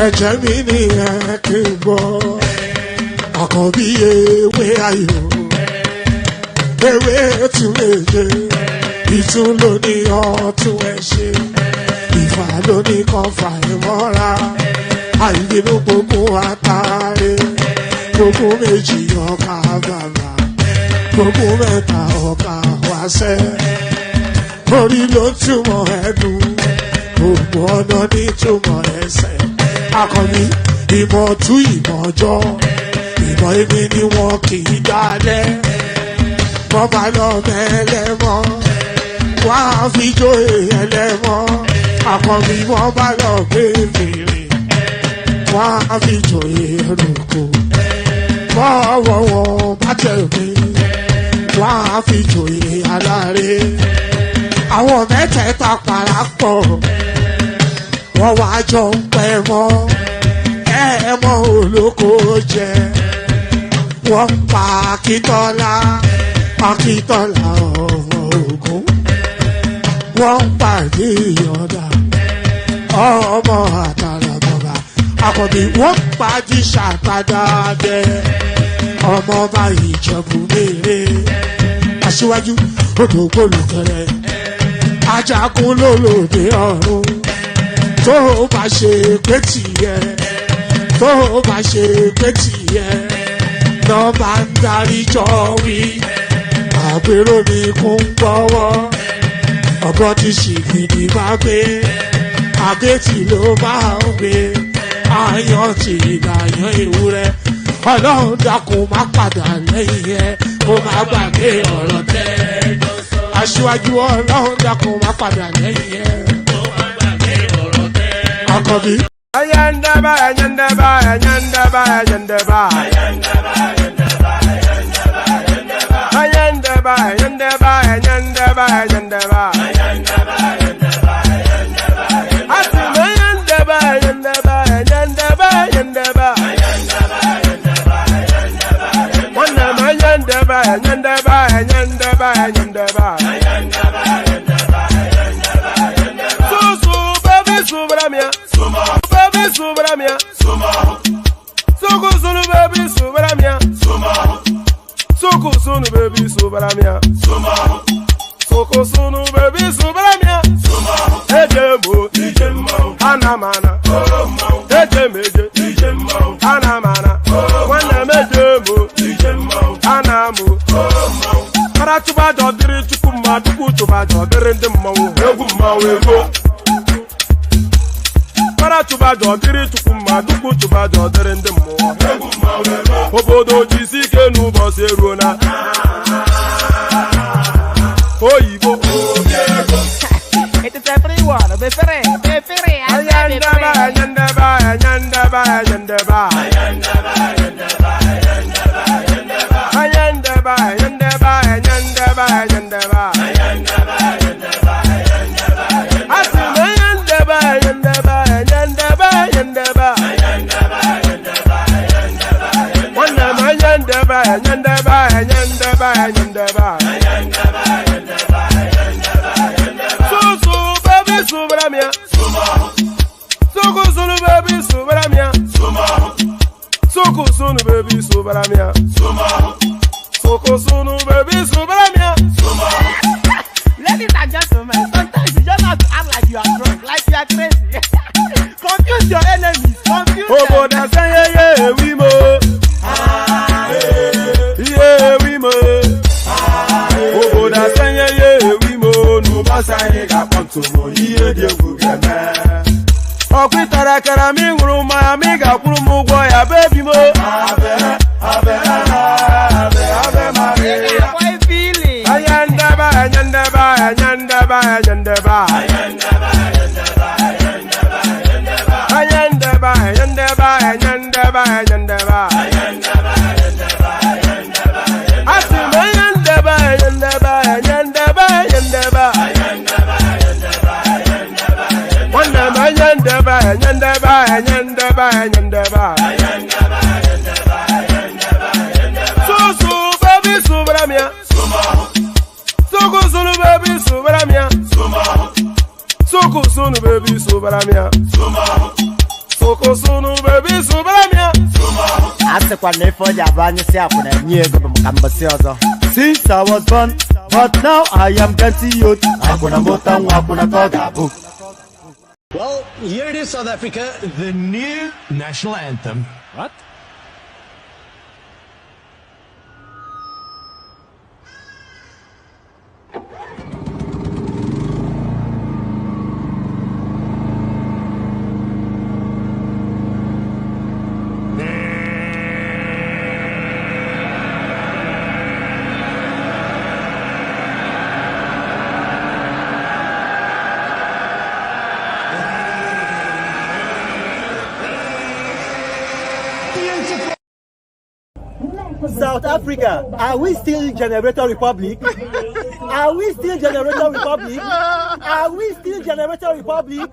Ẹ̀jẹ̀ mi ni ẹ kí n gbọ́, àkànbí ewé ayò, ewé tún méje, ìtún ló ní ọ̀tún ẹ̀ ṣe, ìfà ló ní kan fà ẹ̀ mọ́ra, àìbínú gbogbo àtàrẹ, gbogbo méjì ọkà bàbà, gbogbo mẹ́ta ọkà wáṣẹ́, orí ló túmọ̀ ẹ̀dùn, gbogbo ọ̀nà ní túmọ̀ ẹsẹ̀. Akọni ìmọ̀ tú ìmọ̀ ọjọ́, ìmọ̀ èmi ni wọn kì í dálẹ̀. Wọ́n bá lọ mẹ́lẹ́mọ́, wọ́n á fi jóye ẹlẹ́mọ́. Akọni wọ́n bá lọ gbé fèrè, wọ́n á fi jóye ẹlòkò. Bọ́ọ̀wọ̀ wọn bá tẹ̀lé, wọ́n á fi jóye aláre. Àwọn mẹ́tẹ̀ẹ̀ta parapọ̀, wọ́n wá jọ ń pẹ́ mọ́, ẹ̀ẹ́mọ́ olóko jẹ. Wọ́n pa Akíntọ́lá, Akíntọ́lá ọmọ Ògún. Wọ́n pa Ìyọ̀dà, ọmọ Àtàràbọ̀bà. Àkànbí wọ́n pa Jíṣà Tàdàdẹ, ọmọ ọba Ìjẹ̀bú Mèrè. Aṣíwájú odò gbólùkẹrẹ, Ajagun lólòdì ọ̀run. Tó bá ṣe pé tìyẹ, tó bá ṣe pé tìyẹ, lọ bá ń darí jọ wí. Àpérò mi kún gbọ́wọ́, ọ̀bọ ti ṣìgìdì máa gbé, àgétì ló máa ń gbé, àyàn ti ìlàyàn ewúrẹ́. Ọlọ́run dákun má padà lẹ́yìn ẹ, kó má gbàgbé ọ̀rọ̀ tẹ́. Aṣíwájú Ọlọ́run dákun má padà lẹ́yìn ẹ. Akọbi. Ayandaba, ayandaba, ayandaba, ayandaba. Ayandaba, ayandaba, ayandaba, ayandaba. Atima ayandaba, ayandaba, ayandaba, ayandaba. Wanama ayandaba, ayandaba, ayandaba, ayandaba. Subramia, baby subramia, Suku sunu baby subramia, Suku sunu baby subramia, Suku sunu baby subramia, Ejemo, Anamana, Ejemeje, Anamana, Wanamejemo, Anamu, Paratuba dodiri chukuma, tukutuba dodiri ndemo, Eguma wego. Paratuba dodiri chukuma, tukutuba dodiri ndemo, Obodo jisike nubo seruna, Oyibo. It is everyone, befere. Ayandaba, ayandaba, ayandaba, ayandaba. Ayandaba, ayandaba, ayandaba, ayandaba. Atima ayandaba, ayandaba, ayandaba, ayandaba. Wanama ayandaba, ayandaba, ayandaba, ayandaba. Susu baby subramia, Suku sunu baby subramia, Suku sunu baby subramia, Suku sunu baby subramia. Ladies and gentlemen, sometimes you just have to act like you are drunk, like you are crazy. Confuse your enemies, confuse them. Oboda say yeah we mo, yeah we mo. Oboda say yeah we mo. anyị ga-akpọ ntụmo ihe dị egwu ga-eme. Ọkwitara kara mi ṅụrụ mmanya mi ga-akwụrụ m ụgwọ ya bebi mo. Abe Maria. Ayandaba. Since I was born, but now I am getting youth. Well, here it is, South Africa, the new national anthem. What? South Africa, are we still generator republic? Are we still generator republic? Are we still generator republic?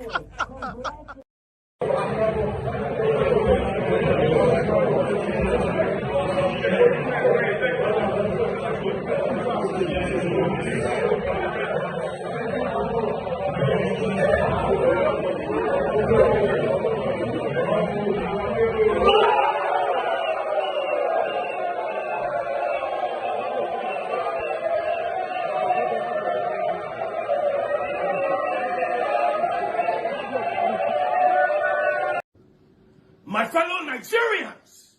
My fellow Nigerians,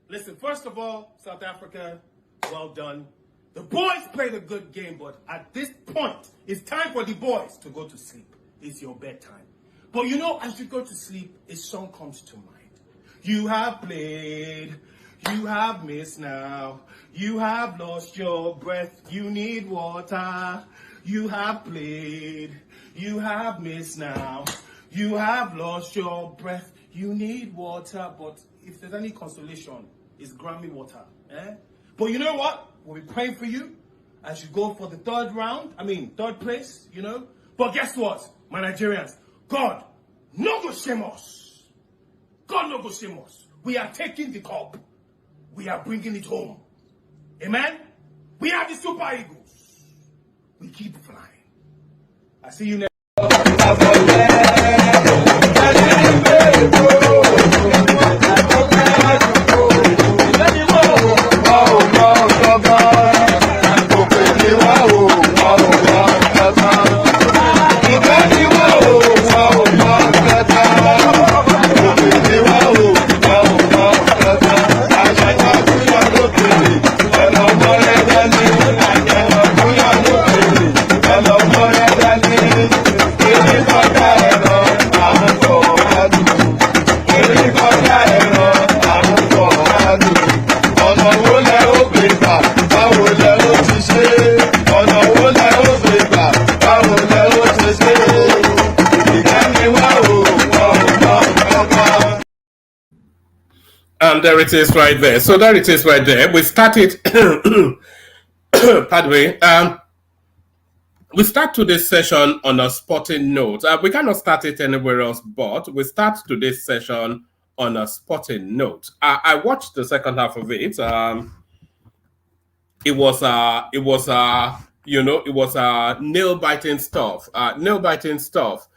listen, first of all, South Africa, well done. The boys played a good game, but at this point, it's time for the boys to go to sleep. It's your bedtime. But you know, as you go to sleep, a song comes to mind. You have played, you have missed now, you have lost your breath, you need water. You have played, you have missed now, you have lost your breath. You need water, but if there's any consolation, it's Grammy water. But you know what? We'll be praying for you as you go for the third place, you know. But guess what, my Nigerians? God, no go shame us. God, no go shame us. We are taking the cup. We are bringing it home. Amen? We are the Super Eagles. We keep flying. I see you next. And there it is right there. So there it is right there. We started, pardon me, we start today's session on a sporting note. We cannot start it anywhere else, but we start today's session on a sporting note. I watched the second half of it. It was nail-biting stuff. Nail-biting stuff.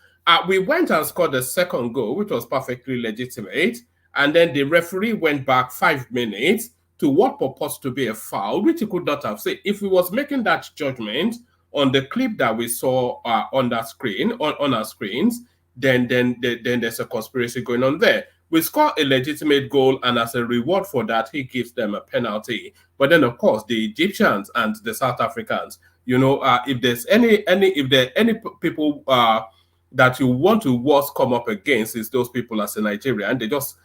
We went and scored the second goal, which was perfectly legitimate. And then the referee went back 5 minutes to what purports to be a foul, which he could not have said. If he was making that judgment on the clip that we saw on that screen, on our screens, then there's a conspiracy going on there. We score a legitimate goal, and as a reward for that, he gives them a penalty. But then, of course, the Egyptians and the South Africans, if there's any people that you want to worst come up against, is those people as a Nigerian. They just,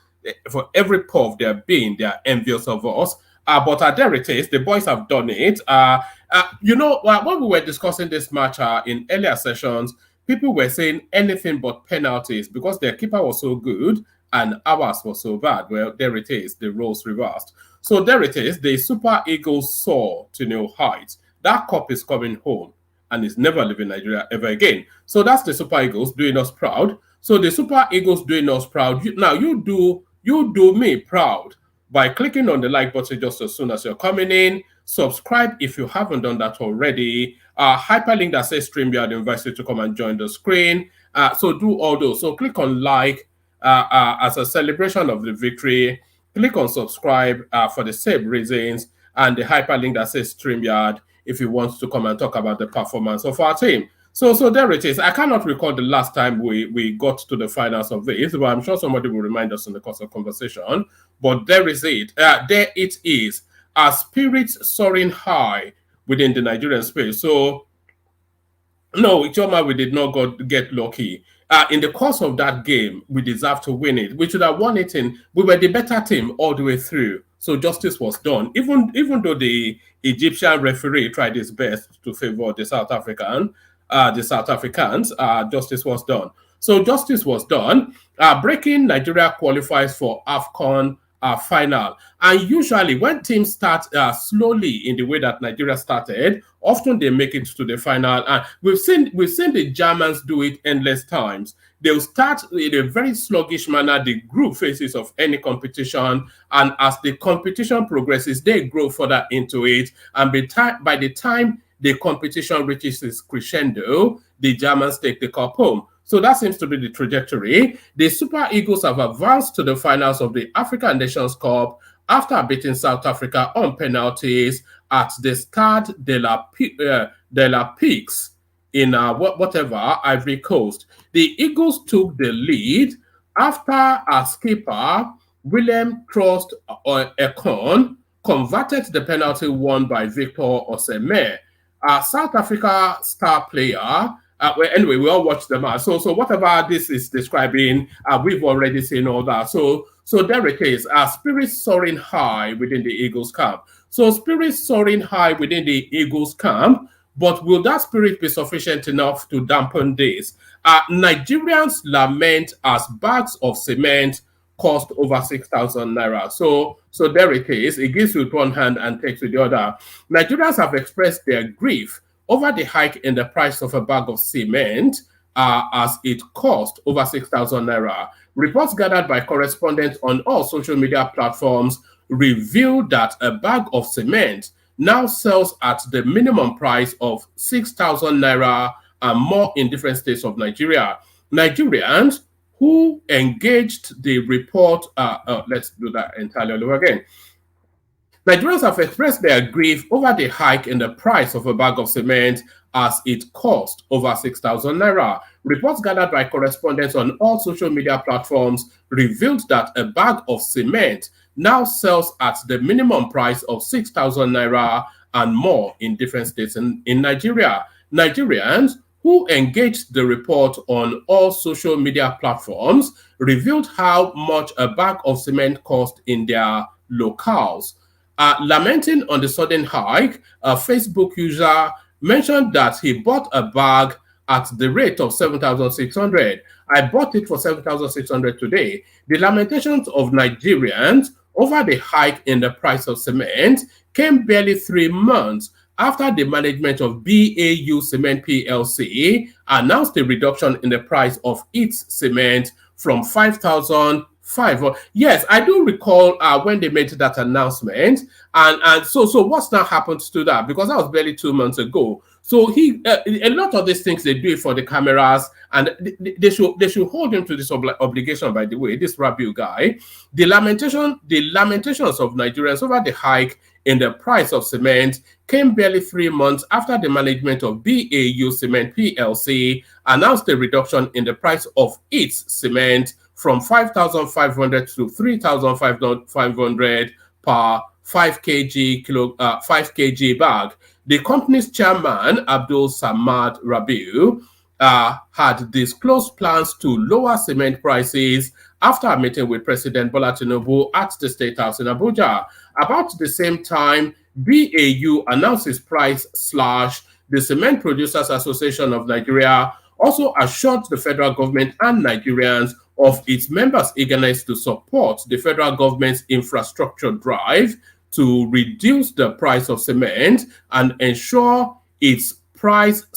for every puff they're being, they're envious of us. But there it is. The boys have done it. When we were discussing this match in earlier sessions, people were saying anything but penalties because their keeper was so good and ours was so bad. Well, there it is. The roles reversed. So there it is. The Super Eagles soar to new heights. That cup is coming home and is never leaving Nigeria ever again. So that's the Super Eagles doing us proud. So the Super Eagles doing us proud. Now you do me proud by clicking on the like button just as soon as you're coming in. Subscribe if you haven't done that already. Hyperlink that says StreamYard invites you to come and join the screen. So do all those. So click on like as a celebration of the victory. Click on subscribe for the same reasons. And the hyperlink that says StreamYard if you want to come and talk about the performance of our team. So there it is. I cannot recall the last time we got to the finals of this, but I'm sure somebody will remind us in the course of conversation. But there is it. There it is. Our spirits soaring high within the Nigerian space. So, no, Ichoma, we did not get lucky. In the course of that game, we deserved to win it. We should have won it we were the better team all the way through. So justice was done. Even though the Egyptian referee tried his best to favor the South Africans, justice was done. So justice was done. Breaking Nigeria qualifies for AFCON final. And usually when teams start slowly in the way that Nigeria started, often they make it to the final. And we've seen the Germans do it endless times. They'll start in a very sluggish manner, the group phases of any competition. And as the competition progresses, they grow further into it. And by the time the competition reaches its crescendo, the Germans take the cup home. So that seems to be the trajectory. The Super Eagles have advanced to the finals of the African Nations Cup after beating South Africa on penalties at the Stade de la Paix in Ivory Coast. The Eagles took the lead after our skipper, William Trust Ekon, converted the penalty won by Victor Osimhen. South Africa star player. Anyway, we all watched the match. So whatever this is describing, we've already seen all that. So there it is. Spirits soaring high within the Eagles camp. So spirits soaring high within the Eagles camp, but will that spirit be sufficient enough to dampen this? Nigerians lament as bags of cement cost over 6,000 naira. So there it is. It gives with one hand and takes with the other. Nigerians have expressed their grief over the hike in the price of a bag of cement as it cost over 6,000 naira. Reports gathered by correspondents on all social media platforms revealed that a bag of cement now sells at the minimum price of 6,000 naira and more in different states of Nigeria. Nigerians who engaged the report, let's do that entirely all over again. Nigerians have expressed their grief over the hike in the price of a bag of cement as it cost over 6,000 naira. Reports gathered by correspondents on all social media platforms revealed that a bag of cement now sells at the minimum price of 6,000 naira and more in different states in Nigeria. Nigerians who engaged the report on all social media platforms revealed how much a bag of cement cost in their locales. Lamenting on the sudden hike, a Facebook user mentioned that he bought a bag at the rate of 7,600. I bought it for 7,600 today. The lamentations of Nigerians over the hike in the price of cement came barely 3 months after the management of BAU Cement PLC announced a reduction in the price of its cement from 5,000. Yes, I do recall when they made that announcement, and so what's now happened to that? Because that was barely 2 months ago. So a lot of these things they do it for the cameras, and they should hold him to this obligation. By the way, this Rabiu guy, the lamentations of Nigerians over the hike in the price of cement came barely 3 months after the management of BAU Cement PLC announced a reduction in the price of its cement from 5,500 to 3,500 per 5 kg bag. The company's chairman, Abdul Samad Rabiu, had disclosed plans to lower cement prices after a meeting with President Bola Tinubu at the State House in Abuja. About the same time, BAU announced its price slash. The Cement Producers Association of Nigeria also assured the federal government and Nigerians of its members' eagerness to support the federal government's infrastructure drive to reduce the price of cement and ensure its price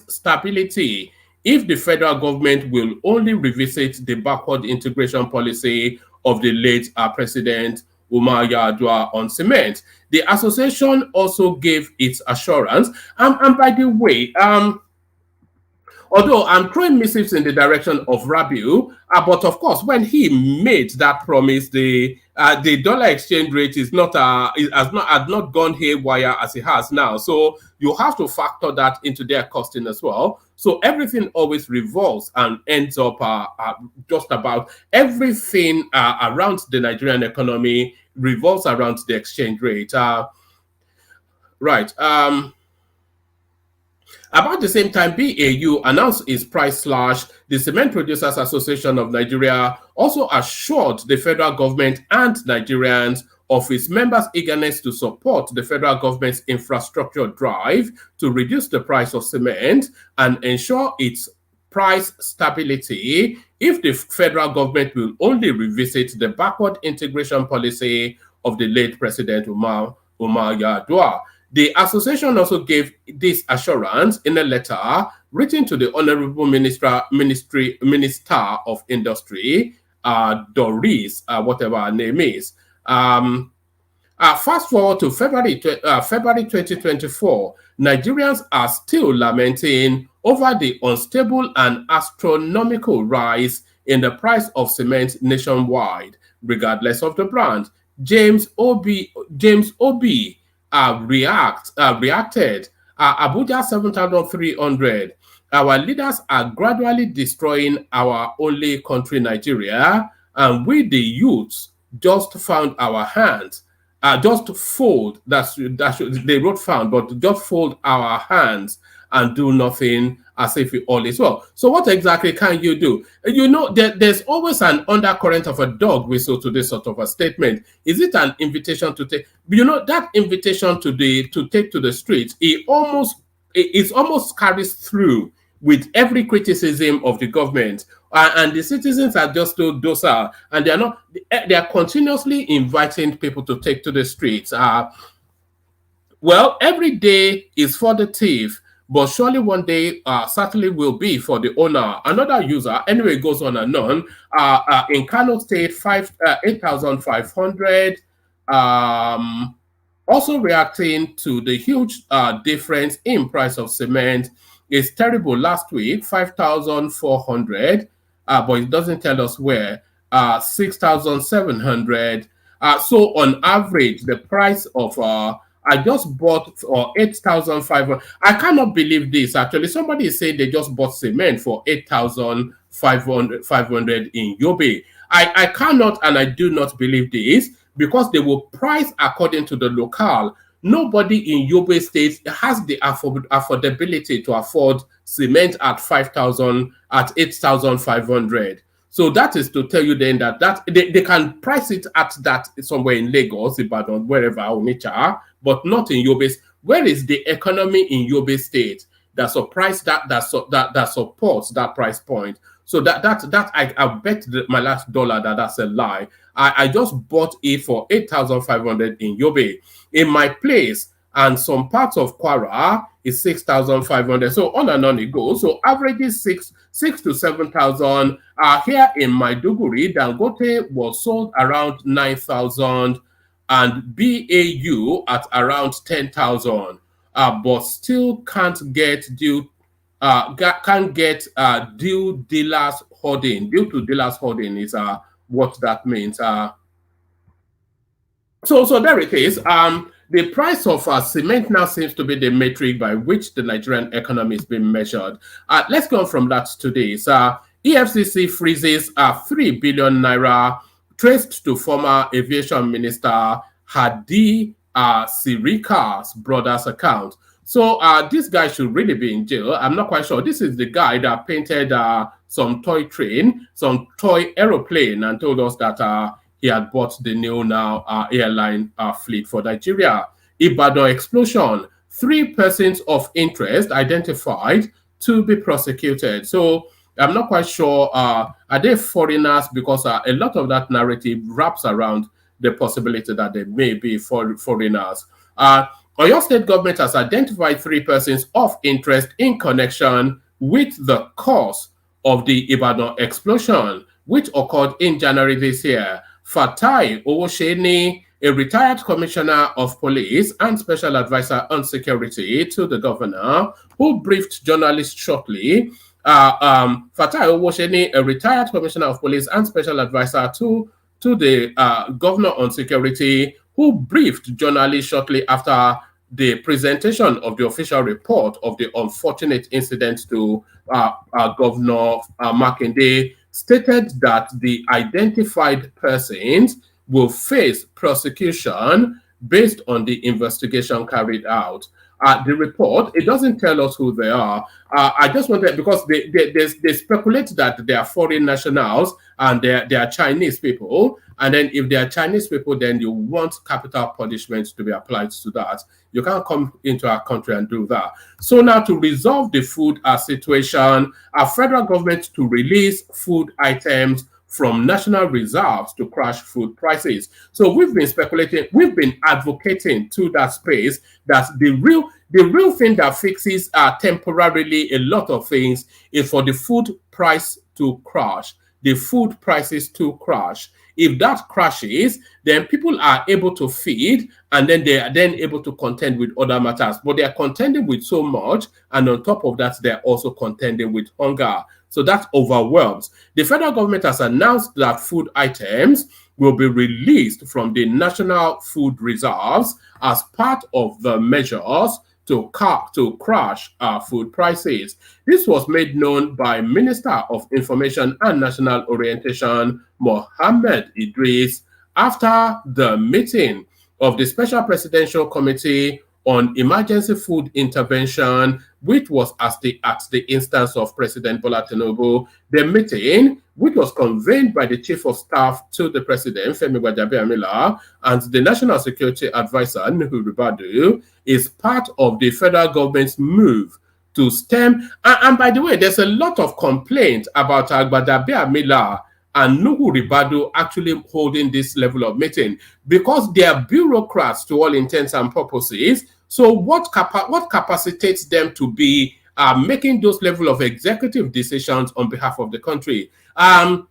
stability. If the federal government will only revisit the backward integration policy of the late President Umar Yar'Adua on cement. The association also gave its assurance. And by the way, although I'm throwing missives in the direction of Rabiu, but of course, when he made that promise, the dollar exchange rate is has not gone haywire as it has now. So you have to factor that into their costing as well. So everything always revolves and ends up just about everything around the Nigerian economy revolves around the exchange rate. Right. About the same time, BAU announced its price slash. The Cement Producers Association of Nigeria also assured the federal government and Nigerians of its members' eagerness to support the federal government's infrastructure drive to reduce the price of cement and ensure its price stability if the federal government will only revisit the backward integration policy of the late President Umar Yar'Adua. The association also gave this assurance in a letter written to the Honorable Minister of Industry, Doris, whatever her name is. Fast forward to February 2024, Nigerians are still lamenting over the unstable and astronomical rise in the price of cement nationwide, regardless of the brand. James Obi reacted. Abuja 7,300. Our leaders are gradually destroying our only country, Nigeria, and we, the youths, just found our hands. Just fold. They wrote found, but just fold our hands and do nothing as if all is well. So what exactly can you do? You know, there's always an undercurrent of a dog whistle to this sort of a statement. Is it an invitation to take? You know, that invitation to take to the streets, it almost carries through with every criticism of the government. And the citizens are just so docile, and they are continuously inviting people to take to the streets. Well, every day is for the thief, but surely one day certainly will be for the owner. Another user, anyway, it goes on and on. In Kano State, 8,500. Also reacting to the huge difference in price of cement. It's terrible. Last week, 5,400, but it doesn't tell us where. 6,700. So on average, the price of I just bought for 8,500. I cannot believe this. Actually, somebody said they just bought cement for 8,500 in Yobe. I cannot and I do not believe this because they will price according to the locale. Nobody in Yobe State has the affordability to afford cement at 5,000, at 8,500. So that is to tell you then that they can price it at that somewhere in Lagos, Ibadan, wherever, Onitsha, but not in Yobe. Where is the economy in Yobe State that supports that price point? So I bet my last dollar that's a lie. I just bought it for 8,500 in Yobe. In my place and some parts of Kwara is 6,500. So on and on it goes. So average is 6 to 7,000. Here in Maiduguri, Dangote was sold around 9,000 and BAU at around 10,000. But still can't get due dealers hoarding. Due to dealers hoarding is what that means. So there it is. The price of cement now seems to be the metric by which the Nigerian economy is being measured. Let's go from that to this. EFCC freezes 3 billion naira traced to former aviation minister Hadi SIRIKA's brother's account. So this guy should really be in jail. I'm not quite sure. This is the guy that painted some toy train, some toy aeroplane, and told us that he had bought the new now airline fleet for Nigeria. Ibadan explosion. 3 persons of interest identified to be prosecuted. So I'm not quite sure. Are they foreigners? Because a lot of that narrative wraps around the possibility that they may be foreigners. Oyo State government has identified 3 persons of interest in connection with the cause of the Ibadan explosion, which occurred in January this year. Fatai Owosheni, a retired commissioner of police and special advisor on security to the governor, who briefed journalists shortly. Fatai Owosheni, a retired commissioner of police and special advisor to the governor on security, who briefed journalists shortly after the presentation of the official report of the unfortunate incident to Governor Makinde, stated that the identified persons will face prosecution based on the investigation carried out. The report, it doesn't tell us who they are. I just wanted, because they speculate that they are foreign nationals and they are Chinese people. And then if they are Chinese people, then you want capital punishment to be applied to that. You can't come into our country and do that. So now, to resolve the food situation, our federal government to release food items from national reserves to crash food prices. So we've been speculating, we've been advocating to that space that the real thing that fixes temporarily a lot of things is for the food price to crash, the food prices to crash. If that crashes, then people are able to feed, and then they are then able to contend with other matters. But they are contending with so much, and on top of that, they're also contending with hunger. So that overwhelms. The federal government has announced that food items will be released from the national food reserves as part of the measures to crash food prices. This was made known by Minister of Information and National Orientation, Mohammed Idris, after the meeting of the Special Presidential Committee on Emergency Food Intervention, which was at the instance of President Bola TINUBU. The meeting, which was convened by the Chief of Staff to the President, Femi Gbajabiamila, and the National Security Advisor, Nuhu Ribadu, is part of the federal government's move to stem. And by the way, there's a lot of complaint about Gbajabiamila and Nuhu Ribadu actually holding this level of meeting, because they are bureaucrats to all intents and purposes. So what capacitates them to be making those level of executive decisions on behalf of the country? To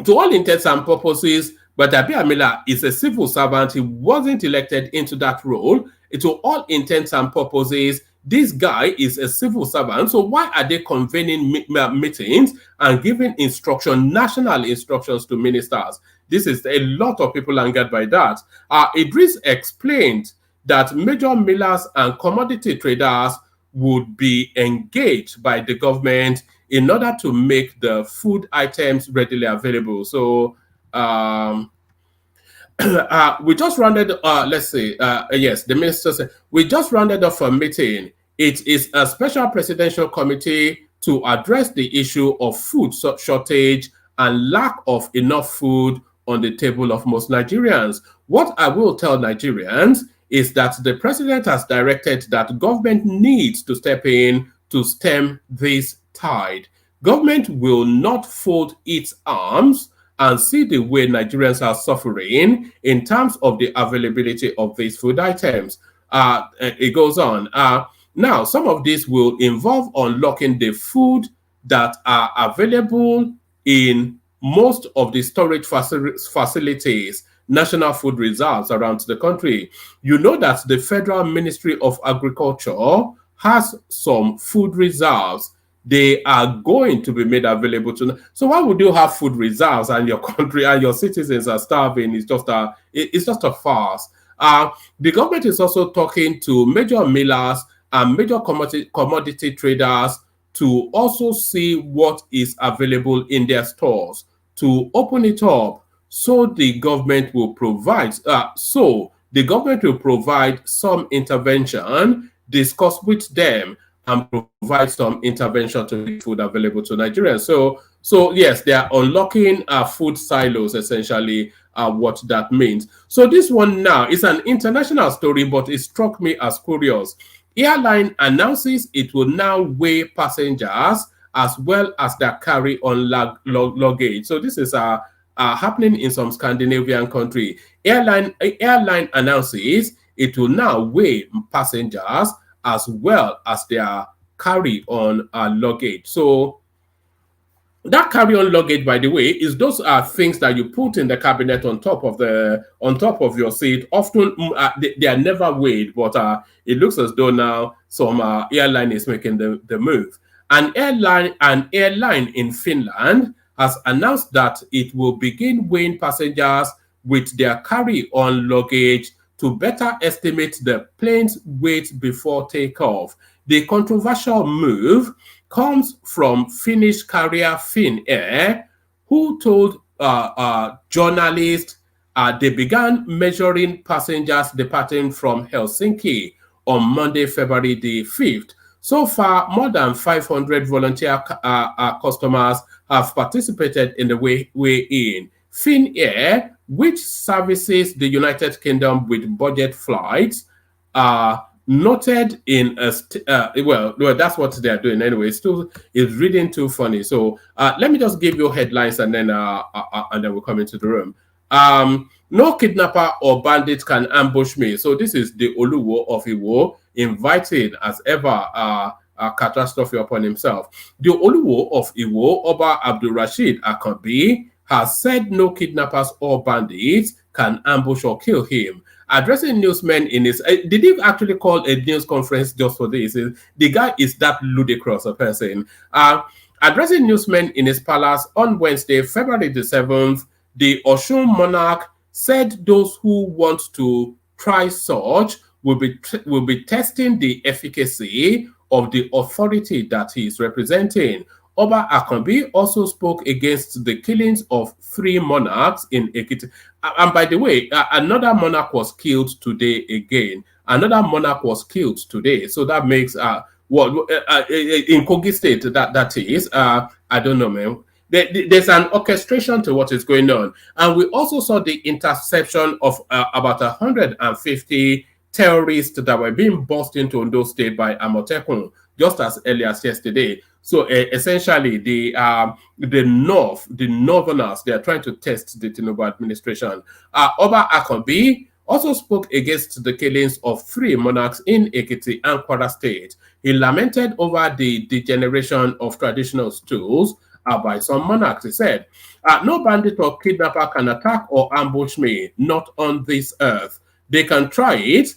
all intents and purposes, but Gbajabiamila is a civil servant. He wasn't elected into that role. To all intents and purposes, this guy is a civil servant. So why are they convening meetings and giving national instructions to ministers? This is a lot of people angered by that. Idris explained that major millers and commodity traders would be engaged by the government in order to make the food items readily available. So we just rounded, yes, the minister said, we just rounded off a meeting. It is a special presidential committee to address the issue of food shortage and lack of enough food on the table of most Nigerians. What I will tell Nigerians is that the president has directed that government needs to step in to stem this tide. Government will not fold its arms and see the way Nigerians are suffering in terms of the availability of these food items. It goes on. Now, some of this will involve unlocking the food that are available in most of the storage facilities, national food reserves around the country. You know that the Federal Ministry of Agriculture has some food reserves. They are going to be made available to. So why would you have food reserves and your country and your citizens are starving? It's just a farce. The government is also talking to major millers and major commodity traders to also see what is available in their stores, to open it up so the government will provide, so the government will provide some intervention, discuss with them, and provide some intervention to make food available to Nigerians. So yes, they are unlocking food silos, essentially, what that means. So this one now is an international story, but it struck me as curious. Airline announces it will now weigh passengers as well as their carry-on luggage. So this is happening in some Scandinavian country. Airline announces it will now weigh passengers as well as their carry-on luggage. So that carry-on luggage, by the way, is those are things that you put in the cabinet on top of your seat. Often they are never weighed, but it looks as though now some airline is making the move. An airline in Finland has announced that it will begin weighing passengers with their carry-on luggage to better estimate the plane's weight before takeoff. The controversial move comes from Finnish carrier Finnair, who told journalists they began measuring passengers departing from Helsinki on Monday, February the 5th. So far, more than 500 volunteer customers have participated in the weigh-in. Finnair, which services the United Kingdom with budget flights, noted in well, that's what they're doing anyway. Still, it's reading too funny. So let me just give you headlines and then we'll come into the room. No kidnapper or bandit can ambush me. So this is the Oluwo of Iwo inviting, as ever, a catastrophe upon himself. The Oluwo of Iwo, Oba Abdul Rashid Akanbi, has said no kidnappers or bandits can ambush or kill him. Addressing newsmen in his, did he actually call a news conference just for this? The guy is that ludicrous a person. Addressing newsmen in his palace on Wednesday, February the 7th, the Osun monarch said those who want to try such will be testing the efficacy of the authority that he is representing. Oba Akanbi also spoke against the killings of 3 monarchs in Ekiti. And by the way, another monarch was killed today again. Another monarch was killed today. So that makes, in Kogi State, that is, I don't know, man. There's an orchestration to what is going on. And we also saw the interception of about 150 terrorists that were being bussed into Ondo State by Amotekun just as early as yesterday. So essentially, the Northerners, they are trying to test the TINUBU administration. Oba Akanbi also spoke against the killings of 3 monarchs in Ekiti and Kwara State. He lamented over the degeneration of traditional stools by some monarchs. He said, no bandit or kidnapper can attack or ambush me, not on this earth. They can try it,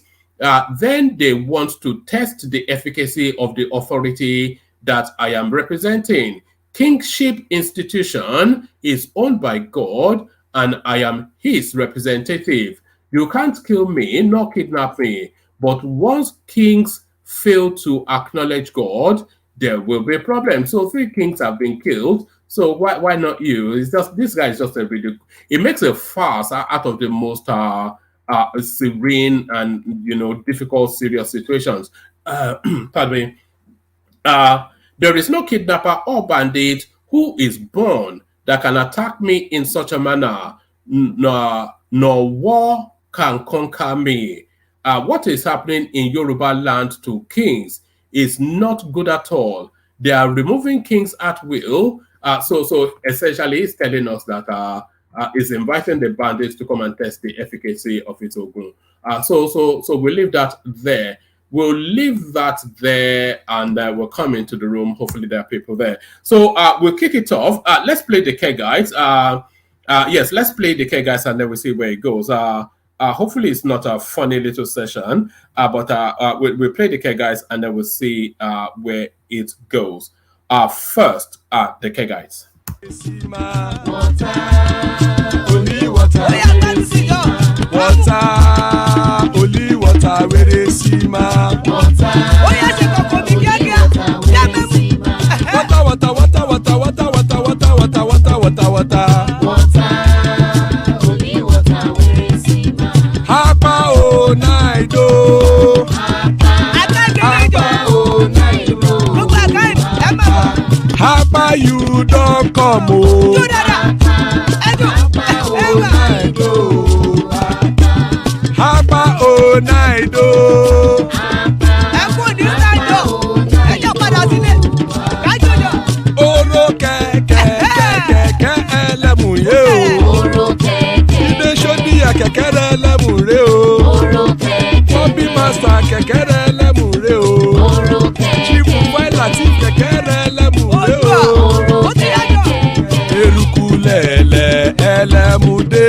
then they want to test the efficacy of the authority that I am representing. Kingship institution is owned by God, and I am his representative. You can't kill me nor kidnap me, but once kings fail to acknowledge God, there will be a problem. So 3 kings have been killed, so why not you? It's just, this guy is just a ridiculous. It makes a farce out of the most serene and difficult, serious situations. Pardon me. There is no kidnapper or bandit who is born that can attack me in such a manner, nor war can conquer me. What is happening in Yoruba land to kings is not good at all. They are removing kings at will. So essentially, he's telling us that is inviting the bandits to come and test the efficacy of its ogun. So we'll leave that there. We'll leave that there, and we'll come into the room. Hopefully there are people there. So we'll kick it off. Let's play the K guys. Yes, let's play the K guys, and then we'll see where it goes. Hopefully it's not a funny little session, but we'll play the K guys, and then we'll see where it goes. First, the K guys. Only water, where they see my water. Oh yes, water. Only water, where they see my Hapa, oh. Papa, you don't come. Oh. Papa, oh, night, oh. Oro kẹ̀kẹ́ ẹlẹ́mù yé o. Ilé ṣọ́bí àkẹ́kẹ́ rẹ̀ ẹlẹ́mù rè o. Bọ́bí Master kẹ̀kẹ́ rẹ̀ ẹlẹ́mù rè o. Chifu Wẹ́lá tí kẹ̀kẹ́ rẹ̀ ẹlẹ́mù rè o. Eruku lẹ̀lẹ̀ ẹlẹ́mù dé.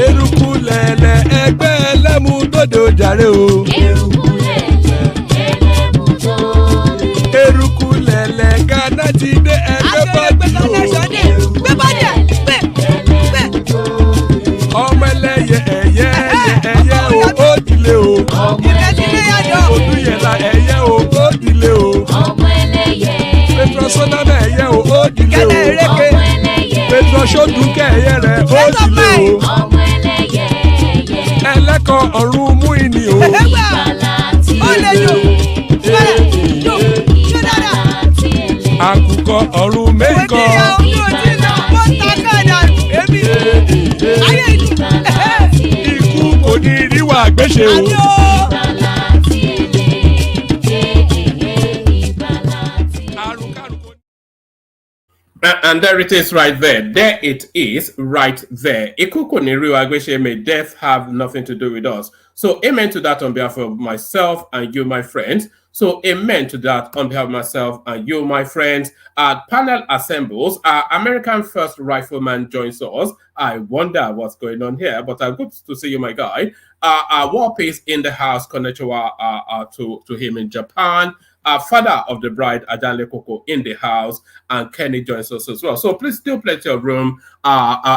Eruku lẹ̀lẹ̀ ẹgbẹ́ ẹlẹ́mù dòde ojàre o. Eruku lẹ̀lẹ̀ Ghana ti dé ẹgbẹ́ bọ́ọ̀dì o. Ọmọ ẹlẹ́yẹ ẹ̀yẹ o ó dìlé o. Odúyẹ̀lá ẹ̀yẹ o ó dìlé o. Petrosonama ẹ̀yẹ o ó dìlé o. Petrosodúnkẹ́ ẹ̀yẹ rẹ̀ ó dìlé o. Ẹlẹ́kọ̀ ọ̀run mú ìní o. Àkùkọ ọ̀run mẹ́kọ̀. Ikú kò ní ríwà gbéṣe o. And there it is right there. There it is right there. Ikuku Niriwa Agweshe, may death have nothing to do with us. So amen to that on behalf of myself and you, my friends. So amen to that on behalf of myself and you, my friends. Panel assembles. American First Rifleman joins us. I wonder what's going on here, but good to see you, my guy. War Peace in the house. Konnichiwa to him in Japan. Father of the bride, Adanle Koko, in the house, and Kenny joins us as well. So please, still plenty of room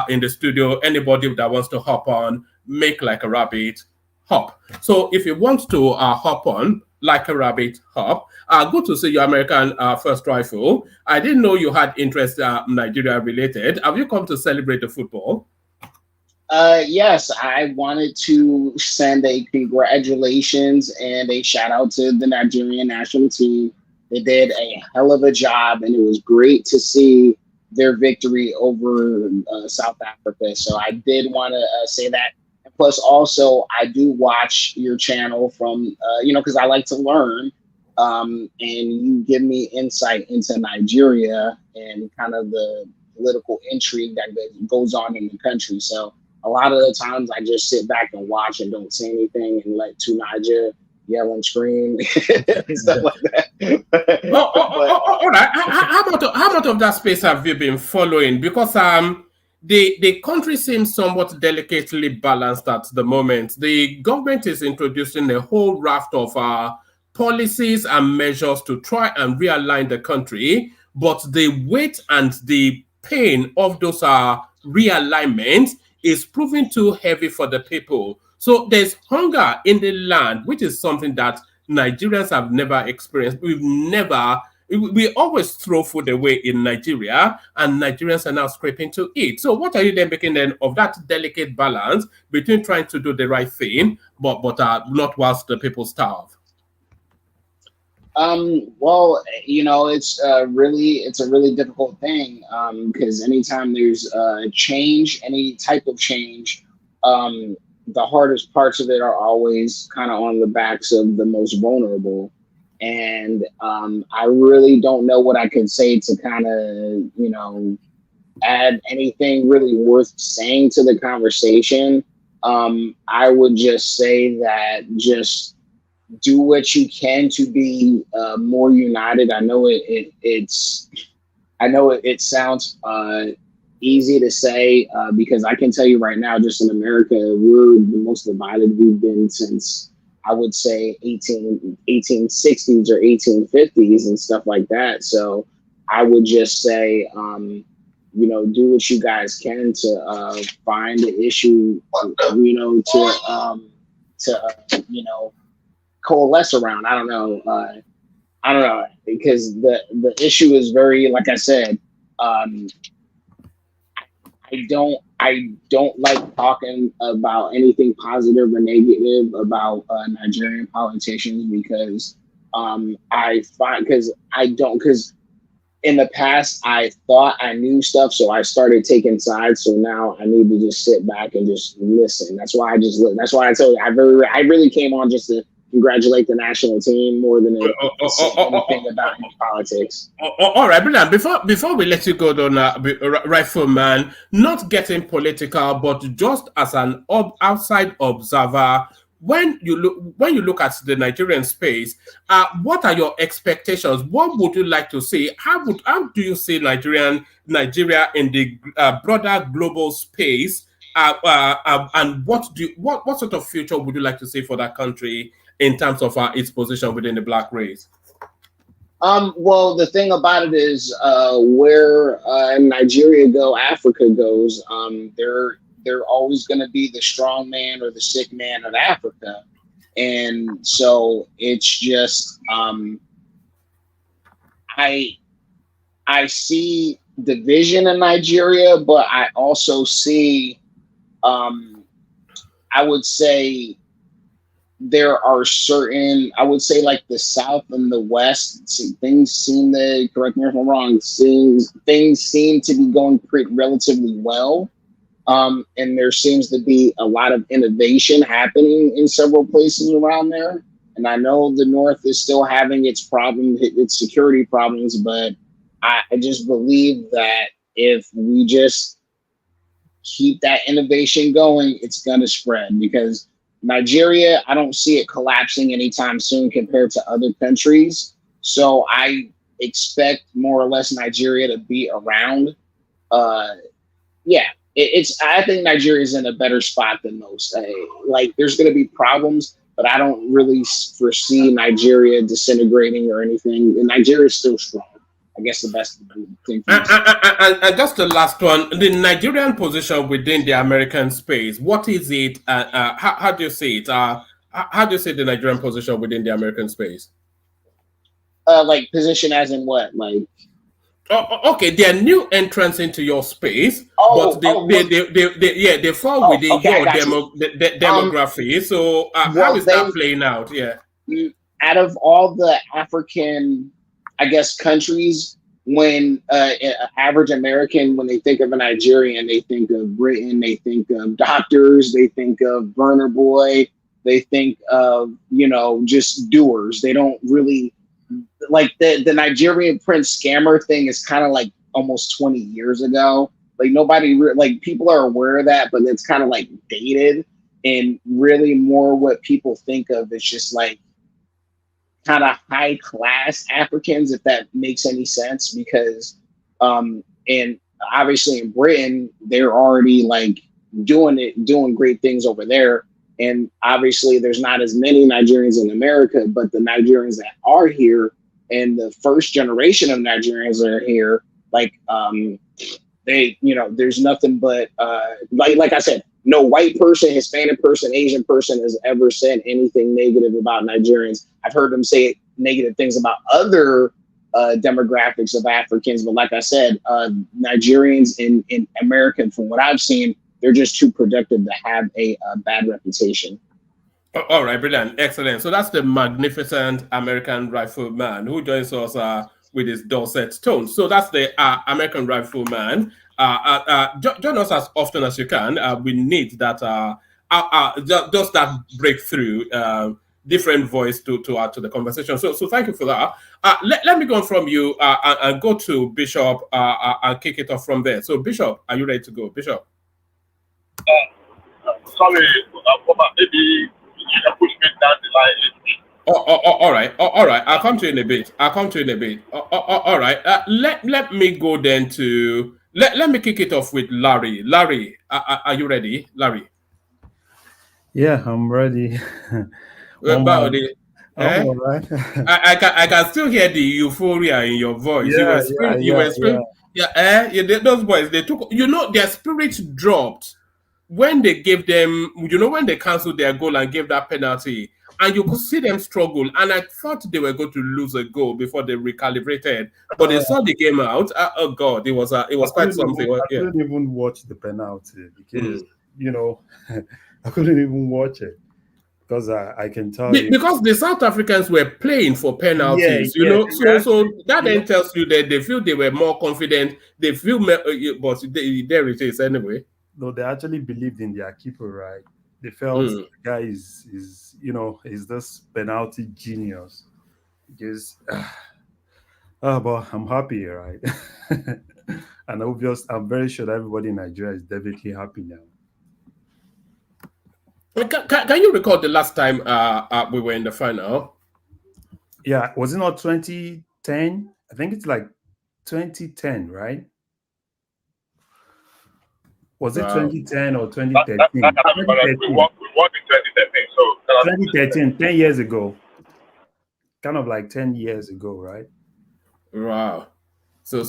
in the studio. Anybody that wants to hop on, make like a rabbit, hop. So if you want to hop on, like a rabbit, hop. Good to see you, American First Rifle. I didn't know you had interest Nigeria related. Have you come to celebrate the football? Yes, I wanted to send a congratulations and a shout out to the Nigerian national team. They did a hell of a job, and it was great to see their victory over South Africa. So I did want to say that. And plus, also, I do watch your channel from, because I like to learn, and you give me insight into Nigeria and kind of the political intrigue that goes on in the country. So a lot of the times I just sit back and watch and don't say anything and let Niger yell and scream and stuff like that. All right. How much of that space have you been following? Because the country seems somewhat delicately balanced at the moment. The government is introducing a whole raft of policies and measures to try and realign the country, but the weight and the pain of those realignments is proving too heavy for the people. So there's hunger in the land, which is something that Nigerians have never experienced. We always throw food away in Nigeria, and Nigerians are now scraping to eat. So what are you then making then of that delicate balance between trying to do the right thing, but not whilst the people starve? Well, it's a really difficult thing, because anytime there's change, any type of change, the hardest parts of it are always kind of on the backs of the most vulnerable. And I really don't know what I can say to kind of, add anything really worth saying to the conversation. I would just say that just do what you can to be more united. I know it sounds easy to say, because I can tell you right now, just in America, we're the most divided we've been since, I would say, 1860s or 1850s and stuff like that. So I would just say, do what you guys can to find the issue, to coalesce around. I don't know, because the issue is very, like I said, I don't like talking about anything positive or negative about Nigerian politicians, because I find because in the past I thought I knew stuff, so I started taking sides. So now I need to just sit back and just listen. That's why I just that's why I told you I really came on just to congratulate the national team more than anything about politics. All right, brilliant. Before we let you go, Donna, Rifleman, not getting political, but just as an outside observer, when you look at the Nigerian space, what are your expectations? What would you like to see? How do you see Nigeria in the broader global space? And what sort of future would you like to see for that country in terms of its position within the Black race? Well, the thing about it is, where Nigeria go, Africa goes. They're always going to be the strong man or the sick man of Africa, and so it's just I see division in Nigeria, but I also see I would say there are certain, I would say like the South and the West, things seem to, correct me if I'm wrong, things seem to be going relatively well. And there seems to be a lot of innovation happening in several places around there. And I know the North is still having its problems, its security problems, but I just believe that if we just keep that innovation going, it's going to spread, because Nigeria, I don't see it collapsing anytime soon compared to other countries. So I expect more or less Nigeria to be around. I think Nigeria is in a better spot than most. Like, there's going to be problems, but I don't really foresee Nigeria disintegrating or anything. And Nigeria is still strong. I guess the best thing. And just the last one, the Nigerian position within the American space. What is it? How do you see it? How do you see the Nigerian position within the American space? Like position as in what? Like. Okay, they are new entrants into your space, but they fall within your demography. So how is that playing out? Yeah. Out of all the African, I guess, countries, when average American, when they think of a Nigerian, they think of Britain, they think of doctors, they think of burner boy, they think of, just doers. They don't really, like the Nigerian Prince scammer thing is kind of like almost 20 years ago. Like nobody, like people are aware of that, but it's kind of like dated, and really more what people think of is just like kind of high class Africans, if that makes any sense, because and obviously in Britain they're already like doing great things over there, and obviously there's not as many Nigerians in America, but the Nigerians that are here and the first generation of Nigerians that are here, like they, there's nothing but like I said, no white person, Hispanic person, Asian person has ever said anything negative about Nigerians. I've heard them say negative things about other demographics of Africans, but like I said, Nigerians in America, from what I've seen, they're just too productive to have a bad reputation. All right, brilliant, excellent. So that's the magnificent American Rifleman who joins us with his dulcet tones. So that's the American Rifleman. Join us as often as you can. We need that just that breakthrough, different voice to add to the conversation. So thank you for that. Let me go on from you and go to Bishop and kick it off from there. So Bishop, are you ready to go, Bishop? Sorry, maybe you can push me down the line. All right. I'll come to you in a bit. All right. Let me go then to. Let me kick it off with Larry. Larry, are you ready, Larry? Yeah, I'm ready. All right. I can still hear the euphoria in your voice. Those boys, they took. Their spirits dropped when they gave them. When they canceled their goal and gave that penalty. And you could see them struggle, and I thought they were going to lose a goal before they recalibrated. But they saw the game out. Oh God, it was quite something. I couldn't even watch the penalty because I couldn't even watch it. because I can tell you because the South Africans were playing for penalties, Yeah, you know. So actually, that then tells you that they feel they were more confident. They feel, but there it is anyway. no, they actually believed in their keeper, right? They felt the guy is is this penalty genius. Because but I'm happy, right? And I'm very sure that everybody in Nigeria is definitely happy now. Can you recall the last time we were in the final? Yeah, was it not 2010? I think it's like 2010, right? Was it 2010 or 2013? 2013. We won in 2013. So 2013, 10 years ago. Kind of like 10 years ago, right? Wow. So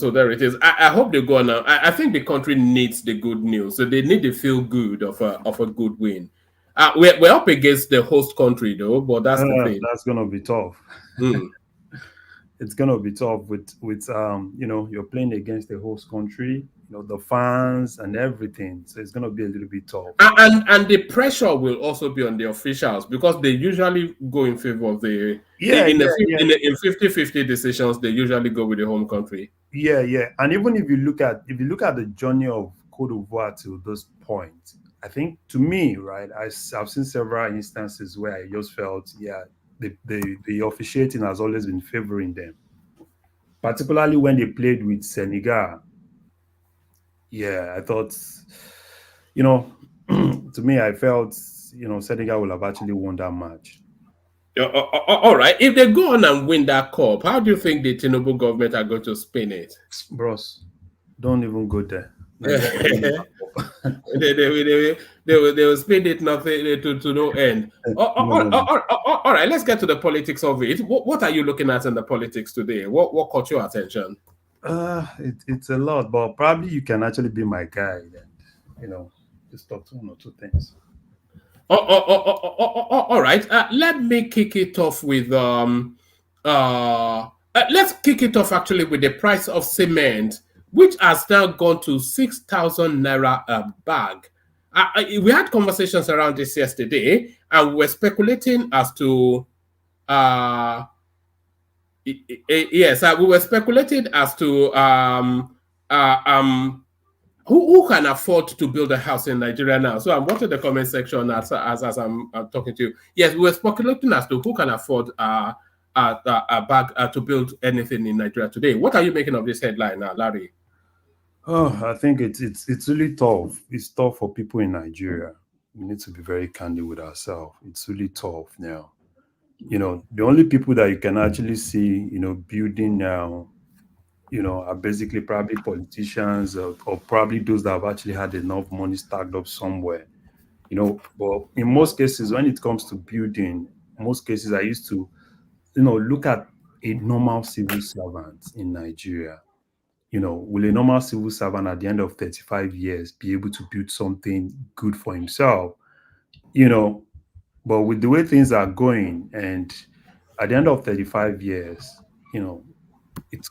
there it is. I hope they go on now. I think the country needs the good news. So they need to feel good of a good win. We're up against the host country though, but that's the thing. That's gonna be tough. It's gonna be tough with you're playing against the host country, the fans and everything. So it's gonna be a little bit tough. And the pressure will also be on the officials because they usually go in favor of the in 50-50 decisions. They usually go with the home country. Yeah. And even if you look at the journey of Cote d'Ivoire to this point, I think to me, right, I've seen several instances where I just felt, the officiating has always been favoring them, particularly when they played with Senegal. Yeah, I thought, to me, I felt, Senegal will have actually won that match. All right. If they go on and win that cup, how do you think the TINUBU government are going to spin it? Bros, don't even go there. They will spin it nothing to no end. All right, let's get to the politics of it. What are you looking at in the politics today? What caught your attention? It's a lot, but probably you can actually be my guide and just talk to one or two things. All right. Let me kick it off with let's kick it off actually with the price of cement, which has now gone to 6,000 naira a bag. We had conversations around this yesterday, and we were speculating as to we were speculating as to who can afford to build a house in Nigeria now. So I'm watching the comment section as I'm talking to you. Yes, we were speculating as to who can afford a bag to build anything in Nigeria today. What are you making of this headline now, Larry? Oh, I think it's really tough. It's tough for people in Nigeria. We need to be very candid with ourselves. It's really tough now. The only people that you can actually see, building now, are basically probably politicians or probably those that have actually had enough money stacked up somewhere. But in most cases, when it comes to building, most cases I used to, look at a normal civil servant in Nigeria. Will a normal civil servant at the end of 35 years be able to build something good for himself? But with the way things are going, and at the end of 35 years, it's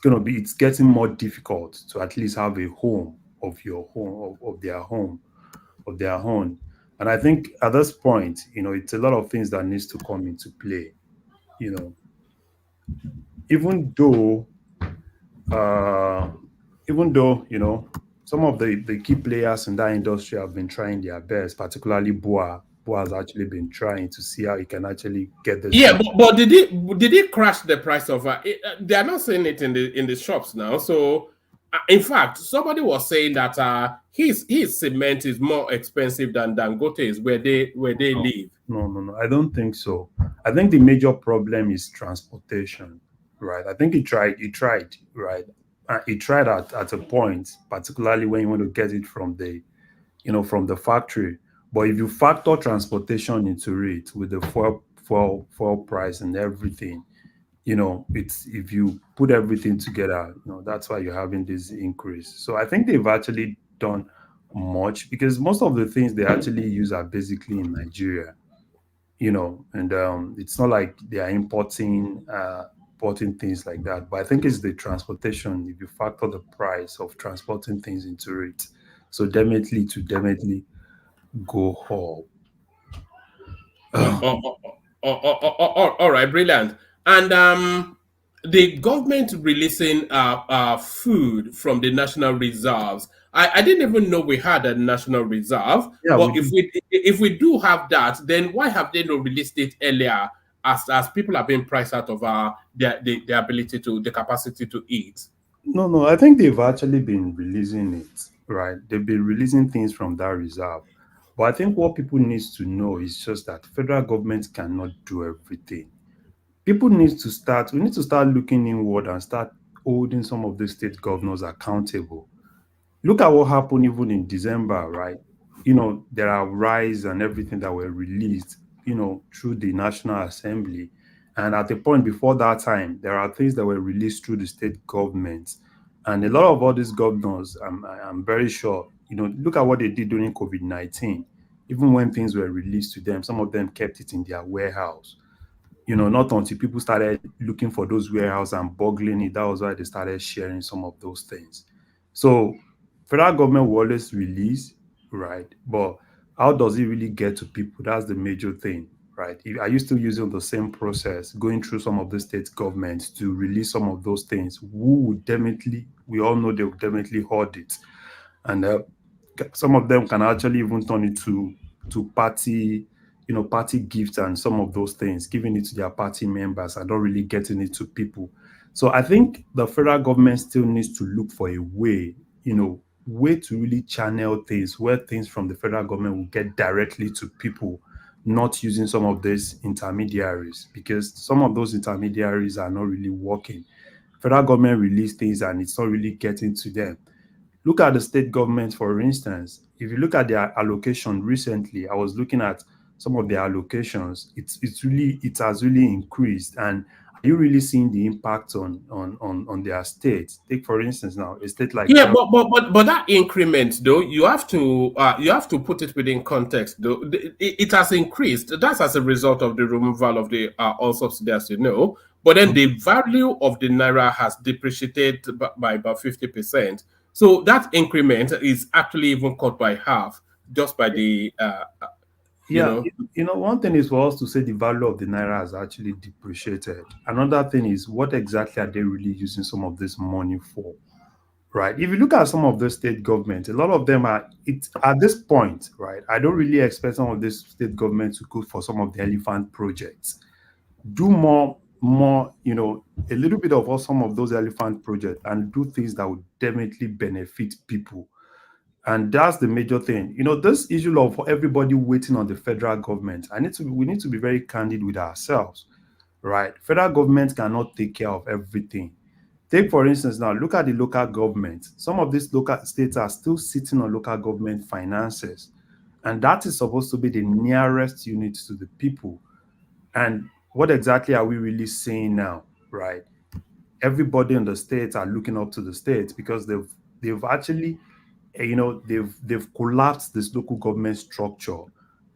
getting more difficult to at least have a home of their own. And I think at this point, it's a lot of things that needs to come into play. Even though some of the key players in that industry have been trying their best, particularly Boa has actually been trying to see how he can actually get this. Yeah, but did he crash the price of they are not saying it in the shops now. So in fact, somebody was saying that his cement is more expensive than Dangote's where they live. No, I don't think so. I think the major problem is transportation, right? I think he tried, right? He tried at a point, particularly when you want to get it from the factory. But if you factor transportation into it with the fuel price and everything, if you put everything together, that's why you're having this increase. So I think they've actually done much because most of the things they actually use are basically in Nigeria, and it's not like they are importing things like that. But I think it's the transportation. If you factor the price of transporting things into it, so definitely go home. All right, brilliant. And the government releasing food from the national reserves. I didn't even know we had a national reserve. Yeah, But we do. if we do have that, then why have they not released it earlier? As people have been priced out of their ability to the capacity to eat. No, I think they've actually been releasing it, right? They've been releasing things from that reserve. But I think what people need to know is just that federal government cannot do everything. We need to start looking inward and start holding some of the state governors accountable. Look at what happened even in December, right? There are rights and everything that were released, through the National Assembly. And at the point before that time, there are things that were released through the state governments. And a lot of all these governors, I'm very sure, look at what they did during COVID-19. Even when things were released to them, some of them kept it in their warehouse. Not until people started looking for those warehouse and boggling it, that was why they started sharing some of those things. So federal government will always release, right? But how does it really get to people? That's the major thing, right? Are you still using the same process, going through some of the state governments to release some of those things? We all know they will definitely hoard it. And some of them can actually even turn it to party, party gifts and some of those things, giving it to their party members and not really getting it to people. So I think the federal government still needs to look for a way to really channel things where things from the federal government will get directly to people, not using some of these intermediaries, because some of those intermediaries are not really working. Federal government release things and it's not really getting to them. Look at the state government, for instance. If you look at their allocation recently, I was looking at some of their allocations. It has really increased. And are you really seeing the impact on their states? Take for instance now a state like Yeah, but that increment though, you have to put it within context though. It has increased. That's as a result of the removal of the all subsidies, But then the value of the naira has depreciated by about 50%. So that increment is actually even cut by half just by the Yeah, one thing is for us to say the value of the naira has actually depreciated. Another thing is what exactly are they really using some of this money for? Right. If you look at some of the state governments, a lot of them are it at this point, right? I don't really expect some of this state governments to go for some of the elephant projects. Do more, a little bit of all some of those elephant projects and do things that would definitely benefit people. And that's the major thing. This issue of everybody waiting on the federal government, we need to be very candid with ourselves, right? Federal government cannot take care of everything. Take, for instance, now look at the local government. Some of these local states are still sitting on local government finances. And that is supposed to be the nearest unit to the people. And what exactly are we really saying now, right? Everybody in the states are looking up to the states because they've actually, they've collapsed this local government structure.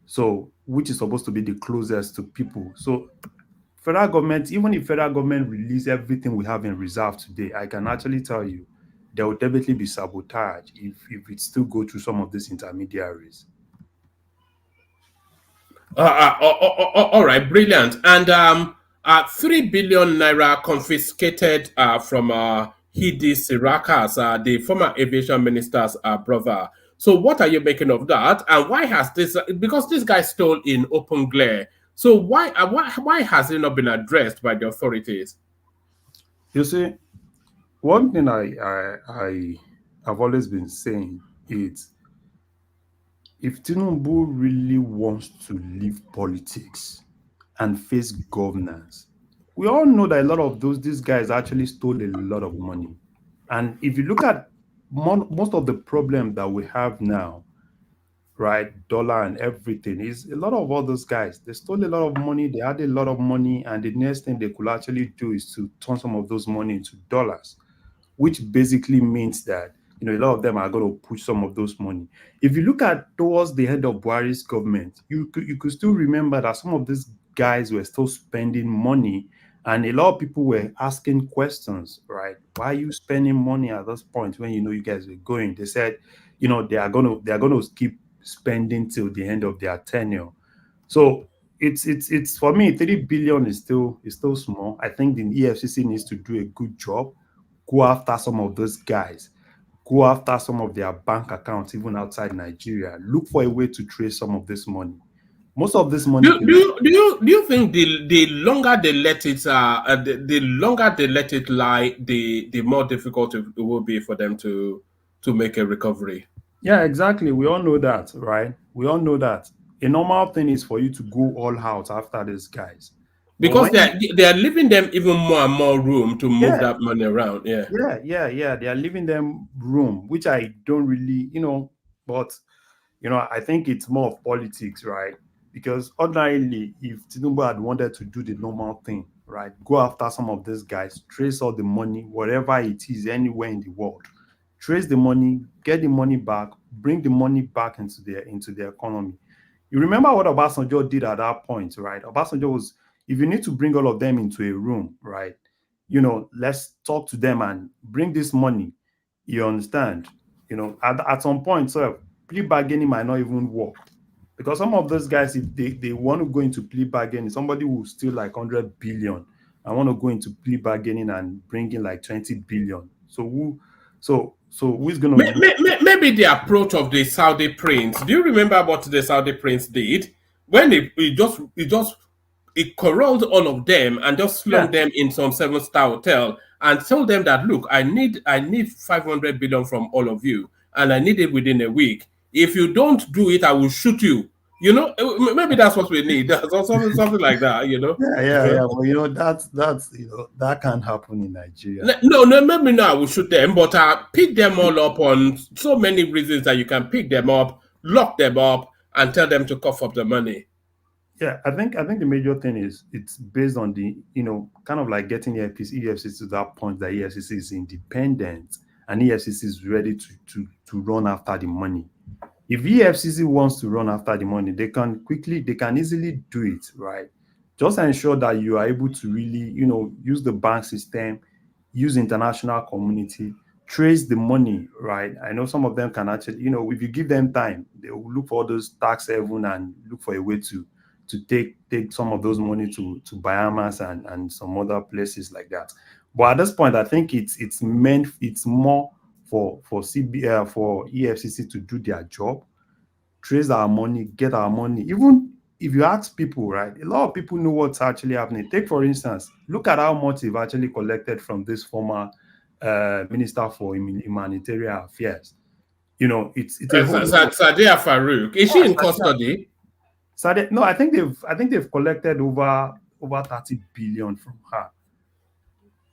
So, which is supposed to be the closest to people. So federal government, even if federal government release everything we have in reserve today, I can actually tell you there will definitely be sabotage if it still go through some of these intermediaries. All right, brilliant. And 3 billion naira confiscated from Hidi Sirika's, the former aviation minister's brother. So, what are you making of that? And why has this? Because this guy stole in open glare. So, why has it not been addressed by the authorities? You see, one thing I have always been saying is, if TINUBU really wants to leave politics and face governance, we all know that a lot of these guys actually stole a lot of money. And if you look at most of the problem that we have now, right, dollar and everything, is a lot of all those guys, they stole a lot of money, they had a lot of money, and the next thing they could actually do is to turn some of those money into dollars, which basically means that a lot of them are going to push some of those money. If you look at towards the head of Buhari's government, you could still remember that some of these guys were still spending money, and a lot of people were asking questions, right? Why are you spending money at this point when you guys were going? They said, they are going to keep spending till the end of their tenure. So, it's for me, 3 billion is still small. I think the EFCC needs to do a good job. Go after some of those guys. Go after some of their bank accounts, even outside Nigeria. Look for a way to trace some of this money. Most of this money. Do you think the longer they let it the longer they let it lie, the more difficult it will be for them to make a recovery? Yeah, exactly. We all know that, right? We all know that. A normal thing is for you to go all out after these guys. Because they are leaving them even more and more room to move that money around. Yeah. They are leaving them room, which I don't really, but I think it's more of politics, right? Because ordinarily, if TINUBU had wanted to do the normal thing, right, go after some of these guys, trace all the money, whatever it is, anywhere in the world, trace the money, get the money back, bring the money back into the economy. You remember what Obasanjo did at that point, right? Obasanjo was, if you need to bring all of them into a room, right, let's talk to them and bring this money. You understand? At some point, so plea bargaining might not even work. Because some of those guys, if they want to go into plea bargaining, somebody will steal like 100 billion. I want to go into plea bargaining and bring in like 20 billion. So who's going to... Maybe the approach of the Saudi prince. Do you remember what the Saudi prince did? When he corralled all of them and just flung them in some 7-star hotel and told them that, look, I need 500 billion from all of you, and I need it within a week. If you don't do it, I will shoot you. Maybe that's what we need. Something like that. Yeah. Well, that's that can't happen in Nigeria. No, maybe not. I will shoot them, but pick them all up on so many reasons that you can pick them up, lock them up, and tell them to cough up the money. Yeah, I think the major thing is it's based on the kind of like getting EFCC to that point that EFCC is independent and EFCC is ready to run after the money. If EFCC wants to run after the money, they can easily do it, right? Just ensure that you are able to really, use the bank system, use international community, trace the money, right? I know some of them can actually, if you give them time, they will look for those tax haven and look for a way to take some of those money to Bahamas and some other places like that. But at this point, I think it's more for EFCC to do their job, trace our money, get our money. Even if you ask people, right, a lot of people know what's actually happening. Take, for instance, look at how much they've actually collected from this former Minister for Humanitarian Affairs. It's Sadiya Farouk. Is she in custody? No, I think they've collected over 30 billion from her.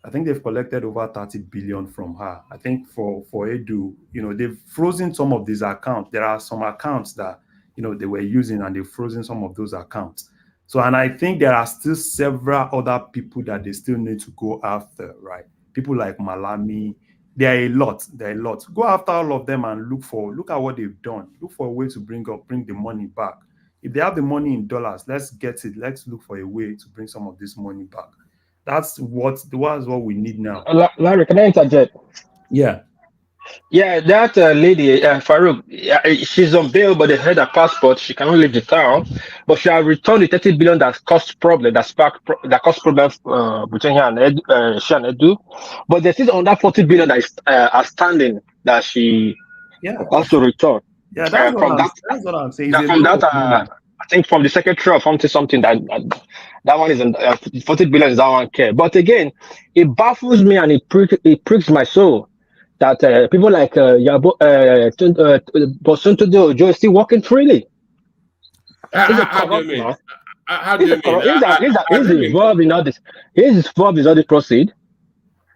I think they've collected over 30 billion from her. I think for Edu, they've frozen some of these accounts. There are some accounts that, they were using and they've frozen some of those accounts. So, and I think there are still several other people that they still need to go after, right? People like Malami. There are a lot. Go after all of them and look at what they've done. Look for a way to bring the money back. If they have the money in dollars, let's get it. Let's look for a way to bring some of this money back. That's what we need now. Larry, can I interject? Yeah. Yeah, that lady, Farouk, she's on bail, but they had her passport. She cannot leave the town, but she has returned the 30 billion that caused problems between her and Edu. But there's still under 40 billion that is outstanding that she also returned. Yeah, that's what I'm saying. From that, I think from the secretary of something that one is 40 billion is that one care. But again, it baffles me and it pricks my soul that people like Bosunto Ojo is still working freely. How do you mean? He's involved in all this. He's involved in all this proceed.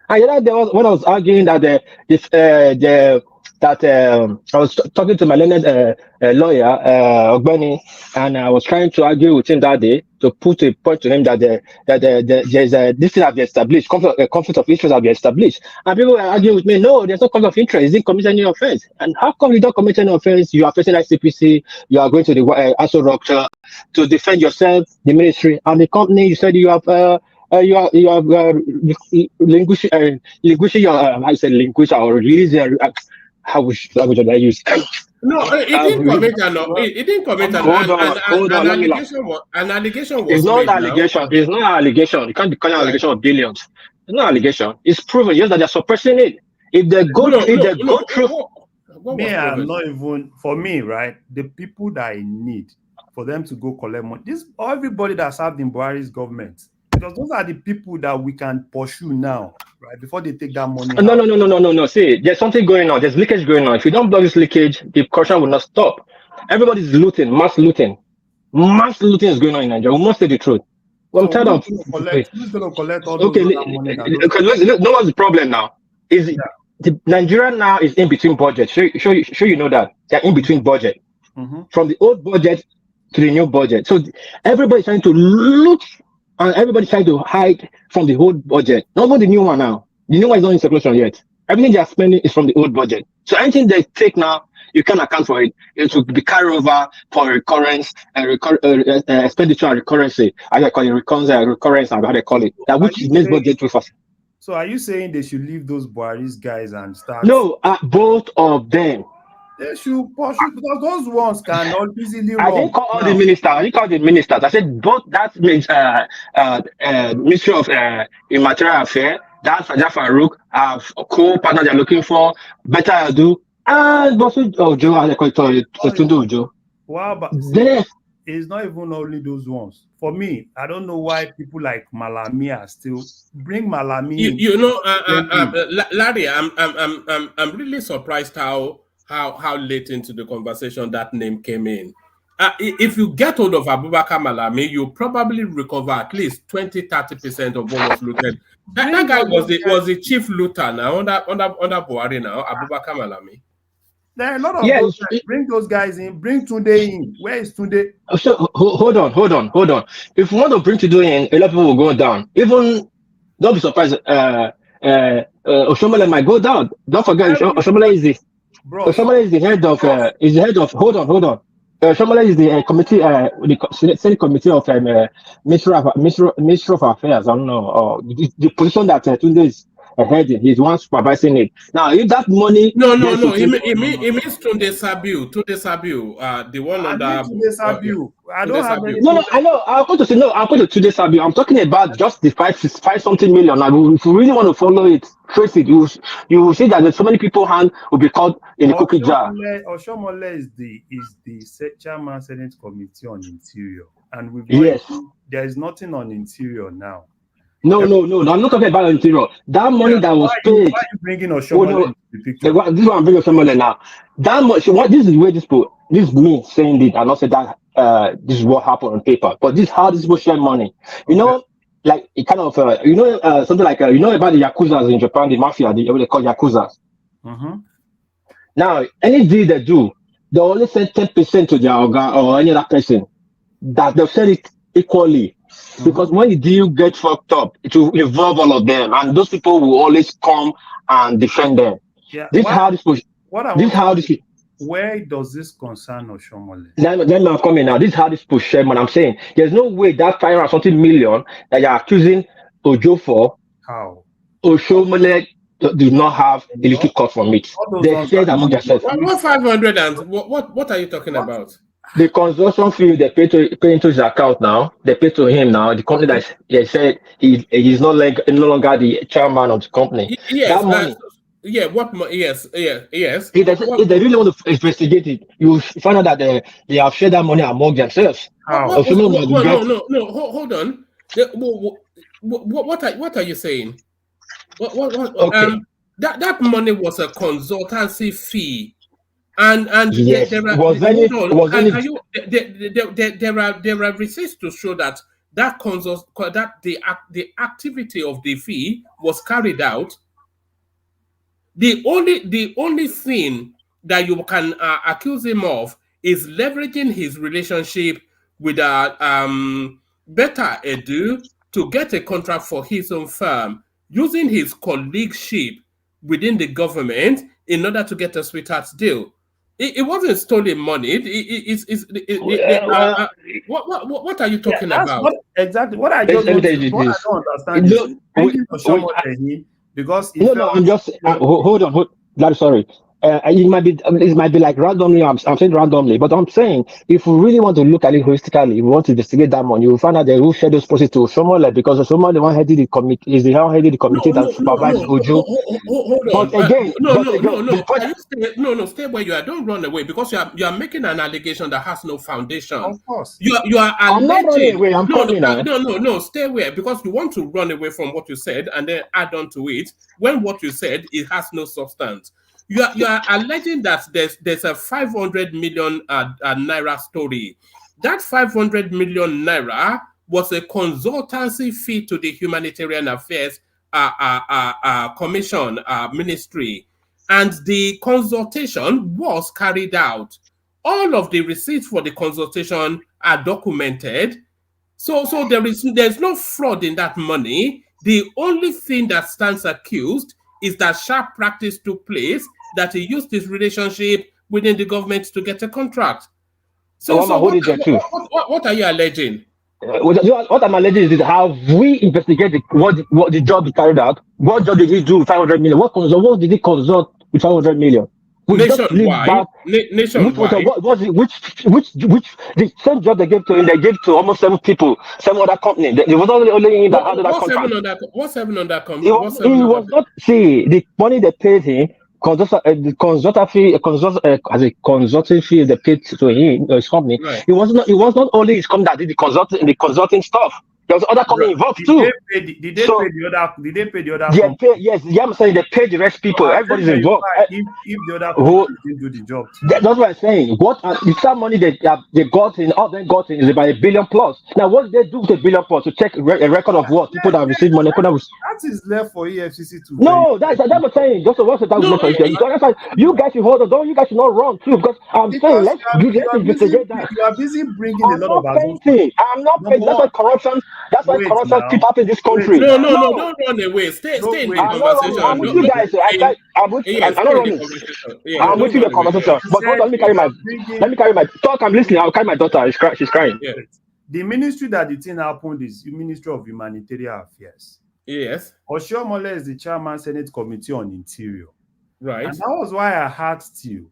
And when I was arguing that I was talking to my learned lawyer, Ogbeni, and I was trying to argue with him that day to put a point to him that there's this thing have been established, conflict of interest have been established. And people were arguing with me, no, there's no conflict of interest, he didn't commit any offense. And how come you don't commit any offense? You are facing ICPC, you are going to the ASO Rock to defend yourself, the ministry, and the company, you said you have relinquishing your, I said relinquish or release your, how would I use? No, it didn't commit it didn't commit an allegation. An allegation was It's not made allegation. now. It's not allegation. You can't be calling allegation of billions. It's not allegation. It's proven. Just that they're suppressing it. If they go, through. Me, I'm not even, for me, right? The people that I need for them to go collect money, this everybody that served in Buhari's government, because those are the people that we can pursue now, right? Before they take that money. No. See, there's something going on. There's leakage going on. If you don't block this leakage, the corruption will not stop. Everybody's looting, mass looting. Mass looting is going on in Nigeria. We must say the truth. Well, I'm tired of. Who's going to collect all okay, money? No, what's the problem now? Is the Nigeria now is in between budget. Sure, you know that they're in between budget from the old budget to the new budget. So everybody's trying to loot and everybody's trying to hide from the old budget. Not even the new one now. The new one is not in circulation yet. Everything they are spending is from the old budget. So anything they take now, you can't account for it. It will be carried over for recurrence and expenditure and recurrency. I call it recurrence and how they call it. That which makes budget too fast. So are you saying they should leave those Buhari's guys and start? No, both of them. They should pursue because those ones cannot easily run. I didn't call all the ministers. I didn't call the ministers. I said both. That means Ministry of Immaterial Affairs. That's Farouk. Have a co-partner they're looking for. Better do. And Ojo, I call it Ojo. Wow, but it's not even only those ones. For me, I don't know why people like Malami are still bring Malami. You know, Larry, I'm really surprised how late into the conversation that name came in. If you get hold of Abubakar Malami, you probably recover at least 20-30% of what was looted. That guy was the chief looter now under Buhari now, Abubakar Malami. There are a lot of those guys. Bring those guys in. Bring Tunde in. Where is Tunde? So hold on. If you want to bring Tunde in, a lot of people will go down. Even don't be surprised. Oshomole might go down. Don't forget, Oshomole is the head of. Hold on. Oshomole is the committee, the Senate committee of Ministry of Affairs. I don't know, or the position that Tunde is heading. He's one supervising it. Now, if that money, no. It means Tunde Sabiu, the one under Tunde Sabiu. I don't have any. No, I know. I'll go to Tunde Sabiu. I'm talking about just the five something million. Now, if you really want to follow it, trace it, you will see that there's so many people hand will be caught in the cookie jar. Oshomole is the chairman Senate Committee on Interior, and there is nothing on Interior now. No. I'm not talking about interior. That money that was paid. Why are you bringing Oshomole into the picture? This is what I'm bringing Oshomole now. That much. This is where this is me saying it, and not say that this is what happened on paper. But this is how this people share money. You know, like it kind of something like you know about the Yakuzas in Japan, the mafia, what they call Yakuzas. Now, any deal they do, they only send 10% to their organ or any other person. That they'll send it equally. Because when the deal gets fucked up, it will involve all of them, and those people will always come and defend them. Yeah. Where does this concern Oshomole? Then I'm coming now. This is how this push Sherman. I'm saying there's no way that 500 million that you're accusing Ojo for. How? Oshomole do not have a little cut from it. They said among themselves. What 500 and what are you talking about? The consortium fee they pay into his account now. They pay to him now. The company that they said he's no longer the chairman of the company. Yes. That money. What money? Yes. If they really want to investigate it, you find out that they have shared that money among themselves. No. Hold on. What are you saying? Okay. That money was a consultancy fee. And yes. there are receipts to show that the activity of the fee was carried out. The only thing that you can accuse him of is leveraging his relationship with Better Edu to get a contract for his own firm, using his colleagueship within the government in order to get a sweetheart deal. It wasn't stolen money. What are you talking about? Exactly. What I don't understand is I'm just hold on. Sorry. it might be like randomly. I'm saying randomly, but I'm saying if we really want to look at it holistically, we want to investigate that money. We will find out who shared those proceeds to Shomole, because Shomole, the one headed the committee, is the one headed the committee that supervised Ojo. Hold on. Stay where you are. Don't run away, because you are making an allegation that has no foundation. Of course. You are I'm not running away. I'm coming now. No. Stay where, because you want to run away from what you said and then add on to it when what you said it has no substance. You are alleging that there's a 500 million naira story. That 500 million naira was a consultancy fee to the Humanitarian Affairs Commission Ministry, and the consultation was carried out. All of the receipts for the consultation are documented. So there's no fraud in that money. The only thing that stands accused is that sharp practice took place, that he used his relationship within the government to get a contract. So what are you alleging? What I'm alleging is how we investigate what the job he carried out. What job did he do with 500 million? What did he consult with 500 million? Nationwide. Which the same job they gave to him, they gave to almost 7 people, 7 other companies. It was only him that had that contract. What's 7 on that company? He was not, see, the money they paid him, the consulting fee they paid to him, his company. Right. It was not only his company that did the consulting stuff. There was other company involved too. Did they pay the other? Yes, I'm saying they paid the rest people. Everybody's involved. If the other company didn't do the job. That's what I'm saying. The money they got in, all they got in is about $1 billion plus. Now, what did they do with $1 billion plus? To check a record of what? People that received money. That is left for EFCC to. No, that's what I'm saying. Just what's the time left for EFCC? You guys should hold on. Don't you guys should not run too? Because I'm saying let's investigate that. You are busy bringing a lot of assumptions. I'm not paying. That's why corruption. That's why corruption keep up in this country. No, don't run away. Stay in the conversation. I'm with you guys. I'm with you. I'm not running. I'm with you in the conversation. But hold on, let me carry my talk. I'm listening. I'll carry my daughter. She's crying. Yeah. The ministry that the thing happened is the Ministry of Humanitarian Affairs. Yes. Oshiomhole is the chairman Senate Committee on Interior. Right. And that was why I asked you.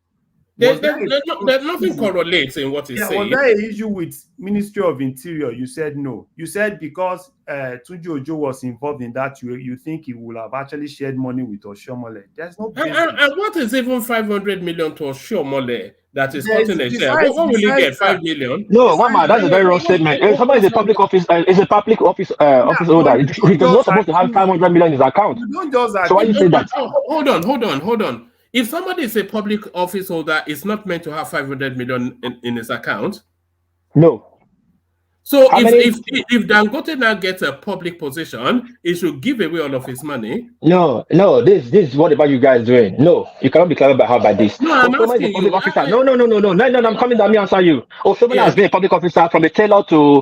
There's nothing correlates in what he's saying. Was there an issue with Ministry of Interior? You said no. You said because Tunji Ojo was involved in that, you think he would have actually shared money with Oshiomhole. There's no basis. And what is even 500 million to Oshiomhole that is cutting a share? What will he get? 5 million? No, Mama, that's a very wrong statement. If somebody is a public office, office holder. He's not supposed to have 500 million in his account. You don't just so why you say that? Hold on. If somebody is a public office holder, it's not meant to have 500 million in his account. No. So if Dangote now gets a public position, he should give away all of his money. No. This is what about you guys doing? No, you cannot be clever about this. No, I'm asking you. No, I'm coming down. Let me answer you. Somebody has been a public officer from a tailor to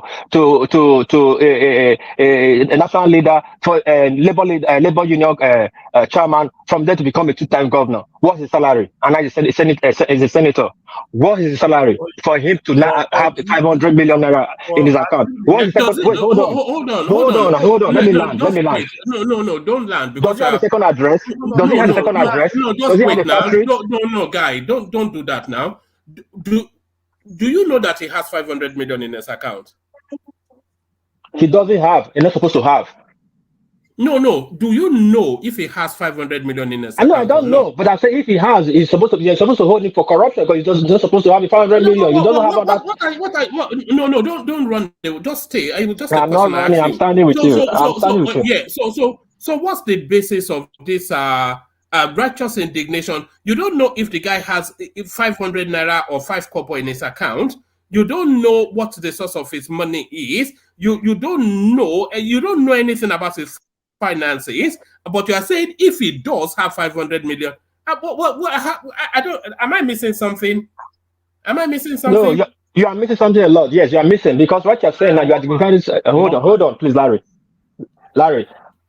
a national leader, for labor union chairman, from there to become a 2-time governor. What's his salary? And I said is a senator. What is his salary for him to now have 500 million naira in his account? What is hold on. Let me land. No, don't land. Does he have a second address? Does he have a second address? No, just wait now. No, guy, don't do that now. Do you know that he has 500 million in his account? He doesn't have. He's not supposed to have. No. Do you know if he has 500 million in his account? I don't know, but I say if he has, he's supposed to hold him for corruption because he's not supposed to have 500 million. You don't have that. No, don't run. Just stay. I will just. I'm not running. I'm standing with you. Yeah. So what's the basis of this righteous indignation? You don't know if the guy has 500 naira or 5 kobo in his account. You don't know what the source of his money is. You don't know, and you don't know anything about his finances, but you are saying if he does have 500 million, I don't. Am I missing something? No, you are missing something a lot. Yes, you are missing because what you're saying now, you are hold on, please, Larry.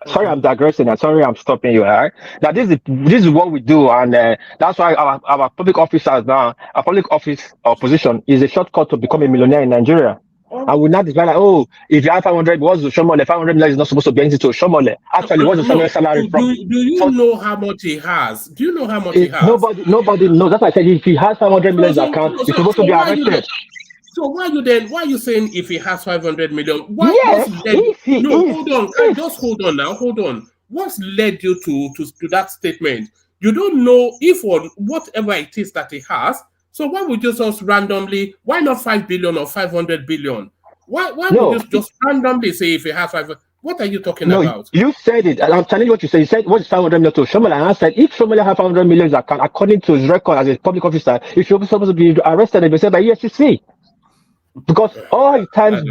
Sorry, I'm digressing. I'm sorry, I'm stopping you. All right. Now, this is what we do, and that's why our public officers now, our public office or position is a shortcut to become a millionaire in Nigeria. I will not declare like, oh, if you have 500, what's the Shomole? 500 million is not supposed to be anything to Shomole. Actually, what's the No. salary from? Do you know how much he has? Do you know how much he has? Nobody knows. That's why I said if he has 500 million account, he's supposed to be arrested. So why are you saying if he has 500 million? Hold on now. What's led you to that statement? You don't know if or whatever it is that he has. So why would you just randomly, why not 5 billion or 500 billion? Why would you just randomly say if he has 500? What are you talking about? You said it, and I'm telling you what you said. You said, what is 500 million to Shomole? And I said, if Shomole has 500 million account, according to his record as a public officer, he should be supposed to be arrested and be said by EFCC. Because all the times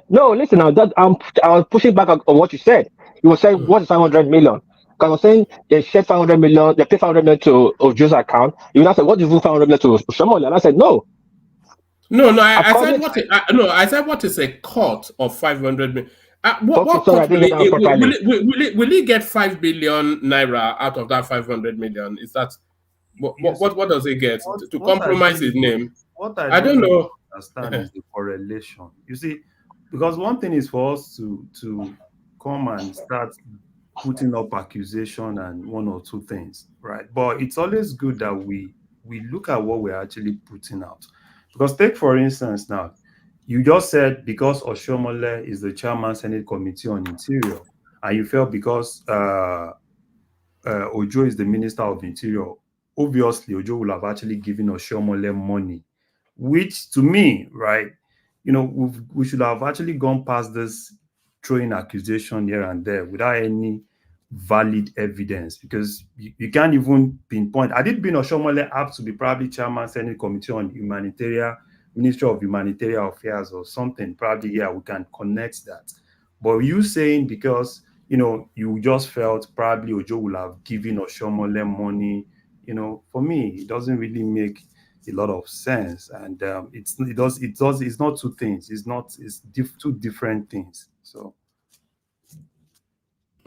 no, listen now, I was pushing back on what you said. You were saying, what is 500 million? Because I was saying they shared 500 million, they pay 500 million to Ojo's account. You now said, what is 500 million to Shomole? And I said, no. I said what is a cut of 500 million? Will he get 5 billion naira out of that 500 million? Is that what does he get to compromise his name? I don't know. Understand is the correlation. You see, because one thing is for us to come and start putting up accusation and one or two things, right? But it's always good that we look at what we're actually putting out. Because take for instance now, you just said because Oshomole is the chairman Senate Committee on Interior, and you felt because Ojo is the Minister of Interior, obviously Ojo will have actually given Oshomole money, which to me, right, we should have actually gone past this throwing accusation here and there without any valid evidence, because you can't even pinpoint. Had it been Oshomole apt to be probably chairman Senate Committee on Humanitarian, Ministry of Humanitarian Affairs or something, probably, yeah, we can connect that. But you saying because, you just felt probably Ojo will have given Oshomole money, for me, it doesn't really make a lot of sense. And it's not two things. It's two different things. So.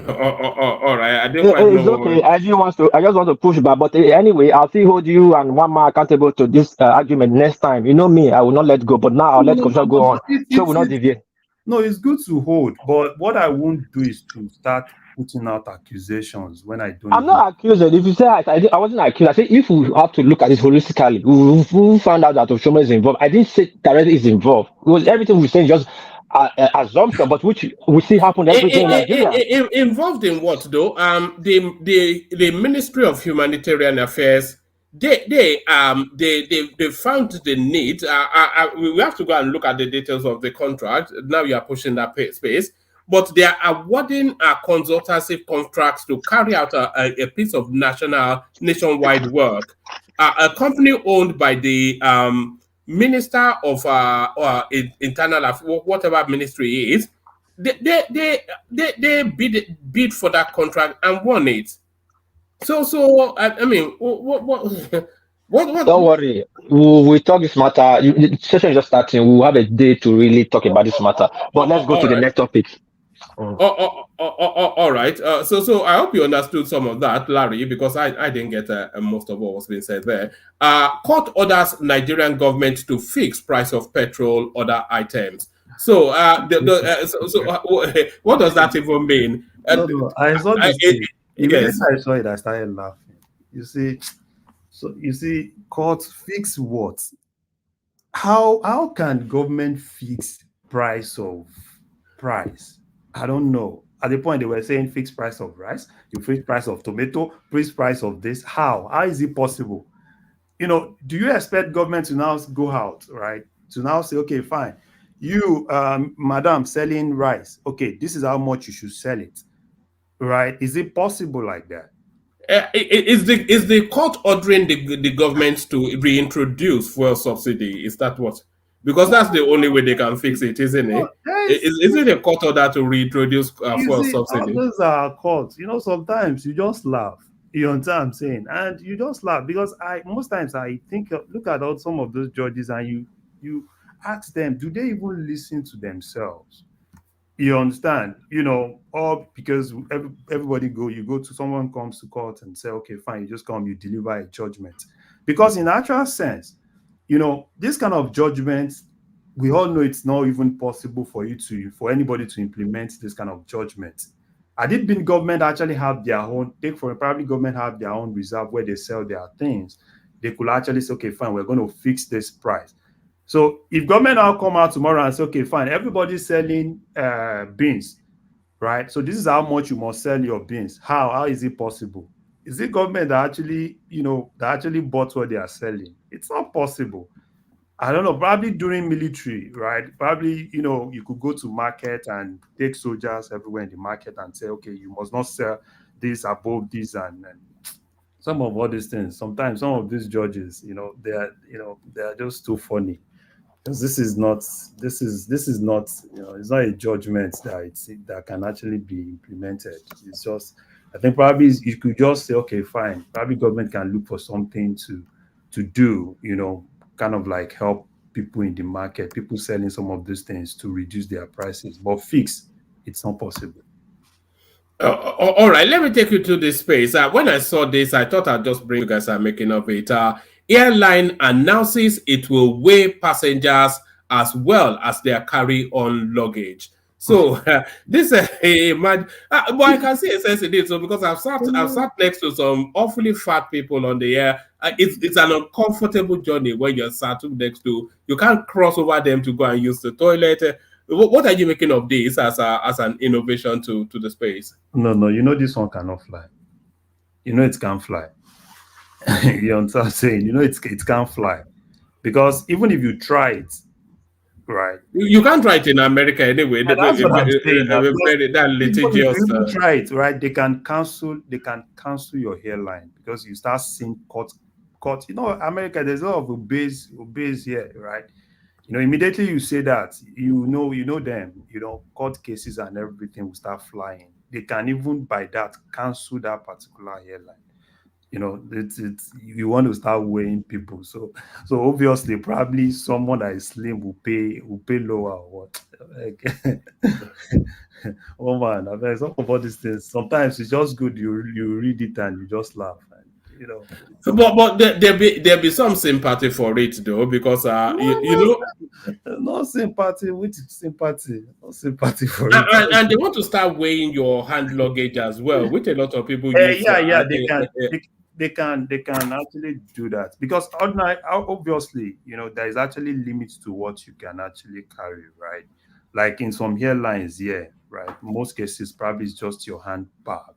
All right. I didn't quite know. Okay. I just want to push back. But anyway, I'll still hold you and one man accountable to this argument next time. You know me, I will not let go. But now I'll let Commissioner go on. So we'll not deviate. No, it's good to hold. But what I won't do is to start putting out accusations when I don't. I'm not accusing. If you say I wasn't accused, I say if we have to look at it holistically, we found out that Oshomole is involved. I didn't say directly is involved. Because everything we say just assumption, but which we see happen every day in Nigeria. Involved in what though? The Ministry of Humanitarian Affairs, they found the need. We have to go and look at the details of the contract. Now you are pushing that space, but they are awarding consultative contracts to carry out a piece of nationwide work. A company owned by the Minister of Internal Affairs, whatever ministry is, they bid for that contract and won it. So I mean, what? Don't worry, we talk this matter. The session is just starting. We'll have a day to really talk about this matter. But let's go to the next topic. All right. So I hope you understood some of that, Larry, because I didn't get most of what was being said there. Court orders Nigerian government to fix price of petrol, other items. So, what does that even mean? I saw this. I saw it, I started laughing. You see, court fix what? How can government fix price? I don't know. At the point they were saying fixed price of rice, you fix price of tomato, fixed price of this. How is it possible? Do you expect government to now go out, right? To now say, okay, fine, you, madam, selling rice. Okay, this is how much you should sell it, right? Is it possible like that? Is the court ordering the government to reintroduce fuel subsidy? Is that what? Because that's the only way they can fix it, isn't it? Is it a court order to reintroduce fuel subsidy? Those are courts. Sometimes you just laugh. You understand what I'm saying? And you just laugh because most times I think, look at some of those judges and you ask them, do they even listen to themselves? You understand? Or because everybody you go to someone comes to court and say, okay, fine, you just come, you deliver a judgment. Because in actual sense, this kind of judgments we all know it's not even possible for anybody to implement this kind of judgment. Had it been government actually have their own, probably government have their own reserve where they sell their things, they could actually say, okay, fine, we're going to fix this price. So if government now come out tomorrow and say, okay, fine, everybody's selling beans, right? So this is how much you must sell your beans. How is it possible? Is it government that actually, that actually bought what they are selling? It's not possible. I don't know, probably during military, right? Probably, you could go to market and take soldiers everywhere in the market and say, okay, you must not sell this above this and some of all these things. Sometimes some of these judges, they are just too funny. Because this is not, it's not a judgment that can actually be implemented. It's just, I think probably you could just say, okay, fine, probably government can look for something to do, kind of like help people in the market, people selling some of these things to reduce their prices. But fix, it's not possible. All right, let me take you to this space. When I saw this, I thought I'd just bring you guys are making of it. Airline announces it will weigh passengers as well as their carry-on luggage. So this but I can see a sense in it. So because I've sat next to some awfully fat people on the air. It's an uncomfortable journey when you're sat next to. You can't cross over them to go and use the toilet. What are you making of this as an innovation to the space? No, this one cannot fly. It can't fly. You understand what I'm saying? It can't fly. Because even if you try it, right? You can't try it in America anyway. That's what I'm saying. That litigious. If you try it, right? They can cancel your airline because you start seeing cut. America, there's a lot of obese here, right? Immediately you say that, you know them, court cases and everything will start flying. They can even by that cancel that particular airline. You want to start weighing people. So obviously, probably someone that is slim will pay lower or what. Oh man, I mean, some of all these things. Sometimes it's just good. You read it and you just laugh. But there be some sympathy for it though, because no sympathy. Which sympathy? No sympathy for it. And they want to start weighing your hand luggage as well, which a lot of people use. They can actually do that because obviously, there is actually limits to what you can actually carry, right? Like in some airlines, right. Most cases, probably it's just your handbag.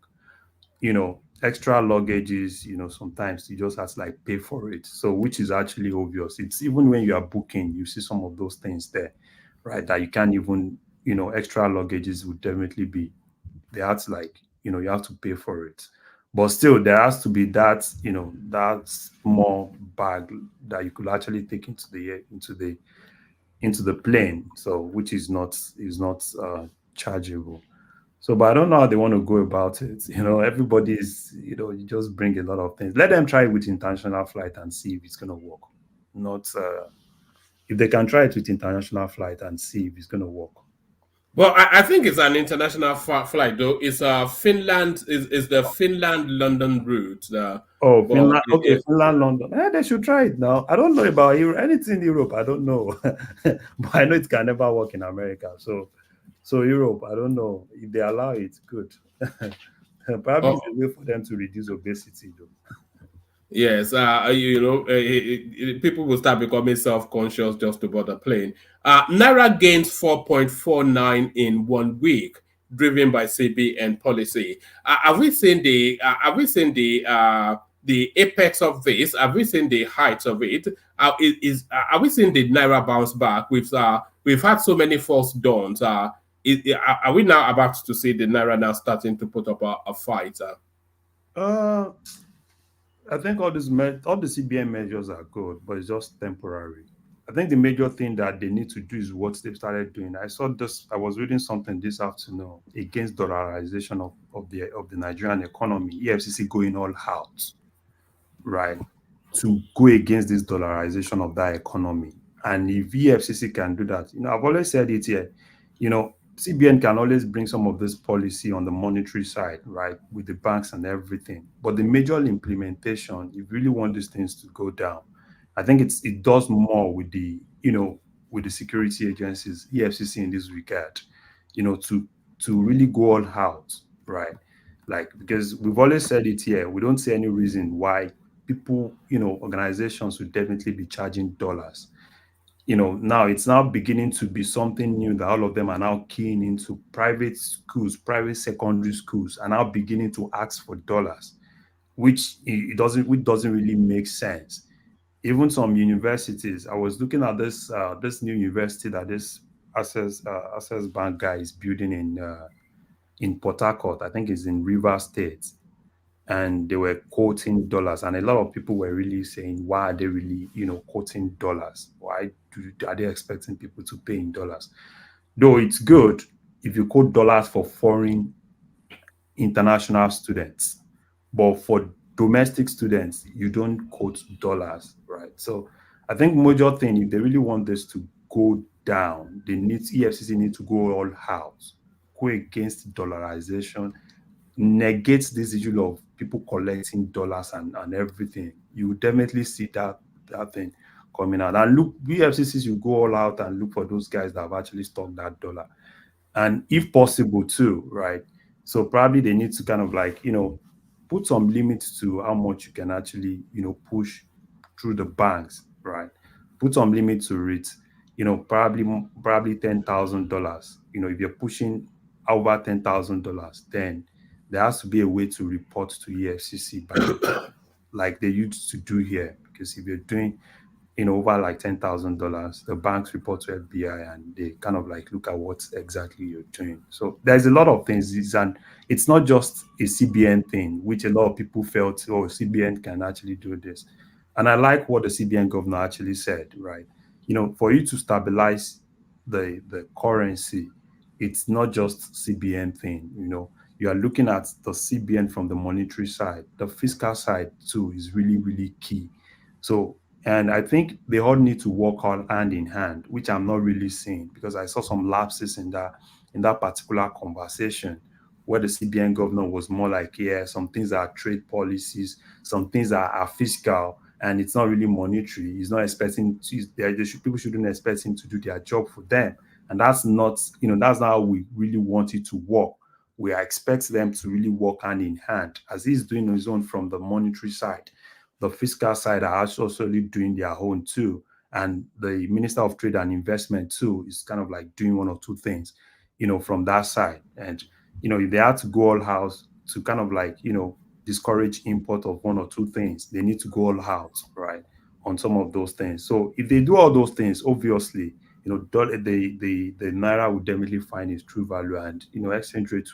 Extra luggages, sometimes you just have to pay for it. So, which is actually obvious. It's even when you are booking, you see some of those things there, right? That you can't even, extra luggages would definitely be. They have to you have to pay for it. But still, there has to be that, that small bag that you could actually take into the plane. So, which is not chargeable. So, but I don't know how they want to go about it. Everybody is, you just bring a lot of things. Let them try it with international flight and see if it's going to work. Not if they can try it with international flight and see if it's going to work. Well, I think it's an international flight though. It's Finland is the Finland-London route. Finland. Okay, Finland-London. They should try it now. I don't know about anything in Europe. I don't know, but I know it can never work in America. So Europe, I don't know if they allow it. Good. Probably it's a way for them to reduce obesity, though. Yes, people will start becoming self-conscious just about the plane. Naira gains 4.49 in 1 week, driven by CBN policy. Have we seen the apex of this? Have we seen the height of it? Have we seen the Naira bounce back? We've had so many false dawns. Are we now about to see the Naira now starting to put up a fight? I think all the CBN measures are good, but it's just temporary. I think the major thing that they need to do is what they've started doing. I was reading something this afternoon against dollarization of the Nigerian economy. EFCC going all out, right, to go against this dollarization of that economy. And if EFCC can do that, I've always said it here, CBN can always bring some of this policy on the monetary side, right, with the banks and everything. But the major implementation, if you really want these things to go down, I think it does more with the, with the security agencies, EFCC in this regard, to really go all out, right? Like, because we've always said it here, we don't see any reason why people, organizations would definitely be charging dollars. Now it's now beginning to be something new that all of them are now keying into. Private schools, private secondary schools are now beginning to ask for dollars, which doesn't really make sense. Even some universities, I was looking at this new university that this Access Bank guy is building in Port Harcourt. I think it's in Rivers State, and they were quoting dollars, and a lot of people were really saying, why are they really quoting dollars? Why are they expecting people to pay in dollars? Though it's good if you quote dollars for foreign international students, but for domestic students you don't quote dollars, right? So I think major thing, if they really want this to go down, EFCC need to go all out, go against dollarization, negate this issue of people collecting dollars and everything. You will definitely see that thing coming out. And look, EFCC should go all out and look for those guys that have actually stocked that dollar. And if possible too, right? So probably they need to kind of like, put some limits to how much you can actually, push through the banks, right? Put some limit to it, probably $10,000. If you're pushing over $10,000, then there has to be a way to report to EFCC like they used to do here. Because if you're doing over like $10,000, the banks report to FBI and they kind of like look at what exactly you're doing. So there's a lot of things, and it's not just a CBN thing, which a lot of people felt, oh, CBN can actually do this. And I like what the CBN governor actually said, right? For you to stabilize the currency, it's not just CBN thing, you are looking at the CBN from the monetary side. The fiscal side too is really, really key. So, and I think they all need to work all hand in hand, which I'm not really seeing, because I saw some lapses in that particular conversation where the CBN governor was more like, yeah, some things are trade policies, some things are fiscal, and it's not really monetary. He's not expecting people shouldn't expect him to do their job for them. And that's not, that's not how we really want it to work. We expect them to really work hand in hand, as he's doing his own from the monetary side. The fiscal side are also doing their own too. And the Minister of Trade and Investment too is kind of like doing one or two things, from that side. And, if they had to go all out to kind of like, discourage import of one or two things, they need to go all out, right, on some of those things. So if they do all those things, obviously, the Naira will definitely find its true value, and, exchange rate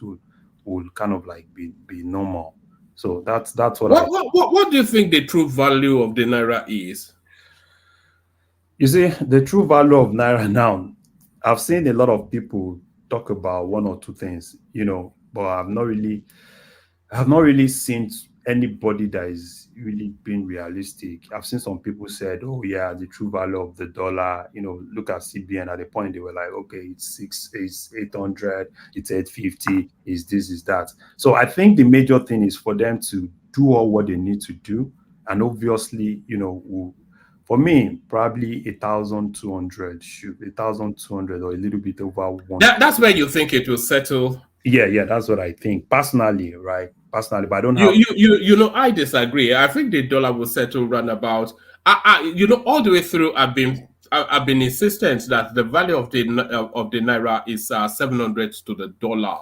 will kind of like be normal. So that's what do you think the true value of the Naira is? You see, the true value of Naira now, I've seen a lot of people talk about one or two things, but I've not really seen anybody that is really being realistic. I've seen some people said, oh yeah, the true value of the dollar, look at CBN. At the point they were like, okay, it's 800, it's 850, is this, is that. So I think the major thing is for them to do all what they need to do. And obviously, for me, probably 1,200 or a little bit over one. That's where you think it will settle. Yeah, that's what I think personally, right? Personally, but I don't I disagree. I think the dollar will settle round about. All the way through, I've been insistent that the value of the Naira is 700 to the dollar.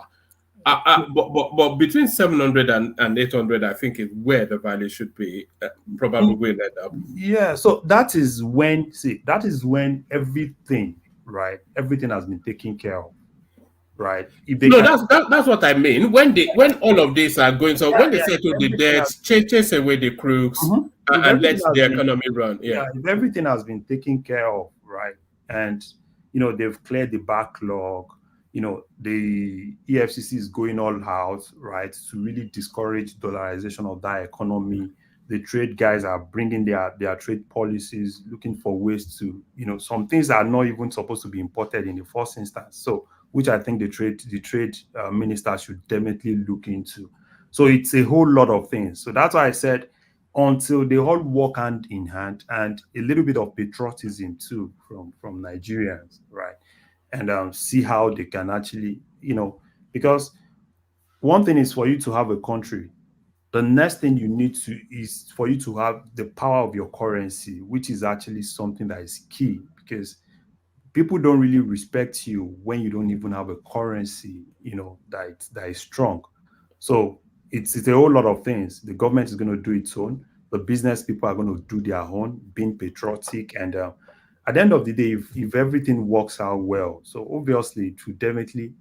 But between 700 and 800, I think is where the value should be. Probably will end up. Yeah. So that is when everything, right? Everything has been taken care of. Right. That's what I mean. When all of these are going, so when they settle the debts, chase away the crooks, and let the economy run. Yeah. If everything has been taken care of, right, and they've cleared the backlog, the EFCC is going all out, right, to really discourage dollarization of that economy. The trade guys are bringing their trade policies, looking for ways to, some things are not even supposed to be imported in the first instance. So, which I think the trade minister should definitely look into. So it's a whole lot of things. So that's why I said until they all work hand in hand, and a little bit of patriotism too from Nigerians, right? And see how they can actually, because one thing is for you to have a country. The next thing you need to is for you to have the power of your currency, which is actually something that is key, because people don't really respect you when you don't even have a currency, that is strong. So it's a whole lot of things. The government is going to do its own. The business people are going to do their own, being patriotic. And at the end of the day, if everything works out well, so obviously it will definitely,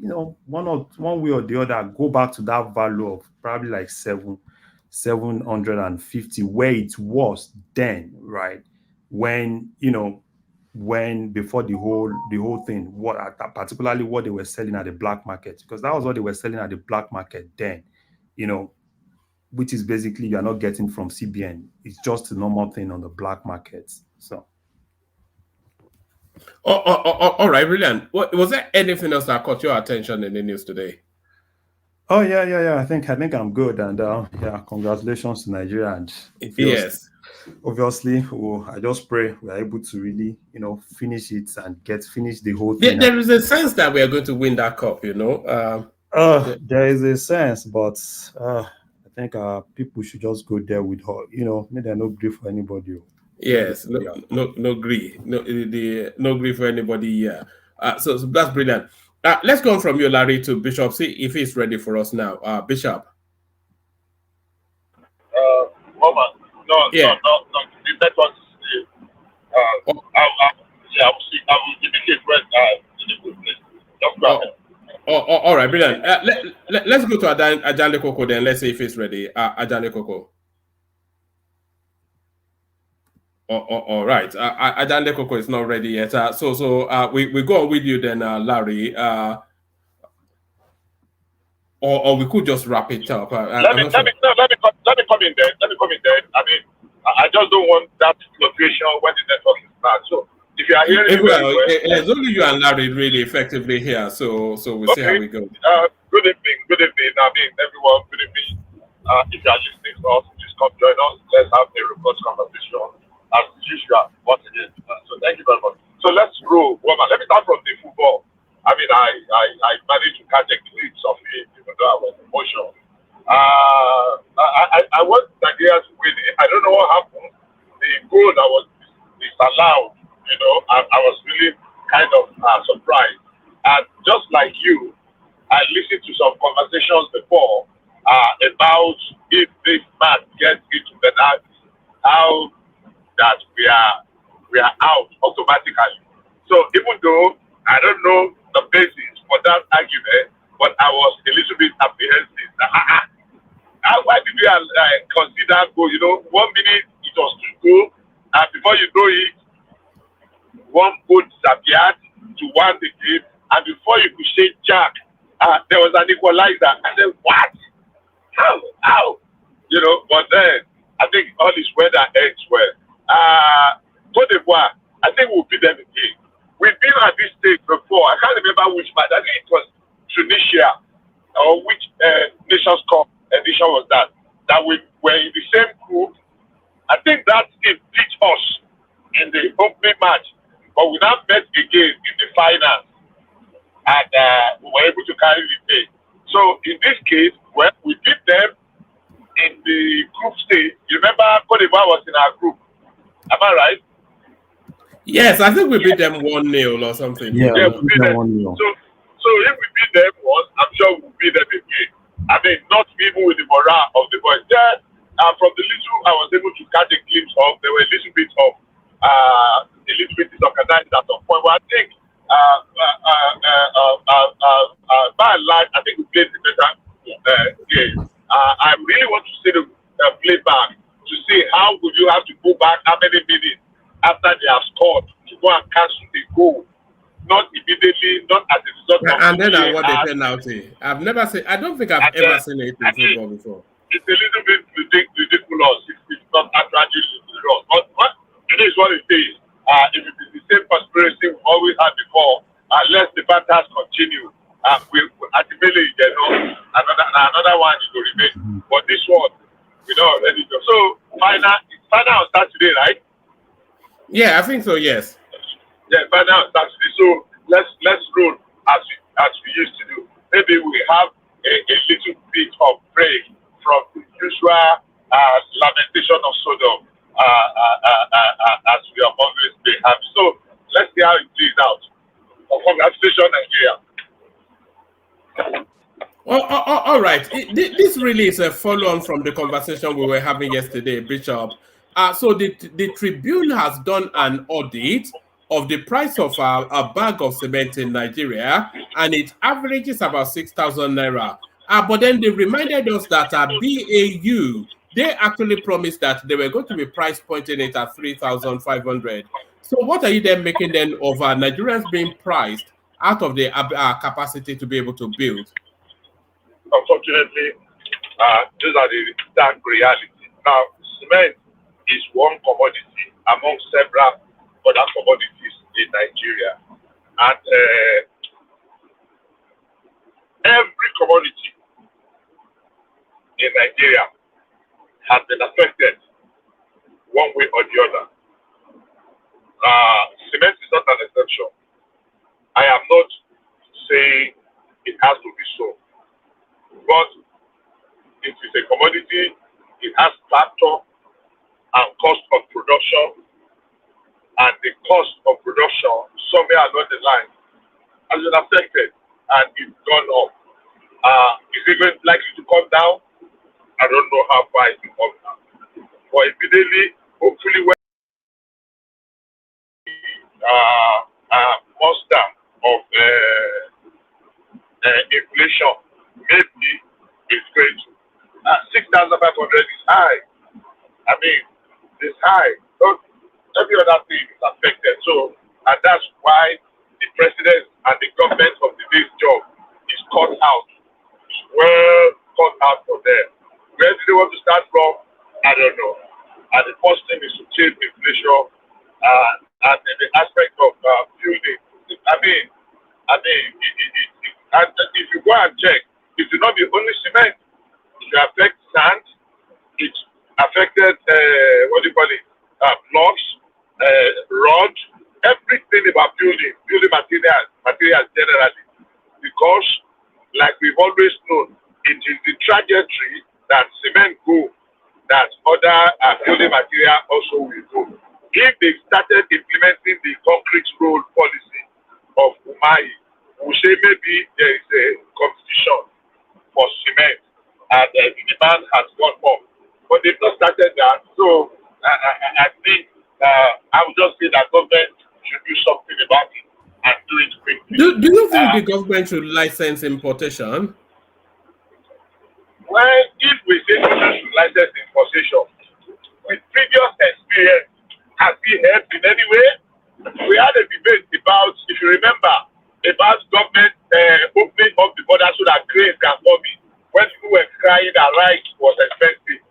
one way or the other, go back to that value of probably like 750 where it was then, right? When before the whole thing, particularly what they were selling at the black market, because that was what they were selling at the black market then, which is basically you're not getting from CBN. It's just a normal thing on the black market. So. All right, brilliant. Was there anything else that caught your attention in the news today? Oh yeah. I think I'm good, and congratulations to Nigeria. And obviously, I just pray we are able to really, finish it and finish the whole thing. There is a sense that we are going to win that cup, There is a sense, but I think people should just go there with her. Maybe they're no grief for anybody. Yes, no grief, no grief for anybody. Yeah, so that's brilliant. Let's go on from you, Larry, to Bishop. See if he's ready for us now. Bishop. Woman, no. The network is still. I will see. I will indicate when in a good place. Just go ahead. All right, brilliant. Let's go to Ajale Koko then. Let's see if he's ready. Ajale Koko. All right. Ajale Koko is not ready yet. So we go on with you then, Larry. Or we could just wrap it up. Let me come in there. I mean, I just don't want that fluctuation when the network is bad. So if you are hearing it's only you and Larry really effectively here. So we'll see how we go. Good evening. I mean, everyone, good evening. If you are listening to us, please come join us. Let's have a robust conversation as usual once again. So thank you very much. So let's roll. Well, let me start from the football. I mean, I managed to catch a glimpse of it, even though I was emotional. I want Nigeria to win it. I don't know what happened. The goal that was disallowed, I was really kind of surprised. And just like you, I listened to some conversations before about if this man gets into the net, how that we are out automatically. So even though I don't know the basis for that argument, but I was a little bit apprehensive. Why did we consider go? 1 minute it was 2 goals, and before you know it, one goal disappeared to 1 the game, and before you could say Jack, there was an equalizer. I said, what? How? But then I think all is well that ends well. Cote d'Ivoire, I think we'll beat them again. We've been at this stage before. I can't remember which match. I think it was Tunisia or which Nations Cup edition was that we were in the same group. I think that team beat us in the opening match, but we now met again in the finals, and we were able to carry the day. So in this case, we beat them in the group stage. You remember Cote d'Ivoire was in our group. Am I right? Yes, I think we beat them 1-0 or something. Yeah, we beat them 1-0. So if we beat them once, I'm sure we'll beat them again. I mean, not even with the morale of the boys. There, from the little I was able to catch a glimpse of, there were a little bit disorganized at some point. But I think, by and large, I think we played the better game. I really want to see the playback to see how would you have to go back, how many minutes after they have scored to go and cancel the goal. Not immediately, not as a result of and then I want the penalty. I don't think I've ever seen it in football before. It's a little bit ridiculous. It's not actually ridiculous. But it is what it is. If it is the same conspiracy we always had before, let the battles continue. Ultimately, another one is to remain. But this one, We don't already know. So final on Saturday, right? Yeah, I think so. Yes. Yeah, final on Saturday. So let's roll as we used to do. Maybe we have a little bit of break from the usual lamentation of Sodom as we are always been having. So let's see how it plays out. Congratulations, Nigeria. All right. This really is a follow-on from the conversation we were having yesterday, Bishop. So the Tribune has done an audit of the price of a bag of cement in Nigeria, and it averages about 6,000 naira. But then they reminded us that BAU, they actually promised that they were going to be price pointing it at 3,500. So what are you then making then of Nigerians being priced out of the capacity to be able to build? Unfortunately, these are the dark realities. Now, cement is one commodity among several other commodities in Nigeria. And every commodity in Nigeria has been affected one way or the other. Cement is not an exception. I am not saying it has to be so. But it is a commodity, it has factor and cost of production, and the cost of production somewhere along the line has been affected and it's gone up. Is it going likely to come down? I don't know how far it will come down. But immediately, hopefully, when monster of inflation maybe is going to 6,500 is high. I mean, it's high. So every other thing is affected. So, and that's why the president and the government of the day's job is cut out. It's well cut out for them. Where do they want to start from? I don't know. And the first thing is to change inflation and the aspect of building. I mean, and if you go and check, it will not be only cement. It will affect sand. It affected blocks, rod, everything about building materials generally. Because, like we've always known, it is the trajectory that cement go that other building material also will go. If they started implementing the concrete road policy of Umai, we say maybe there is a competition for cement and the demand has gone up. But they've not started that. So I think I would just say that government should do something about it and do it quickly. Do you think the government should license importation? Well, if we say government should license importation, with previous experience, has it helped in any way? We had a debate about, if you remember, about government opening up the border so that grain can come in. When people were crying that rice was expensive,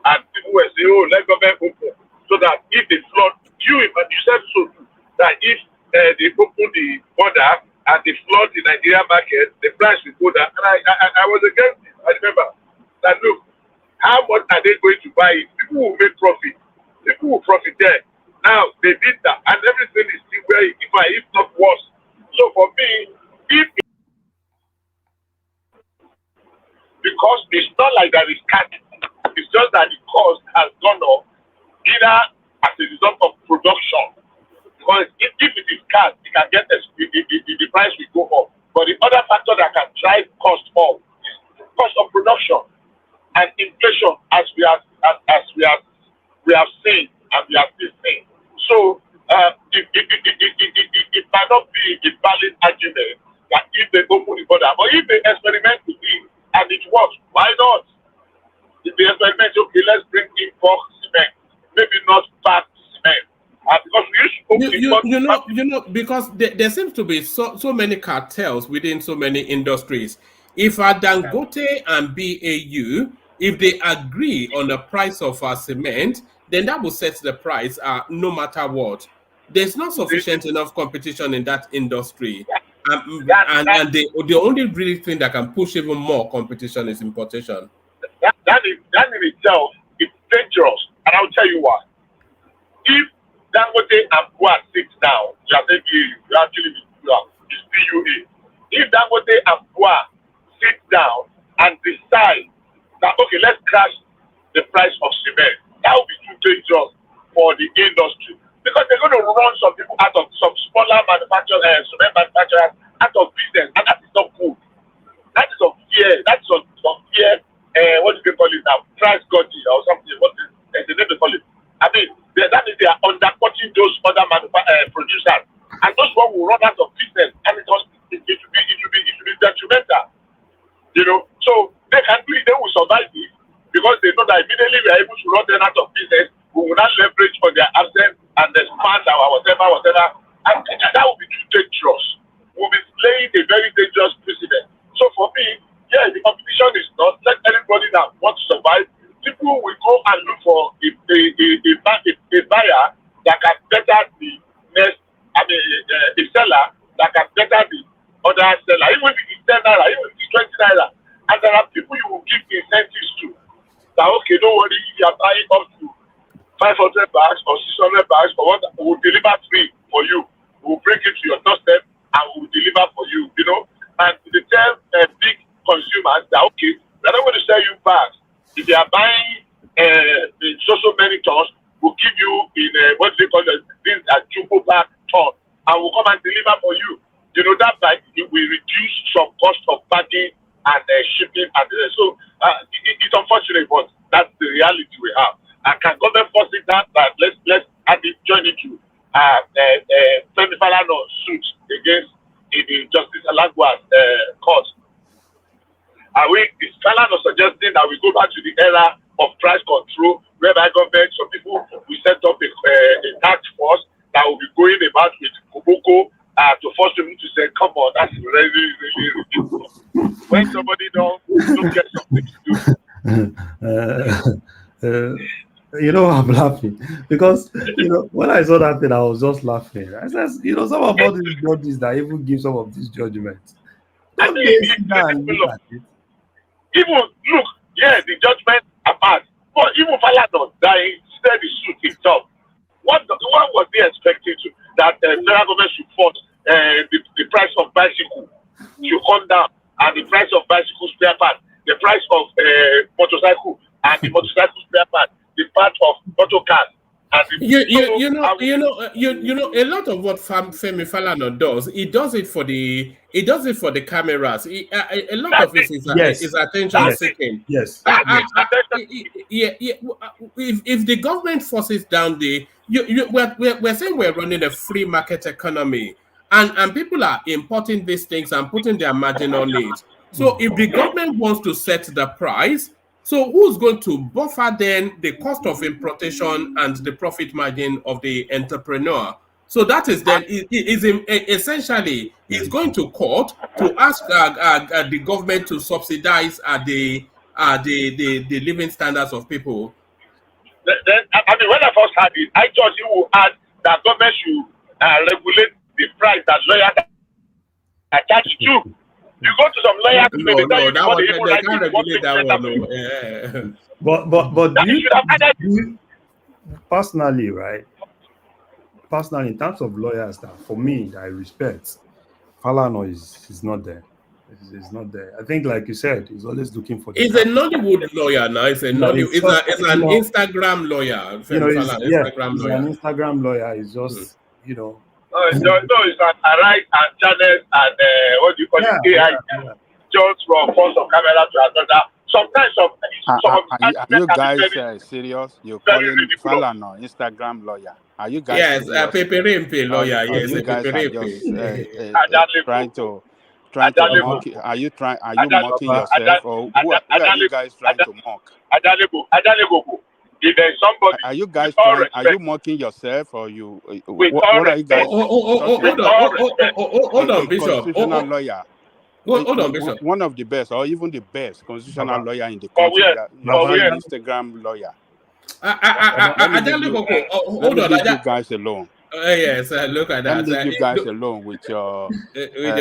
and people were saying, oh, let government open, so that if they flood, you said so too, that if they open the border and they flood the Nigerian market, the price will go down. And I was against it. I remember that, look, how much are they going to buy it? People will make profit. People will profit there. Now, they did that, and everything is still where if not worse. So for me, because it's not like that it's cut, it's just that the cost has gone up, either as a result of production. Because if it is cut, it can get the price will go up. But the other factor that can drive cost up is the cost of production and inflation, as we have seen and we have still seen. So it might not be a valid argument that if they open the border, but if they experiment with it and it works, why not? If they experiment, okay, let's bring in bulk cement, maybe not packed cement. Because because there seems to be so many cartels within so many industries. If Dangote and BAU, if they agree on the price of cement, then that will set the price no matter what. There's not sufficient enough competition in that industry. And the only really thing that can push even more competition is importation. That in itself dangerous, and I'll tell you why. If Dangote and Bua sit down, you are saying you actually it's PUA. If Dangote and Bua sit down and decide that, okay, let's crash the price of cement, that would be too dangerous for the industry, because they're going to run some people out of some smaller manufacturers, cement manufacturers out of business, and that is not good. That is of fear. That's of fear. What do they call it now? Price gouging or something. What is the name they call it? I mean, that means they are undercutting those other producers, and those one will run out of business, and it will be detrimental. You know, so they will survive it because they know that immediately we are able to run them out of business, we will not leverage on their absence and expand our whatever, and that will be too dangerous. We'll be laying a very dangerous precedent. So for me, yeah, the competition is not. Let anybody that wants to survive. People will go and look for a buyer that can better the next. I mean, a seller that can better the other seller. Even if it's 10 naira, even if it's 20 naira, and there are people you will give incentives to. That okay, don't worry, if you are buying up to 500 bags or 600 bags or what, we will deliver free for you. We will bring it to your doorstep and we will deliver for you. You know, and they tell big consumers that okay, we're not going to sell you bags. If they are buying so many tons, we'll give you in what they call this jumbo bag ton, and we'll come and deliver for you. You know, that bag it will reduce some cost of packing and shipping, and so it's unfortunate, but that's the reality we have. And can government force it down? That let's add it, join it to Femi Falana suit against the Justice Alagwa's court. Is Falana suggesting that we go back to the era of price control, whereby government, some people will set up a task force that will be going about with Koboko to force people to say, come on, that's really, really ridiculous. When somebody don't get something to do. You know, I'm laughing because, you know, when I saw that thing, I was just laughing. I said, you know, some of all these judges that even give some of these judgments. I mean, even look, yeah, the judgment apart, but even Falana that instead the suit itself. What was they expecting to that federal government should force the price of bicycle should come down, and the price of bicycle spare part, the price of motorcycle and the motorcycle spare part, the part of motor cars. You know, a lot of what Femi Falana does, he does it for the cameras. A lot of it is attention seeking. Yes. If the government forces down we're saying we're running a free market economy, and people are importing these things and putting their margin on it. So if the government wants to set the price, so who's going to buffer then the cost of importation and the profit margin of the entrepreneur? So that is then essentially is going to court to ask the government to subsidize the living standards of people. Then, I mean, when I first had it, I thought you would add that government should regulate the price that lawyers attach to. You go to some lawyers, they can't regulate that one. But personally, right? Personally, in terms of lawyers, that for me, that I respect, Falana is not there. It's not there. I think, like you said, he's always looking for. He's a Nollywood lawyer now. It's an Instagram lawyer. You know, he's an Instagram lawyer. He's just, you know. No, it's an Arise and channels and what do you call it? AI. Just from one of camera to another. Sometimes are you guys serious? You're calling Falana Instagram lawyer? Are you guys? Yes, Pepe Rempe lawyer. Yes, you guys are just trying to mock? Are you mocking yourself, or who are you guys trying to mock? If there's somebody, are you guys trying? Are you mocking yourself, or you? What are you guys? Hold on, Bishop. Constitutional lawyer. Hold on, Bishop. One of the best, or even the best constitutional lawyer in the country. Instagram lawyer. Hold on. Leave you guys alone. Yes, look at that. Leave you guys alone with your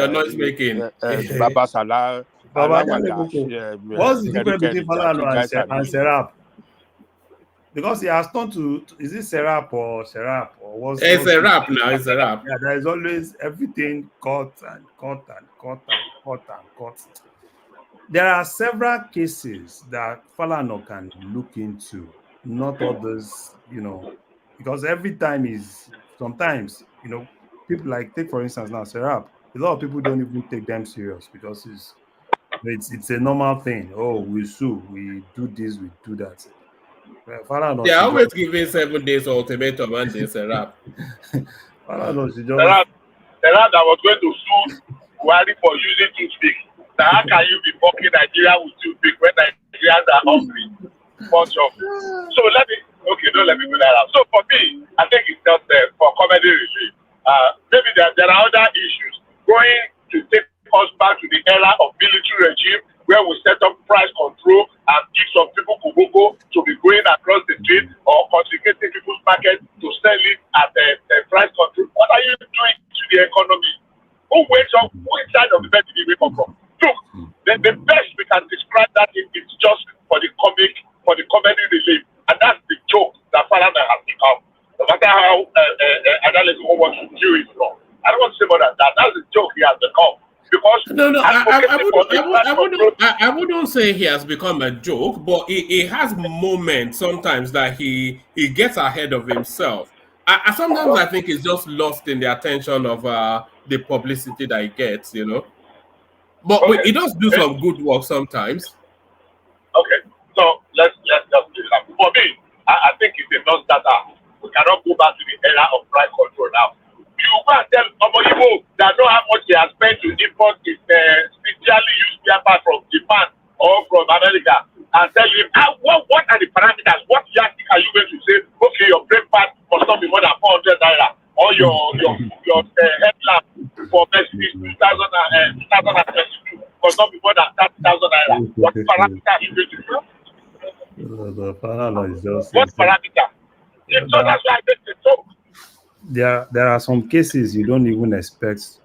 noise making. Baba Salah. What's the difference between Falana and Serap? because he has turned to is it Serap or what's It's a rap now. It's a rap. yeah, there is always everything cut and cut and cut and cut and cut. There are several cases that Falana can look into, not others, because every time is sometimes, people like take for instance now Serap. A lot of people don't even take them serious because it's a normal thing. Oh, we sue, we do this, we do that. They are always giving 7 days ultimatum and they say rap. Serap that was going to sue Buhari for using toothpick. Now, how can you be mocking Nigeria with toothpick when Nigerians are hungry? Bunch of. So let me go that out. So for me, I think it's just for comedy relief. Maybe there are other issues going to take us back to the era of military regime where we set up price control and give some people kuboko to be going across the street or confiscating people's market to sell it at a price control. What are you doing to the economy? Who wakes up? Which side of the bed did you wake up from? Look, the best we can describe that is just for the comedy relief, and that's the joke that Falana has become. No matter how analysts want to do it from. I don't want to say more than that. That's the joke he has become. Because I wouldn't say he has become a joke, but he has moments sometimes that he gets ahead of himself. Sometimes I think he's just lost in the attention of the publicity that he gets, But he does do some good work sometimes. Okay, so let's just do that. For me, I think it's a non-starter. We cannot go back to the era of price control now. You go and tell Omoyibo that know how much he has spent to import his specially used paper from Japan or from America and tell him what are the parameters? What yardstick are you going to say? Okay, your brake pad must not be more than 400 naira, or your headlamp for Mercedes 2022 must not be more than 30,000 naira. What parameter are you going to do? The parameter is just what parameter? So that's why I think it's so. There are some cases you don't even expect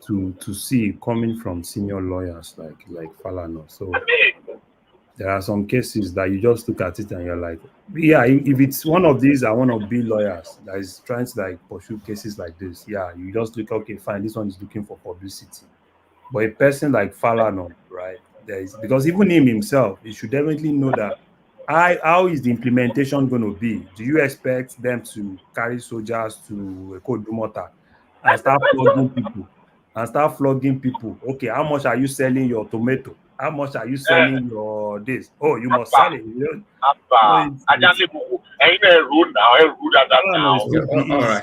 to see coming from senior lawyers like Falana. So there are some cases that you just look at it and you're like, yeah, if it's one of these I want to be lawyers that is trying to pursue cases like this, yeah, you just look, okay, fine, this one is looking for publicity. But a person like Falana, right, because even himself, he should definitely know that how is the implementation going to be? Do you expect them to carry soldiers to a code Dumota and start flogging people? Okay, how much are you selling your tomato? How much are you selling your this? Oh, you must sell it.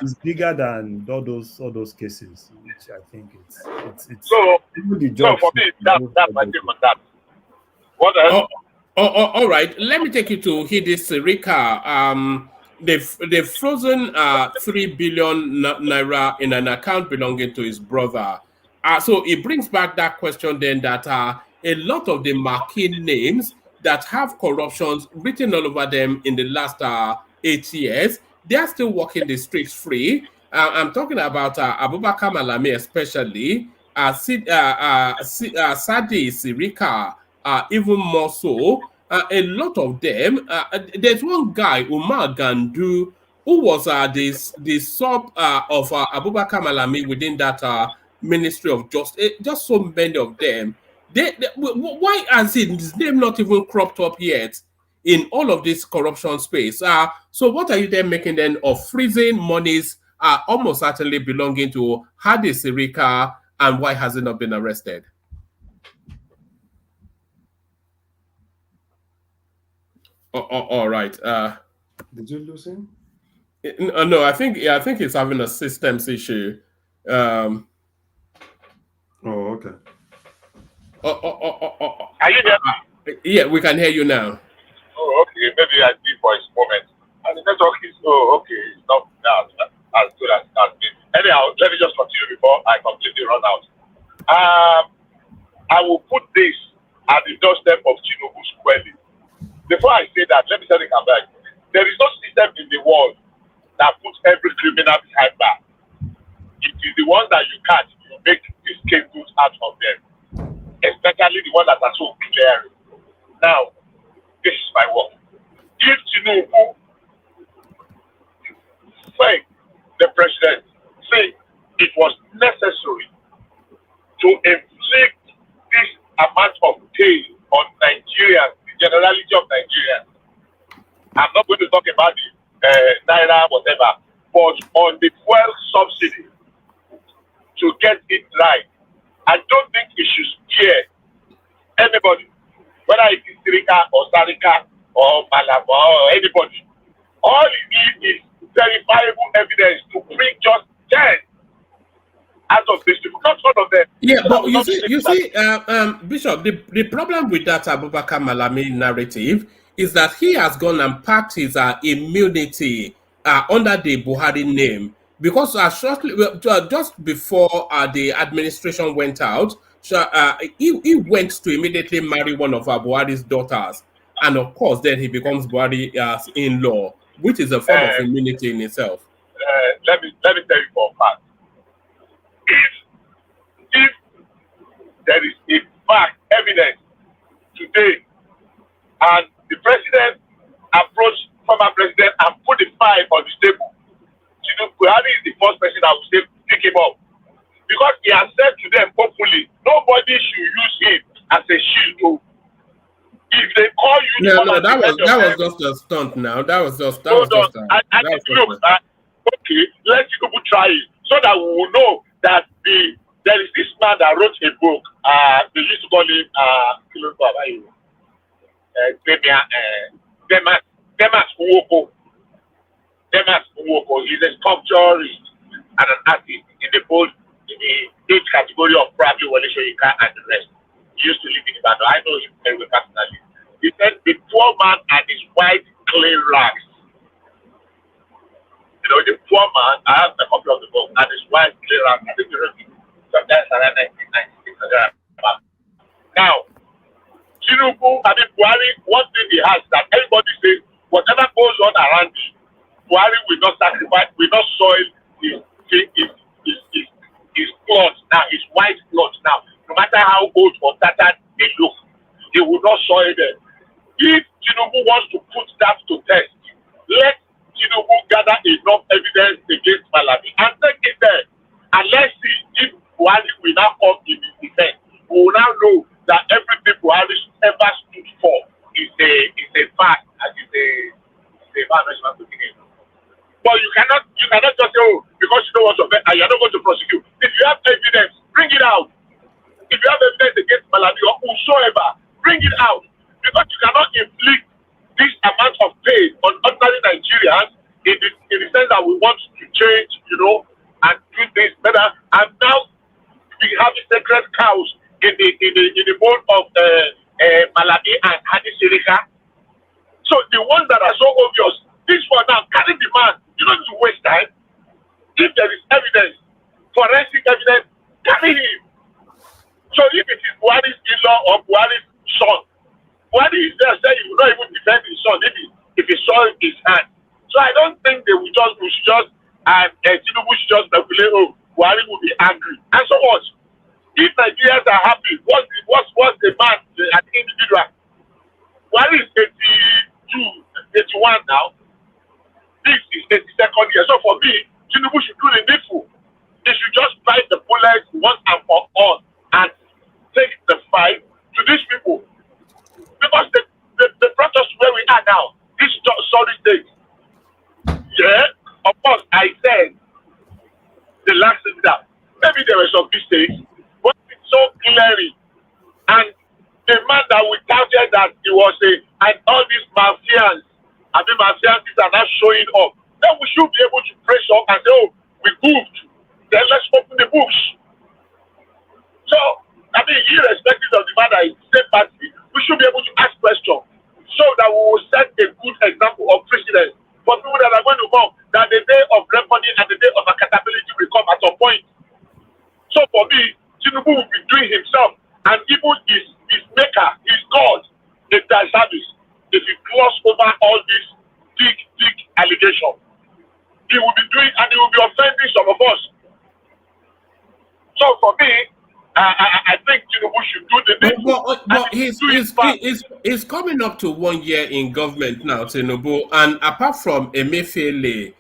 It's bigger than all those cases, which I think it's so for me, that's my take on that. What else? All right, let me take you to SIRIKA. They've frozen 3 billion naira in an account belonging to his brother. So it brings back that question then that a lot of the marquee names that have corruptions written all over them in the last 8 years, they are still walking the streets free. I'm talking about Abubakar Malami especially, Sadi SIRIKA, even more so. A lot of them. There's one guy, Umar Gandu, who was the sub of Abubakar Malami within that Ministry of Justice. Just so many of them. Why has his name not even cropped up yet in all of this corruption space? So what are you then making then of freezing monies almost certainly belonging to Hadi SIRIKA, and why has he not been arrested? All right. Did you lose him? No, I think he's having a systems issue. Oh, okay. Are you there? Yeah, we can hear you now. Oh, okay. Maybe I did for a moment. And the network is okay. It's not as good as that. Anyhow, let me just continue before I completely run out. I will put this at the doorstep of TINUBU squarely. Before I say that, let me tell you, back. There is no system in the world that puts every criminal behind bars. It is the ones that you catch, you make the scapegoats out of them, especially the ones that are so clear. Now, this is my work. If TINUBU inflict this amount of pain on Nigerians, the generality of Nigerians. I'm not going to talk about the Naira, whatever, but on the fuel subsidy to get it right. I don't think it should scare anybody, whether it is SIRIKA or SIRIKA or Malaba or anybody. All you need is verifiable evidence to bring just 10 out of this, not all of them. Yeah, but you see, Bishop, the problem with that Abubakar Malami narrative is that he has gone and packed his immunity under the Buhari name, because shortly, just before the administration went out, he went to immediately marry one of Buhari's daughters, and of course, then he becomes Buhari's in-law, which is a form of immunity in itself. Let me tell you for a fact. If there is a fact, evidence today, and the president approached former president and put the file on the table, Buhari is the first person I would say pick him up, because he has said to them openly, nobody should use him as a shield. If they call you, no, that was just a stunt. Now that was just okay. Let Tinubu try it so that we will know that there is this man that wrote a book. They used to call him Demas Uwoko. Demas Uwoko. He's a sculpturist and an artist in the age category of probably Wale Soyinka and the rest. He used to live in Ibadan. I know him very well personally. He said the poor man and his white clay rags. You know, the poor man, I have a copy of the book, and his white clay rags. I think you read it sometimes around 1996. Now, Tinubu, Buhari, one thing he has that everybody says, whatever goes on around him, Buhari will not sacrifice, will not soil his clothes now, his white clothes now. No matter how old or tattered they look, he will not soil them. If Tinubu wants to put that to test, let Tinubu gather enough evidence against Malami and take it there. And let's see if Buhari will now come in his defense. We will now know that everything Buhari ever stood for is a fact and is a management opinion. But you cannot just say, oh, because you don't want to offend and you're not going to prosecute. If you have evidence, bring it out. If you have evidence against Malami or whosoever, bring it out. Because you cannot inflict this amount of pain on ordinary Nigerians in the sense that we want to change, and do things better. And now we have sacred cows in the bowl of Malami and Hadi Sirika. So the ones that are so obvious, this for now, carry the man. You don't need to waste time. If there is evidence, forensic evidence, carry him. So if it is Buhari's in-law or Buhari's son, Buhari is there saying he will not even defend his son if he saw his hand. So I don't think they will Tinubu should just speculate, oh, Buhari will be angry. And so what? If Nigerians are happy, what's the man, an individual? Buhari is 82, 81 now. This is 82nd year. So for me, Tinubu should do the needful. They should just bite the bullets once and for all and take the fight to these people. Because they brought us where we are now. This solid state. Yeah, of course, I said the last thing that maybe there were some mistakes, but it's so clearly. And the man that we counted that he was and all these mafians, mafians are now showing up. Then we should be able to press up and say, oh, we moved. Then let's open the books. So, irrespective of the man that is the same party, we should be able to ask questions so that we will set a good example of precedent for people that are going to come, that the day of reckoning and the day of accountability will come at some point. So for me, Tinubu will be doing himself and even his maker, his God, a disservice if he gloss over all these big allegations. He will be doing, and he will be offending some of us. So for me, I think Tinubu should do the thing. But he's coming up to 1 year in government now, Tinubu, and apart from Emefiele,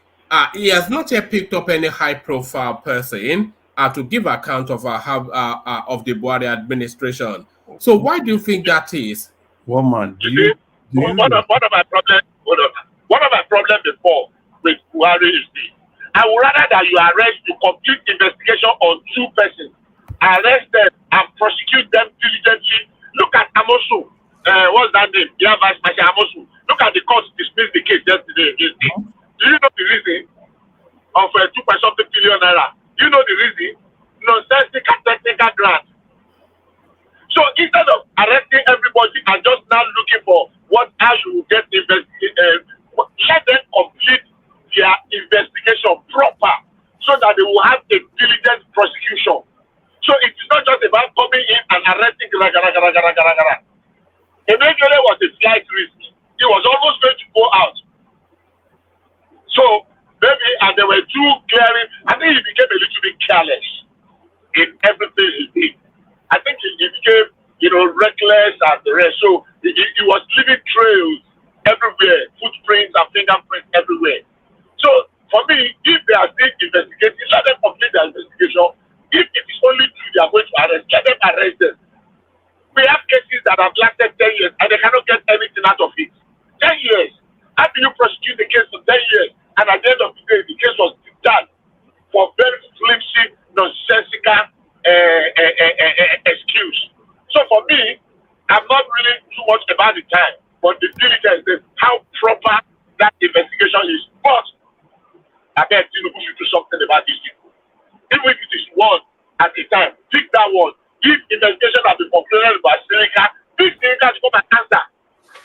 he has not yet picked up any high-profile person to give account of of the Buhari administration. So why do you think that is? One man, one of my problems before with Buhari is this. I would rather that you arrest, you complete investigation on 2 persons, arrest them and prosecute them diligently. Look at Amosu. What's that name? Yeah, Vice Marshal Amosu. Look at the court dismissed the case yesterday against him. Do you know the reason of 2.something billion naira? Do you know the reason? Nonsensical technical grant. So instead of arresting everybody and just now looking for how you will get investigated, let them complete their investigation proper so that they will have a diligent prosecution. So it is not just about coming in and arresting. Eventually was a flight risk. He was almost going to go out. So maybe, and there were 2 clearing. I think he became a little bit careless in everything he did. I think he became, reckless and the rest. So he was leaving trails everywhere, footprints and fingerprints everywhere. So for me, if they are still investigating, let them complete their investigation. If it is only 2 they are going to arrest, let them arrest them. We have cases that have lasted 10 years and they cannot get anything out of it. 10 years. How do you prosecute the case for 10 years? And at the end of the day, the case was done for very flimsy, nonsensical excuse. So for me, I'm not really too much about the time, but the diligence is how proper that investigation is. But I bet TINUBU should do something about these people. Even if it is one at a time, pick that one. If investigation has been concluded by SIRIKA, pick SIRIKA to come and answer.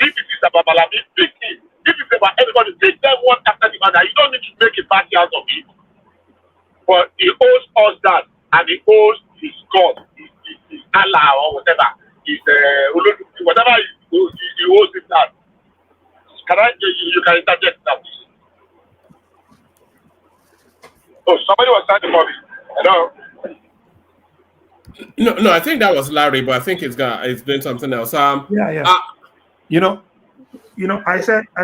If it is about Malami, pick him. If it's about anybody, pick them one after the other. You don't need to make a party out of it. But he owes us that, and he owes his God, his Allah or whatever. His whatever he owes him that. You can interject now, please. Oh, somebody was standing for me. Hello. No, I think that was Larry, but I think it's doing something else. I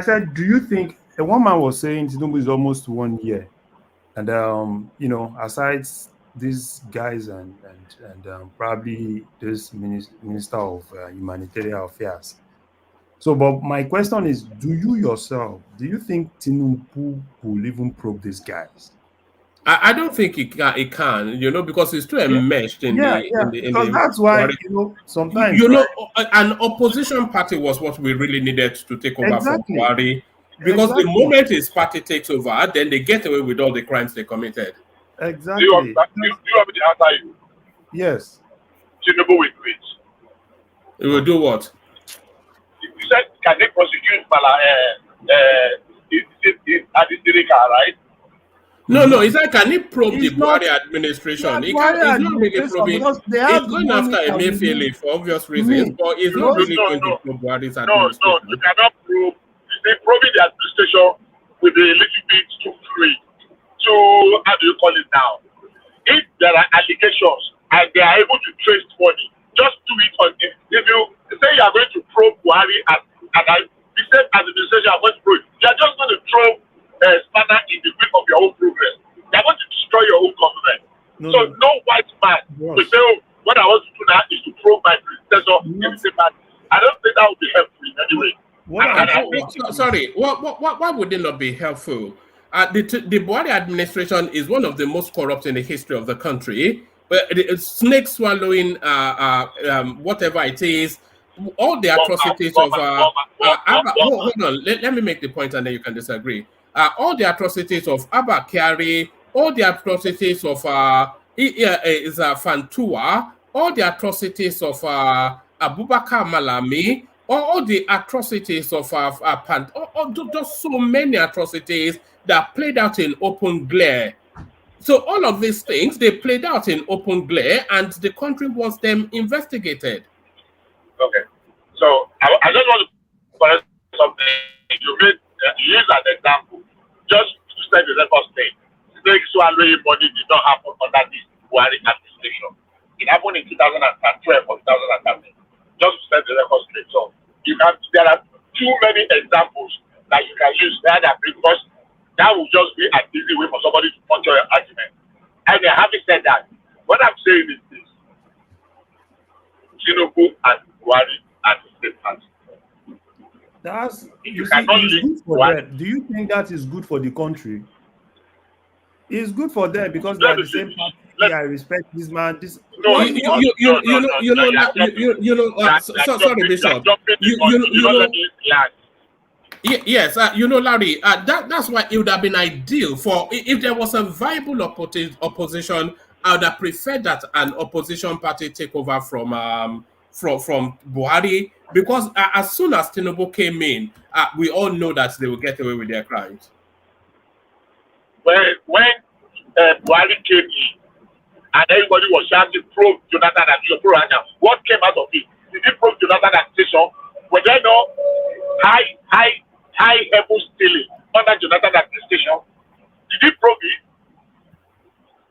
said, do you think one man was saying TINUBU is almost 1 year, and aside these guys and probably this minister of humanitarian affairs. So, but my question is, do you think TINUBU will even probe these guys? I don't think it can, because it's too enmeshed in the that's why, sometimes an opposition party was what we really needed to take over from Buhari, because the moment his party takes over, then they get away with all the crimes they committed. Exactly. Do you want me to answer you? Yes. TINUBU will do it. It will do what? You said, can they prosecute SIRIKA, right? No, it's like, can he probe the Buhari administration? He's not really probing. He's going after Emefiele for obvious reasons, but he's not really going to probe Buhari's administration. No, you cannot probe. Probing the administration will be a little bit too free. So, how do you call it now? If there are allegations and they are able to trace money, just do it on it. If you say you are going to probe Buhari and the same administration are going to probe, you are just going to throw spanner in the wheel of your own progress. They are going to destroy your own government. No white man will say, oh, what I want to do now is to probe my predecessor. I don't think that would be helpful in any way. Sorry, why would it not be helpful? The Buhari administration is one of the most corrupt in the history of the country. Snake swallowing whatever it is, all the atrocities of hold on, let me make the point and then you can disagree. All the atrocities of Abba Kyari, all the atrocities of Fantua, all the atrocities of Abubakar Malami, all the atrocities of just so many atrocities that played out in open glare. So all of these things, they played out in open glare, and the country wants them investigated. Okay. So I just want to correct something. You use an example. Just to set the record straight. Snake swallowing money did not happen under this Buhari administration. It happened in 2012 or 2013. Just to set the record straight. So there are too many examples that you can use there because that will just be an easy way for somebody to punch your argument. And having said that, What I'm saying is this: TINUBU and Buhari are the same party. That's You you see, cannot it's link good for one. them. Do you think that is good for the country? It's good for them because they Let are me the same finish. party. I respect this man. This No, what, you what? Sorry, Bishop. Yes, Larry, that's why it would have been ideal for if there was a viable opposition. I would have preferred that an opposition party take over from Buhari, because as soon as Tinubu came in, we all know that they will get away with their crimes. When Buhari came in and everybody was shouting pro Jonathan and pro Anya, what came out of it? Did he pro Jonathan and station? Were there no high level stealing under Jonathan administration? Did he probe it?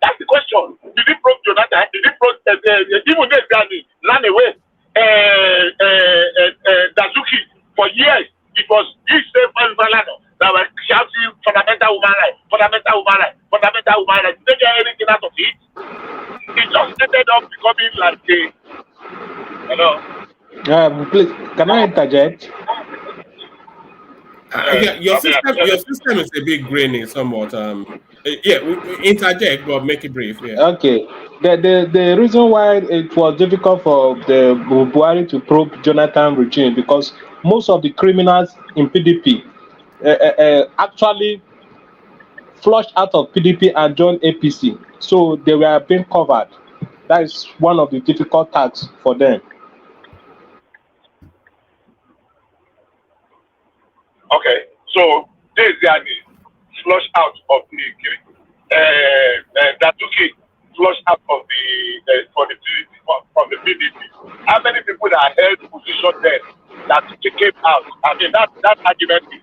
That's the question. Did he probe Jonathan? Did he probe even this guy ran away? Dazuki for years. It was this same Valano that was shouting fundamental human rights, fundamental human rights, fundamental human rights. Did they get anything out of it? It just ended up becoming like Please, can I interject? Your system is a bit grainy somewhat. Interject, but make it brief. Yeah. Okay. The reason why it was difficult for the Buhari to probe Jonathan regime because most of the criminals in PDP actually flushed out of PDP and joined APC, so they were being covered. That is one of the difficult tasks for them. Okay, so this guy flush out of the Datuki flush out of the from the PDP. How many people that held position there that came out? I mean that argument is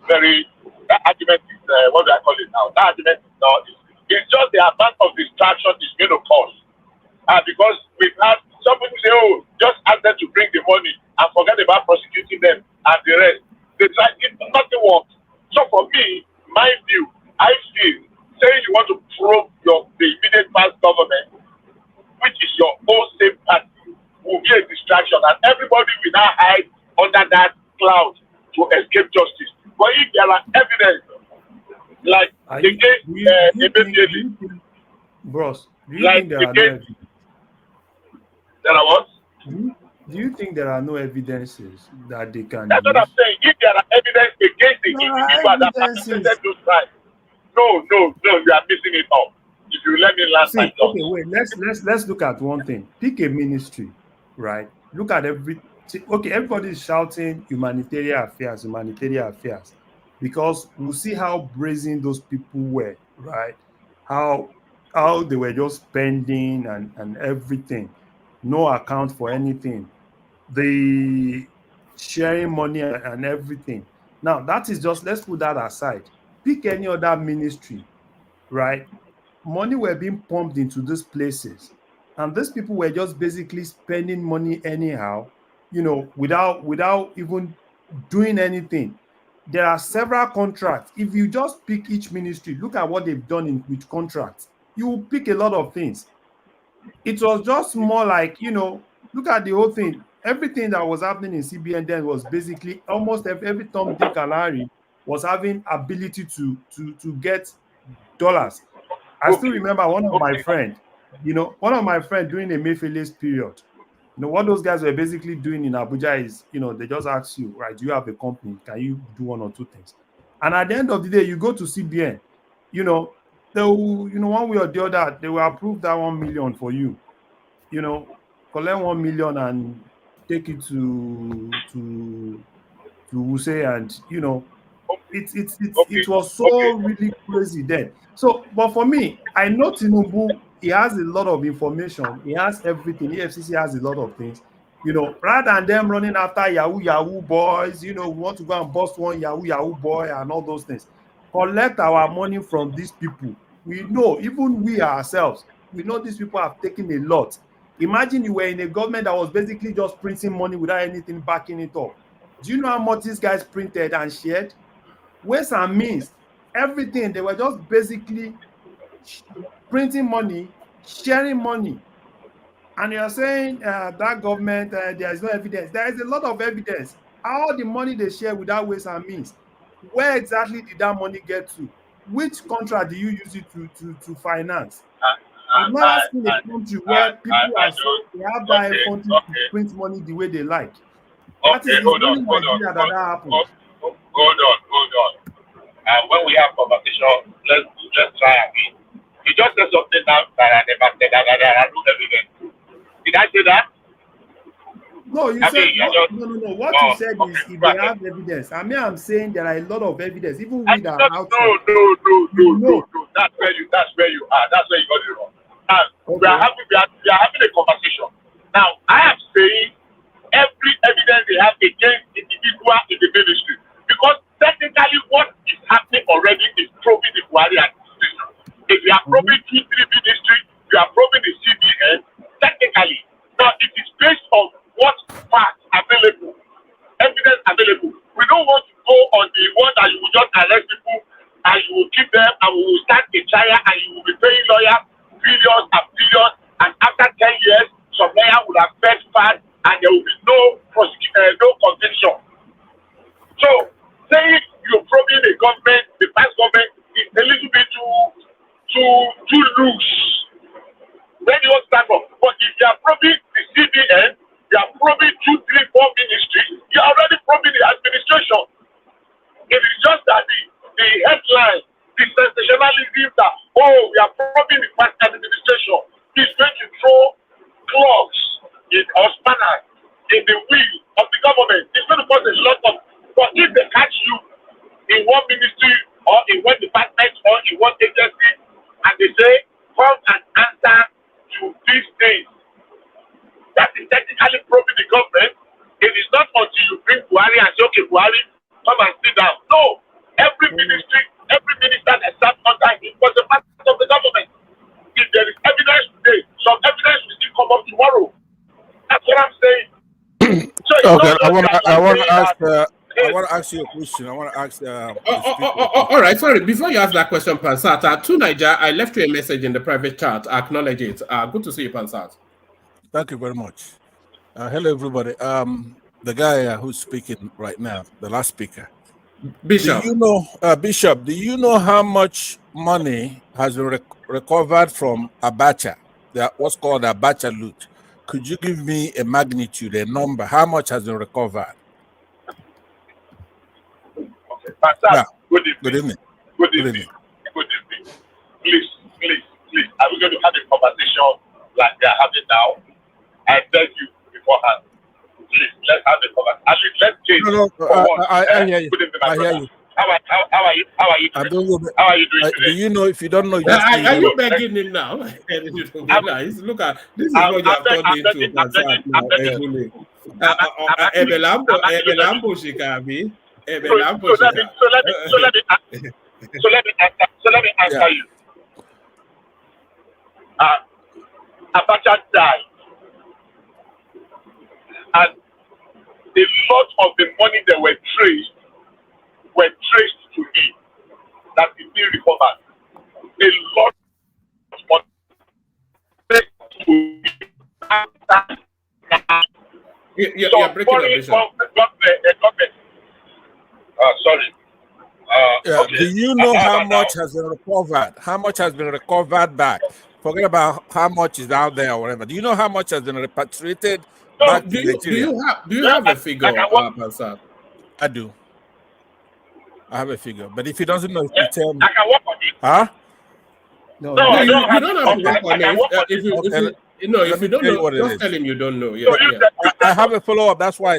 what do I call it now? That argument is not. It's just the amount of distraction is going to cause. Because we've had some people say, oh, just ask them to bring the money and forget about prosecuting them and the rest. They try, nothing works. So for me, my view, I feel saying you want to probe the immediate past government, which is your own same party, will be a distraction, and everybody will now hide under that cloud to escape justice. But if there are evidence, like the case immediately, bros, do you think there are no evidence? There are what? Do you think there are no evidences that they can That's what I'm saying. If there are evidence against the individual that participated those crimes, no, you are missing it all. If you let me last my thought. Okay, wait, let's look at one thing. Pick a ministry, right? Look at everybody is shouting humanitarian affairs, because we'll see how brazen those people were, right? How they were just spending and everything, no account for anything. The sharing money and everything. Now, that is just, let's put that aside. Pick any other ministry, right? Money were being pumped into these places, and these people were just basically spending money anyhow, without even doing anything. There are several contracts. If you just pick each ministry, look at what they've done with contracts, you will pick a lot of things. It was just more like, look at the whole thing. Everything that was happening in CBN then was basically almost every Tom, Dick, and Harry was having ability to get dollars. I still remember one of my friends during the Mayfield's period. What those guys were basically doing in Abuja is, they just ask you, right, do you have a company? Can you do one or two things? And at the end of the day, you go to CBN, they will, one way or the other, they will approve that 1 million for you. Collect 1 million and take it to Wuse, and it was so really crazy then. So, but for me, I know Tinubu, he has a lot of information, he has everything. EFCC has a lot of things, rather than them running after Yahoo boys, we want to go and bust one Yahoo boy and all those things. Collect our money from these people. We know, even we ourselves, we know these people have taken a lot. Imagine you were in a government that was basically just printing money without anything backing it up. Do you know how much these guys printed and shared? Ways and means, everything. They were just basically printing money, sharing money. And you're saying that government, there is no evidence. There is a lot of evidence. All the money they share without ways and means. Where exactly did that money get to? Which contract do you use it to finance? I'm not asking a country where people are they have that effort to print money the way they like. Okay, hold on. Hold on. When we have conversation, let's try again. You just said something now that I never said that I do evidence. Did I say that? No, you said no. What you said is if they have evidence. I mean, I'm saying there are a lot of evidence, even with our outside. No. That's where you are. That's where you got it wrong. Now we are having a conversation. Now I am saying every evidence they have against individual in the ministry, because technically what is happening already is proving the Buhari administration. If you are proving 2-3 ministry, you are proving the CBN. Technically, now it is based on what facts available, evidence available. We don't want to go on the one that you will just arrest people and you will keep them and we will start a trial and you will be paying lawyers billions and billions, and after 10 years, some lawyer will have fed fast and there will be no conviction. So, saying you're probing a government, the past government, is a little bit too loose. Where do you want to start from? But if you are probing the CBN, you are probing 2, 3, 4 ministries, you are already probing the administration. It is just that the headline, the sensationalism that, we are probing the past administration, is going to throw clogs or spanners in the wheel of the government. It's going to cause a lot of, but if they catch you in one ministry or in one department or in one agency and they say, come and answer to these things, that is technically probing the government. It is not until you bring Buhari and say, okay, Buhari, come and sit down. No, every ministry, every minister that served under him was a part of the government. If there is evidence today, some evidence will still come up tomorrow. That's what I'm saying. So okay, I want to ask you a question. I want to ask. All right, sorry. Before you ask that question, Pansat, to Niger, I left you a message in the private chat. Acknowledge it. Good to see you, Pansat. Thank you very much. Hello, everybody. The guy who's speaking right now, the last speaker, Bishop. Do you know, Bishop? Do you know how much money has been recovered from Abacha? What's called Abacha loot. Could you give me a magnitude, a number? How much has been recovered? Okay, Pastor, good evening. Good evening. Good evening. Good evening. Please. Are we going to have a conversation like they are having now? I beg you beforehand. Please, let's have a conversation. Let's change. No, I hear you. I hear you. How are you doing? How are you doing today? Do you know? If you don't know, are you begging him now? Look at this is what you have turned into. So let me answer you. Abacha died, and a lot of the money that were traced to him. That is being recovered. A lot of money to him. You're breaking up, government. Sorry. Okay. Do you know how much has been recovered? How much has been recovered back? Forget about how much is out there or whatever. Do you know how much has been repatriated back to Nigeria? Do you have a figure, Pansat? I do. I have a figure, but if he doesn't know, you tell me. I can work on it. Huh? No, you don't have to work on it. If you don't know, just tell him you don't know. I have a follow-up. That's why.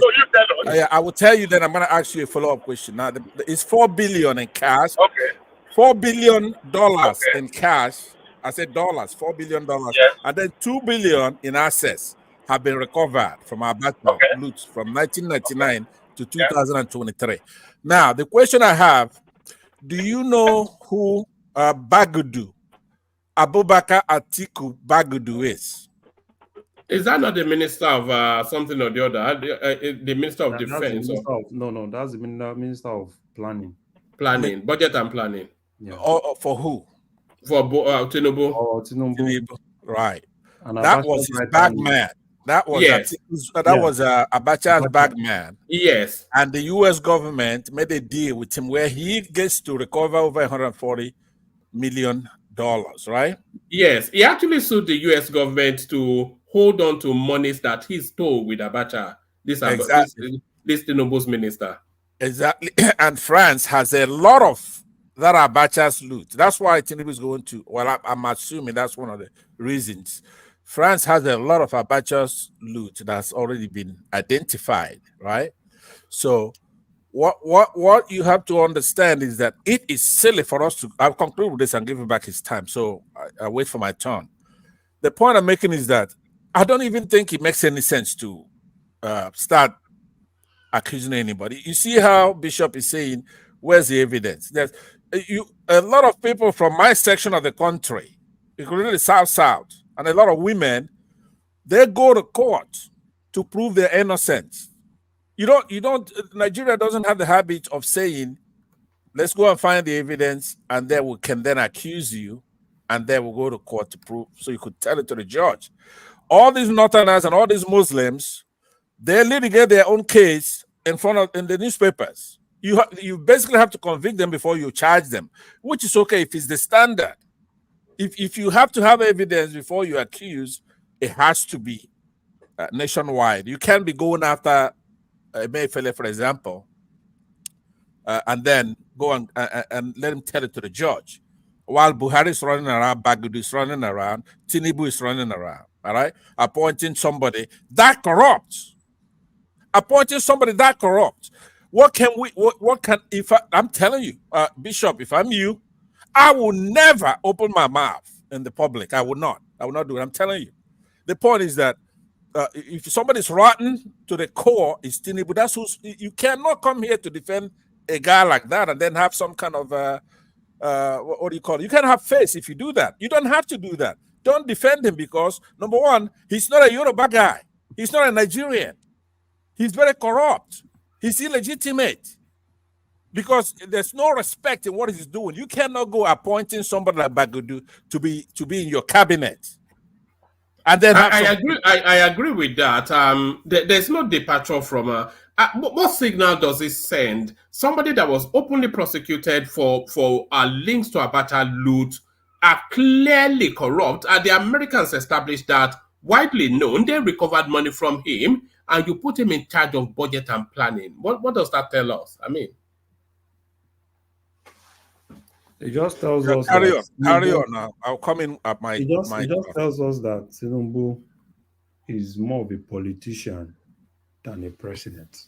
I will tell you. Then I'm going to ask you a follow-up question. Now, it's $4 billion in cash. Okay. $4 billion in cash. I said dollars. $4 billion, and then $2 billion in assets have been recovered from our battle loot from 1999 to 2023. Now, the question I have: do you know who Bagudu, Abubakar Atiku Bagudu is? Is that not the minister of something or the other? The minister of defense? No, that's the minister of planning. Budget and planning. Yeah. For who? For TINUBU. TINUBU. Right. And that was his bag man. That was Abacha's bag man. Yes. And the U.S. government made a deal with him where he gets to recover over $140 million, right? Yes. He actually sued the U.S. government to hold on to monies that he stole with Abacha, this TINUBU's minister. Exactly. And France has a lot of that Abacha's loot. That's why TINUBU is going to, well, I'm assuming that's one of the reasons. France has a lot of Abacha's loot that's already been identified, right? So what you have to understand is that it is silly for us to, I'll conclude with this and give him back his time. So I wait for my turn. The point I'm making is that I don't even think it makes any sense to start accusing anybody. You see how Bishop is saying, where's the evidence? There's a lot of people from my section of the country, including the South, and a lot of women, they go to court to prove their innocence. Nigeria doesn't have the habit of saying, let's go and find the evidence, and then we can then accuse you, and then we'll go to court to prove, so you could tell it to the judge. All these Northerners and all these Muslims, they litigate their own case in the newspapers. You basically have to convict them before you charge them, which is okay if it's the standard. If you have to have evidence before you accuse, it has to be nationwide. You can't be going after Mayfele, for example, and then go and let him tell it to the judge. While Buhari is running around, Bagudu is running around, TINUBU is running around, all right? Appointing somebody that corrupts. I'm telling you, Bishop, if I'm you, I will never open my mouth in the public. I will not do it. I'm telling you. The point is that if somebody's rotten to the core, it's TINUBU. That's who's, you cannot come here to defend a guy like that and then have some kind of what do you call it? You can't have face if you do that. You don't have to do that. Don't defend him because, number one, he's not a Yoruba guy. He's not a Nigerian. He's very corrupt. He's illegitimate because there's no respect in what he's doing. You cannot go appointing somebody like Bagudu to be in your cabinet. And then I agree with that. There's no departure from what signal does it send? Somebody that was openly prosecuted for links to Abacha loot are clearly corrupt, and the Americans established that, widely known. They recovered money from him, and you put him in charge of budget and planning. What does that tell us? I mean, it just tells us. Carry on now. I'll come in at my. It just tells us that TINUBU is more of a politician than a president.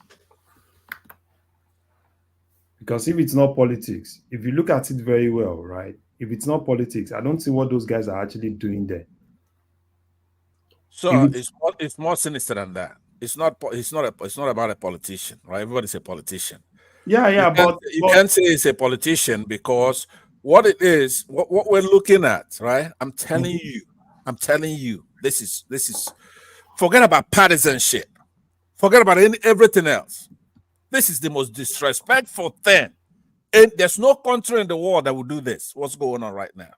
Because if it's not politics, if you look at it very well, right? If it's not politics, I don't see what those guys are actually doing there. So it's more sinister than that. It's not about a politician, right? Everybody's a politician. Yeah, but you can't say it's a politician because what it is, what we're looking at, right? I'm telling you, this is forget about partisanship. Forget about everything else. This is the most disrespectful thing. And there's no country in the world that will do this. What's going on right now?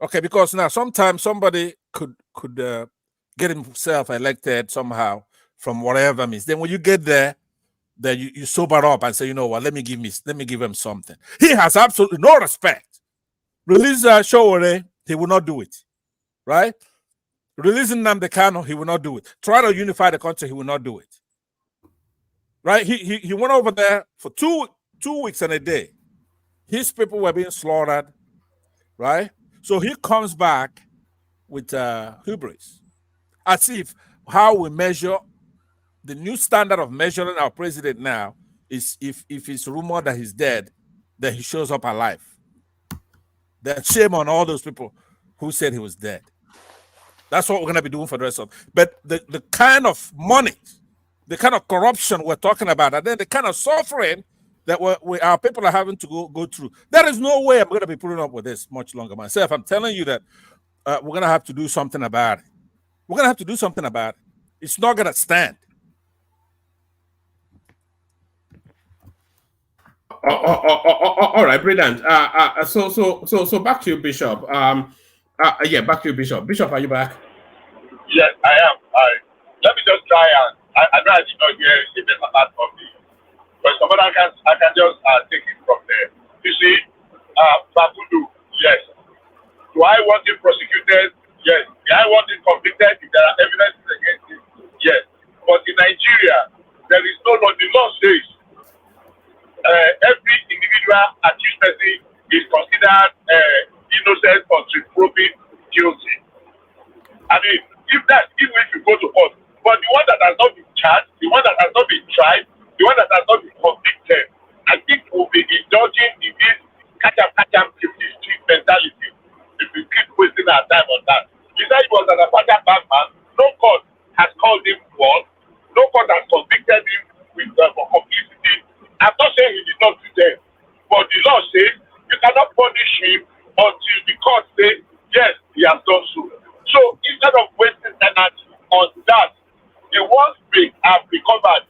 Okay, because now sometimes somebody could get himself elected somehow from whatever means. Then when you get there, then you sober up and say, you know what, let me give him something. He has absolutely no respect. Release Showore, he will not do it. Right? Releasing Nnamdi Kanu, he will not do it. Try to unify the country, he will not do it. Right? He went over there for two weeks and a day. His people were being slaughtered. Right? So he comes back with hubris. As if how we measure the new standard of measuring our president now is if it's rumored that he's dead, then he shows up alive. Then shame on all those people who said he was dead. That's what we're going to be doing for the rest of. But the kind of money, the kind of corruption we're talking about, and then the kind of suffering that our people are having to go through, there is no way I'm going to be putting up with this much longer myself. I'm telling you that we're going to have to do something about it. We're going to have to do something about it. It's not going to stand. All right, brilliant. So back to you, Bishop. Back to you, Bishop. Bishop, are you back? Yes, I am. Let me just try and I know I did not hear the better part of the, but some other I can just take it from there. You see, Bakudu, yes. Do I want him prosecuted? Yes. Do I want him convicted if there are evidences against him? Yes. But in Nigeria, there is no law. The law says every individual accused person is considered innocent until proven guilty. I mean, even if you go to court, but the one that has not been charged, the one that has not been tried, the one that has not been convicted, I think will be indulging in this catch-up 50 street mentality if we keep wasting our time on that. He said he was an Apache man. No court has called him one. No court has convicted him with for complicity. I'm not saying he did not do that, but the law says you cannot punish him until the court says yes, he has done so. So instead of wasting energy on that, the ones we have recovered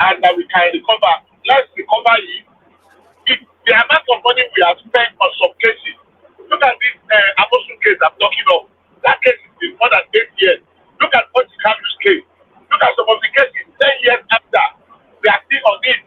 and that we can recover, let's recover it. The amount of money we have spent on some cases. Look at this Amosun case I'm talking of. That case is more than 8 years. Look at Otikalu's case. Look at some of the cases 10 years after. They are still on it.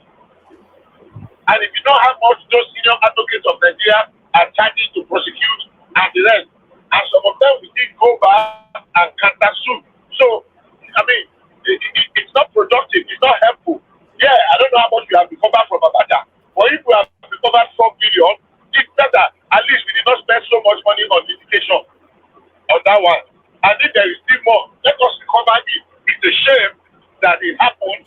And if you know how much those senior advocates of Nigeria are charging to prosecute and the rest, and some of them we did go back and counter sue. So, I mean, it's not productive, it's not helpful. Yeah, I don't know how much we have recovered from Abacha, but if we have recovered 4 billion, it's better. At least we did not spend so much money on litigation on that one. And if there is still more, let us recover it. It's a shame that it happened.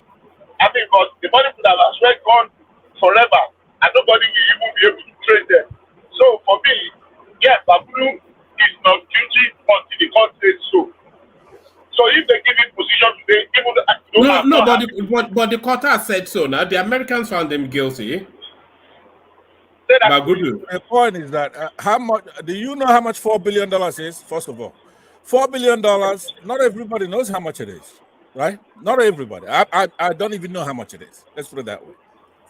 I mean, but the money could have as well gone forever, and nobody will even be able to trace them. So for me, yeah, Babudu is not guilty until the court says so. So if they give him position today, even but the court has said so now. The Americans found him guilty. Bagudu. The point is that how much do you know how much $4 billion is? First of all, $4 billion. Not everybody knows how much it is, right? Not everybody. I don't even know how much it is. Let's put it that way.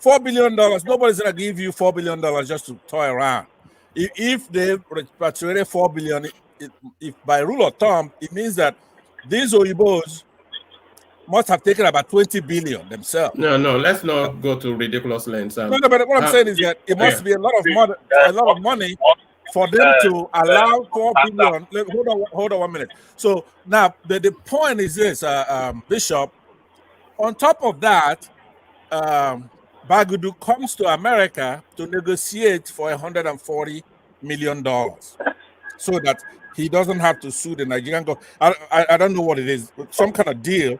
$4 billion. Nobody's gonna give you $4 billion just to toy around. If they repatriated $4 billion, if by rule of thumb, it means that these Oyibos must have taken about 20 billion themselves. No, let's not go to ridiculous lengths. No, but what I'm saying is that it must be a lot of money for them to allow 4 billion. Hold on 1 minute. So now the point is this, Bishop. On top of that, Bagudu comes to America to negotiate for $140 million, so that he doesn't have to sue the Nigerian government. I don't know what it is, some kind of deal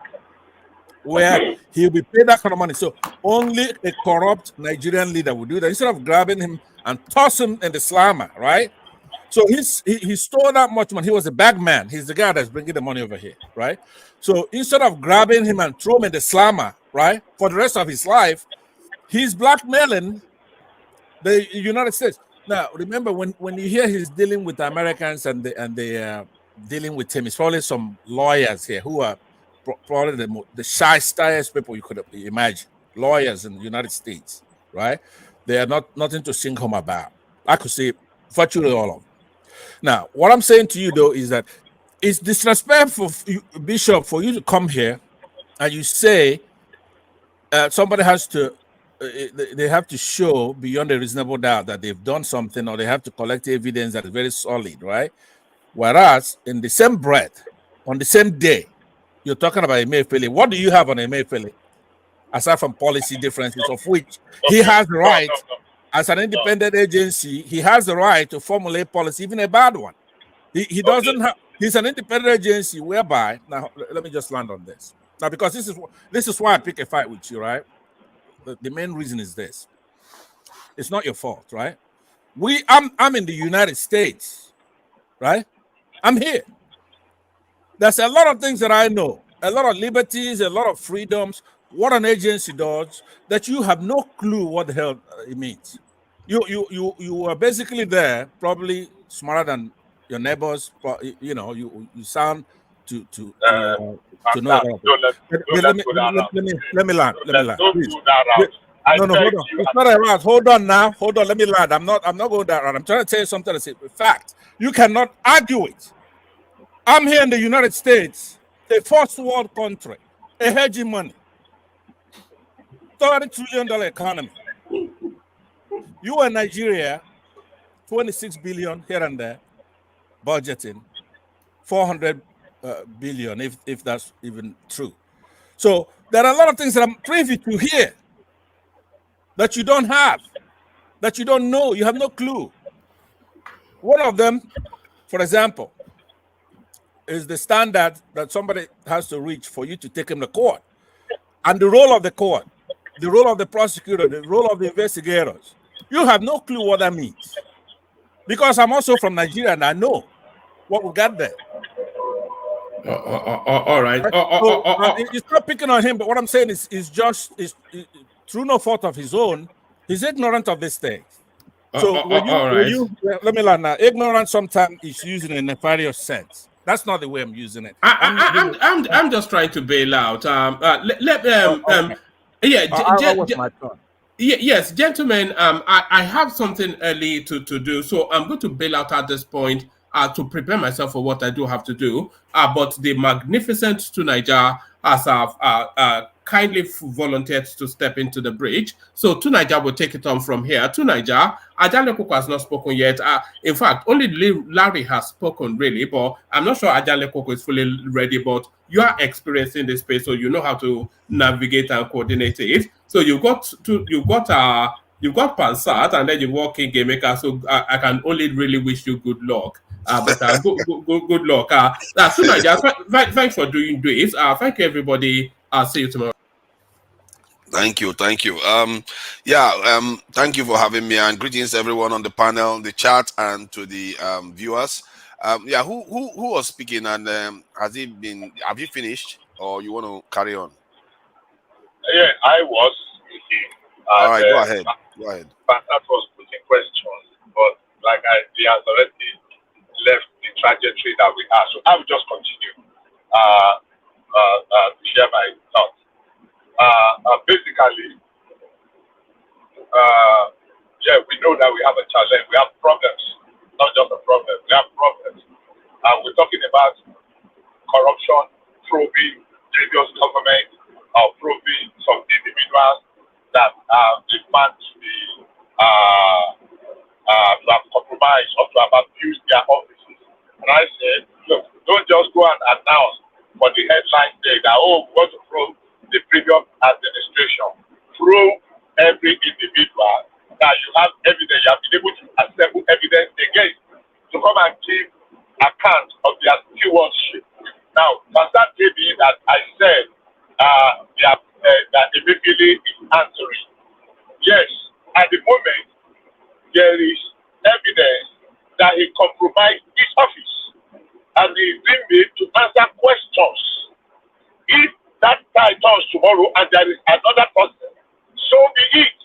where he'll be paid that kind of money. So only a corrupt Nigerian leader would do that. Instead of grabbing him and toss him in the slammer, right? So he stole that much money. He was a bag man. He's the guy that's bringing the money over here, right? So instead of grabbing him and throw him in the slammer, right, for the rest of his life, he's blackmailing the United States. Now, remember, when you hear he's dealing with the Americans and they dealing with him, it's probably some lawyers here who are probably the shyest people you could imagine. Lawyers in the United States, right? They are nothing to sing home about. I could say virtually all of them. Now, what I'm saying to you, though, is that it's disrespectful, Bishop, for you to come here and you say somebody has to, they have to show beyond a reasonable doubt that they've done something, or they have to collect evidence that is very solid, right? Whereas in the same breath, on the same day, you're talking about Emefiele. What do you have on Emefiele, aside from policy differences, of which he has the right, as an independent agency, he has the right to formulate policy, even a bad one. He doesn't have. He's an independent agency whereby. Now, let me just land on this. Now, because this is why I pick a fight with you, right? The main reason is this. It's not your fault, right? I'm in the United States, right? I'm here. There's a lot of things that I know, a lot of liberties, a lot of freedoms, what an agency does, that you have no clue what the hell it means. You are basically there, probably smarter than your neighbors, but you know, you sound to know. Let me land. Please. No, hold on. It's not a route. Hold on now. Hold on. Let me land. I'm not going that route. I'm trying to tell you something. To say fact. You cannot argue it. I'm here in the United States, a first world country, a hegemony, $30 trillion economy. You in Nigeria, 26 billion here and there, budgeting, 400 billion, if that's even true. So there are a lot of things that I'm privy to here that you don't have, that you don't know, you have no clue. One of them, for example, is the standard that somebody has to reach for you to take him to court. And the role of the court, the role of the prosecutor, the role of the investigators. You have no clue what that means. Because I'm also from Nigeria and I know what we got there. All right. It's not picking on him, but what I'm saying is through no fault of his own, he's ignorant of this thing. So let me learn now. Ignorance sometimes is used in a nefarious sense. That's not the way I'm using it. I'm just trying to bail out. Yes, gentlemen. I have something early to do, so I'm going to bail out at this point to prepare myself for what I do have to do. But the magnificent Tunaija has kindly volunteered to step into the bridge. So Tunaija will take it on from here. Tunaija, Ajalekoko has not spoken yet. In fact, only Larry has spoken really, but I'm not sure Ajalekoko is fully ready, but you are experiencing this space, so you know how to navigate and coordinate it. So you've got Pansat, and then you walk in Gamemaker, so I can only really wish you good luck. But good luck. Tunaija, thanks for doing this. Thank you, everybody. I'll see you tomorrow. Thank you. Thank you for having me, and greetings everyone on the panel, the chat, and to the viewers. Who was speaking, and have you finished, or you want to carry on? Yeah, I was speaking. All right, go ahead. But that was putting questions, but he has already left the trajectory that we are. So I will just continue to share my thoughts. Basically, we know that we have a challenge. We have problems, not just a problem. We have problems. We're talking about corruption, probing previous government, probing some individuals that they found to be to have compromised or to have abused their offices. And I said, look, don't just go and announce for the headline day that, we want to probe the previous administration. Through every individual that you have evidence, you have been able to assemble evidence against to come and give account of their stewardship. Now, Pastor gave me that I said that immediately is answering. Yes, at the moment, there is evidence that he compromised his office and he is being made to answer questions. If that tie turns tomorrow and there is another person, so be it.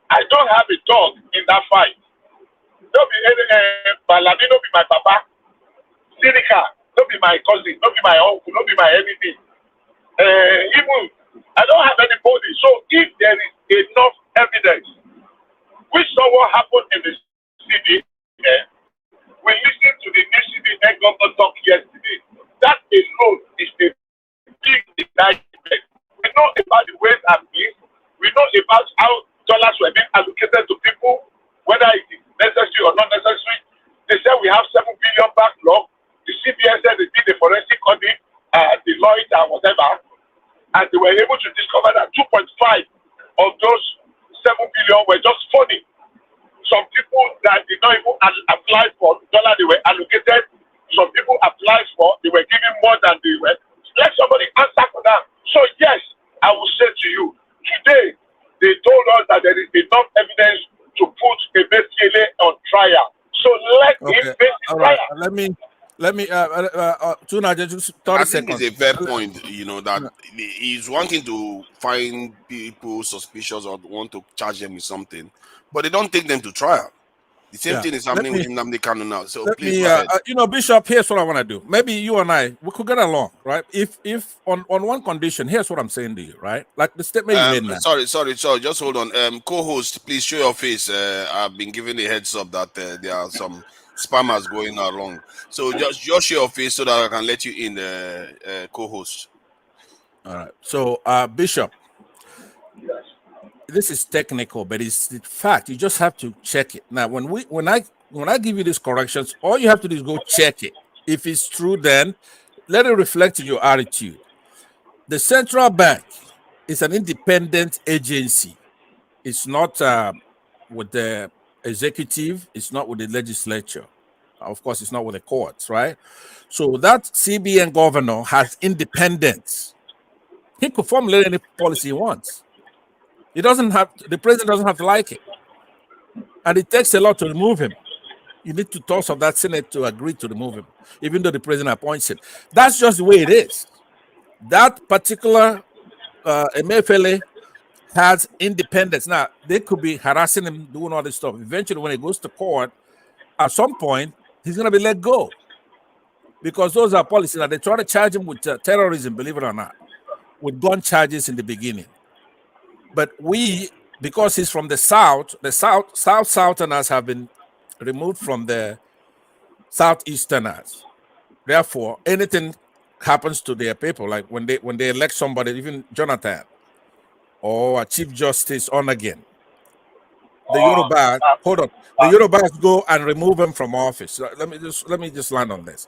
I don't have a dog in that fight. Don't be any Balami, don't be my papa. SIRIKA, don't be my cousin, don't be my uncle, don't be my anything. Even I don't have anybody. So if there is enough evidence, which saw what happened in the city, we listened to the new CBN governor talk yesterday. That alone is a big indictment. We know about the ways and means. We know about how dollars were being allocated to people, whether it is necessary or not necessary. They said we have 7 billion backlog. The CBN said they did a forensic audit, Deloitte and whatever, and they were able to discover that 2.5 of those 7 billion were just funny. Some people that did not even apply for the dollar they were allocated, some people applied for, they were given more than they were. Let somebody answer for that. So yes, I will say to you, today they told us that there is enough evidence to put a Mesiele on trial. So let him face his trial. Let me Tunaija, just 30 seconds. I think it's a fair point, that he's wanting to find people suspicious or want to charge them with something, but they don't take them to trial. The same thing is happening with Nnamdi Kanu now. So please go ahead. Bishop, here's what I want to do. Maybe you and I, we could get along, right? If on one condition, here's what I'm saying to you, right? Like the statement you made now. Sorry. Just hold on. Co-host, please show your face. I've been given a heads up that there are some spammers going along. So just show your face so that I can let you in the co-host. All right. So, Bishop, this is technical, but it's the fact. You just have to check it. Now, when I give you these corrections, all you have to do is go check it. If it's true, then let it reflect in your attitude. The central bank is an independent agency. It's not with the executive. It's not with the legislature. Of course, it's not with the courts, right? So that CBN governor has independence. He could formulate any policy he wants. The president doesn't have to like it. And it takes a lot to remove him. You need 2/3 of that Senate to agree to remove him, even though the president appoints him. That's just the way it is. That particular Emefiele has independence. Now, they could be harassing him, doing all this stuff. Eventually, when he goes to court, at some point, he's going to be let go. Because those are policies that they try to charge him with terrorism, believe it or not, with gun charges in the beginning. But because he's from the Southerners have been removed from the Southeasterners. Therefore, anything happens to their people, like when they elect somebody, even Jonathan or a Chief Justice on again, the Yorubas go and remove him from office. Let me just land on this.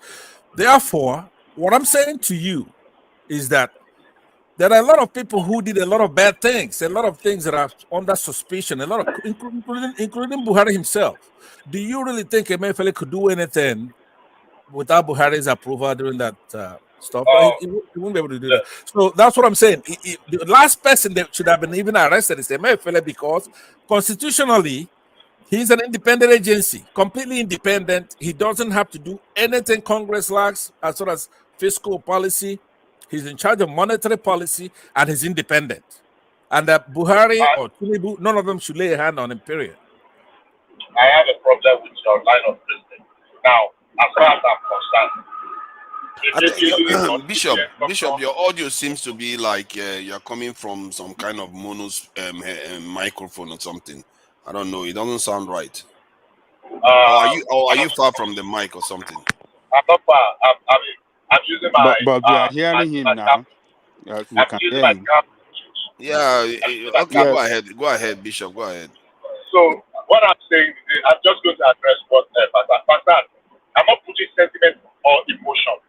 Therefore, what I'm saying to you is that there are a lot of people who did a lot of bad things, a lot of things that are under suspicion, a lot of, including Buhari himself. Do you really think Emefiele could do anything without Buhari's approval during that stuff? He won't be able to do that. So that's what I'm saying. The last person that should have been even arrested is Emefiele, because constitutionally, he's an independent agency, completely independent. He doesn't have to do anything Congress lacks as far as fiscal policy. He's in charge of monetary policy, and he's independent. And Buhari or TINUBU, none of them should lay a hand on him, period. I have a problem with your line of reasoning. Now, as far as I'm concerned, Bishop, your audio seems to be like you're coming from some kind of monos microphone or something. I don't know. It doesn't sound right. Are you far from the mic or something? I'm not far. I'm using my. But we are hearing him now. We can hear him. Yeah. Okay. Go ahead, Bishop. Go ahead. So what I'm saying is, I'm just going to address what Pastor. I'm not putting sentiment or emotion.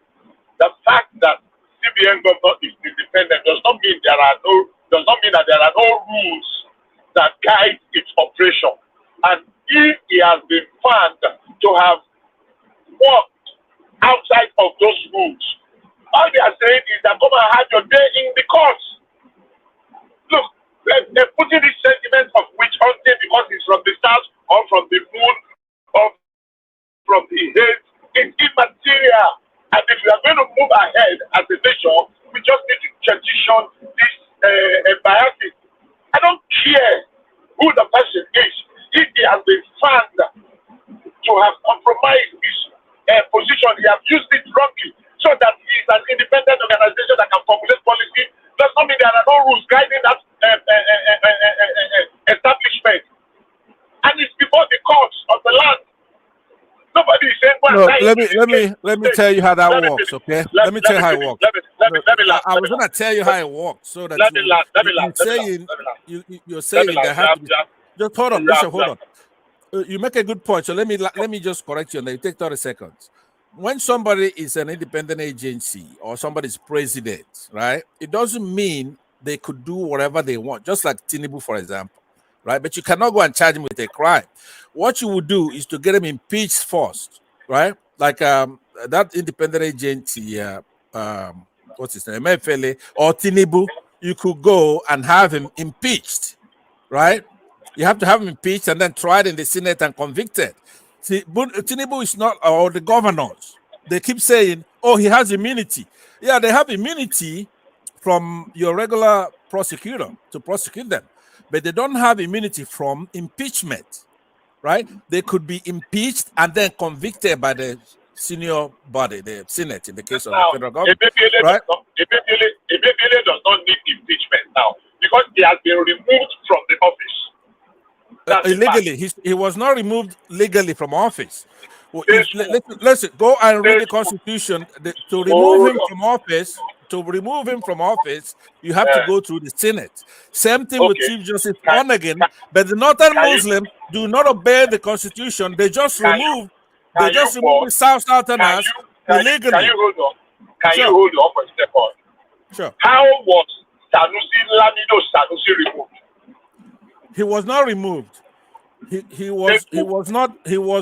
The fact that CBN government is independent does not mean that there are no rules that guide its operation. And if he has been found to have worked outside of those rules, all they are saying is that come and have your day in the courts. Look, they're putting this sentiment of witch hunting because it's from the south or from the moon or from the head. It's immaterial. And if we are going to move ahead as a nation, we just need to transition this biases. I don't care who the person is. If he has been found to have compromised his position, he has used it wrongly, so that he is an independent organization that can formulate policy. Does not mean there are no rules guiding that establishment. And it's before the courts of the land. Nobody is saying, well, no, let me tell you how that works, okay? Let me tell you how it works. I was going to tell you how it works, so that you're saying there has to be. Just hold on, Bishop, hold on. You make a good point, so let me just correct you on that. You take 30 seconds. When somebody is an independent agency or somebody's president, right, it doesn't mean they could do whatever they want, just like TINUBU, for example, right? But you cannot go and charge him with a crime. What you would do is to get him impeached first, right? Like that independent agency, what's his name, Emefiele or TINUBU, you could go and have him impeached, right? You have to have him impeached and then tried in the Senate and convicted. See, TINUBU is not, or the governors, they keep saying, oh, he has immunity. Yeah, they have immunity from your regular prosecutor to prosecute them, but they don't have immunity from impeachment, right? They could be impeached and then convicted by the senior body, the Senate, in the case of the federal government. Right? Emefiele does not need impeachment now because he has been removed from the office. Illegally, he was not removed legally from office. Well, listen, go and read the Constitution. To remove him from office, you have to go through the Senate. Same thing with Chief Justice Onagin, but the Northern Muslims do not obey the Constitution. They just remove the Southerners illegally. Can you hold on? You hold on for a second? Sure. How was Lamido Sanusi removed? He was not removed. He was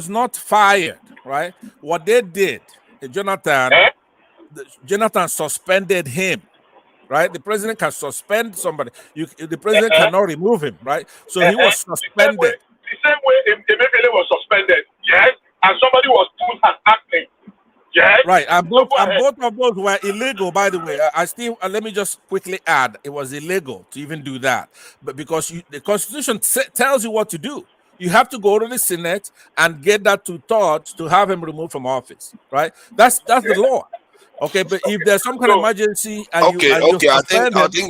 not fired, right? What they did, Jonathan suspended him, right? The president can suspend somebody. The president cannot remove him, right? So he was suspended. The same way Emefiele was suspended, yes, and somebody was put as acting. Yes. Right, and both of those were illegal, by the way. Let me just quickly add, it was illegal to even do that, but because the Constitution tells you what to do. You have to go to the Senate and get that 2/3 to have him removed from office, right? That's the law. Okay, but if there's some kind of emergency, I think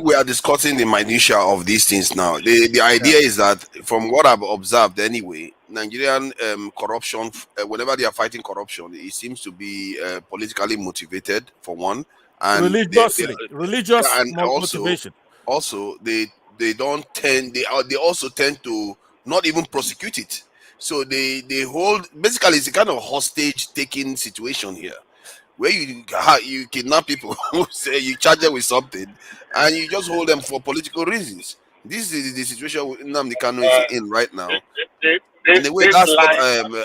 we are discussing the minutia of these things now. The idea is that, from what I've observed anyway, Nigerian corruption, whenever they are fighting corruption, it seems to be politically motivated, for one, and religious motivation. Also, they also tend to not even prosecute it. So they hold, basically it's a kind of hostage taking situation here, where you kidnap people, say you charge them with something, and you just hold them for political reasons. This is the situation Nnamdi Kanu is in right now. And the way that's what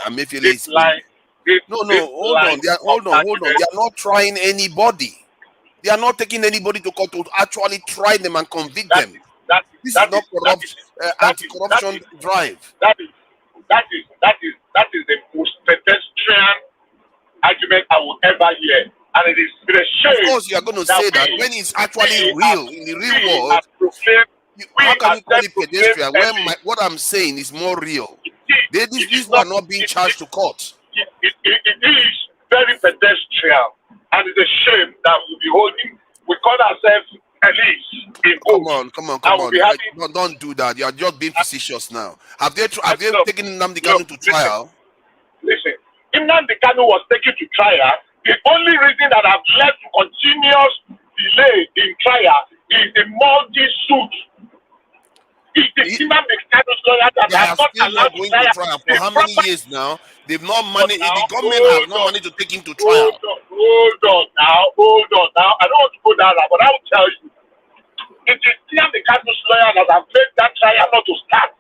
Emefiele is. Hold on. They are not trying anybody. They are not taking anybody to court to actually try them and convict them. This is not anti-corruption drive. That is the most pedestrian argument I will ever hear, and it is a shame. Of course, you are going to say that when it's actually real in the real world. How can you call it pedestrian when what I'm saying is more real? These are not being charged to court. It is very pedestrian, and it's a shame that we'll be holding. We call ourselves elites. Come on. Don't do that. You are just being facetious now. Have they taken Nnamdi Kanu to trial? Listen, if Nnamdi Kanu was taken to trial, the only reason that I've led to continuous delay in trial is the multi-suit. They are still not going to trial for how many years now? They've not money. The government has no money to take him to trial. Hold on now. I don't want to go down, but I will tell you. It is Nnamdi Kanu's lawyer that have made that trial not to start.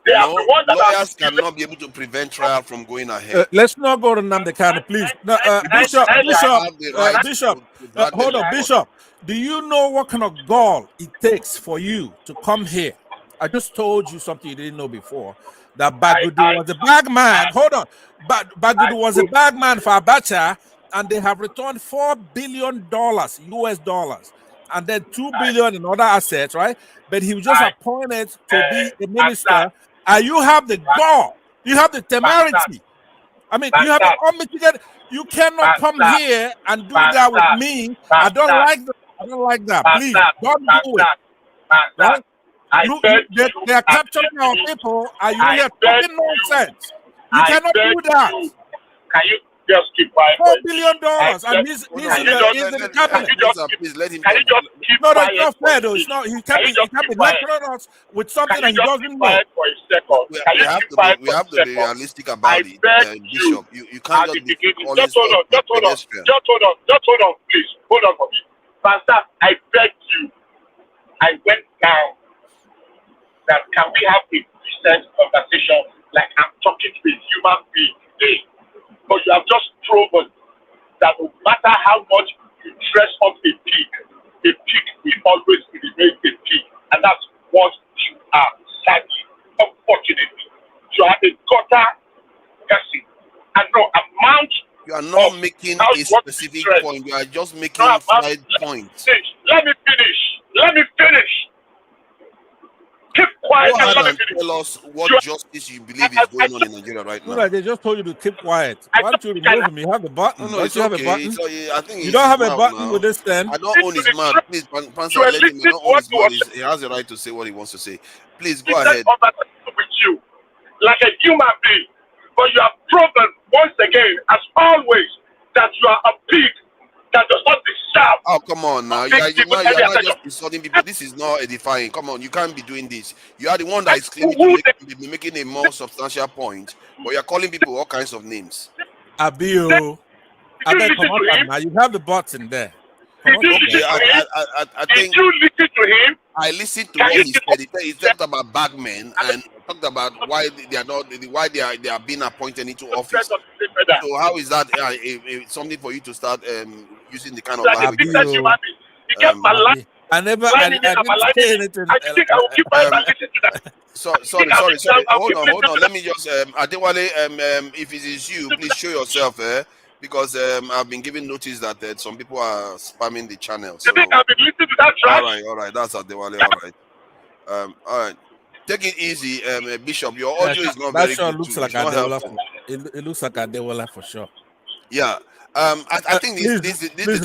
They are the ones that lawyers cannot be able to prevent trial from going ahead. Let's not go to Nnamdi Kanu, please. Bishop, hold on, Bishop. Do you know what kind of gall it takes for you to come here? I just told you something you didn't know before. That Bagudu was a bag man. Hold on. Bagudu was a bag man for Abacha, and they have returned $4 billion US dollars, and then $2 billion in other assets, right? But he was just appointed to be a minister. And you have the gall, you have the temerity. I mean, you have the unmitigated. You cannot come here and do that with me. I don't like that. Please don't do it. Right? They are capturing our people, and you are talking nonsense. You cannot do that. Can you just keep quiet? $4 billion, and he's in the cabinet. No, that's not fair, though. It's not. He can't be lecturing us with something that he doesn't know. We have to be realistic about it, Bishop. You can't just be always. Just hold on, please. Hold on for me. Pastor, I beg you. I went down. That can we have a decent conversation like I'm talking to a human being today? But you have just proven that no matter how much you dress up a pig will always remain a pig. And that's what you are, sadly, unfortunately. You are a gutter person. And no amount. You are not making a specific point. You are just making side points. Let me finish. Keep quiet and let me finish. Tell us what justice you believe is going on in Nigeria right now. They just told you to keep quiet. Why don't you remove him? You have the button. No, it's you have okay. a button? I think you don't have a button now. With this stand. I don't own his man. Please, Pansa, let him not own his man. He has the right to say what he wants to say. Please go ahead. With you, like a human being. But you have proven once again, as always, that you are a pig that does not deserve. Oh, come on now. You're not just insulting people. This is not edifying. Come on, you can't be doing this. You are the one that is claiming to be making a more substantial point, but you're calling people all kinds of names. Abio. You have the button there. Okay, I think. Did you listen to him? I listened to what he said. He talked about bagmen and talked about why they are being appointed into office. So how is that something for you to start using the kind of language? I didn't say anything. Sorry. Hold on. Let me just Adewale, if it is you, please show yourself because I've been given notice that some people are spamming the channel. So. You think I've been listening to that trash? All right. That's Adewale. All right. Take it easy, Bishop. Your audio is not very good. Looks like it looks like Adewale for sure. Yeah. I think this discussion is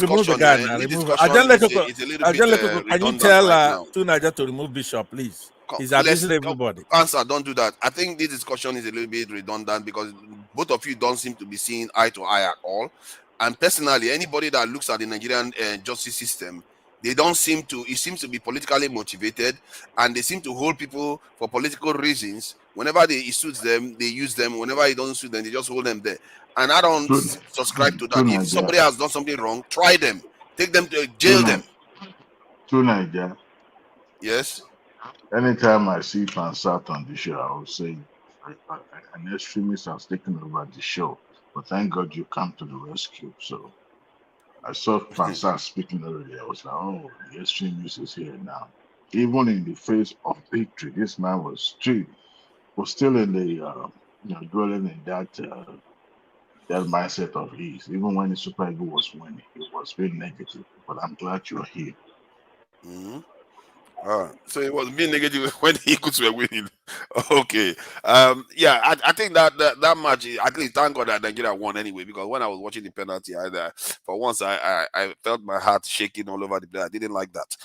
a little bit can you tell Niger to remove Bishop, please? He's abusing everybody. Answer, don't do that. I think this discussion is a little bit redundant because both of you don't seem to be seeing eye to eye at all. And personally, anybody that looks at the Nigerian justice system, it seems to be politically motivated, and they seem to hold people for political reasons. Whenever it suits them, they use them. Whenever it doesn't suit them, they just hold them there. And I don't subscribe to that. If somebody has done something wrong, try them. Take them to jail them. To Nigeria. Yes. Anytime I see Fansat on the show, I will say an extremist has taken over the show. But thank God you come to the rescue. So I saw Fansat speaking earlier. I was like, oh, the extremist is here now. Even in the face of victory, this man was still in the dwelling in that mindset of his. Even when the Super Eagle was winning, it was being negative. But I'm glad you're here. Mm-hmm. So it was being negative when the Eagles were winning. Okay. I think that match, at least thank God that Nigeria won anyway, because when I was watching the penalty, for once I felt my heart shaking all over the place. I didn't like that.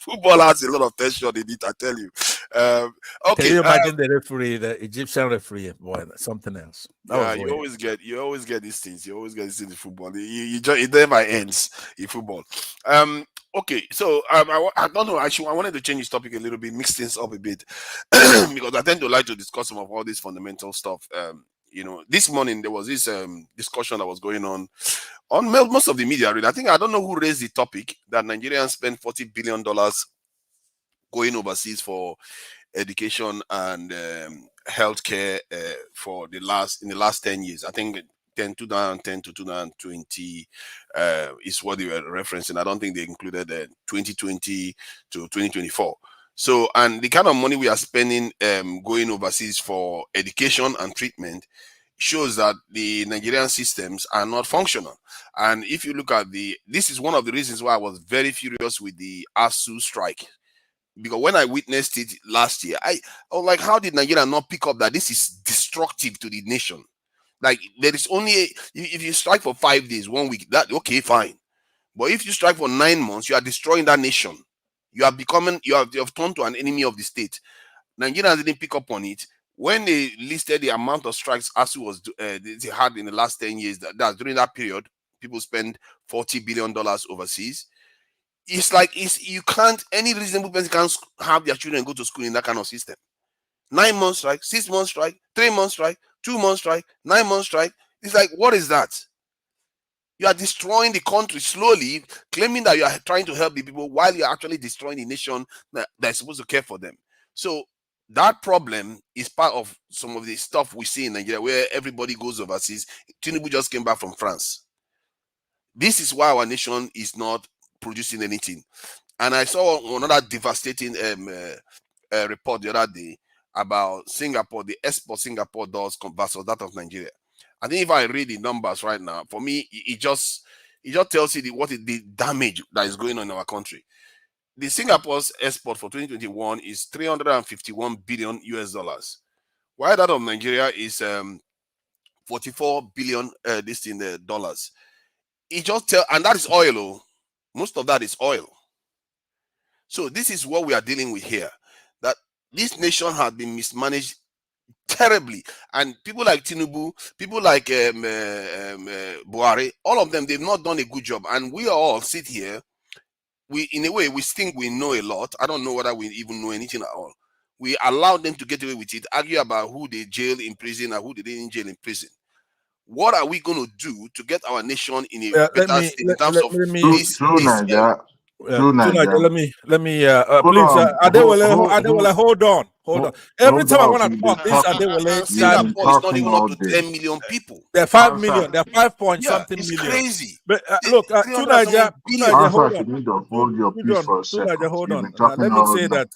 Football has a lot of tension in it, I tell you. Okay. Can you imagine the referee, the Egyptian referee? Boy, something else. You always get these things. You always get these things in football. It never ends in football. Okay, so I don't know. Actually, I wanted to change this topic a little bit, mix things up a bit, because I tend to like to discuss some of all this fundamental stuff. This morning there was this discussion that was going on most of the media. Really, I don't know who raised the topic that Nigerians spend $40 billion going overseas for education and healthcare in the last 10 years. I think 2010 to 2020 is what they were referencing. I don't think they included 2020 to 2024. So, and the kind of money we are spending going overseas for education and treatment shows that the Nigerian systems are not functional. And if you look at this is one of the reasons why I was very furious with the ASU strike. Because when I witnessed it last year, I was like, how did Nigeria not pick up that this is destructive to the nation? Like, there is only if you strike for 5 days, 1 week, that okay, fine. But if you strike for 9 months, you are destroying that nation. You have turned to an enemy of the state. Nigerians didn't pick up on it. When they listed the amount of strikes ASU they had in the last 10 years, that during that period, people spend $40 billion overseas. It's like any reasonable person can't have their children go to school in that kind of system. 9 months strike, 6 months strike, 3 months strike, 2 months strike, 9 months strike. It's like, what is that? You are destroying the country slowly, claiming that you are trying to help the people while you are actually destroying the nation that is supposed to care for them. So that problem is part of some of the stuff we see in Nigeria where everybody goes overseas. TINUBU just came back from France. This is why our nation is not producing anything. And I saw another devastating report the other day about Singapore, the export Singapore does versus that of Nigeria. I think if I read the numbers right now, for me, it just tells you what is the damage that is going on in our country. The Singapore's export for 2021 is $351 billion US, while that of Nigeria is 44 billion dollars. It just and that is oil. Most of that is oil. So this is what we are dealing with here. That this nation has been mismanaged terribly. And people like TINUBU, people like Buhari, all of them, they've not done a good job. And we all sit here, we in a way, we think we know a lot. I don't know whether we even know anything at all. We allow them to get away with it, argue about who they jail in prison and who they didn't jail in prison. What are we going to do to get our nation in a better state in terms of this? Let me please, Adewale, hold on. Every time I want to talk, this Adewale Singapore is not even up to 10 million people. They're 5 million. They're 5 point something it's million. Crazy. But look, Tunaja, hold on. Let me say that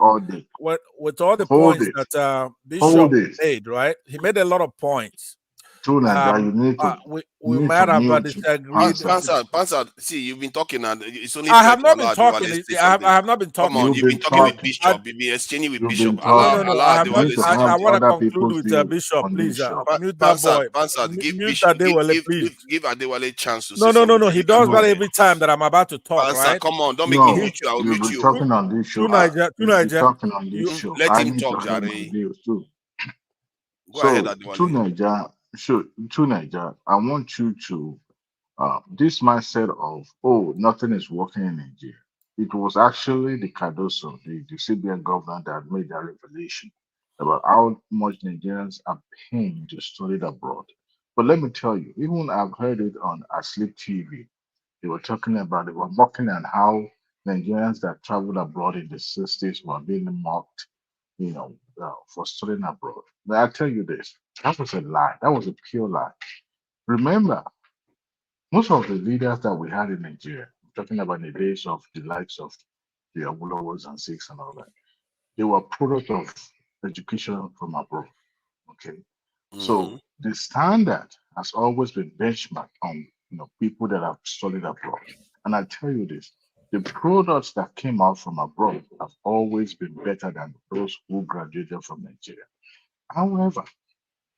with all the points that Bishop made, right? He made a lot of points. We might have disagreed. Pansa, see, you've been talking, and it's only. I have not been talking. I have not been talking. Come on, you've been talking with Bishop. You've been exchanging with Bishop. No. I want to conclude with Bishop, please. Mute that boy. Pansa, give Adewale a chance to. No. He does that every time that I'm about to talk. Pansa, right? come on, don't make me hit you. I'll mute you. Talking on this show. Let him talk, Jare. Go ahead, Adewale. To Niger, I want you to this mindset of, oh, nothing is working in Nigeria. It was actually the Cardoso, the CBN governor, that made that revelation about how much Nigerians are paying to study abroad. But let me tell you, even I've heard it on Asleep TV. They were talking about, they were mocking at how Nigerians that traveled abroad in the 60s were being mocked, for studying abroad. But I tell you this, that was a lie. That was a pure lie. Remember, most of the leaders that we had in Nigeria, talking about the days of the likes of the Awolowos and Sikhs and all that, they were product of education from abroad. Okay, so the standard has always been benchmarked on people that have studied abroad. And I tell you this, the products that came out from abroad have always been better than those who graduated from Nigeria. However,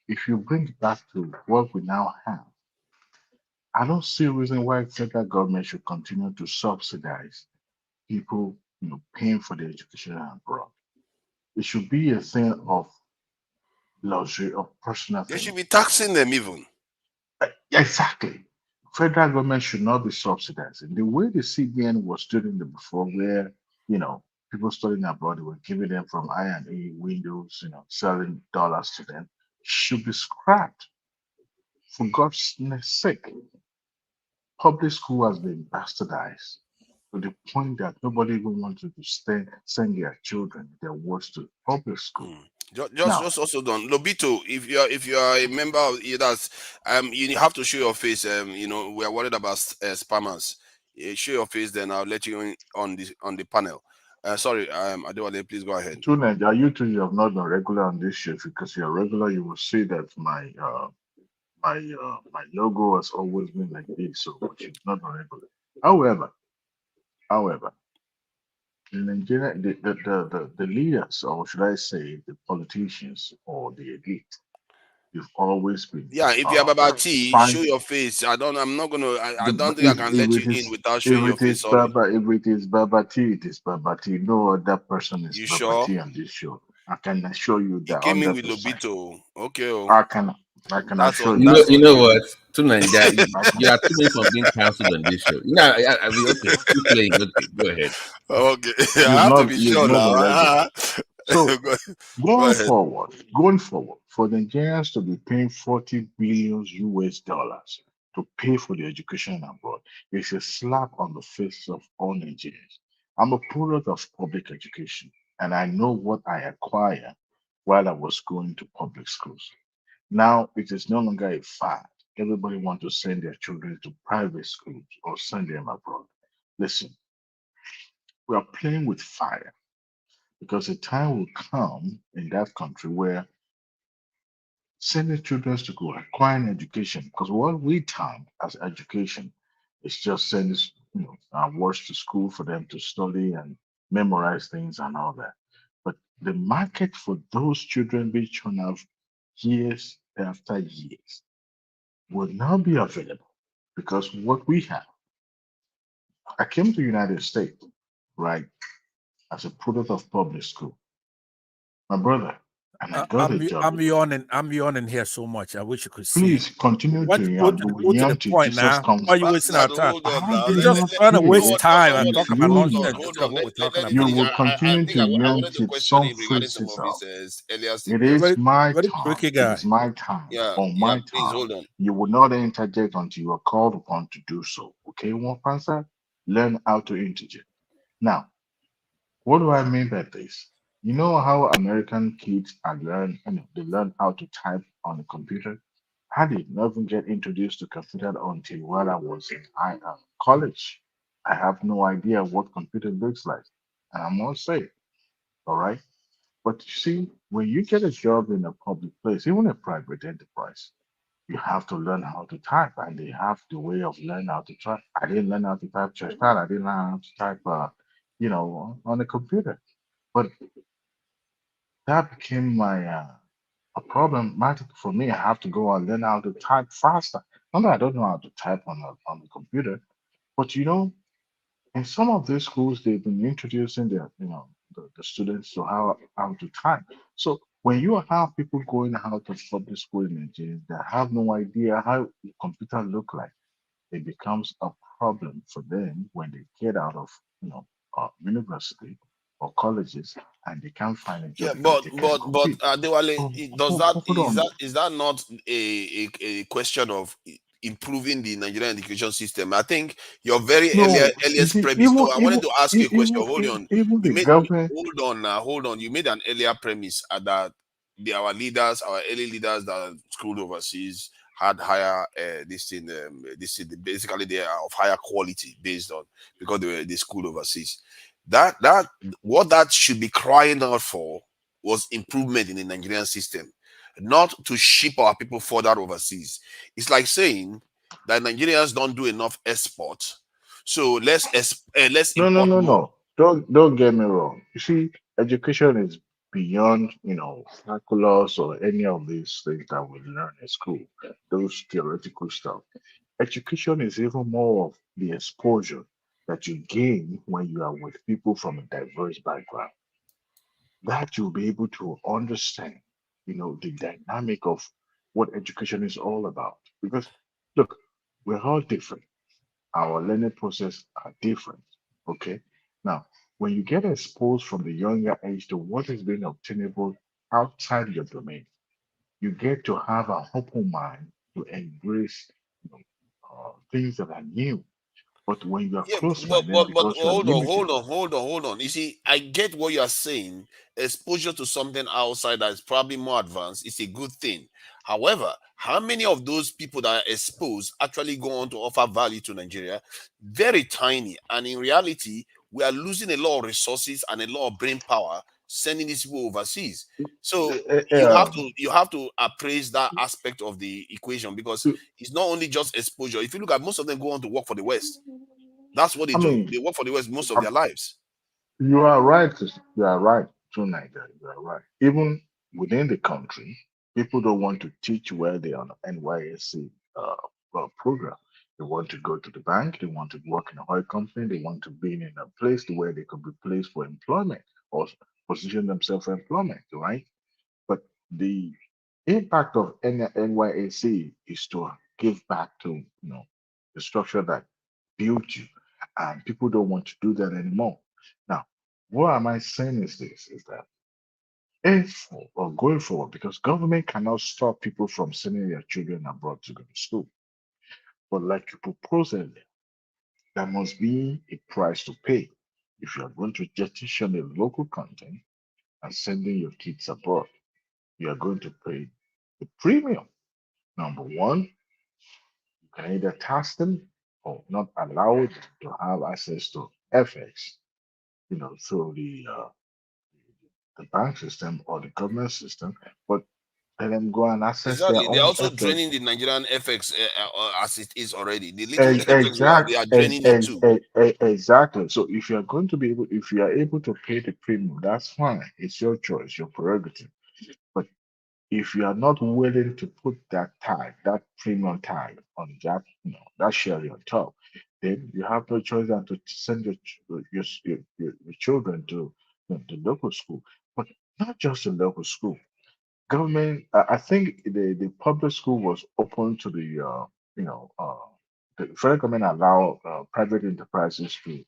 if you bring it back to what we now have, I don't see a reason why federal government should continue to subsidize people, paying for their education abroad. It should be a thing of luxury, of personal. They should be taxing them even. Exactly. Federal government should not be subsidizing. The way the CBN was doing it before, where, people studying abroad, they were giving them from I&A windows, selling dollars to them, should be scrapped. For God's sake, public school has been bastardized to the point that nobody even wanted to send their children, their words to public school. Just also done. Lobito, if you are a member of EDAS, you have to show your face. We are worried about spammers. Show your face, then I'll let you in on the panel. Sorry, Adewale, please go ahead. Tunaja, you two, you have not been regular on this show. Because you're regular, you will see that my logo has always been like this, so it's not been regular. However, in Nigeria, the leaders, or should I say, the politicians or the elite, you've always been. Yeah, if you have about tea, show your face. I don't think I can let you in without showing your face. If it is Baba T, it is Baba T. No other person is Baba sure? T on this show. I can assure you that. You came in with Lobito. Okay. I can assure you. You know what? Tonight, you are too many for being cancelled on this show. I mean, okay, keep playing. Okay, go ahead. Okay, I have to be sure now. So going forward, for Nigerians to be paying $40 billion to pay for the education abroad is a slap on the face of all Nigerians. I'm a product of public education, and I know what I acquired while I was going to public schools. Now it is no longer a fad. Everybody wants to send their children to private schools or send them abroad. Listen, we are playing with fire. Because a time will come in that country where sending children to go acquiring education, because what we term as education is just sending words to school for them to study and memorize things and all that. But the market for those children being churned out years after years will now be available, because what we have. I came to the United States, right, as a product of public school. My brother, and I got a job. I'm yawning here so much. I wish you could see. Please continue Why to don't you yawn. go to the point Jesus now. comes Why are you back. wasting our time? Hold on now. You're just trying to waste time and talk about Hold nonsense on. instead of what we're talking Let You me about. will continue to I yawn wanted to till question some him regarding some freezes of out. his earlier It statements. is my Very time. tricky It guy. is my time. Yeah, On my please time. hold on. You will not interject until you are called upon to do so. Okay, one answer? Learn how to interject. Now, what do I mean by this? You know how American kids they learn how to type on the computer? I did not even get introduced to computer until while I was in college. I have no idea what computer looks like. And I must say, all right. But you see, when you get a job in a public place, even a private enterprise, you have to learn how to type, and they have the way of learning how to type. I didn't learn how to type just that. I didn't learn how to type, on a computer. But that became my a problematic for me. I have to go and learn how to type faster. Not that I don't know how to type on the computer, but in some of these schools, they've been introducing the students to how to type. So when you have people going out of public school in Nigeria that have no idea how the computer look like, it becomes a problem for them when they get out of university or colleges and they can't find a job Yeah, because they can't but compete. Dewale, does that Hold on. is that not a question of improving the Nigerian education system? I think your very No, you earliest see, premise. even So I wanted even to ask you a question. even Hold even, on. even You the made government. hold on now, hold on. You made an earlier premise that our leaders, our early leaders that schooled overseas had higher basically they are of higher quality based on because they schooled overseas. That what that should be crying out for was improvement in the Nigerian system, not to ship our people further overseas. It's like saying that Nigerians don't do enough export, so let's No, no, import no, more. no. Don't get me wrong. You see, education is beyond, calculus or any of these things that we learn in school, those theoretical stuff. Education is even more of the exposure that you gain when you are with people from a diverse background. That you'll be able to understand, the dynamic of what education is all about. Because look, we're all different. Our learning process are different. Okay. Now, when you get exposed from the younger age to what is being obtainable outside your domain, you get to have an open mind to embrace things that are new. But when you are Yeah, close-minded but because you're hold on, limited, hold on. You see, I get what you are saying. Exposure to something outside that is probably more advanced is a good thing. However, how many of those people that are exposed actually go on to offer value to Nigeria? Very tiny. And in reality, we are losing a lot of resources and a lot of brain power sending these people overseas. So you have to appraise that aspect of the equation because it's not only just exposure. If you look at most of them go on to work for the West. That's what they I do. mean, They work for the West most of their lives. you are right. You are right, to Nigeria. You are right. Even within the country, people don't want to teach where they are on NYSC program. They want to go to the bank. They want to work in a oil company. They want to be in a place where they could be placed for employment or position themselves for employment, right? But the impact of NYSC is to give back to the structure that built you, and people don't want to do that anymore. Now, what am I saying is this: is that if or going forward, because government cannot stop people from sending their children abroad to go to school, but like you proposed earlier, there must be a price to pay if you are going to jettison the local content and sending your kids abroad. You are going to pay the premium. Number one, you can either tax them or not allow them to have access to FX, through the bank system or the government system, but let them go and access their Exactly. They're own also FX. draining the Nigerian FX as it is already. The little FX they are draining it too. Exactly. So if you are going to be able, if you are able to pay the premium, that's fine. It's your choice, your prerogative. But if you are not willing to put that tag, that premium tag on that, that sherry on top, then you have no choice than to send your children to the local school. But not just the local school. government. I think the public school was open to the the federal government allow private enterprises to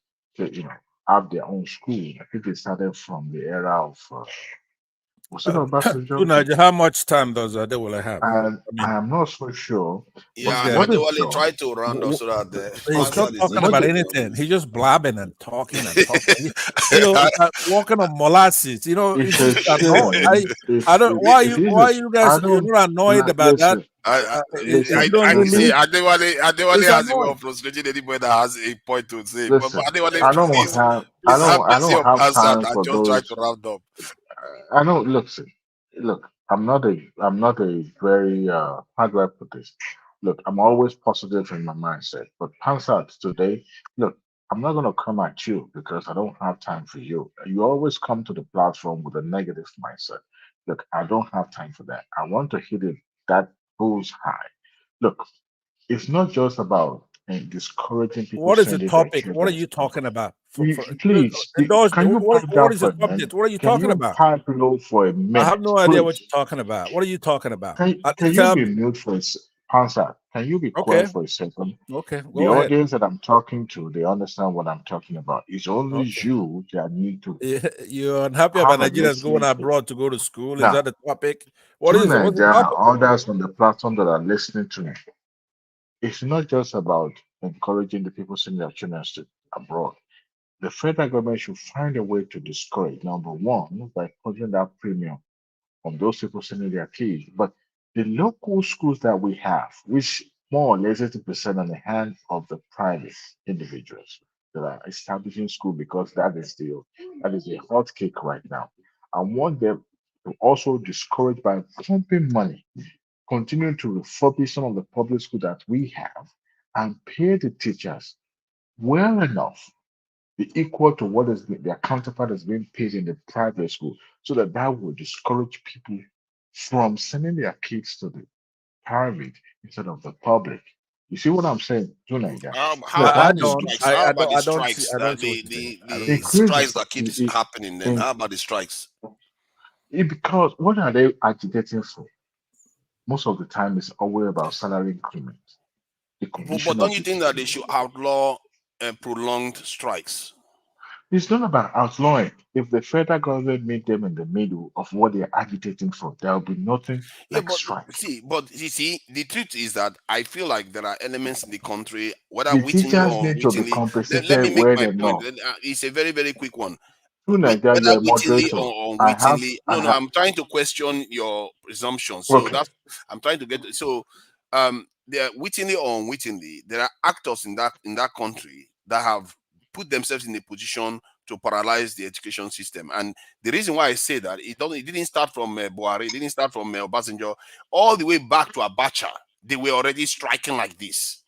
have their own school. I think it started from the era of was it Obasanjo? Naja, how much time does Adewale have? And I am not so sure. Yeah, But what is Adewale sure? tried to round up so that the He's not talking about anything. He's just blabbing and talking and talking. Walking on molasses. It's It's a just shame. annoying. I don't. Why you guys? You're not annoyed about that. Listen, I can see Adewale has a way of frustrating anybody that has a point to say. listen, But Adewale, I don't please have I have don't I mercy don't upon have us time and for just try those. to round up. I don't look, I'm not a very how do I put this? Look, I'm always positive in my mindset. But Pansat today, look, I'm not gonna come at you because I don't have time for you. You always come to the platform with a negative mindset. Look, I don't have time for that. I want to hit it that bull's high. Look, it's not just about discouraging people What is the sending their topic? What are children you to abroad. talking about? Please, Indulge me. can you pipe What down is for the a minute? subject? What are you Can talking you about? pipe low for a I have minute, no idea what please? you're talking about. What are you talking about? Can you Tell be me. mute for Pansa? Can you be Okay. quiet for a second? Okay. The Go ahead. audience that I'm talking to, they understand what I'm talking about. It's only Okay. you that need to You're unhappy have about a Nigerians going listening space. abroad to go to school. Is Now, that the topic? What to is it? What's the Nigeria and topic? others on the platform that are listening to me, it's not just about encouraging the people sending their children to abroad. The federal government should find a way to discourage, number one, by putting that premium on those people sending their kids. But the local schools that we have, which more or less 80% on the hand of the private individuals that are establishing school because that is a hot cake right now. I want them to also discourage by pumping money, continue to refurbish some of the public schools that we have and pay the teachers well enough be equal to what is their counterpart is being paid in the private school, so that will discourage people from sending their kids to the private instead of the public. You see what I'm saying, tonight? How I about the don't. strikes? I, How I about don't. the I don't see. strikes? I don't That see what the you're saying. the, I don't the see. increase strikes that keeps it, happening. Then how about the strikes? because what are they agitating for? Most of the time, it's always about salary increment, the But condition don't of you the think that they teachers. should outlaw prolonged strikes? It's not about outlawing. If the federal government meet them in the middle of what they're agitating for, there will be nothing Yeah, like but strike. you see, the truth is that I feel like there are elements in the country, whether The wittingly teachers or need to be unwittingly. Let me compensated make well my point. enough. It's a very, very quick one. To Nigeria, Whether you're a wittingly moderator. or I have, unwittingly, I no, have. I'm trying to question your presumption. So Okay, that's I'm trying to get. So, there wittingly or unwittingly, there are actors in that country that have put themselves in a position to paralyze the education system. And the reason why I say that it didn't start from Buhari, it didn't start from Obasanjo, all the way back to Abacha. They were already striking like this,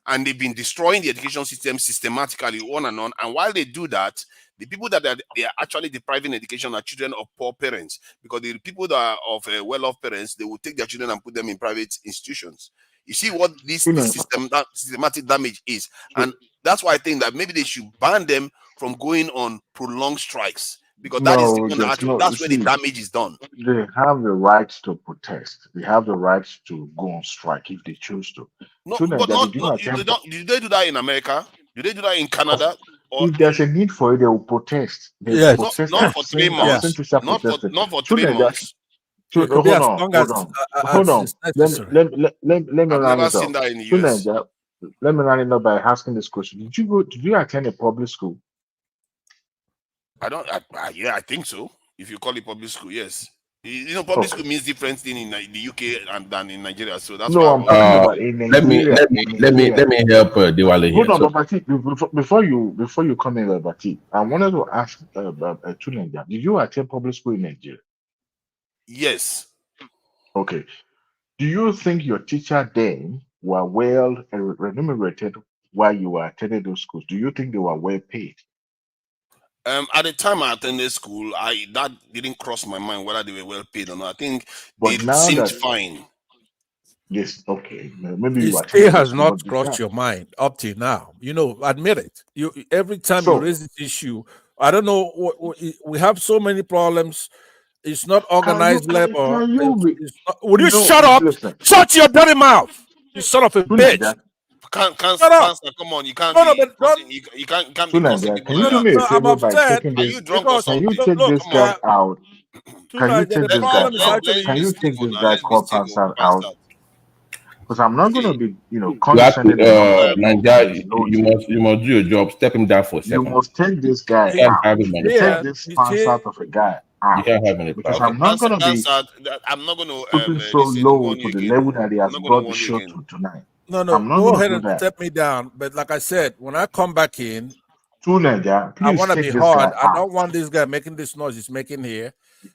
and they've been destroying the education system systematically on and on. And while they do that, the people they are actually depriving education are children of poor parents, because the people that are of well-off parents, they will take their children and put them in private institutions. You see what this that systematic damage is, and that's why I think that maybe they should ban them from going on prolonged strikes, because that is the no, one there's no. that's where the See, damage is done. they have the right to protest. They have the right to go on strike if they choose to. No, To but Nigeria, not, did you not you attempt? don't. Did they do that in America? Do they do that in Canada? Or If there's a need for it, they will protest. They Yes. protest. not for 3 I've months. seen teachers Not for protesting. not for To 3 Nigeria, months. It will be hold as on, long hold on, hold as on. is necessary. Let me I've run never it seen up. that in the To US. Nigeria, let me run it up by asking this question. Did you attend a public school? I don't. Yeah, I think so. If you call it public school, yes. Public school means different thing in the UK than in Nigeria. So that's why No, I I'm was. talking about in Nigeria. Let me help Diwali here. Hold on, So, Babati, before you come in, Babati, I wanted to ask to Nigeria, did you attend public school in Nigeria? Yes. Okay. Do you think your teacher then were well remunerated while you were attending those schools? Do you think they were well paid? At the time I attended school, that didn't cross my mind whether they were well paid or not. I think they But now seemed that fine. this, okay, maybe you It still attended has those schools, not but the crossed guy. your mind up till now. Admit it. Every time you So raise this issue, I don't know. We have so many problems It's not organized labor. Can you It's not, would you no, shut up? listen. Shut your dirty mouth! You son of a bitch! Can't Shut up! come on, you can't No, be but don't. you can't be cursing people Can you like do that. me a No, I'm favor by upset taking Are this? you drunk or because Can you something? take this Come guy on. out? Can you take the this guy problem is out? actually. Can you take this guy Let's be called civil, Pansat out? Because I'm not going to be, You have condescending enough to to, Nigeria, you must do your job. Step him down for a You second. must take this guy You can't out. have him on the Take power. this Pansat of a guy You out. can't have him on the Because power. I'm not going to be I'm not going to stooping so low to the level that he has brought the show to tonight. No, I'm not go going ahead to do and that. step me down. But like I said, when I come back in, Nigeria, I please want to take be this guy hard. I out. don't want this guy making this noise he's making here.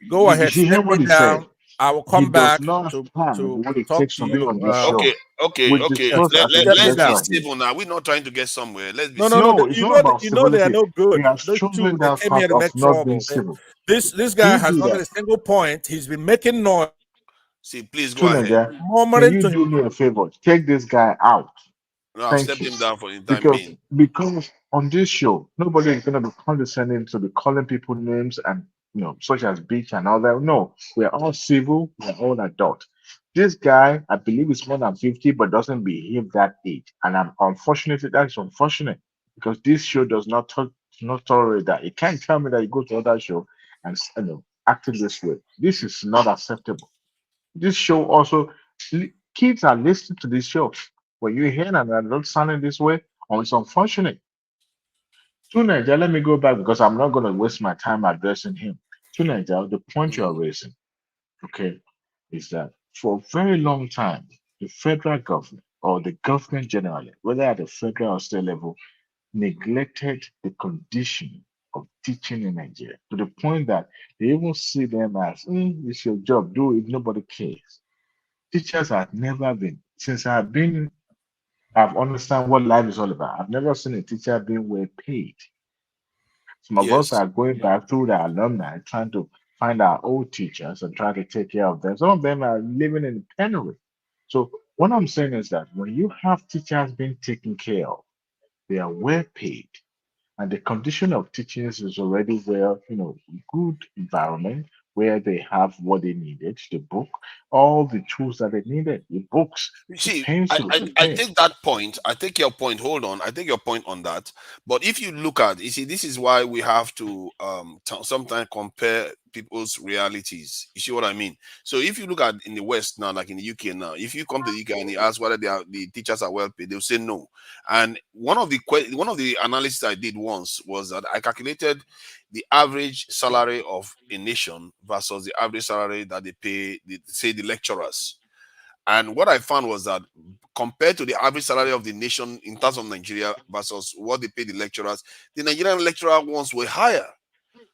Go ahead, He step heard me what he down. said. I will He come does back not to have what it talk takes to to be you. on this show. Okay. We discussed as a step me Let's be down. civil now. We're not trying to get somewhere. Let's be No, civil. No, it's You not about know they are civility. no good. He has Those chosen two, they that came here path to of make not being trouble. civil. This guy You has do not got that. a single point. He's been making noise. See, please go ahead. Can Murmuring you to do me a favor? Take this guy out. No, I've Thank stepped you. him down for the time being. Because on this show, nobody is going to be condescending to be calling people names and such as bitch and all that. No, we're all civil. We're all adult. This guy, I believe, is more than 50, but doesn't behave that age. And I'm unfortunate. That's unfortunate because this show does not tolerate that. You can't tell me that you go to other show and acting this way. This is not acceptable. This show also, kids are listening to this show. When you hear an adult sounding this way, it's unfortunate. Nigeria, let me go back because I'm not going to waste my time addressing him. Nigeria, the point you're raising, okay, is that for a very long time, the federal government or the government generally, whether at the federal or state level, neglected the condition of teaching in Nigeria to the point that they even see them as, it's your job, do it, nobody cares. Teachers have never been, since I've understand what life is all about. I've never seen a teacher being well paid. Some of us are going back through the alumni, trying to find our old teachers and trying to take care of them. Some of them are living in penury. So what I'm saying is that when you have teachers being taken care of, they are well paid, and the condition of teaching is already good environment where they have what they needed, the book, all the tools that they needed, the books, You the see, pencils, the I pen. take that point. I take your point. Hold on. I take your point on that. But if you look at, you see, this is why we have to sometimes compare people's realities. You see what I mean? So if you look at in the West now, like in the UK now, if you come to the UK and you ask whether the teachers are well paid, they'll say no. And one of the analysis I did once was that I calculated the average salary of a nation versus the average salary that they pay, say, the lecturers. And what I found was that compared to the average salary of the nation in terms of Nigeria versus what they pay the lecturers, the Nigerian lecturer ones were higher.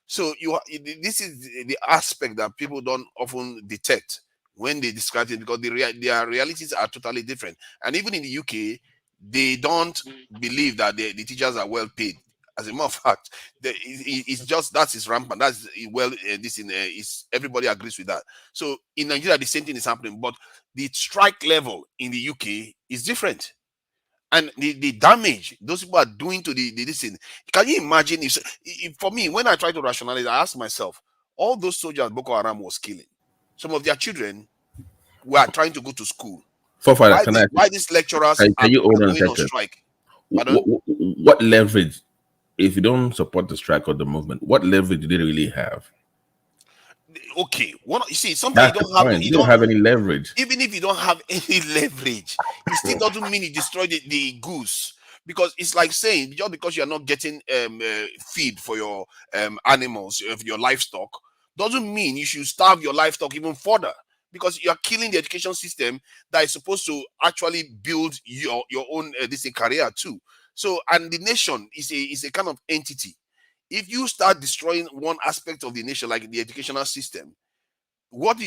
So this is the aspect that people don't often detect when they describe it, because their realities are totally different. And even in the UK, they don't believe that the teachers are well paid. As a matter of fact, it's just that is rampant. That's everybody agrees with that. So in Nigeria, the same thing is happening, but the strike level in the UK is different. And the damage those people are doing to the listen. Can you imagine if for me, when I try to rationalize, I ask myself, all those soldiers Boko Haram was killing, some of their children were trying to go to school. Why these lecturers can you hold on a going on second? strike? What leverage, if you don't support the strike or the movement, what leverage do they really have? Okay, you see, sometimes you don't have any leverage. Even if you don't have any leverage, it still doesn't mean you destroy the goose. Because it's like saying, just because you're not getting feed for your animals, your livestock, doesn't mean you should starve your livestock even further, because you're killing the education system that is supposed to actually build your own career too. So, and the nation is a kind of entity. If you start destroying one aspect of the nation, like the educational system, what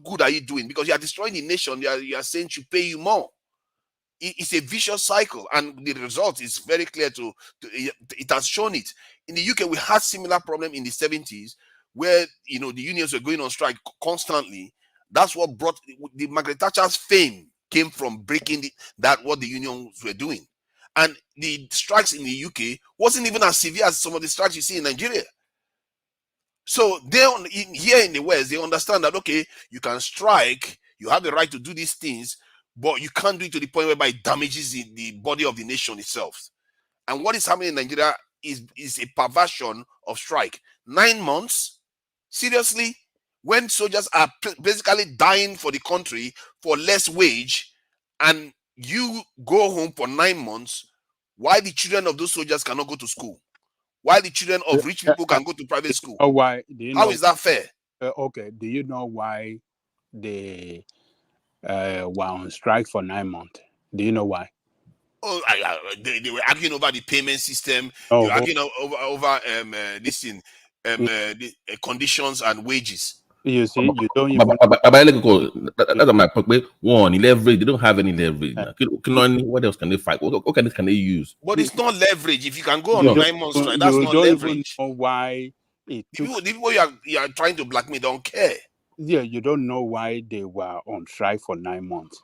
good are you doing? Because you are destroying the nation. You are saying to pay you more. It's a vicious cycle, and the result is very clear. It has shown it. In the UK, we had similar problem in the 70s, where the unions were going on strike constantly. That's what brought the Margaret Thatcher's fame, came from breaking what the unions were doing. And the strikes in the UK wasn't even as severe as some of the strikes you see in Nigeria. So here in the West, they understand that, okay, you can strike, you have the right to do these things, but you can't do it to the point whereby it damages the body of the nation itself. And what is happening in Nigeria is a perversion of strike. 9 months? Seriously? When soldiers are basically dying for the country for less wage, and you go home for 9 months, why the children of those soldiers cannot go to school? Why the children of rich people can go to private school? Oh, why? Do you How know, is that fair? Okay. Do you know why they were on strike for 9 months? Do you know why? Oh, they were arguing over the payment system. Oh, they were arguing over this thing, the conditions and wages. You see, you don't even. That's my point. One, leverage. They don't have any leverage. What else can they fight? What can they use? But it's not leverage. If you can go on 9 months strike, that's not leverage. Even know why the people you are trying to blackmail don't care. Yeah, you don't know why they were on strike for 9 months.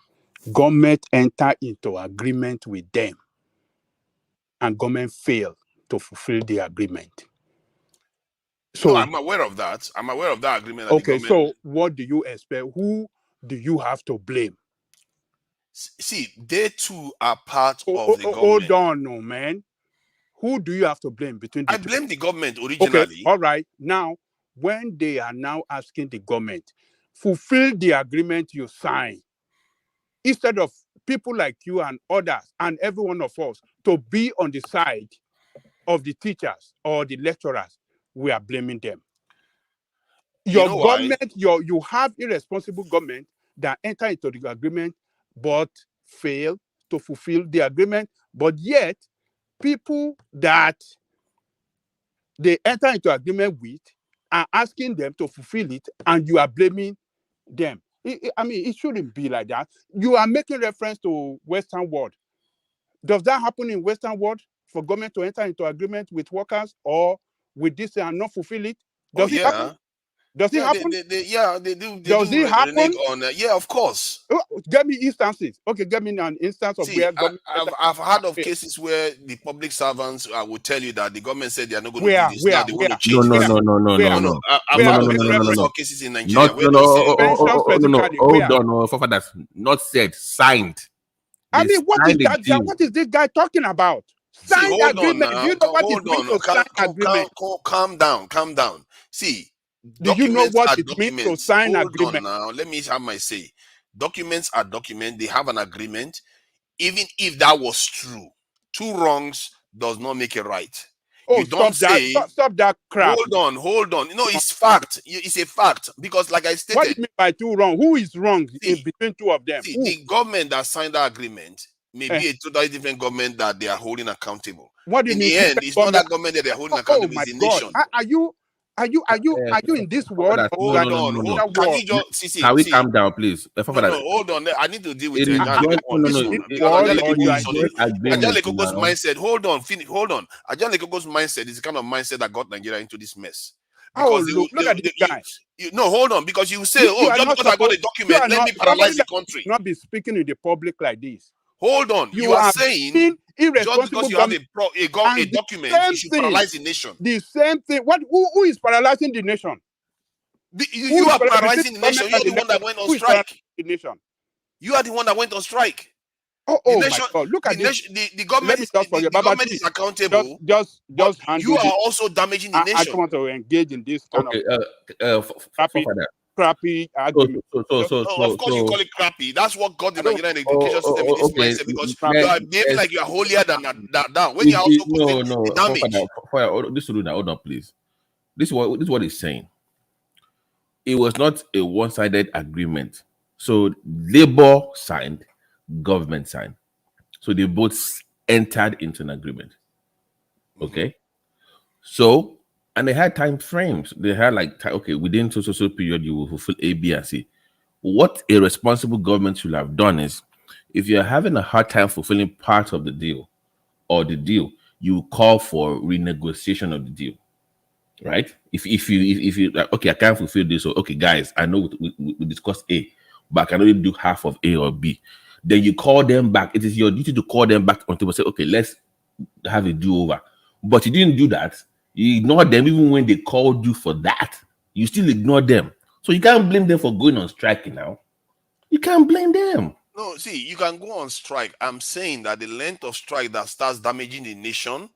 Government entered into agreement with them, and government failed to fulfill the agreement. So no, I'm aware of that. I'm aware of that agreement. Okay, so what do you expect? Who do you have to blame? See, they too are part of the government. Hold on, no man. Who do you have to blame between the two? I blame the government originally. Okay, all right. Now, when they are now asking the government, fulfill the agreement you sign, instead of people like you and others and every one of us to be on the side of the teachers or the lecturers, we are blaming them. Your government, you have irresponsible government that enter into the agreement but fail to fulfill the agreement, but yet people that they enter into agreement with are asking them to fulfill it, and you are blaming them. I mean, it shouldn't be like that. You are making reference to Western world. Does that happen in Western world for government to enter into agreement with workers or with this and not fulfill it? Does it happen? Does it happen? They do. Does it happen? Yeah, of course. Get me instances. Okay, get me an instance of where government. I've heard of cases where the public servants will tell you that the government said they are not going to do this. Now they want to change. No. I've heard of cases in Nigeria. Hold on, for that's not said, signed. I mean, what is that? What is this guy talking about? Signed agreement. Do you know what it means to sign agreement? Calm down. See, do you know what it means to sign agreement? Now, let me have my say. Documents are documents. They have an agreement. Even if that was true, two wrongs does not make it right. Oh, you don't stop that crap. Hold on. No, it's fact. It's a fact because, like I stated, what do you mean by two wrong? Who is wrong in between two of them? The government that signed that agreement may be a totally different government that they are holding accountable. What do you mean? In the end, it's not that government that they are holding accountable. It's the nation. Are you in this world? Hold on. Can we calm down, please? Hold on. I need to deal with Ajalekoko's mindset. Hold on. Ajalekoko's mindset is the kind of mindset that got Nigeria into this mess. Because look at this guy. No, hold on. Because you say, just because I got a document, let me paralyze the country. Not be speaking in the public like this. Hold on. You are saying just because you have a document, you should paralyze the nation. The same thing. Who is paralyzing the nation? You are paralyzing the nation. You are the one that went on strike. The nation. You are the one that went on strike. Oh my God! Look at this. The government. The government is accountable. Just you are also damaging the nation. I don't want to engage in this kind of crappy argument. Of course, you call it crappy. That's what got the Nigerian education system in this mindset, because you are behaving like you are holier than that. When you are also causing damage. This rule now, hold on, please. This is what it's saying. It was not a one-sided agreement. So Labour signed, government signed. So they both entered into an agreement. Okay. So, and they had time frames. They had okay, within so period, you will fulfill A, B, and C. What a responsible government should have done is, if you're having a hard time fulfilling part of the deal or the deal, you call for renegotiation of the deal, right? If you okay, I can't fulfill this, or okay, guys, I know we discussed A, but I can only do half of A or B. Then you call them back. It is your duty to call them back on table and say, okay, let's have a do-over. But you didn't do that. You ignore them even when they called you for that. You still ignore them. So you can't blame them for going on strike now. You can't blame them. No, see, you can go on strike. I'm saying that the length of strike that starts damaging the nation,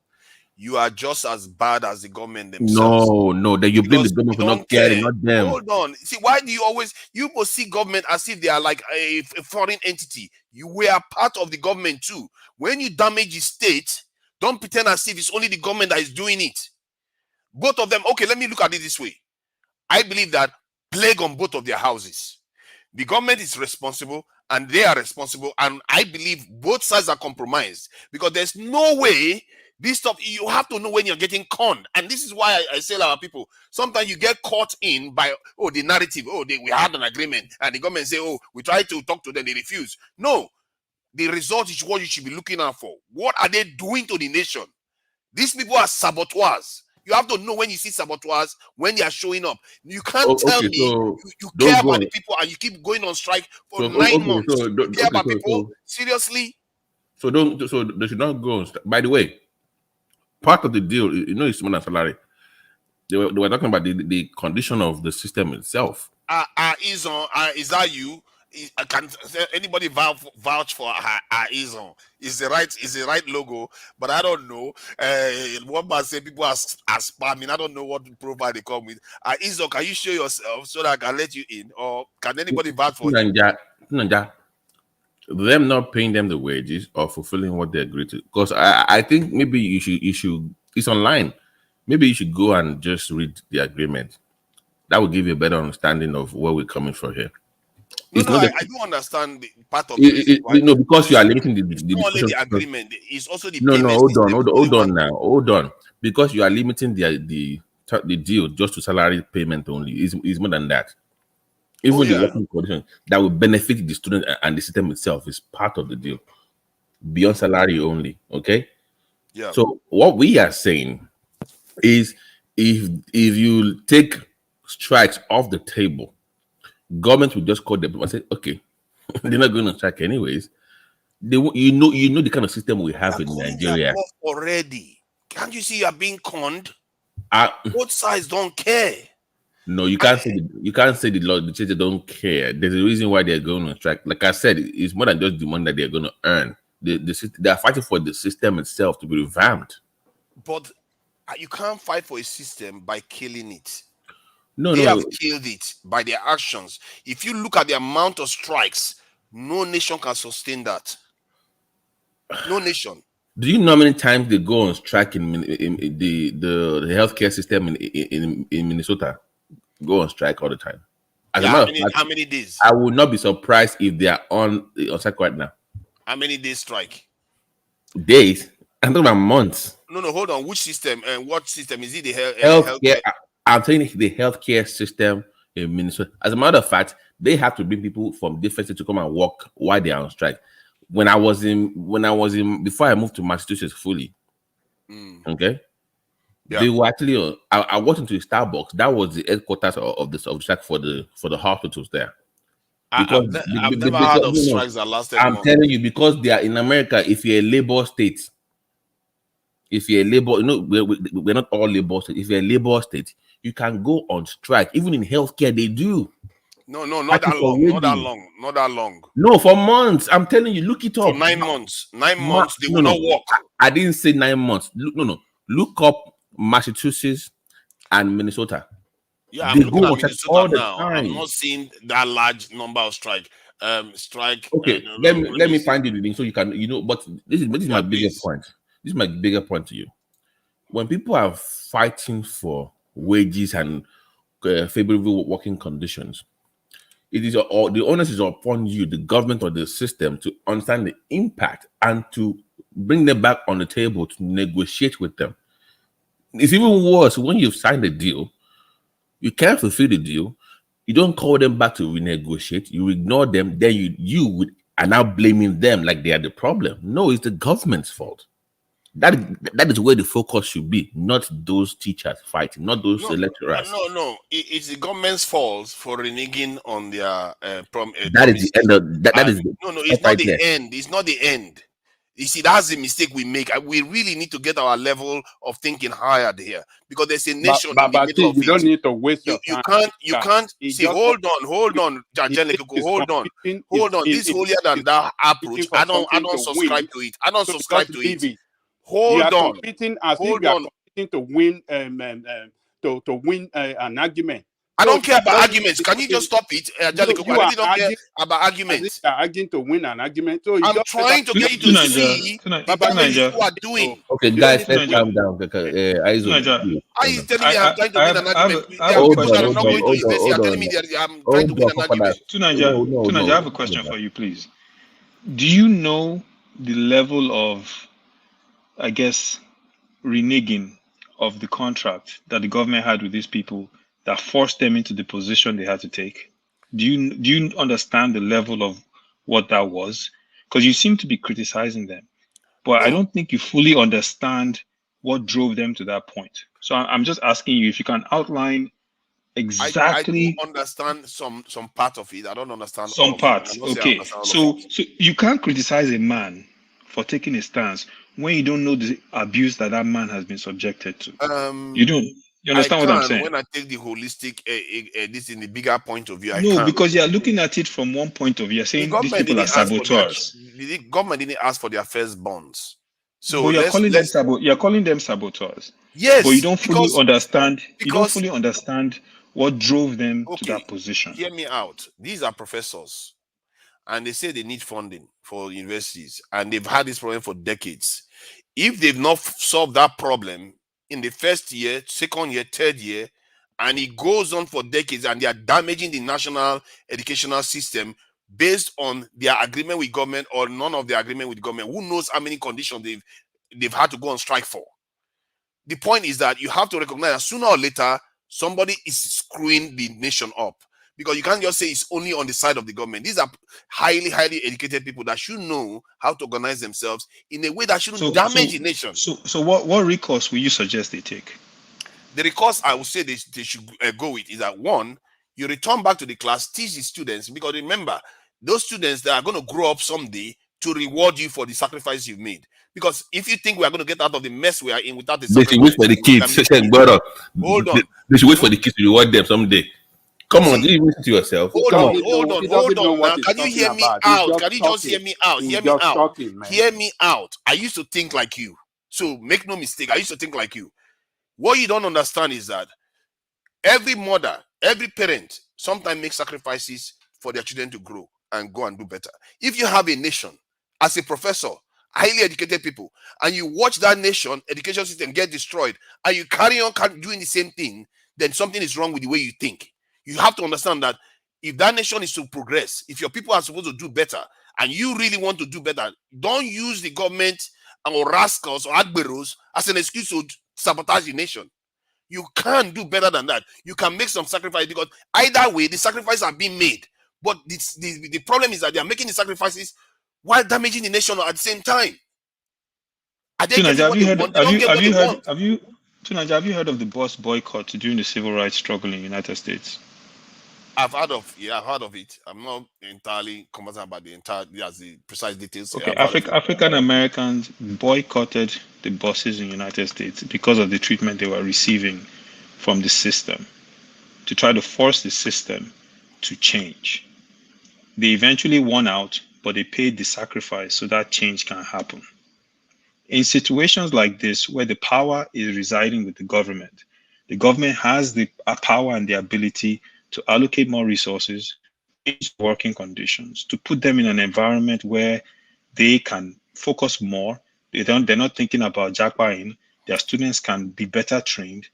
you are just as bad as the government themselves. No, that you blame the government for not caring, not them. Hold on. See, why do you must see government as if they are like a foreign entity? We are part of the government too. When you damage the state, don't pretend as if it's only the government that is doing it. Both of them, okay, let me look at it this way. I believe that plague on both of their houses. The government is responsible and they are responsible, and I believe both sides are compromised, because there's no way this stuff, you have to know when you're getting conned. And this is why I say to our people, sometimes you get caught in by the narrative, we had an agreement, and the government say, we try to talk to them, they refuse. No, the result is what you should be looking out for. What are they doing to the nation? These people are saboteurs. You have to know when you see saboteurs, when they are showing up. You can't tell me you care about the people and you keep going on strike for 9 months. You care about people? Seriously? So they should not go on strike. By the way, part of the deal, it's more than salary. They were talking about the condition of the system itself. Is that you? Can anybody vouch for AIZON? Is the right logo, but I don't know. One man say people are spamming. I don't know what profile they come with. AIZON, can you show yourself so that I can let you in, or can anybody vouch for you? Them not paying them the wages or fulfilling what they agreed to. Because I think maybe you should. It's online. Maybe you should go and just read the agreement. That will give you a better understanding of where we're coming from here. I do understand the part of it. Because you are limiting the not only the agreement, it's also the hold on. Because you are limiting the deal just to salary payment only. Is more than that. Even the working conditions that will benefit the student and the system itself is part of the deal. Beyond salary only. Okay. Yeah. So what we are saying is, if you take strikes off the table, government will just call them and say, okay, they're not going to strike anyways. You know the kind of system we have in Nigeria already. Can't you see you are being conned? Both sides don't care. No, you can't say the church don't care. There's a reason why they're going on strike. Like I said, it's more than just the money that they're going to earn. They are fighting for the system itself to be revamped. But you can't fight for a system by killing it. They have killed it by their actions. If you look at the amount of strikes, no nation can sustain that. No nation. Do you know how many times they go on strike in the healthcare system in Minnesota? Go on strike all the time. How many days? I would not be surprised if they are on strike right now. How many days strike? Days? I'm talking about months. No, hold on. Which system and what system? Is it the healthcare? I'm telling you, the healthcare system in Minnesota. As a matter of fact, they have to bring people from different states to come and work while they are on strike. Before I moved to Massachusetts fully, okay, they were actually. I walked into a Starbucks. That was the headquarters of the strike for the hospitals there. I've never heard of strikes that lasted. I'm telling you, because they are in America. If you're a labor state, we're not all labor state. If you're a labor state, you can go on strike. Even in healthcare, they do. No, not that long. Not that long. No, for months. I'm telling you, look it up. For 9 months. 9 months, they will not work. I didn't say 9 months. Look up Massachusetts and Minnesota. Yeah, I'm looking at Minnesota now. I'm not seeing that large number of strike. Okay, let me find you the link so you can, but this is my bigger point. This is my bigger point to you. When people are fighting for wages and favorable working conditions, the onus is upon you, the government or the system, to understand the impact and to bring them back on the table to negotiate with them. It's even worse when you've signed a deal, you can't fulfill the deal, you don't call them back to renegotiate, you ignore them, then you are now blaming them like they are the problem. No, it's the government's fault. That is where the focus should be, not those teachers fighting, not those lecturers. No. It's the government's fault for reneging on their that is the end of that. That is it's not the end. It's not the end. You see, that's the mistake we make. We really need to get our level of thinking higher here, because there's a nation in the middle of you it. don't need to waste your time. You can't see. Hold on, Angelico, hold on. This holier than thou approach, I don't subscribe to it. I don't subscribe to it. Hold on. Competing as if you are competing to win to win an argument. I don't care about arguments. Can you just stop it, Angelico? I really don't care about arguments. You are arguing to win an argument. So I'm trying to get you to see what you are doing. Okay, guys, let's calm down. Are you telling me I'm trying to win an argument? I'm not going to university. You're telling me that I'm trying to win an argument. Tunaja, I have a question for you, please. Do you know the level of, I guess, reneging of the contract that the government had with these people that forced them into the position they had to take? Do you understand the level of what that was? Because you seem to be criticizing them, but I don't think you fully understand what drove them to that point. So I'm just asking you if you can outline exactly. I do understand some part of it. I don't understand some parts. Okay, so you can't criticize a man for taking a stance when you don't know the abuse that man has been subjected to. You don't. You understand what I'm saying? When I take the holistic, this in the bigger point of view, no, because you are looking at it from one point of view. You're saying these people are saboteurs. The government didn't ask for their first bonds, so but you're calling them saboteurs. Yes, but you don't fully understand. You don't fully understand what drove them to that position. Hear me out. These are professors, and they say they need funding for universities, and they've had this problem for decades. If they've not solved that problem in the first year, second year, third year, and it goes on for decades, and they are damaging the national educational system based on their agreement with government or none of their agreement with government. Who knows how many conditions they've had to go on strike for? The point is that you have to recognize that sooner or later somebody is screwing the nation up, because you can't just say it's only on the side of the government. These are highly educated people that should know how to organize themselves in a way that shouldn't damage the nation. So what recourse will you suggest they take? The recourse I would say they should go with is that, one, you return back to the class, teach the students, because remember, those students that are going to grow up someday to reward you for the sacrifice you've made. Because if you think we are going to get out of the mess we are in without the sacrifice, they should wait for the kids. Hold on. They should wait for the kids to reward them someday. Come on, do you listen to yourself? Hold on. Now, can you hear me out? Can you just hear me out? Hear me out. I used to think like you. So make no mistake, I used to think like you. What you don't understand is that every mother, every parent sometimes makes sacrifices for their children to grow and go and do better. If you have a nation, as a professor, highly educated people, and you watch that nation education system get destroyed, and you carry on doing the same thing, then something is wrong with the way you think. You have to understand that if that nation is to progress, if your people are supposed to do better, and you really want to do better, don't use the government or rascals or admiros as an excuse to sabotage the nation. You can't do better than that. You can make some sacrifice, because either way, the sacrifices are being made. But the problem is that they are making the sacrifices while damaging the nation at the same time. Tunaja, have you heard of the bus boycott during the civil rights struggle in the United States? I've heard of it. I'm not entirely conversant about the precise details. Okay, African Americans boycotted the buses in the United States because of the treatment they were receiving from the system, to try to force the system to change. They eventually won out, but they paid the sacrifice so that change can happen. In situations like this, where the power is residing with the government has the power and the ability to allocate more resources, change working conditions, to put them in an environment where they can focus more. They're not thinking about jackpotting. Their students can be better trained,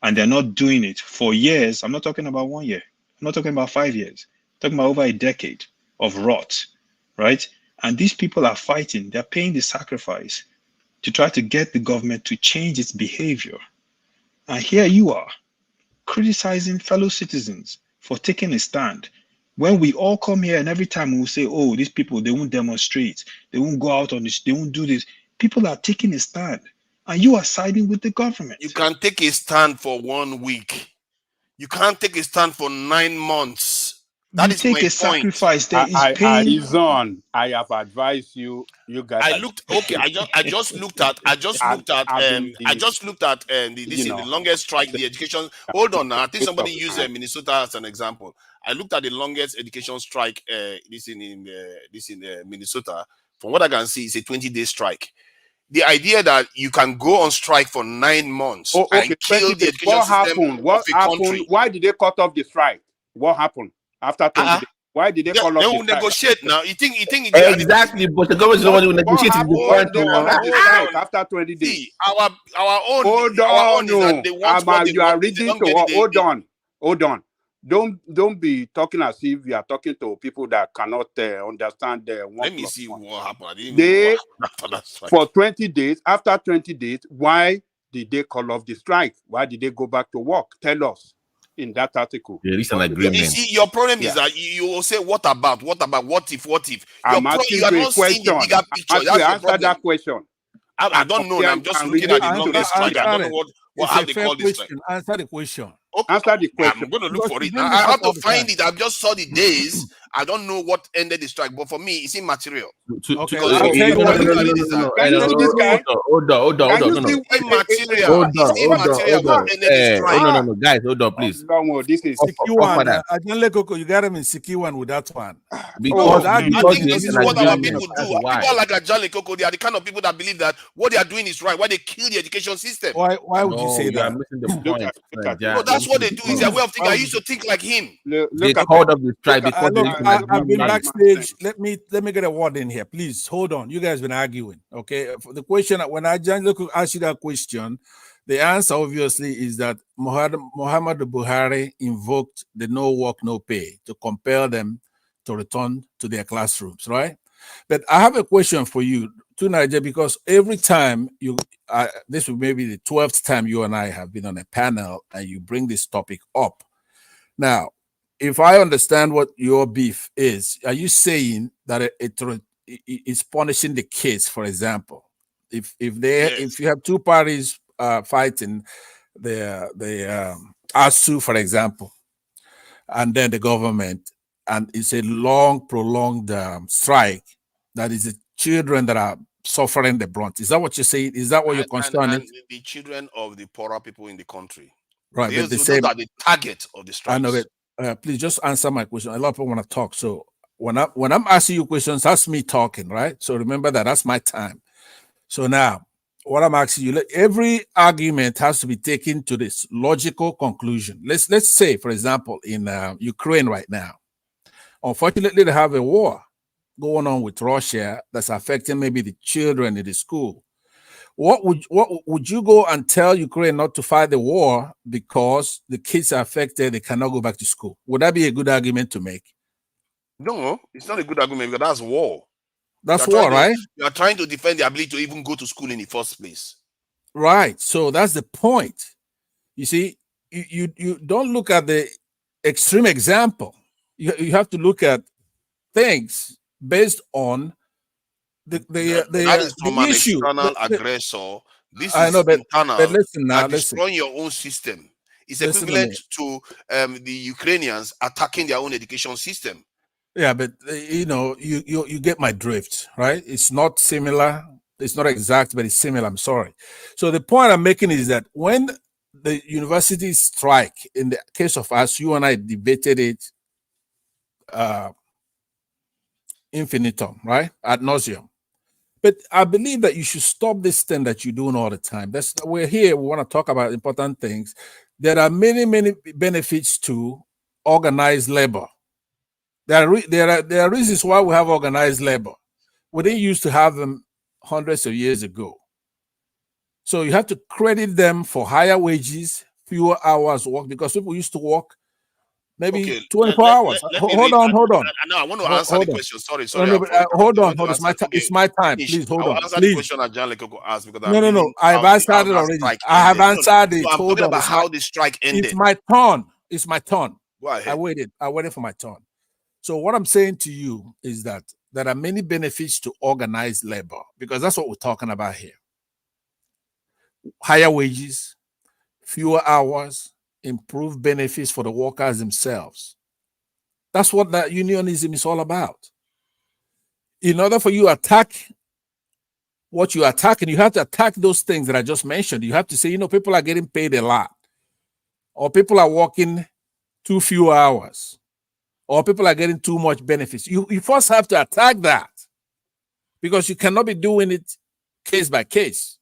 and they're not doing it for years. I'm not talking about 1 year. I'm not talking about 5 years. I'm talking about over a decade of rot, right? And these people are fighting. They're paying the sacrifice to try to get the government to change its behavior. And here you are, criticizing fellow citizens for taking a stand, when we all come here and every time we will say, oh, these people, they won't demonstrate, they won't go out on this, they won't do this. People are taking a stand, and you are siding with the government. You can take a stand for 1 week. You can't take a stand for 9 months. That you is take my a point. sacrifice there is pain. I have advised you. You guys. I looked okay. I just looked at the longest strike, the education. Hold on now. I think somebody used Minnesota as an example. I looked at the longest education strike. This in Minnesota. From what I can see, it's a 20-day strike. The idea that you can go on strike for 9 months and kill the education system of a country. Why did they cut off the strike? What happened after 20 days? Why did they call off they the will strike? negotiate now. You think exactly, but the government is the one who negotiates the strike after 20 days. See, our own Hold our on, own is that they want what they you are want. reading to what? Hold on. Don't be talking as if you are talking to people that cannot understand the one. Let me see what happened. I didn't know what happened after that strike. For 20 days, after 20 days, why did they call off the strike? Why did they go back to work? Tell us in that article. There is an agreement. You see, your problem is that you will say, what about, what if? I'm asking you a question. Seeing the bigger picture. That's answer your that question. I don't know. I'm just looking at the longest strike. I don't know how they call this strike. Answer the question. Okay. Answer the question. I'm going to look for it. I have to find it. I just saw the days. I don't know what ended the strike, but for me, it's immaterial. Okay. Hold on. No, guys, hold on, please. This is Sikiwan. You got him in Sikiwan with that one. Because I think this is what our people do. People like Ajale Koko, they are the kind of people that believe that what they are doing is right. Why they kill the education system? Why would you say that? I'm missing the point. No, that's what they do. Is their way of thinking. I used to think like him. They called up the strike because I've been backstage. Let me get a word in here, please. Hold on. You guys been arguing, okay? For the question, when I ask you that question, the answer obviously is that Muhammad Buhari invoked the no work, no pay to compel them to return to their classrooms, right? But I have a question for you to Nigeria, because every time this will maybe the 12th time you and I have been on a panel and you bring this topic up. Now, if I understand what your beef is, are you saying that it's punishing the kids, for example? If you have two parties fighting, the ASU, for example, and then the government, and it's a long, prolonged strike, that is the children that are suffering the brunt. Is that what you're saying? Is that what you're concerned? And the children of the poorer people in the country. Right. Those are the target of the strikes. I know it. Please just answer my question. A lot of people want to talk. So when I'm asking you questions, that's me talking, right? So remember that's my time. So now, what I'm asking you, every argument has to be taken to this logical conclusion. Let's say, for example, in Ukraine right now, unfortunately, they have a war going on with Russia that's affecting maybe the children in the school. What would you go and tell Ukraine not to fight the war because the kids are affected, they cannot go back to school? Would that be a good argument to make? No, it's not a good argument, because that's war. That's war, right? You are trying to defend the ability to even go to school in the first place. Right. So that's the point. You see, you don't look at the extreme example. You have to look at things based on the issue. External aggressor. This I know, but internal. But listen now, destroying your own system. It's equivalent to the Ukrainians attacking their own education system. Yeah, but you get my drift, right? It's not similar. It's not exact, but it's similar. I'm sorry. So the point I'm making is that when the universities strike, in the case of us, you and I debated it infinitum, right? Ad nauseum. But I believe that you should stop this thing that you're doing all the time. We're here. We want to talk about important things. There are many, many benefits to organized labor. There are reasons why we have organized labor. We didn't used to have them hundreds of years ago. So you have to credit them for higher wages, fewer hours work, because people used to work maybe 24 hours. Hold on. No, I want to answer the question. Sorry. Hold on. It's my time. Please hold on. I'll answer the question that John Lekoko asked, because no. I've answered it already. I have answered it. I'm talking about how the strike ended. It's my turn. Go ahead. I waited for my turn. So what I'm saying to you is that there are many benefits to organized labor, because that's what we're talking about here. Higher wages, fewer hours, improved benefits for the workers themselves. That's what that unionism is all about. In order for you to attack what you're attacking, you have to attack those things that I just mentioned. You have to say, people are getting paid a lot, or people are working too few hours, or people are getting too much benefits. You first have to attack that, because you cannot be doing it case by case.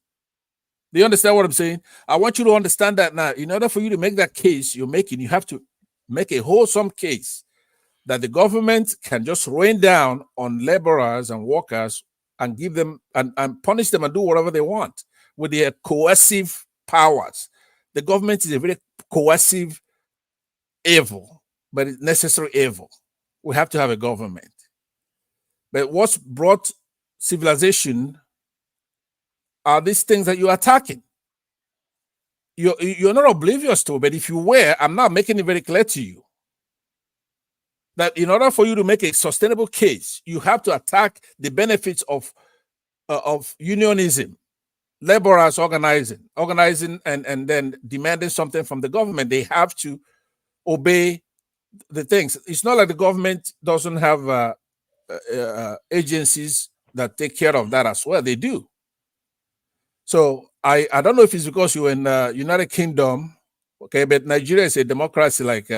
Do you understand what I'm saying? I want you to understand that now. In order for you to make that case you're making, you have to make a wholesome case that the government can just rain down on laborers and workers and give them and punish them and do whatever they want with their coercive powers. The government is a very coercive evil, but it's necessary evil. We have to have a government. But what's brought civilization are these things that you're attacking. You're not oblivious to it, but if you were, I'm not making it very clear to you that in order for you to make a sustainable case, you have to attack the benefits of unionism, laborers organizing and then demanding something from the government. They have to obey the things. It's not like the government doesn't have agencies that take care of that as well. They do. So I don't know if it's because you're in United Kingdom, okay, but Nigeria is a democracy like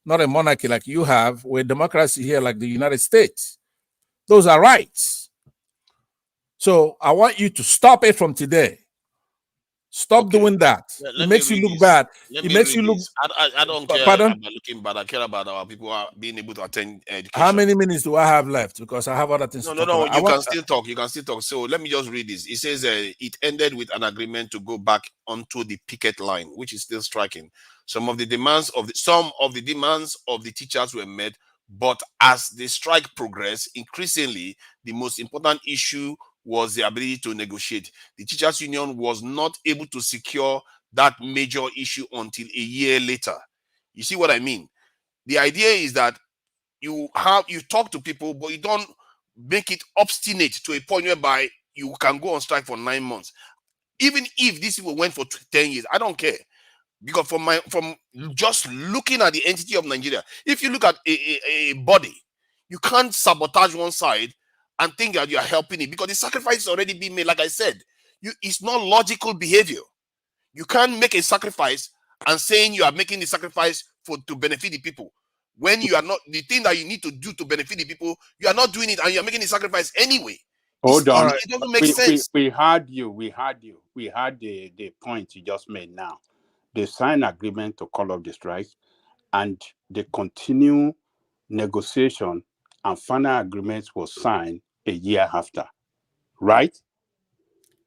not a monarchy like you have. We're a democracy here like the United States. Those are rights. So I want you to stop it from today. Stop doing that. It makes you look bad. It makes you look. I don't care Pardon? about looking bad. I care about our people being able to attend education. How many minutes do I have left? Because I have other things to talk about. You can still talk. You can still talk. So let me just read this. It says it ended with an agreement to go back onto the picket line, which is still striking. Some of the demands of the teachers were met, but as the strike progressed, increasingly the most important issue was the ability to negotiate. The teachers union was not able to secure that major issue until a year later. You see what I mean? The idea is that you talk to people, but you don't make it obstinate to a point whereby you can go on strike for 9 months. Even if these people went for 10 years, I don't care. Because from just looking at the entity of Nigeria, if you look at a body, you can't sabotage one side and think that you are helping it, because the sacrifice is already being made. Like I said, it's not logical behavior. You can't make a sacrifice and saying you are making the sacrifice to benefit the people, when you are not. The thing that you need to do to benefit the people, you are not doing it, and you are making the sacrifice anyway. Hold on. It doesn't make sense. We had the point you just made now. They sign agreement to call off the strike, and they continue negotiation, and final agreement was signed a year after, right?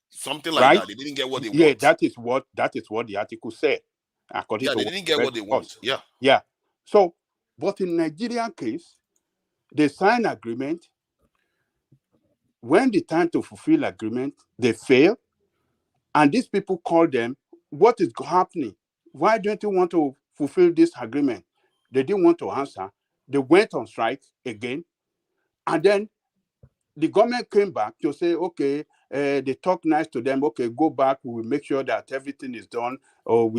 Something like that. They didn't get what they want. Yeah, that is what the article said. According to they didn't get what they want. Yeah. So, but in Nigerian case, they sign agreement. When the time to fulfill agreement, they fail, and these people call them. What is happening? Why don't you want to fulfill this agreement? They didn't want to answer. They went on strike again, and then the government came back to say, okay, they talk nice to them. Okay, go back. We will make sure that everything is done. Or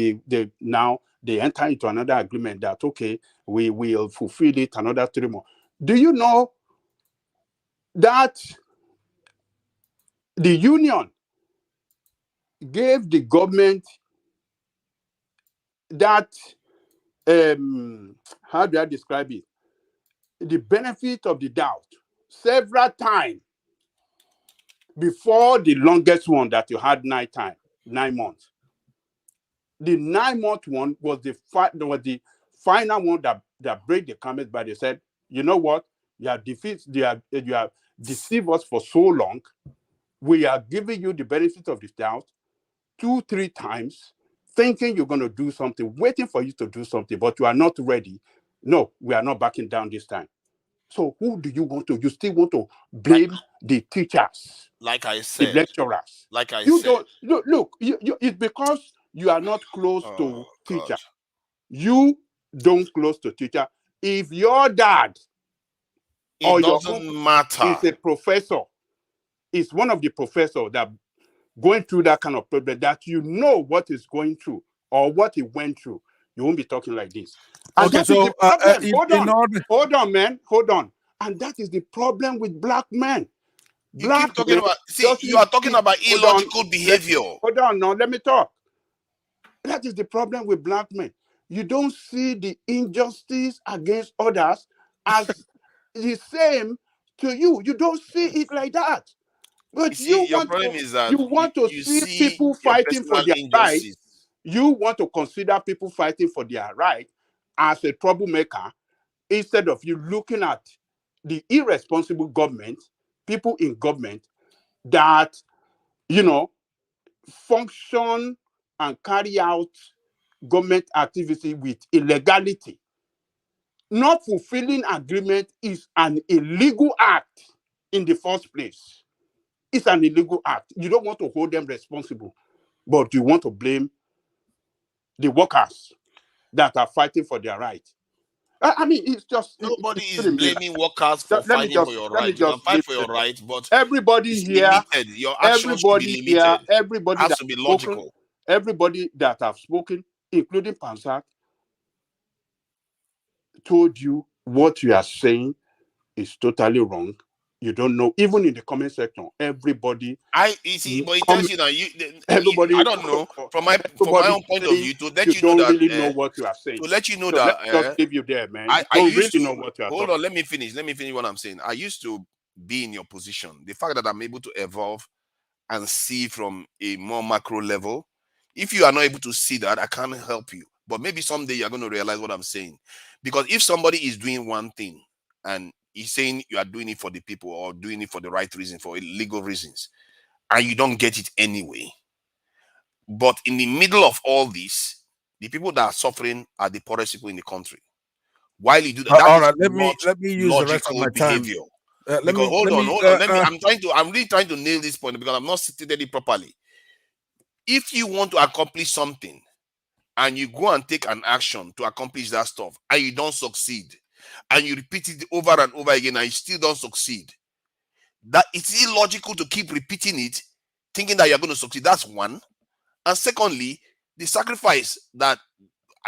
now they enter into another agreement that, okay, we will fulfill it another 3 months. Do you know that the union gave the government that, how do I describe it? The benefit of the doubt several times before the longest one that you had 9 months. The 9-month one was the final one that break the camel's back. They said, you know what? You have deceived us for so long. We are giving you the benefit of the doubt 2-3 times, thinking you're going to do something, waiting for you to do something, but you are not ready. No, we are not backing down this time. So who do you want to? You still want to blame the teachers? Like I said, the lecturers. Like I you said, don't look. It's because you are not close to teacher. You don't close to teacher. If your dad or your uncle is a professor, is one of the professors that going through that kind of problem, that you know what is going through or what he went through, you won't be talking like this. And Okay, that is so the problem. hold on, man. Hold on. And that is the problem with black men. You keep talking about, see, you are talking about illogical behavior. Hold on, now let me talk. That is the problem with black men. You don't see the injustice against others as the same to you. You don't see it like that. But your problem is that you want to see people fighting for their right. You want to consider people fighting for their right as a troublemaker instead of you looking at the irresponsible government, people in government that, function and carry out government activity with illegality. Not fulfilling agreement is an illegal act in the first place. It's an illegal act. You don't want to hold them responsible, but you want to blame the workers that are fighting for their right. I mean, it's just nobody is blaming workers for fighting for your right. You can fight for your right, but everybody here, limited. Your actions should be limited. Everybody has that to be logical. Everybody that have spoken, including Pansak, told you what you are saying is totally wrong. You don't know. Even in the comment section, everybody. You see, but it tells you that everybody. I don't know from my own point of view to let you know that really know what you are saying. To let you know so that just leave you there, man. I don't used really to know what you are. Hold on, let me finish. Let me finish what I'm saying. I used to be in your position. The fact that I'm able to evolve and see from a more macro level. If you are not able to see that, I can't help you. But maybe someday you're going to realize what I'm saying. Because if somebody is doing one thing and he's saying you are doing it for the people or doing it for the right reason, for legal reasons, and you don't get it anyway. But in the middle of all this, the people that are suffering are the poorest people in the country. While you do that, all right, let me use the rest of my behavior. Time. Hold on. I'm really trying to nail this point because I'm not stated it properly. If you want to accomplish something and you go and take an action to accomplish that stuff and you don't succeed, and you repeat it over and over again and you still don't succeed, that it's illogical to keep repeating it thinking that you're going to succeed. That's one. And secondly, the sacrifice that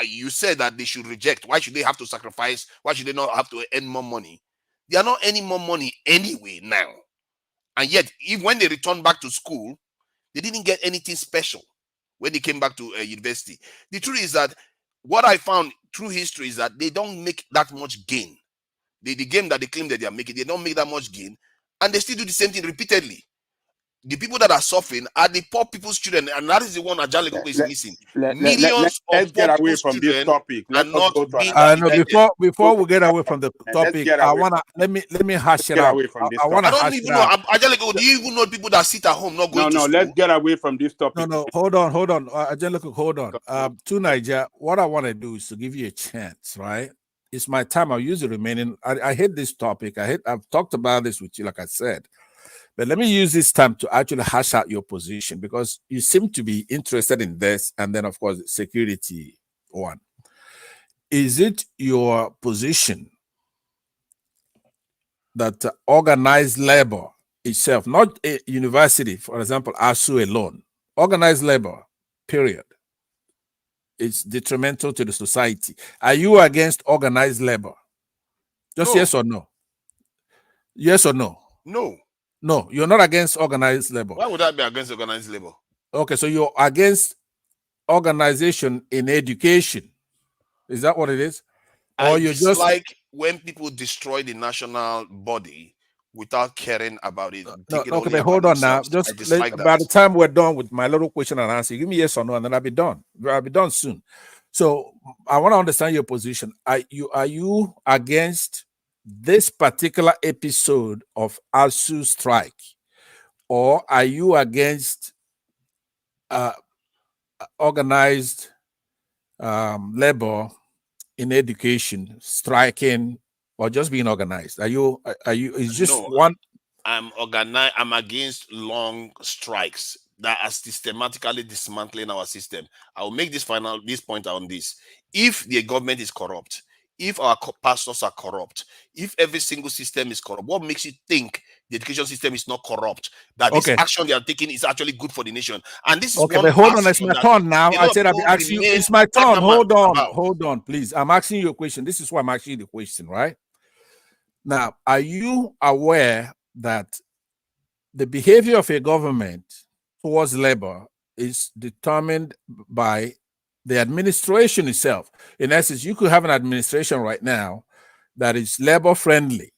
you said that they should reject. Why should they have to sacrifice? Why should they not have to earn more money? They are not earning more money anyway now. And yet, even when they return back to school, they didn't get anything special when they came back to university. The truth is that what I found through history is that they don't make that much gain. The game that they claim that they are making, they don't make that much gain. And they still do the same thing repeatedly. The people that are suffering are the poor people's children, and that is the one Ajaleko is missing. Millions of get away from this topic. Let's not being before we get away from the topic, I wanna let me hash it out. I don't even know. Ajaleko, do you even know people that sit at home not going to school? No, let's get away from this topic. No, hold on. Ajaleko, hold on. To Niger, what I want to do is to give you a chance, right? It's my time. I'll use the remaining. I hate this topic. I've talked about this with you, like I said. But let me use this time to actually hash out your position because you seem to be interested in this. And then, of course, security one. Is it your position that organized labor itself, not a university, for example, ASU alone, organized labor, period, it's detrimental to the society? Are you against organized labor? Just yes or no? Yes or no? No. No, you're not against organized labor. Why would I be against organized labor? Okay, so you're against organization in education. Is that what it is? Or you just like when people destroy the national body without caring about it. No, okay, but hold on now. Just by the time we're done with my little question and answer, give me yes or no, and then I'll be done. I'll be done soon. So I want to understand your position. Are you against this particular episode of ASU strike, or are you against organized labor in education striking or just being organized? Are you is just one? I'm organized. I'm against long strikes that are systematically dismantling our system. I will make this point on this. If the government is corrupt, if our pastors are corrupt, if every single system is corrupt, what makes you think the education system is not corrupt, that this action they are taking is actually good for the nation. And this is okay, one but hold on, it's my turn now. I said I'll be asking you. It's my turn. Hold on, please. I'm asking you a question. This is why I'm asking you the question, right? Now, are you aware that the behavior of a government towards labor is determined by the administration itself? In essence, you could have an administration right now that is labor friendly,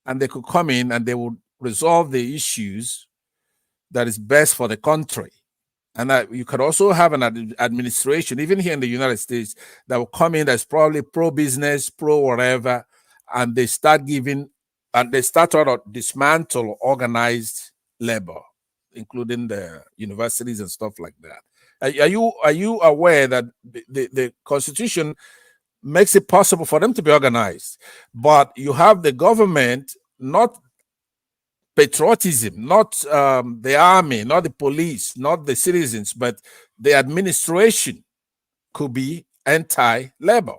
and they could come in and they would resolve the issues that is best for the country. And that you could also have an administration, even here in the United States, that will come in that's probably pro-business, pro-whatever, and they start giving, and they start to dismantle organized labor, including the universities and stuff like that. Are you aware that the Constitution makes it possible for them to be organized, but you have the government, not patriotism, not the army, not the police, not the citizens, but the administration could be anti-labor.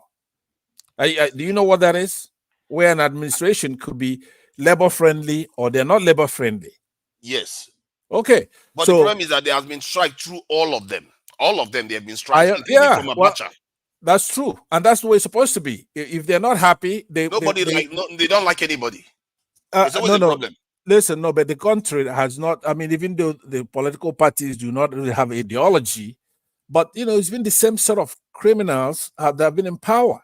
Do you know what that is? Where an administration could be labor friendly or they're not labor friendly. Yes. Okay. But the problem is that there has been strike through all of them. All of them, they have been strike, including from Abacha. That's true, and that's the way it's supposed to be. If they're not happy, they don't like anybody. It's always a problem. Listen, no, but the country has not. I mean, even though the political parties do not really have ideology, but it's been the same sort of criminals that have been in power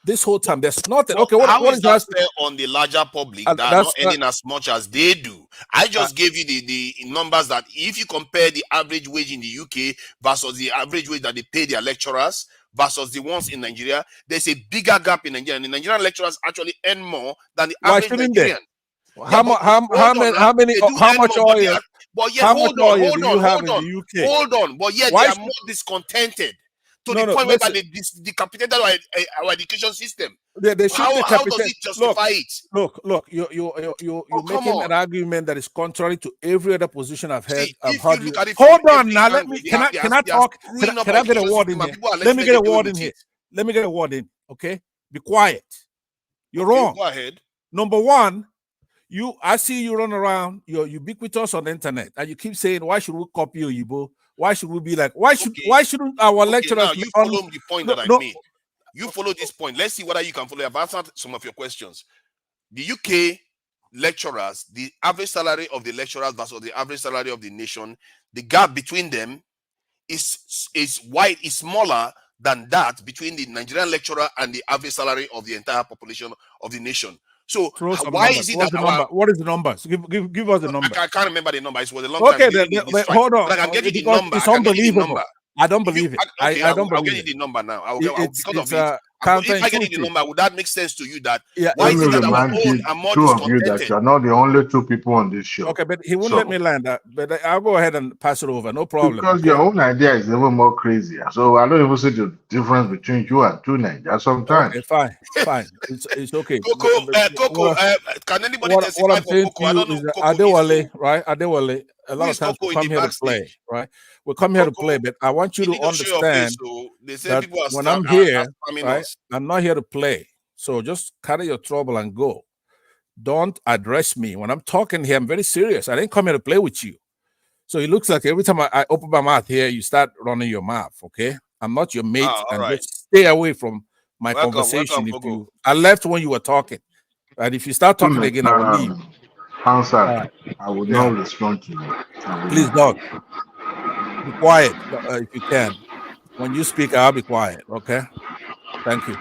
this whole time. There's nothing. Okay, what is that fair on the larger public that are not earning as much as they do? I just gave you the numbers that if you compare the average wage in the UK versus the average wage that they pay their lecturers versus the ones in Nigeria, there's a bigger gap in Nigeria. And the Nigerian lecturers actually earn more than the average Nigerian. How much oil? But yet, hold on. But yet they are more discontented to the point where they decapitated our education system. They should how does it justify it? Look, you're making an argument that is contrary to every other position I've heard. Hold on now. Can I talk? Can I get a word in here? Let me get a word in here. Let me get a word in. Okay, be quiet. You're wrong. Go ahead. Number one. I see you run around, you're ubiquitous on the internet, and you keep saying, why should we copy Oyibo? Why should we be like, why shouldn't our lecturers now you follow the point that I made? You follow this point. Let's see whether you can follow. I've answered some of your questions. The UK lecturers, the average salary of the lecturers versus the average salary of the nation, the gap between them is wide, is smaller than that between the Nigerian lecturer and the average salary of the entire population of the nation. So why is it that what is the numbers? Give us the number. I can't remember the number. It was a long time. Okay, hold on. But I can get you the number. It's unbelievable. I don't believe it. Okay, I don't believe it. I'll get you the number now. Because of it. If I get you the number, would that make sense to you? That why is it that our own are more discontented? That you're not the only two people on this show. Okay, but he won't let me land that. But I'll go ahead and pass it over. No problem. Because your own idea is even more crazy. So I don't even see the difference between you and two Nigerians sometimes. Okay, fine. It's okay. Coco, can anybody testify what I'm saying to you is Adewale, right? Adewale. A lot of times we come here to play, right? We come here to play, but I want you to understand that when I'm here, right, I'm not here to play. So just carry your trouble and go. Don't address me. When I'm talking here, I'm very serious. I didn't come here to play with you. So it looks like every time I open my mouth here, you start running your mouth, okay? I'm not your mate, and just stay away from my conversation. I left when you were talking. And if you start talking again, I will leave. Answer. I will not respond to you. Please don't. Be quiet if you can. When you speak, I'll be quiet. Okay. Thank you.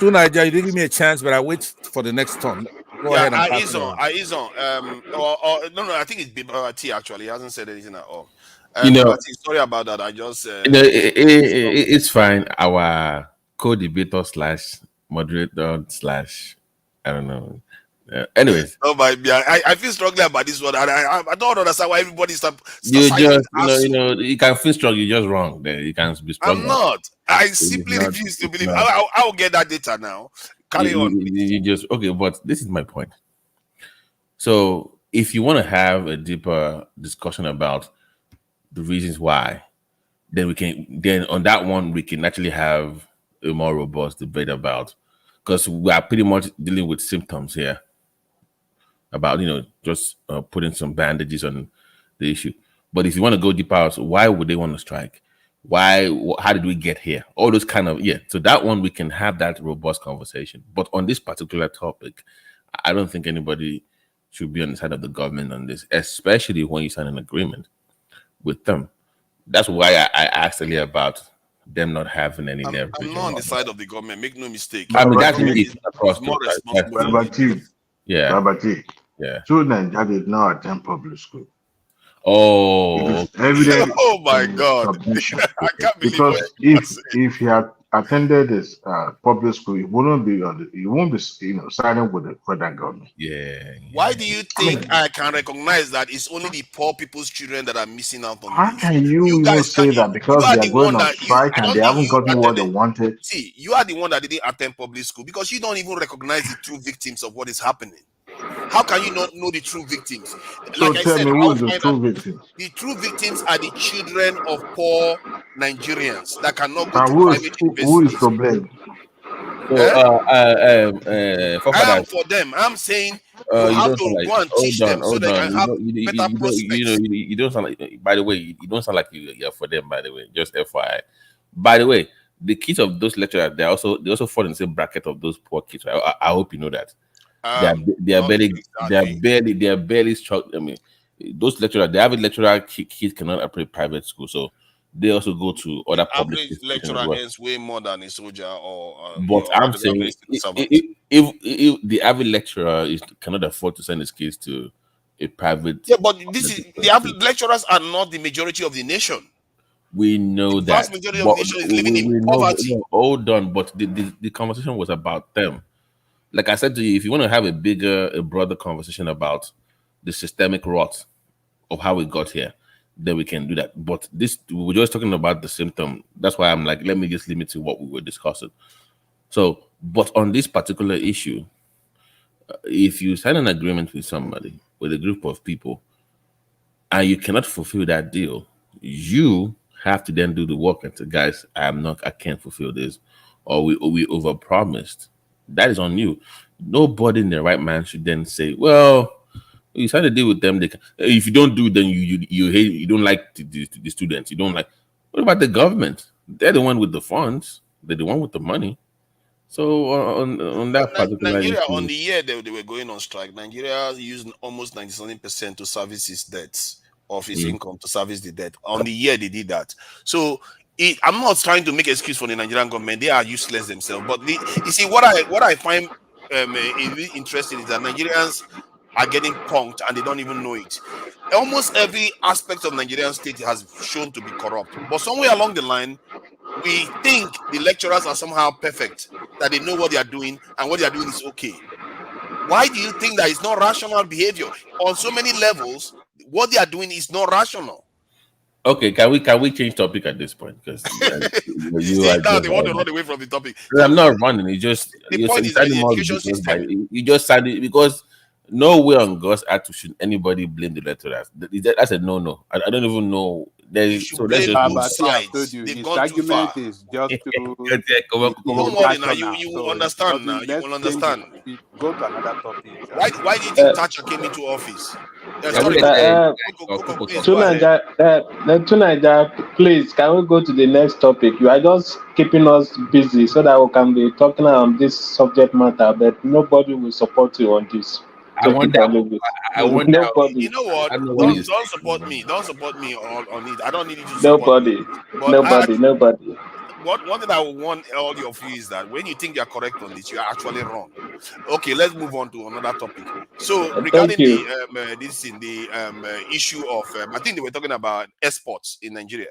To Nigeria, you didn't give me a chance, but I wait for the next turn. Go ahead and pass it on. No, I think it's T actually. He hasn't said anything at all. Sorry about that. I just it's fine. Our co-debater / moderator / I don't know. Anyways, I feel strongly about this one. I don't understand why everybody you can feel strong. You're just wrong. You can be strong. I'm not. I simply refuse to believe. I will get that data now. Carry on. You just okay, but this is my point. So, if you want to have a deeper discussion about the reasons why, then on that one we can actually have a more robust debate about, because we are pretty much dealing with symptoms here. about just putting some bandages on the issue. But if you want to go deeper, why would they want to strike? Why? How did we get here? All those kind of So that one we can have that robust conversation. But on this particular topic, I don't think anybody should be on the side of the government on this, especially when you sign an agreement with them. That's why I asked earlier about them not having any leverage. I'm not on the side of the government. Make no mistake. I mean, that's across more responsible. Yeah. Babati. Yeah. Children that did not attend public school. Oh. Evident. Oh my God. I can't believe because if he had attended this public school, he won't be siding with the federal government. Yeah. Why do you think I can recognize that it's only the poor people's children that are missing out on How this? can you guys say that because they are going on strike and they haven't gotten what they wanted? See, you are the one that didn't attend public school because you don't even recognize the true victims of what is happening. How can you not know the true victims? So tell me, who is the true victim? The true victims are the children of poor Nigerians that cannot go to private universities. Who is to blame? I am for them. I'm saying you have to go and teach them so they can have better prospects. You don't sound like. By the way, you don't sound like you're for them. By the way, just FYI. By the way, the kids of those lecturers, they also fall in the same bracket of those poor kids. I hope you know that. They are barely struck. I mean, those lecturers, the average lecturer kids cannot operate private school, so they also go to other public average lecturer earns way more than a soldier or. But I'm saying, if the average lecturer cannot afford to send his kids to a private, but the average lecturers are not the majority of the nation. We know the that. Vast majority of the nation is living in poverty. Hold on, but the conversation was about them. Like I said to you, if you want to have a broader conversation about the systemic rot of how we got here, then we can do that. But we were just talking about the symptom. That's why I'm like, let me just limit to what we were discussing. So, but on this particular issue, if you sign an agreement with somebody, with a group of people, and you cannot fulfill that deal, you have to then do the work and say, guys, I can't fulfill this, or we overpromised. That is on you. Nobody in their right mind should then say, well, you signed a deal with them. If you don't do, then you hate, you don't like the students. You don't like. What about the government? They're the one with the funds. They're the one with the money. So on that particular Nigeria, issue, on the year they were going on strike, Nigeria used almost 97% to service its debts of its income to service the debt. On the year they did that. So I'm not trying to make an excuse for the Nigerian government. They are useless themselves. But you see, what I find really interesting is that Nigerians are getting punked and they don't even know it. Almost every aspect of Nigerian state has shown to be corrupt. But somewhere along the line, we think the lecturers are somehow perfect, that they know what they are doing and what they are doing is okay. Why do you think that it's not rational behavior? On so many levels, what they are doing is not rational. Okay, can we change topic at this point? Because they want to run away from the topic. I'm not running. It's just the point is that the education system. You just signed it because nowhere on God's earth should anybody blame the lecturers. That's a no. I don't even know. So let's just I told you, his argument is just to. Don't worry now. You will understand now. You will understand. Go to another topic. Why did you think Thatcher came into office? Tunaja, please, can we go to the next topic? You are just keeping us busy so that we can be talking on this subject matter, but nobody will support you on this. I want nobody. You know what? Don't support me. Don't support me on it. I don't need you to support me. Nobody. One thing I will want all of you is that when you think you are correct on this, you are actually wrong. Okay, let's move on to another topic. So regarding the issue of, I think they were talking about exports in Nigeria,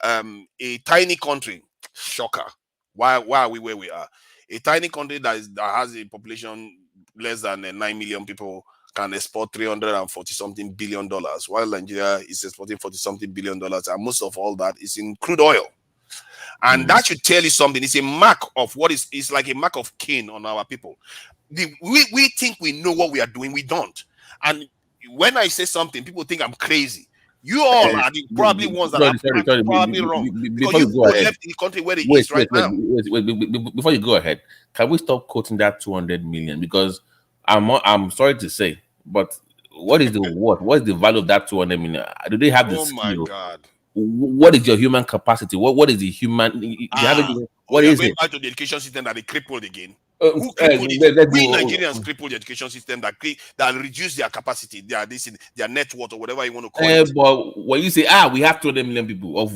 a tiny country, shocker. Why are we where we are? A tiny country that has a population less than 9 million people can export $340-something billion, while Nigeria is exporting $40-something billion, and most of all that is in crude oil. And that should tell you something. It's a mark of it's like a mark of Cain on our people. We think we know what we are doing. We don't. And when I say something, people think I'm crazy. You all are probably ones that are probably wrong. Because you left the country where it is right now. Wait, before you go ahead, can we stop quoting that 200 million? Because I'm sorry to say, But what is the what? What is the value of that 200 million? Do they have the Oh my skill? God. What is your human capacity? What is the human? What you're is going it? back to the education system that they crippled again. Who crippled it? We Nigerians crippled the education system that reduced their capacity, their net worth, or whatever you want to call it. But when you say we have 200 million people,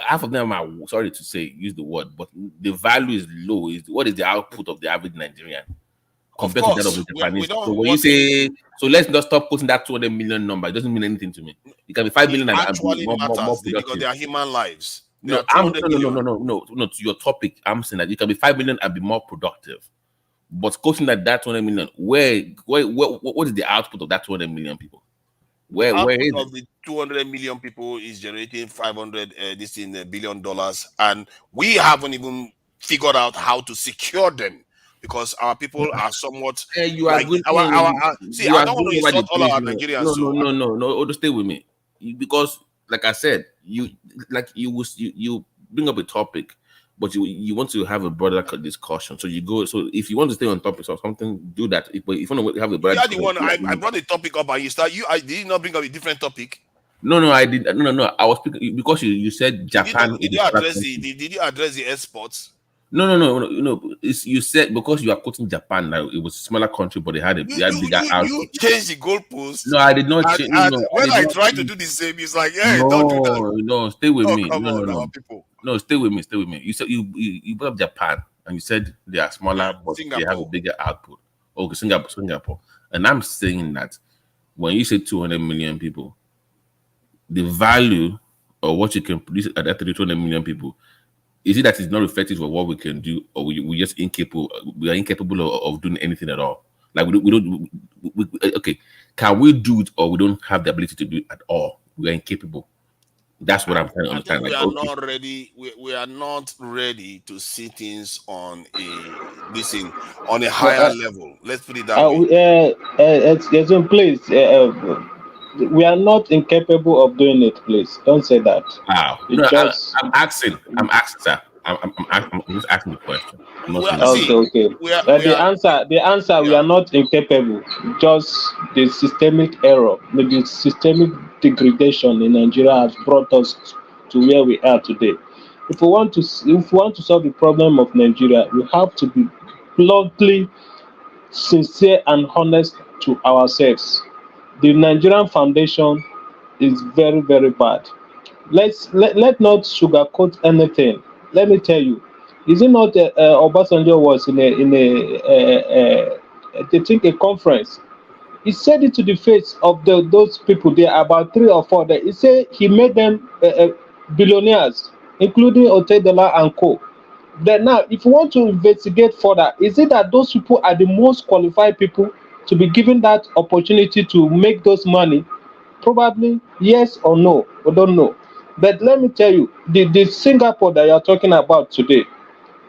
half of them are, sorry to say, use the word, but the value is low. What is the output of the average Nigerian compared to that of the Japanese? So when you say, so let's not stop putting that 200 million number. It doesn't mean anything to me. It can be 5 million and actually more matters productive. because they are human lives. No, no. To your topic, I'm saying that you can be 5 million and be more productive. But quoting that 200 million, what is the output of that 200 million people? Where is of the 200 million people is generating 500 $1 billion, and we haven't even figured out how to secure them because our people are somewhat. You are good. See, I don't want to insult all our Nigerians. No. Stay with me, because like I said, you bring up a topic, but you want to have a broader discussion. So you go. So if you want to stay on topic or something, do that. If you want to have a broader, I brought the topic up and you start. Did you not bring up a different topic? No, I did. No. I was speaking because you said Japan. Did you address the exports? No. You said because you are quoting Japan now, it was a smaller country, but they had bigger output. You changed the goalpost. No, I did not change. When I tried to do the same, it's like, don't do that. No, stay with me. No, people. No, stay with me. You said you brought up Japan and you said they are smaller, but they have a bigger output. Okay, Singapore. And I'm saying that when you say 200 million people, the value of what you can produce at that 200 million people, is it that it's not reflective of what we can do, or we just incapable? We are incapable of doing anything at all. Like we don't. Okay, can we do it, or we don't have the ability to do it at all? We are incapable. That's what I'm trying to understand. We are not ready. We are not ready to see things on a higher level. Let's put it that way. It's in place. We are not incapable of doing it. Please don't say that. Wow. I'm asking, sir. I'm just asking the question. Okay. The answer. We are not incapable. Just the systemic error, maybe systemic degradation in Nigeria has brought us to where we are today. If we want to solve the problem of Nigeria, we have to be bluntly sincere and honest to ourselves. The Nigerian foundation is very, very bad. Let not sugarcoat anything. Let me tell you, is it not Obasanjo was in a conference? He said it to the face of those people there, about 3 or 4 there. He said he made them billionaires, including Otedola and co. Then now, if you want to investigate further, is it that those people are the most qualified people to be given that opportunity to make those money? Probably yes or no. We don't know. But let me tell you, the Singapore that you're talking about today,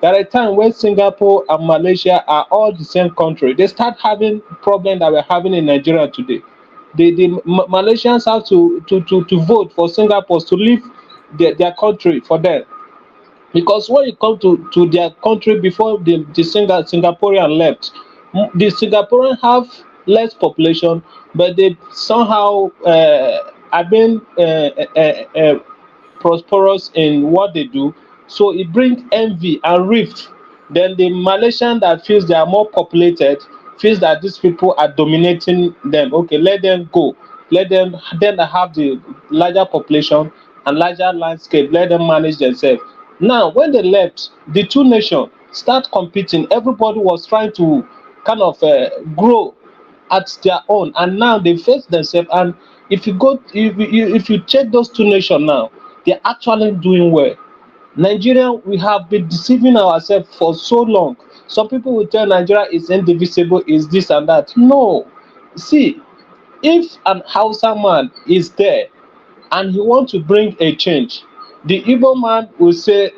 there are a time when Singapore and Malaysia are all the same country. They start having problems that we're having in Nigeria today. The Malaysians have to vote for Singapore to leave their country for them. Because when you come to their country before the Singaporean left, the Singaporeans have less population, but they somehow have been prosperous in what they do. So it brings envy and rift. Then the Malaysian that feels they are more populated feels that these people are dominating them. Okay, let them go. Let them then have the larger population and larger landscape. Let them manage themselves. Now, when they left, the two nations start competing. Everybody was trying to kind of grow at their own, and now they face themselves. And if you check those two nations now, they're actually doing well. Nigeria, we have been deceiving ourselves for so long. Some people will tell Nigeria is indivisible, is this and that. No. See, if an Hausa man is there and he wants to bring a change, the Igbo man will say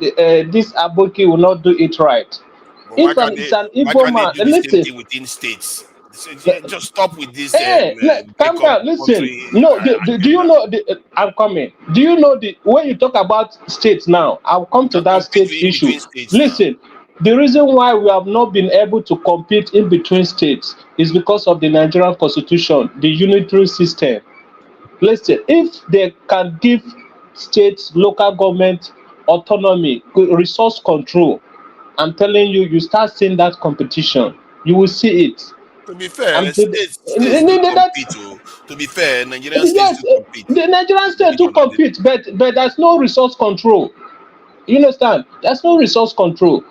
this Aboki will not do it right. If it's an Igbo man, listen. Within states. Just stop with this. Calm down. Listen. No, do you know? I'm coming. Do you know when you talk about states now? I'll come to that state issue. Listen, The reason why we have not been able to compete in between states is because of the Nigerian constitution, the unitary system. Listen, if they can give states, local government autonomy, resource control, I'm telling you, you start seeing that competition. You will see it. To be fair, And states do compete. Oh. To be fair, Nigerian states yes, do compete. the Nigerian state do compete, but there's no resource control. You understand? There's no resource control.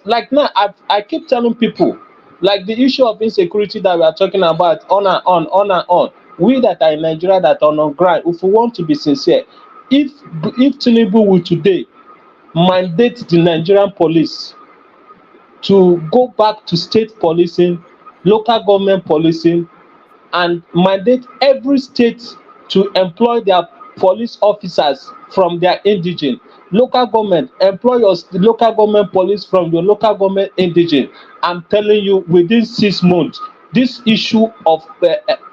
Like now, I keep telling people, like the issue of insecurity that we are talking about, on and on, on and on. We that are in Nigeria that are on ground, if we want to be sincere, if TINUBU will today mandate the Nigerian police to go back to state policing, local government policing, and mandate every state to employ their police officers from their indigene, local government employ your local government police from your local government indigene. I'm telling you, within 6 months, this issue of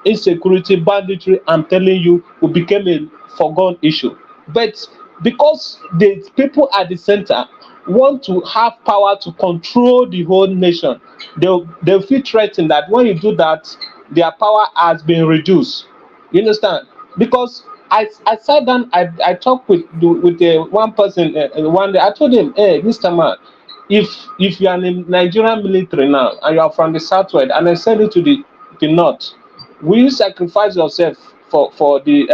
insecurity, banditry, I'm telling you, will become a foregone issue. But because the people at the center want to have power to control the whole nation, they'll feel threatened that when you do that, their power has been reduced. You understand? Because I sat down, I talked with one person one day. I told him, hey, Mr. Man, if you are in the Nigerian military now and you are from the southwest and I send you to the north, will you sacrifice yourself for the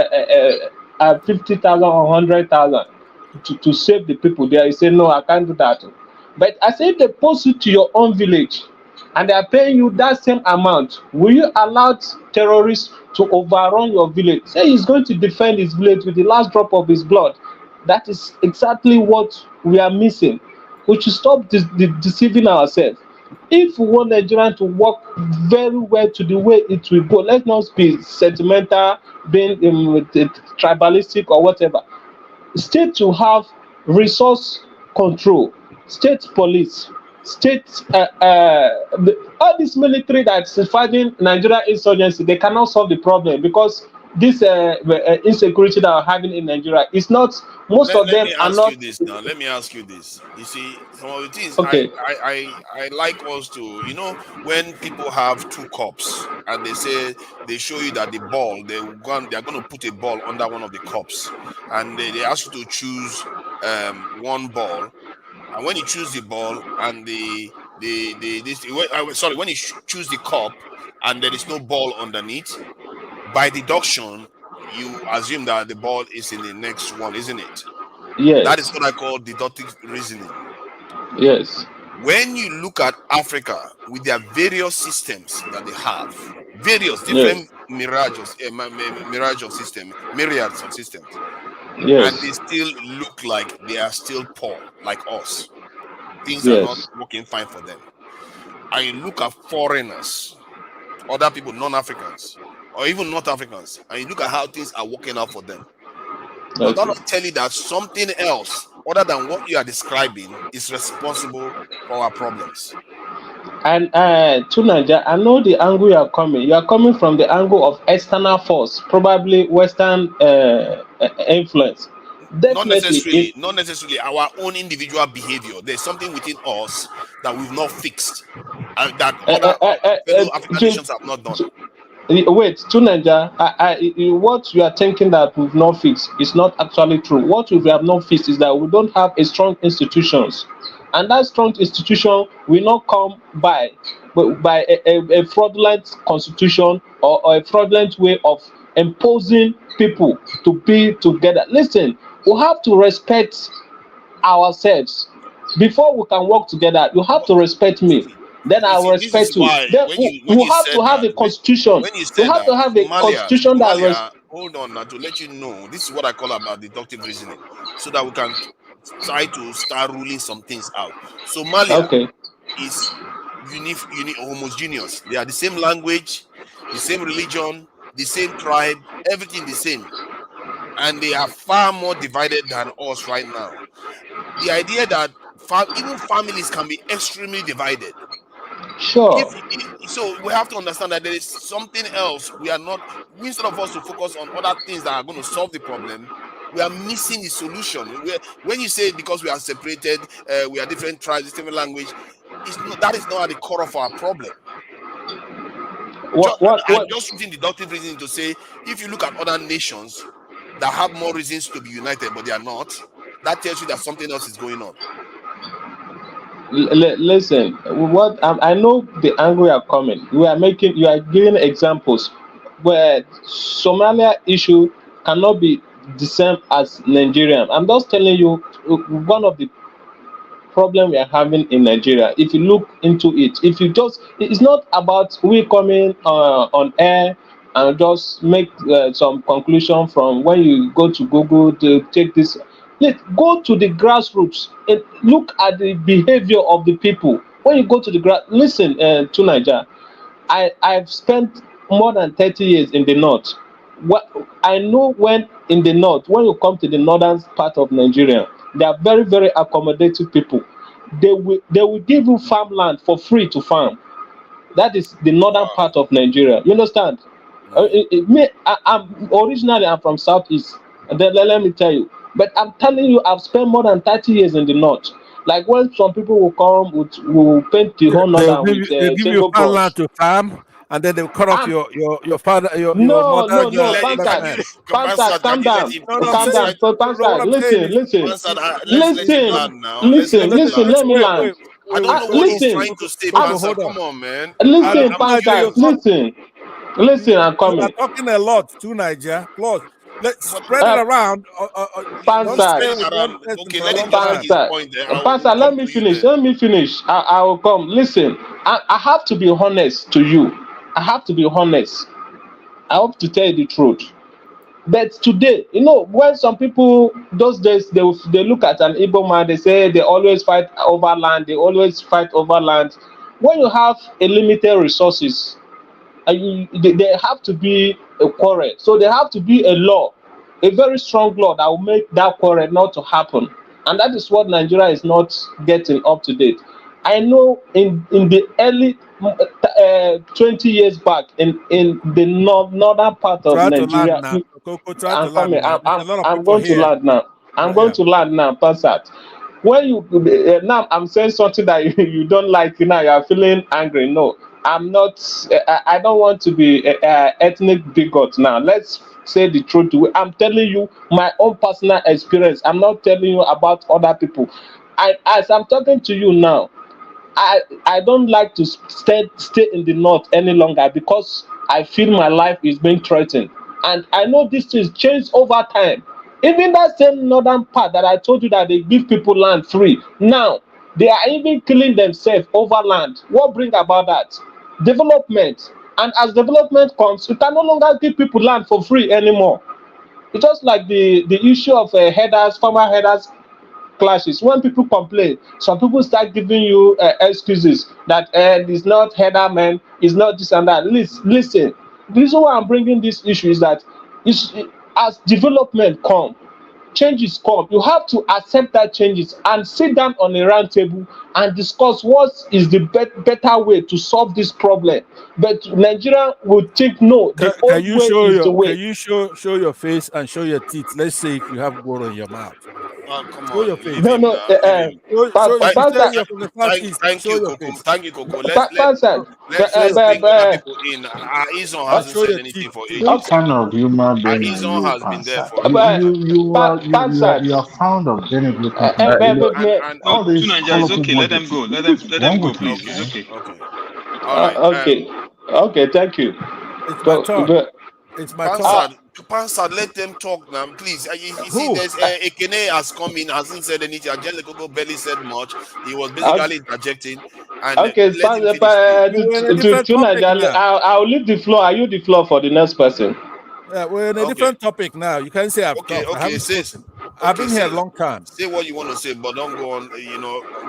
50,000 or 100,000 to save the people there? He said, no, I can't do that. But I said, they post you to your own village and they are paying you that same amount, will you allow terrorists to overrun your village? Say he's going to defend his village with the last drop of his blood. That is exactly what we are missing. We should stop deceiving ourselves. If we want Nigeria to work very well to the way it will go, let's not be sentimental, being tribalistic or whatever. State to have resource control, state police, state all this military that's fighting Nigeria insurgency, they cannot solve the problem because this insecurity that we're having in Nigeria is not, most of them are not. Let me ask you this. You see, some of the things okay. I like us to, when people have 2 cups and they say, they show you that the ball, they're going to put a ball under one of the cups and they ask you to choose one ball. And when you choose the ball and when you choose the cup and there is no ball underneath, by deduction, you assume that the ball is in the next one, isn't it? Yes. That is what I call deductive reasoning. Yes. When you look at Africa with their various systems that they have, various different myriads of systems, yes, and they still look like they are still poor, like us. Things are not working fine for them. And you look at foreigners, other people, non-Africans, or even not Africans, and you look at how things are working out for them. But that will tell you that something else other than what you are describing is responsible for our problems. And to Nigeria, I know the angle you are coming. You are coming from the angle of external force, probably Western influence. Definitely, not necessarily our own individual behavior. There's something within us that we've not fixed, and that other fellow African nations have not done. Wait, to Nigeria, what you are thinking that we've not fixed is not actually true. What we have not fixed is that we don't have a strong institutions, and that strong institution will not come by a fraudulent constitution or a fraudulent way of imposing people to be together. Listen, we have to respect ourselves before we can work together. You have to respect me. Then I will respect you. Then we have to have a constitution. We have to have a constitution that. Hold on now, to let you know, this is what I call about deductive reasoning, so that we can try to start ruling some things out. Somalia is homogeneous. They are the same language, the same religion, the same tribe, everything the same, and they are far more divided than us right now. The idea that even families can be extremely divided. Sure. So we have to understand that there is something else. We are not, instead of us to focus on other things that are going to solve the problem, we are missing the solution. When you say because we are separated, we are different tribes, different language, that is not at the core of our problem. I'm just using deductive reasoning to say, if you look at other nations that have more reasons to be united, but they are not, that tells you that something else is going on. Listen, I know the angle you are coming. You are giving examples where Somalia issue cannot be the same as Nigerian. I'm just telling you one of the problem we are having in Nigeria. If you look into it, it's not about we coming on air and just make some conclusion from when you go to Google to take this. Let's go to the grassroots and look at the behavior of the people. When you go to the listen to Nigeria, I've spent more than 30 years in the north. I know when in the north, when you come to the northern part of Nigeria, they are very, very accommodative people. They will give you farmland for free to farm. That is the northern part of Nigeria. You understand? I'm from Southeast. And then let me tell you. But I'm telling you, I've spent more than 30 years in the north. Like when some people will come, will paint the whole northern with they give you farmland to farm, and then they'll cut off your father, your mother. Pansad, calm down. Listen. Let me land. I don't know what he's trying to say, Pansad. Come on, man. Listen, Pansad. Listen, I'm coming. You are talking a lot to Niger. Plus, let's spread it around. Pansad, let me finish. I will come. Listen, I have to be honest to you. I have to be honest. I have to tell you the truth. But today, when some people, those days, they look at an Igbo man, they say they always fight over land. When you have a limited resources, there have to be a quarrel. So there have to be a law, a very strong law that will make that quarrel not to happen. And that is what Nigeria is not getting up to date. I know in the early 20 years back in the northern part of Nigeria. I'm going to land now. Pansat. When you now I'm saying something that you don't like, you are feeling angry. No, I'm not. I don't want to be ethnic bigot now. Let's say the truth. I'm telling you my own personal experience. I'm not telling you about other people. As I'm talking to you now, I don't like to stay in the north any longer because I feel my life is being threatened. And I know this things change over time. Even that same northern part that I told you that they give people land free, now they are even killing themselves over land. What brings about that? Development. And as development comes, you can no longer give people land for free anymore. It's just like the issue of former headers clashes. When people complain, some people start giving you excuses that it's not header man, it's not this and that. Listen, the reason why I'm bringing this issue is that as development come, changes come, you have to accept that changes and sit down on a round table and discuss what is the better way to solve this problem. But Nigeria would think no, the old way is the way. Can you show your face and show your teeth? Let's see if you have gold on your mouth. Come show on. your face. Thank you, Coco. Let's bring other people in. Izon hasn't said anything for ages. What kind of human being Izon has been there for you are fond of denigrating all these Nigeria is okay. Let them go. Let them go, please. It's okay. All right. Okay. Thank you. It's my turn. It's my turn. Pansad, let them talk now, please. You see, there's Ekene has come in, hasn't said anything. Angelico barely said much. He was basically interjecting. And okay, I'll leave the floor. Are you the floor for the next person? Yeah, we're in a different topic now. You can say I've been here a long time. Say what you want to say, but don't go on.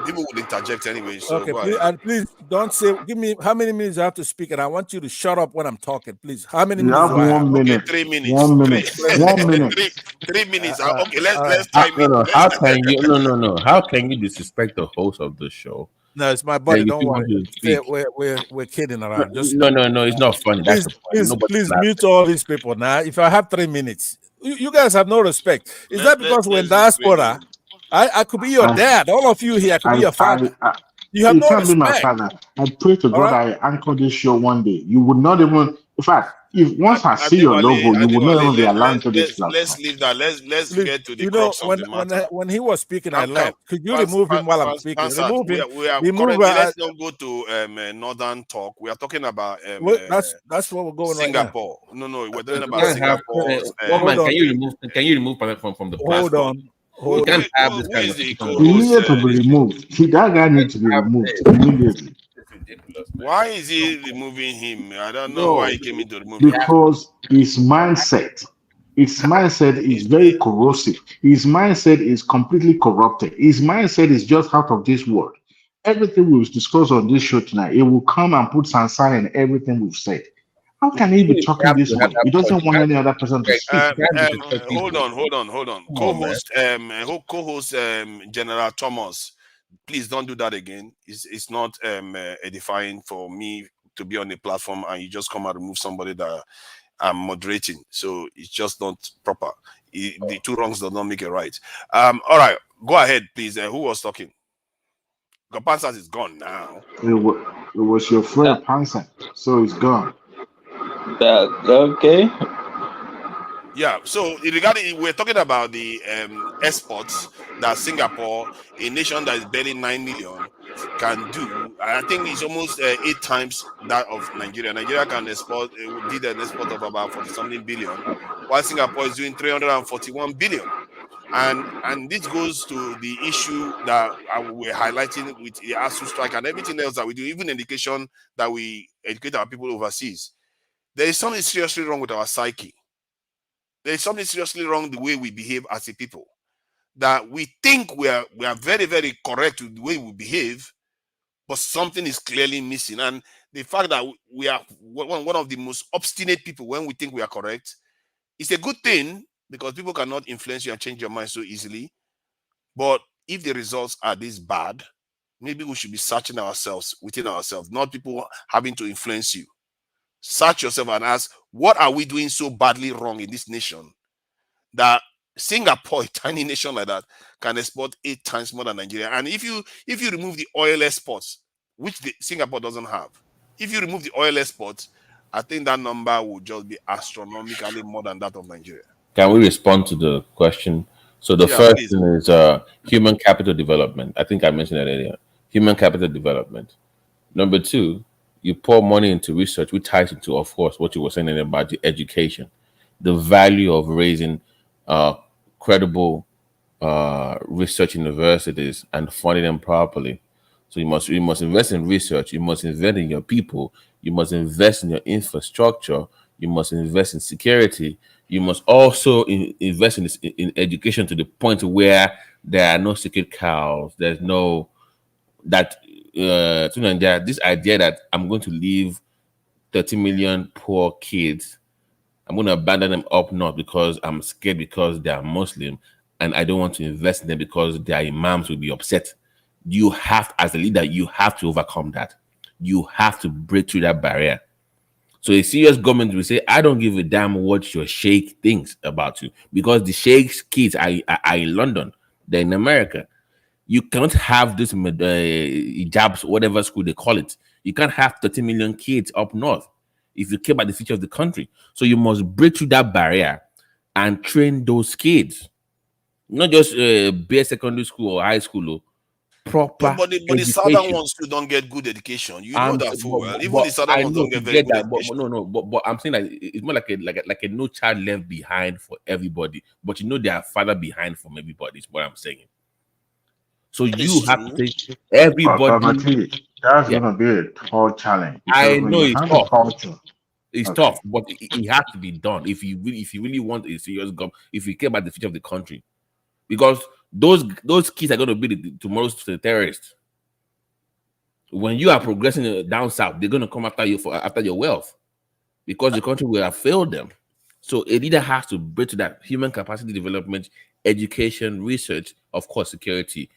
People will interject anyway. So okay, please don't say. Give me how many minutes I have to speak, and I want you to shut up when I'm talking, please. How many minutes? You have 1 minute. Okay, 3 minutes. 1 minute. 1 minute. 3 minutes. Okay, let's time it. No. How can you disrespect the host of the show? No, it's my buddy. Don't worry. We're kidding around. No. It's not funny. Please mute all these people now. If I have 3 minutes, You guys have no respect. Is that because when let's just wait. diaspora, I could be your dad. All of you here could be your father. You have You no can't be my respect. father. I pray to All God right? I anchor this show one day. You would not even, in fact, if once I see your logo, you would not even be allowed to this platform. Let's leave that. Let's get to the You know, crux of the matter. when he was speaking, I left. Could you remove him while I'm speaking? Pansat, Remove him. we are Remove. currently, let's not go to northern talk. We are talking about that's what we're going Singapore. right now. No, we're talking about Can Singapore. you remove from the platform? Hold can't on. have this kind of He needed to be removed. That guy needs to be removed immediately. Why is he removing him? I don't know why he came in to remove him. Because his mindset is very corrosive. His mindset is completely corrupted. His mindset is just out of this world. Everything we've discussed on this show tonight, it will come and put Sansa in everything we've said. How can he be talking this way? He doesn't want any other person to speak. Hold on. Co-host General Thomas, please don't do that again. It's not edifying for me to be on a platform and you just come and remove somebody that I'm moderating. So it's just not proper. The two wrongs does not make it right. All right, go ahead, please. Who was talking? Pansat is gone now. It was your friend Pansat, so it's gone. Okay. Yeah, so regarding, we're talking about the exports that Singapore, a nation that is barely 9 million, can do. I think it's almost 8 times that of Nigeria. Nigeria can export, did an export of about 40-something billion, while Singapore is doing 341 billion. And this goes to the issue that we're highlighting with the ASU strike and everything else that we do, even education that we educate our people overseas. There is something seriously wrong with our psyche. There is something seriously wrong the way we behave as a people. That we think we are very, very correct with the way we behave, but something is clearly missing. And the fact that we are one of the most obstinate people when we think we are correct, it's a good thing because people cannot influence you and change your mind so easily. But if the results are this bad, maybe we should be searching ourselves within ourselves, not people having to influence you. Search yourself and ask, what are we doing so badly wrong in this nation that Singapore, a tiny nation like that, can export 8 times more than Nigeria? And if you remove the oil exports, which Singapore doesn't have, if you remove the oil exports, I think that number would just be astronomically more than that of Nigeria. Can we respond to the question? So the first thing is human capital development. I think I mentioned that earlier. Human capital development. Number 2, you pour money into research, which ties into, of course, what you were saying about the education, the value of raising credible research universities and funding them properly. So you must invest in research. You must invest in your people. You must invest in your infrastructure. You must invest in security. You must also invest in education to the point where there are no sacred cows. There's no this idea that I'm going to leave 30 million poor kids, I'm going to abandon them up north because I'm scared because they are Muslim and I don't want to invest in them because their imams will be upset. You have, as a leader, you have to overcome that. You have to break through that barrier. So a serious government will say, I don't give a damn what your sheikh thinks about you, because the sheikh's kids are in London, they're in America. You cannot have this hijabs, whatever school they call it. You can't have 30 million kids up north if you care about the future of the country. So you must break through that barrier and train those kids. Not just bare secondary school or high school, proper but the southern ones still don't get good education. You know that full well. Even the southern ones don't get very good education. But I'm saying that it's more like a no child left behind for everybody. But you know there are father behind from everybody, is what I'm saying. So you have to take everybody. That's gonna be a tall challenge. I know it's tough. It's tough, but it has to be done if you really want a serious government, if you care about the future of the country, because those kids are going to be tomorrow's terrorists. When you are progressing down south, they're going to come after you after your wealth, because the country will have failed them. So a leader has to bridge that human capacity development, education, research, of course, security.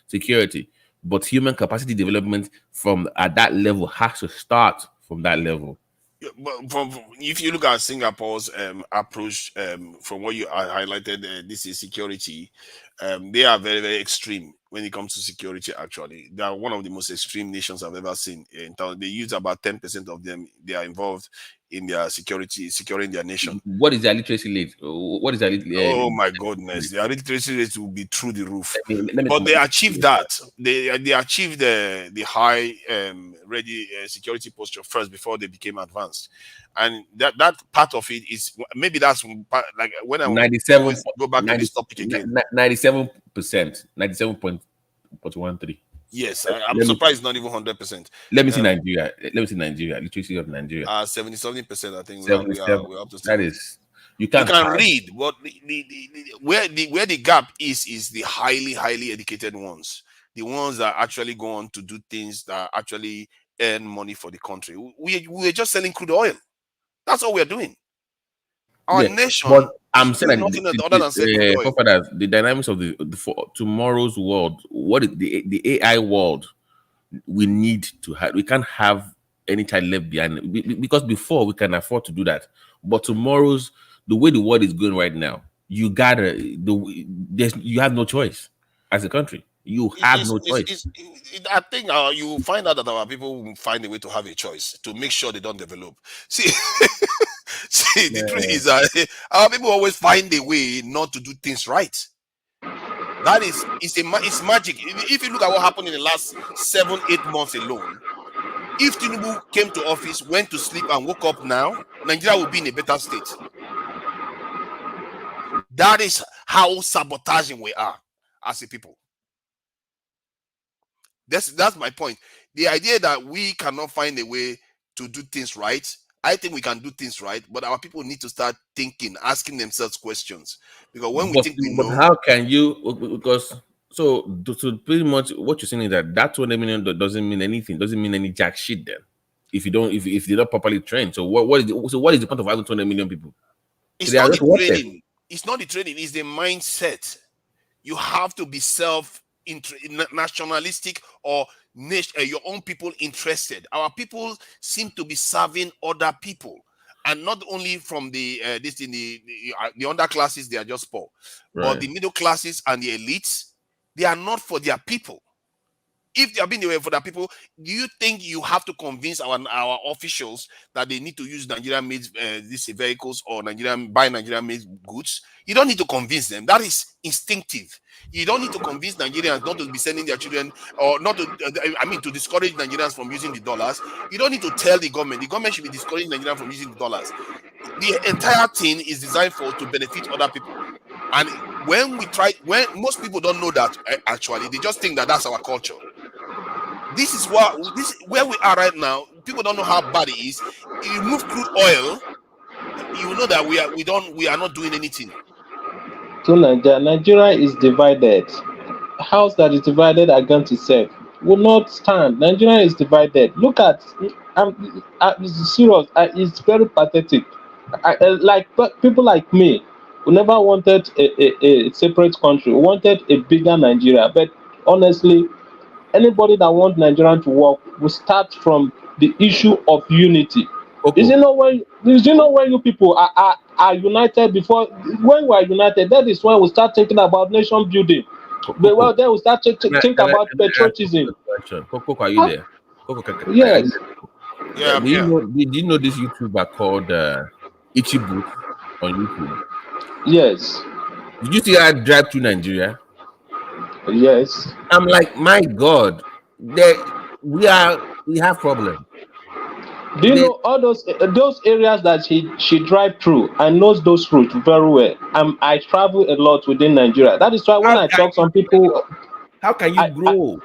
Security, but human capacity development from at that level has to start from that level. Yeah, but if you look at Singapore's approach, from what you highlighted, this is security. They are very, very extreme when it comes to security. Actually, they are one of the most extreme nations I've ever seen. In town, they use about 10% of them. They are involved in their securing their nation. What is their literacy rate? What is their Oh my goodness, their literacy rate will be through the roof. let me But they achieved that. They achieved the high ready security posture first before they became advanced, and that part of it is maybe that's like when I 97 always go back to this topic again. 97%, 97.13. Yes, I'm surprised it's not even 100%. Let me see Nigeria. Let me see Nigeria. Literacy of Nigeria. 77%. I think we're up to. That is, you can hide. read, but where the gap is the highly educated ones, the ones that actually go on to do things that actually earn money for the country. We're just selling crude oil. That's all we're doing. Our nation. But I'm saying nothing other than selling crude oil. The dynamics of for tomorrow's world, what is the AI world, we need to have. We can't have any child left behind, because before we can afford to do that. But tomorrow's, the way the world is going right now, you have no choice as a country. You have no choice. I think you find out that our people will find a way to have a choice to make sure they don't develop. See, the truth is that our people always find a way not to do things right. That is, it's magic. If you look at what happened in the last 7-8 months alone, if TINUBU came to office, went to sleep, and woke up now, Nigeria would be in a better state. That is how sabotaging we are as a people. That's my point. The idea that we cannot find a way to do things right, I think we can do things right, but our people need to start thinking, asking themselves questions. Because when we think we know, how can you? Because so pretty much what you're saying is that 20 million doesn't mean anything, doesn't mean any jack shit. Then, if they're not properly trained, so what is the point of having 20 million people? It's not the training. It's not the training. It's the mindset. You have to be nationalistic or your own people interested. Our people seem to be serving other people, and not only from the underclasses. They are just poor, but the middle classes and the elites, they are not for their people. If they are being there for their people, do you think you have to convince our officials that they need to use Nigerian-made these vehicles or buy Nigerian-made goods? You don't need to convince them. That is instinctive. You don't need to convince Nigerians not to be sending their children, or not to, to discourage Nigerians from using the dollars. You don't need to tell the government. The government should be discouraging Nigerians from using the dollars. The entire thing is designed to benefit other people. And when most people don't know that, actually, they just think that that's our culture. This is where we are right now. People don't know how bad it is. If you remove crude oil, you know that we are not doing anything. So Nigeria is divided. House that is divided against itself will not stand. Nigeria is divided. Look at, it's serious. It's very pathetic. People like me who never wanted a separate country, wanted a bigger Nigeria. But honestly, anybody that wants Nigeria to work will start from the issue of unity. Okay. Is it not when you people are united before? When we are united, that is when we start thinking about nation building. But well, then we start to think about patriotism. Coco, are you there? Coco, yes. Yeah. Did you know this YouTuber called Ichibu on YouTube? Yes. Did you see that drive through Nigeria? Yes. I'm like, my God, we have problems. Do you know all those areas that she drive through? I know those routes very well. I travel a lot within Nigeria. That is why when I talk some people, how can you grow?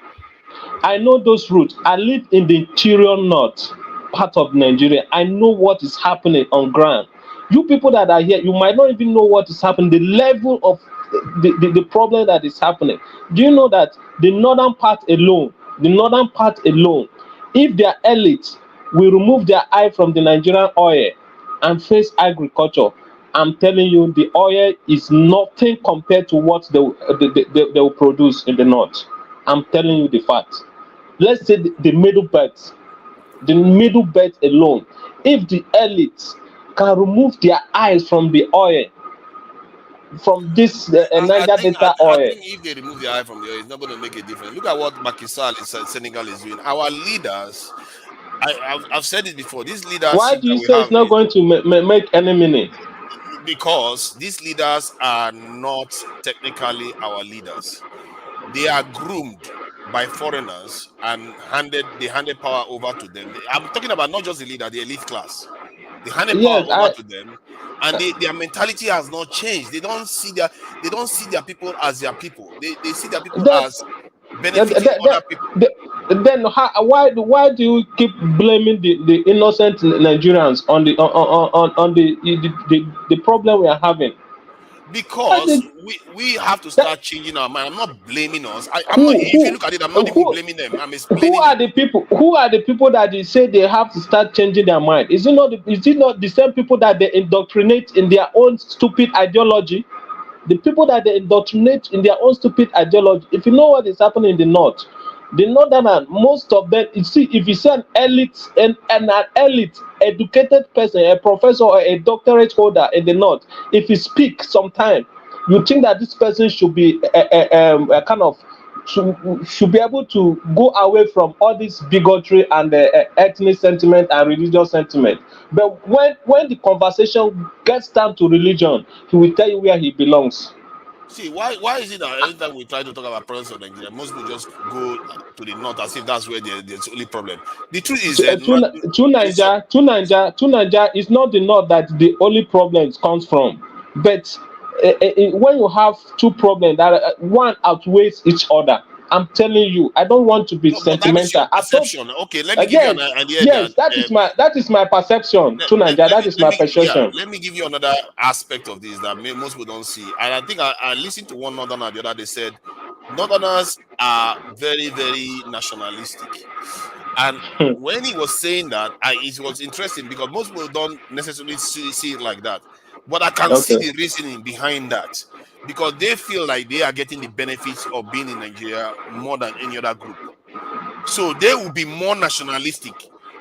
I know those routes. I live in the interior north part of Nigeria. I know what is happening on ground. You people that are here, you might not even know what is happening. The level of the problem that is happening. Do you know that the northern part alone, if their elite will remove their eye from the Nigerian oil and face agriculture, I'm telling you, the oil is nothing compared to what they will produce in the north. I'm telling you the fact. Let's say the middle belt. the middle belt alone. If the elites can remove their eyes from the oil, from this Niger Delta I oil. think if they remove the eye from the oil, it's not going to make a difference. Look at what Macky Sall Senegal is doing. Our leaders, I've said it before. These Why leadership do you that we say have it's not going to make any meaning? because these leaders are not technically our leaders. They are groomed by foreigners and they handed power over to them. I'm talking about not just the leader, the elite class. They handed power Yes, over to them, and their mentality has not changed. They don't see their people as their people. They see their people as benefiting other people. Then why do you keep blaming the innocent Nigerians on the problem we are having? Because we have to start changing our mind. I'm not blaming us. If you look at it, I'm not even blaming them. I'm explaining. Who are the people that they say they have to start changing their mind? Is it not the same people that they indoctrinate in their own stupid ideology? The people that they indoctrinate in their own stupid ideology. If you know what is happening in the north, the northern, most of them, if you see an elite and an elite educated person, a professor or a doctorate holder in the north, if he speaks sometime, you think that this person should be a kind of should be able to go away from all this bigotry and ethnic sentiment and religious sentiment. But when the conversation gets down to religion, he will tell you where he belongs. See, why is it that every time we try to talk about problems of Nigeria, most people just go to the north as if that's where there's the only problem? The truth is that to Nigeria is not the north that the only problems comes from. But when you have two problems that one outweighs each other, I'm telling you, I don't want to be sentimental. Perception. Okay, let me give you an idea. Yes, that is my perception to Nigeria. That is my perception. Let me give you another aspect of this that most people don't see. And I think I listened to one northerner the other day said, Northerners are very, very nationalistic. And when he was saying that, it was interesting because most people don't necessarily see it like that. But I can see the reasoning behind that. Because they feel like they are getting the benefits of being in Nigeria more than any other group. So they will be more nationalistic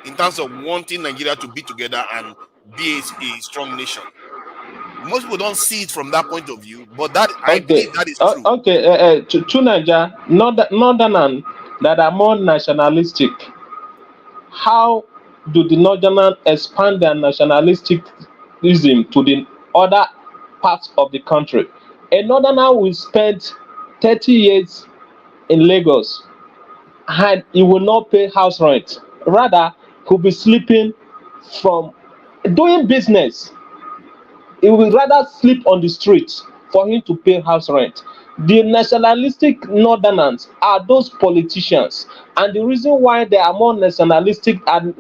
in terms of wanting Nigeria to be together and be a strong nation. Most people don't see it from that point of view, but I believe that is true. To Nigeria, northerners that are more nationalistic, how do the northerners expand their nationalisticism to the other parts of the country? A northerner will spend 30 years in Lagos and he will not pay house rent. Rather, he'll be sleeping from doing business. He will rather sleep on the streets for him to pay house rent. The nationalistic northerners are those politicians, and the reason why they are more nationalistic and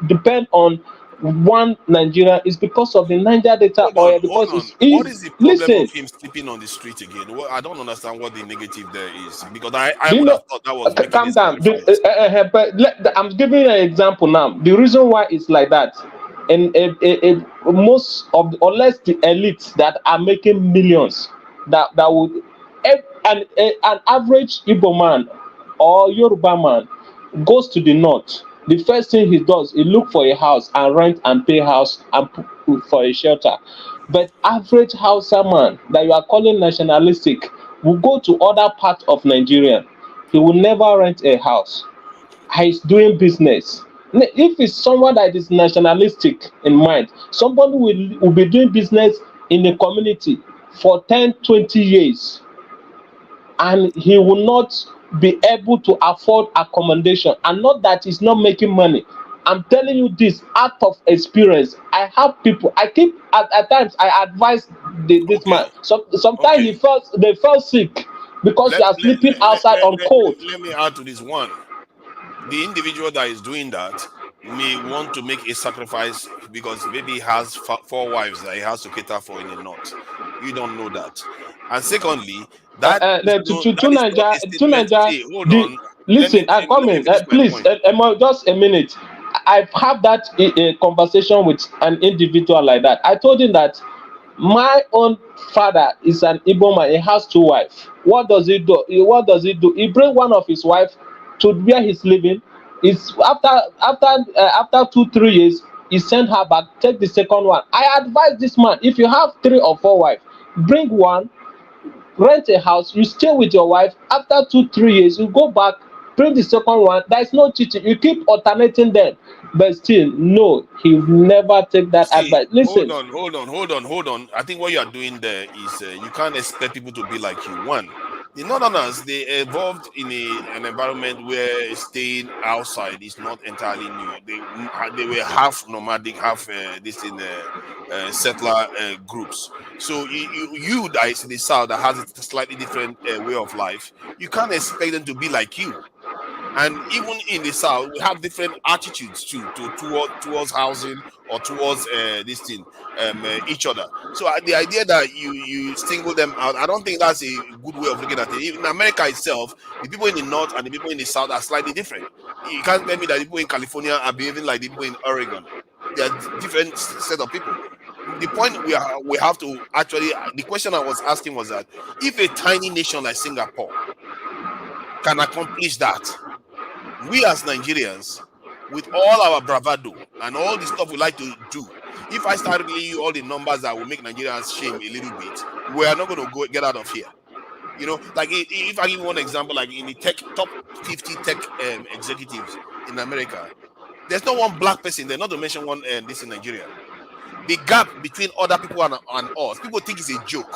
depend on one Nigeria is because of the Niger Delta oil. Because what is the problem of him sleeping on the street again? Well, I don't understand what the negative there is, because I would have thought that was calm down. But I'm giving you an example now. The reason why it's like that, and most of unless the elites that are making millions, that would an average Igbo man or Yoruba man goes to the north. The first thing he does, he look for a house and rent and pay house and for a shelter. But average Hausa man that you are calling nationalistic will go to other parts of Nigeria. He will never rent a house. He's doing business. If it's someone that is nationalistic in mind, somebody will be doing business in a community for 10, 20 years. And he will not be able to afford accommodation, and not that he's not making money. I'm telling you this out of experience. I have people, I keep at times I advise this man. Sometimes they fell sick because they are sleeping outside on cold. Let me add to this one. The individual that is doing that may want to make a sacrifice because maybe he has 4 wives that he has to cater for in the north. You don't know that. And secondly, listen, I'm coming. Please, just a minute. I've had that conversation with an individual like that. I told him that my own father is an Igbo man. He has 2 wives. What does he do? He bring one of his wives to where he's living It's after 2-3 years, he sent her back. Take the second one. I advise this man: if you have 3 or 4 wives, bring one, rent a house, you stay with your wife. After 2-3 years, you go back, bring the second one. There is no cheating. You keep alternating them, but still, no, he will never take that advice. Listen. Hold on. I think what you are doing there is you can't expect people to be like you. One, the Northerners, they evolved in an environment where staying outside is not entirely new. They were half nomadic, half this in settler groups. So you that is in the South that has a slightly different way of life, you can't expect them to be like you. And even in the South, we have different attitudes towards housing or towards this thing, each other. So the idea that you single them out, I don't think that's a good way of looking at it. In America itself, the people in the North and the people in the South are slightly different. You can't tell me that the people in California are behaving like the people in Oregon. They are different set of people. The point we have to actually, the question I was asking was that if a tiny nation like Singapore can accomplish that, we as Nigerians, with all our bravado and all the stuff we like to do, if I start giving you all the numbers that will make Nigerians shame a little bit, we are not going to get out of here. You know, like if I give you one example, like in the top 50 tech executives in America, there's not one black person there, not to mention one this in Nigeria. The gap between other people and us, people think it's a joke.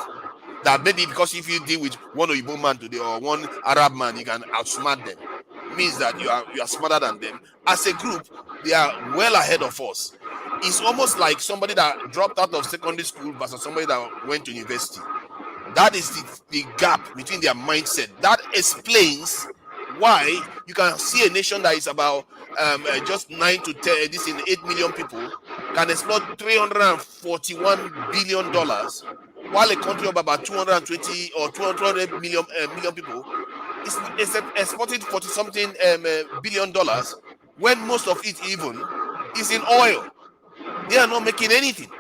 That maybe because if you deal with one Igbo man today or one Arab man, you can outsmart them. Means that you are smarter than them. As a group, they are well ahead of us. It's almost like somebody that dropped out of secondary school versus somebody that went to university. That is the gap between their mindset. That explains why you can see a nation that is about just 9 to 10, this in 8 million people, can exploit $341 billion, while a country of about 220 or 200 million people is exported $40-something billion, when most of it even is in oil. They are not making anything.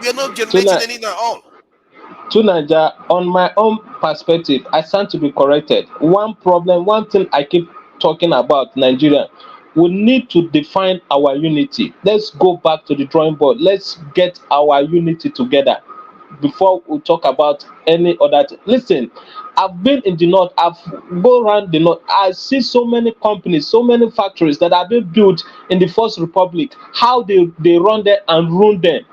We are not generating anything at all. To Niger, on my own perspective, I stand to be corrected. One thing I keep talking about Nigeria, we need to define our unity. Let's go back to the drawing board. Let's get our unity together before we talk about any other thing. Listen, I've been in the North, I've go around the North, I see so many companies, so many factories that have been built in the First Republic, how they run them and ruin them.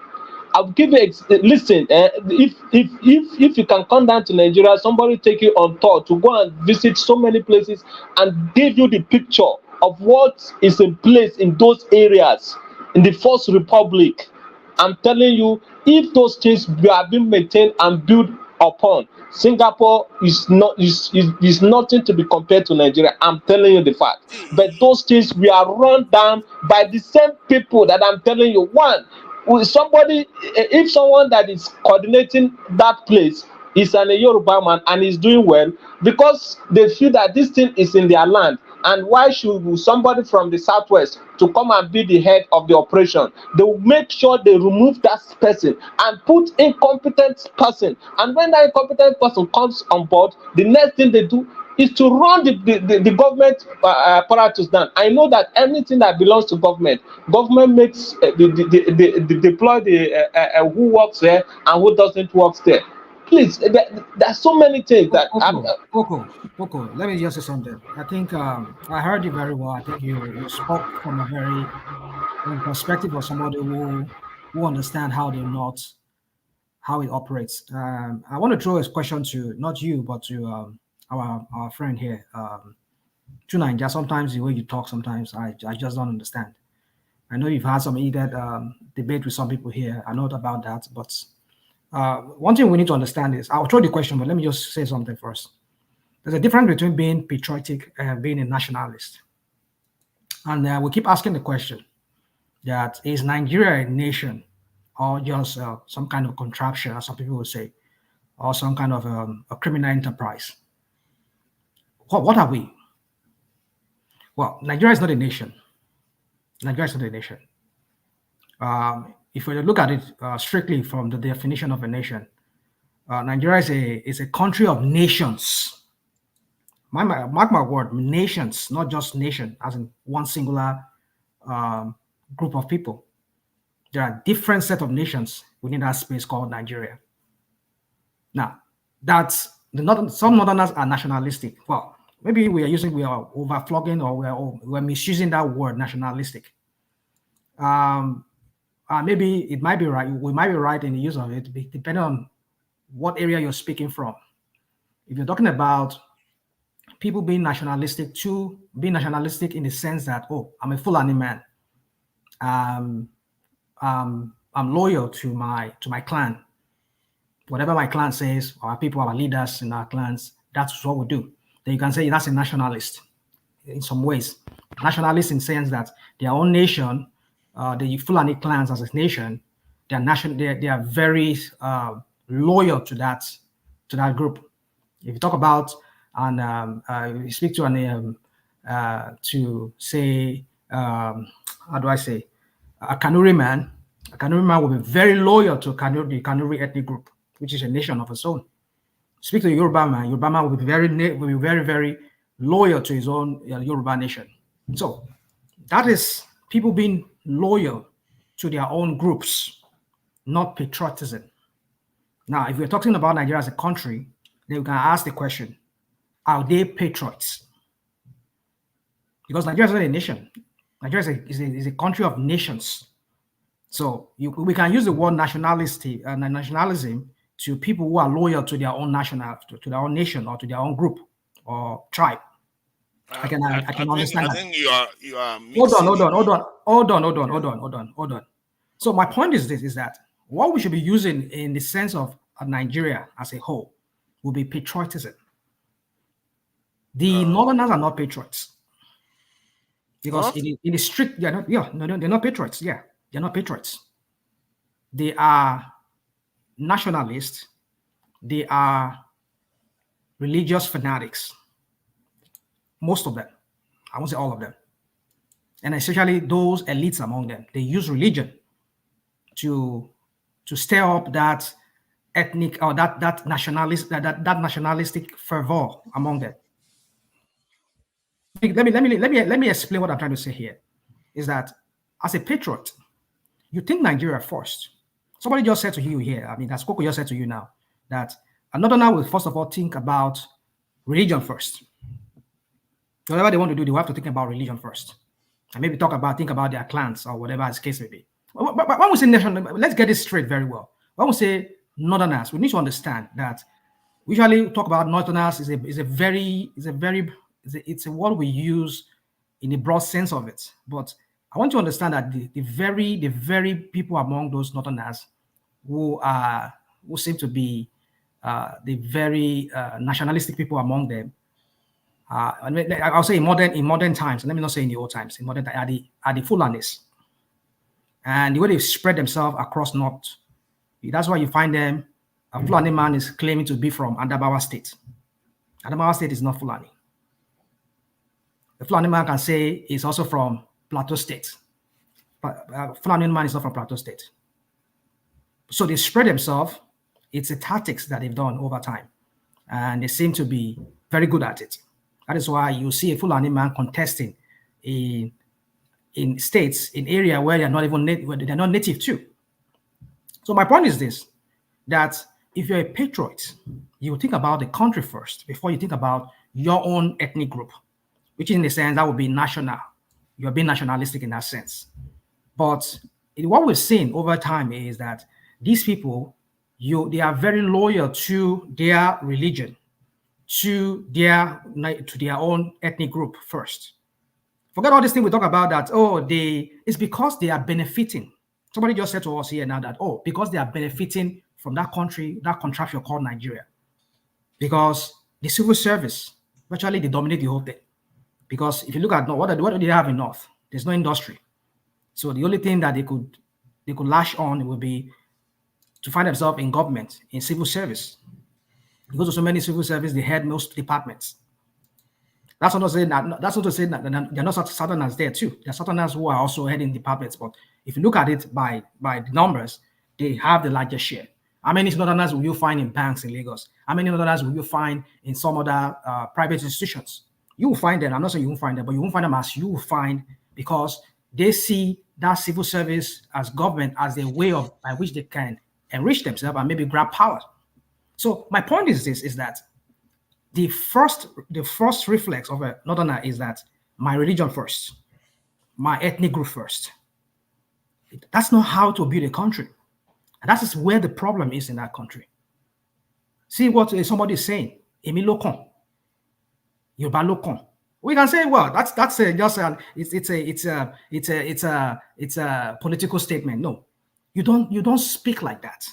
I'll give you listen, if you can come down to Nigeria, somebody take you on tour to go and visit so many places and give you the picture of what is in place in those areas in the First Republic. I'm telling you, if those things have been maintained and built upon, Singapore is nothing to be compared to Nigeria. I'm telling you the fact. But those things we are run down by the same people that I'm telling you. One, if someone that is coordinating that place is a Yoruba man and is doing well, because they feel that this thing is in their land, and why should somebody from the southwest to come and be the head of the operation? They will make sure they remove that person and put incompetent person, and when that incompetent person comes on board, the next thing they do is to run the government apparatus down. I know that anything that belongs to government makes deploy who works there and who doesn't work there. Please, there's so many things that Oko, let me just say something. I think I heard you very well. I think you spoke from a very perspective of somebody who understand how it operates. I want to throw a question to not you, but to our friend here, Tunanja. Sometimes the way you talk, sometimes I just don't understand. I know you've had some heated debate with some people here. I know about that, but one thing we need to understand is, I'll throw the question, but let me just say something first. There's a difference between being patriotic and being a nationalist. And we keep asking the question that, is Nigeria a nation or just some kind of contraption, as some people will say, or some kind of a criminal enterprise? What are we? Well, Nigeria is not a nation. Nigeria is not a nation. If we look at it strictly from the definition of a nation, Nigeria is a country of nations. mark my word, nations, not just nation, as in one singular group of people. There are different set of nations within that space called Nigeria. Now, that's some Northerners are nationalistic. Well, maybe we are overflogging or we're misusing that word nationalistic. Maybe it might be right. We might be right in the use of it, depending on what area you're speaking from. If you're talking about people being nationalistic in the sense that, oh, I'm a Fulani man. I'm loyal to my clan. Whatever my clan says, our people, our leaders in our clans, that's what we do. Then you can say that's a nationalist in some ways. Nationalist in the sense that their own nation, the Fulani clans as a nation, they are very loyal to that group. If you talk about and you speak to say how do I say a Kanuri man will be very loyal to the Kanuri ethnic group, which is a nation of its own. Speak to a Yoruba man will be very, very loyal to his own Yoruba nation. So that is people being loyal to their own groups, not patriotism. Now, if we're talking about Nigeria as a country, then we can ask the question, are they patriots? Because Nigeria is not a nation. Nigeria is a country of nations. So we can use the word nationalism to people who are loyal to their own to their own nation or to their own group or tribe. I can understand that. I think you are hold on. So my point is this: is that what we should be using in the sense of Nigeria as a whole will be patriotism. The Northerners are not patriots because in the strict, they're not patriots. Yeah, they're not patriots. They are nationalists. They are religious fanatics. Most of them, I won't say all of them, and especially those elites among them. They use religion to stir up that ethnic or that nationalistic fervor among them. Let me explain what I'm trying to say here. Is that as a patriot, you think Nigeria first. Somebody just said to you here, I mean, as Coco just said to you now, that a Northerner will first of all think about religion first. Whatever they want to do, they will have to think about religion first. And maybe think about their clans or whatever the case may be. But when we say nation, let's get this straight very well. When we say Northerners, we need to understand that we usually talk about Northerners is a word we use in the broad sense of it. But I want you to understand that the very people among those Northerners who seem to be the very nationalistic people among them, I'll say in modern times, let me not say in the old times, in modern times, are the Fulanis. And the way they spread themselves across North, that's why you find them, a Fulani man is claiming to be from Adamawa State. Adamawa State is not Fulani. The Fulani man can say he's also from Plateau State. But Fulani man is not from Plateau State. So they spread themselves. It's the tactics that they've done over time. And they seem to be very good at it. That is why you see a Fulani man contesting in states, in area where they're not native to. So my point is this, that if you're a patriot, you think about the country first before you think about your own ethnic group, which in the sense that would be national. You're being nationalistic in that sense. But what we've seen over time is that these people, they are very loyal to their religion, to their own ethnic group first. Forget all this thing we talk about that, it's because they are benefiting. Somebody just said to us here now that, because they are benefiting from that country, that contraption called Nigeria. Because the civil service, virtually they dominate the whole thing. Because if you look at North, what do they have in North? There's no industry. So the only thing that they could lash on would be to find themselves in government, in civil service. Because of so many civil service, they head most departments. That's not to say that they're not Southerners there too. There are Southerners who are also heading departments. But if you look at it by the numbers, they have the largest share. How many Northerners will you find in banks in Lagos? How many Northerners will you find in some other private institutions? You will find them. I'm not saying you won't find them, but you won't find them as you will find, because they see that civil service as government as a way of by which they can enrich themselves and maybe grab power. So my point is this: is that the first reflex of a Northerner is that my religion first, my ethnic group first. That's not how to build a country. And that is where the problem is in that country. See what somebody is saying. Emi lokon, Yoruba lokon. We can say, well, that's it's a political statement. No, you don't speak like that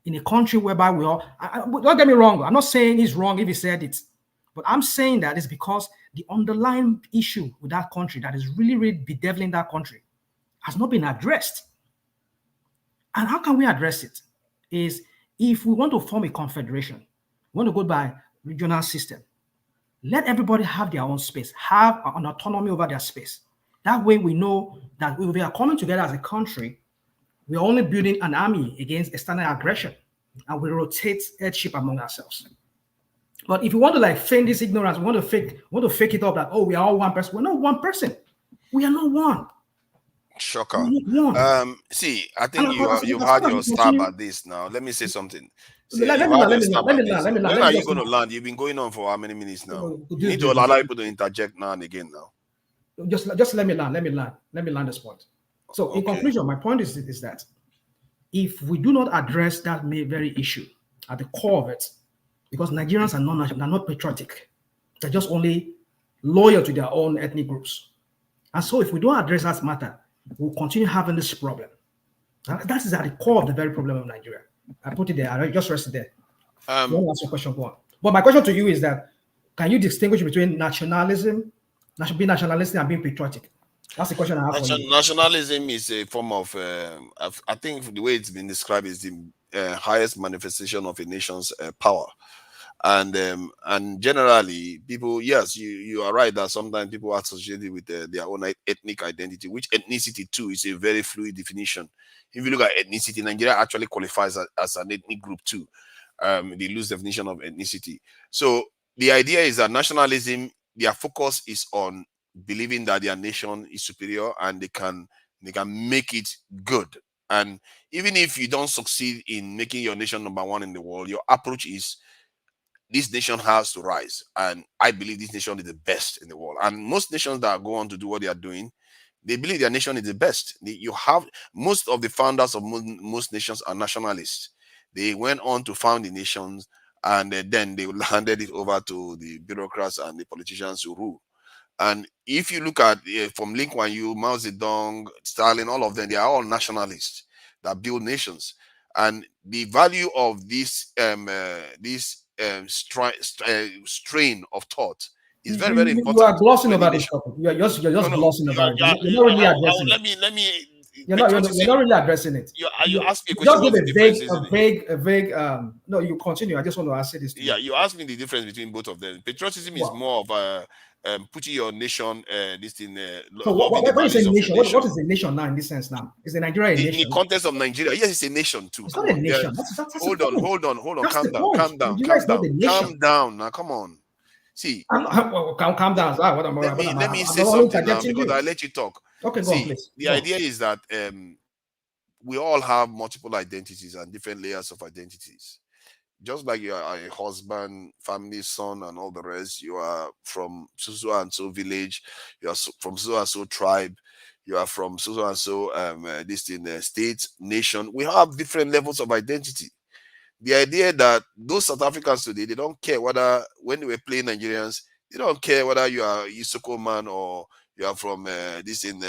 in a country whereby we all. Don't get me wrong. I'm not saying he's wrong if he said it, but I'm saying that it's because the underlying issue with that country that is really, really bedeviling that country has not been addressed. And how can we address it? Is if we want to form a confederation, we want to go by regional system, let everybody have their own space, have an autonomy over their space. That way we know that if we are coming together as a country, we're only building an army against external aggression, and we rotate headship among ourselves. But if you want to like feign this ignorance, we want to fake it up that, oh, we are all one person. We're not one person. We are not one. Shocker. See, I think you've had your stab at this now. Let me say something. See, when are you going to land? You've been going on for how many minutes now? You need to allow people to interject now and again now. Just let me land. Let me land this point. So in conclusion, my point is that if we do not address that very issue at the core of it, because Nigerians are not patriotic, they're just only loyal to their own ethnic groups. And so if we don't address that matter, we'll continue having this problem. That is at the core of the very problem of Nigeria. I put it there. I just rested there. You want to ask your question, go on. But my question to you is that, can you distinguish between nationalism, being nationalistic, and being patriotic? That's the question I have for you. Nationalism is a form of, I think the way it's been described is the highest manifestation of a nation's power. And generally, people, yes, you are right that sometimes people are associated with their own ethnic identity, which ethnicity too is a very fluid definition. If you look at ethnicity, Nigeria actually qualifies as an ethnic group too. The loose definition of ethnicity. So the idea is that nationalism, their focus is on believing that their nation is superior and they can make it good. And even if you don't succeed in making your nation number one in the world, your approach is, this nation has to rise, and I believe this nation is the best in the world. And most nations that go on to do what they are doing, they believe their nation is the best. You have most of the founders of most nations are nationalists. They went on to found the nations, and then they handed it over to the bureaucrats and the politicians who rule. And if you look at from Lee Kuan Yew, Mao Zedong, Stalin, all of them, they are all nationalists that build nations. And the value of this strain of thought is very, very important. You are glossing about this topic. You're just glossing about it. You're not really addressing it. Let me. You're not really addressing it. You asked me a question. Just give a vague. No, you continue. I just want to ask this. Yeah, you asked me the difference between both of them. Patriotism is more of a putting your nation this thing. So what is a nation? What is a nation now in this sense? Now is the Nigeria a nation? In the context of Nigeria, yes, it's a nation too. It's not a nation. Hold on. Calm down. Now, come on. See, calm down. Let me say something now because I let you talk. Okay, go on, please. The idea is that we all have multiple identities and different layers of identities. Just like you are a husband, family, son, and all the rest, you are from so and so village, you are from so and so tribe, you are from so and so this in the state, nation. We have different levels of identity. The idea that those South Africans today, they don't care whether when they were playing Nigerians, they don't care whether you are Isoko man or you are from this in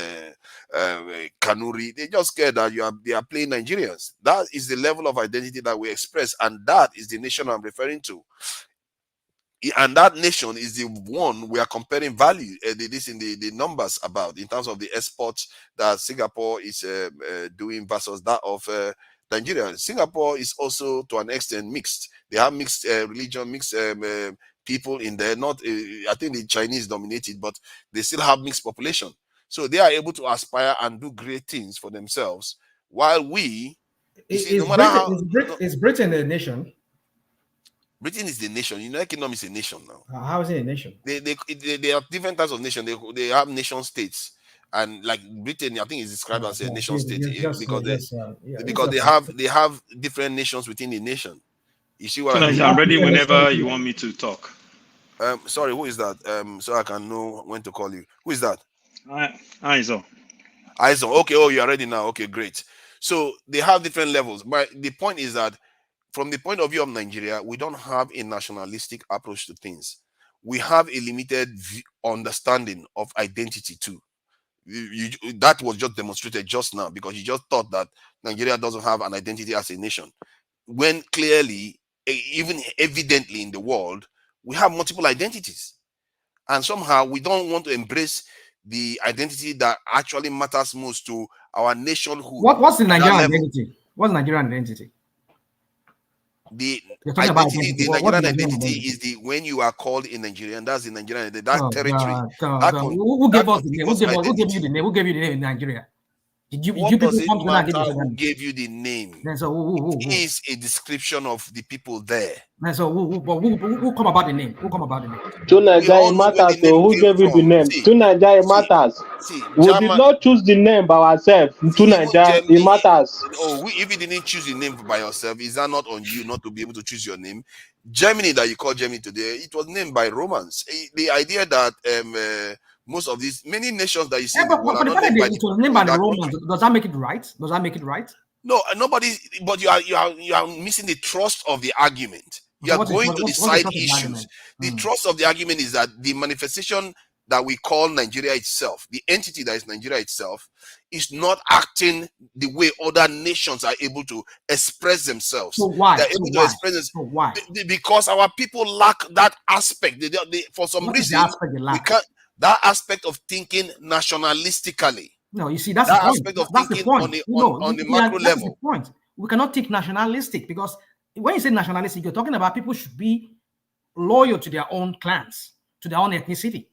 Kanuri. They just care that they are playing Nigerians. That is the level of identity that we express, and that is the nation I'm referring to. And that nation is the one we are comparing value, the numbers about in terms of the exports that Singapore is doing versus that of Nigeria. Singapore is also to an extent mixed. They have mixed religion, mixed people in there. Not, I think the Chinese dominated, but they still have mixed population. So they are able to aspire and do great things for themselves, while we You see, no matter how is Britain a nation? Britain is the nation. United Kingdom is a nation now. How is it a nation? They have different types of nation. They have nation states, and like Britain, I think is described as a nation state because they have different nations within the nation. You see what I mean? I'm ready whenever you want me to talk. Sorry, who is that? So I can know when to call you. Who is that? Aizo. Okay. Oh, you are ready now. Okay, great. So they have different levels, but the point is that from the point of view of Nigeria, we don't have a nationalistic approach to things. We have a limited understanding of identity too. That was just demonstrated just now because you just thought that Nigeria doesn't have an identity as a nation, when clearly, even evidently in the world, we have multiple identities. And somehow we don't want to embrace the identity that actually matters most to our nationhood. What's the Nigerian identity? What's Nigerian identity? The identity, the Nigerian identity is the when you are called in Nigerian, that's the Nigerian identity, that territory. Who gave us the name? Who gave you the name? Who gave you the name in Nigeria? What does it matter who gave you the name? It is a description of the people there. So who come about the name? Who come about the name? To Nigeria matters. So who gave you the name? To Nigeria matters. We did not choose the name by ourselves. To Nigeria, it matters. Oh, if you didn't choose the name by yourself, is that not on you not to be able to choose your name? Germany, that you call Germany today, it was named by Romans. The idea that most of these many nations that you see in the world are not named by the Romans. Does that make it right? Does that make it right? No, nobody. But you are missing the thrust of the argument. You are going to the side issues. The thrust of the argument is that the manifestation that we call Nigeria itself, the entity that is Nigeria itself, is not acting the way other nations are able to express themselves. So why? They're able to express themselves. So why? Because our people lack that aspect. They for some reason, we can't. That aspect of thinking nationalistically. No, you see, that's that the point. aspect of that's thinking the point. on the macro level. The point. We cannot think nationalistic because when you say nationalistic, you're talking about people should be loyal to their own clans, to their own ethnicity.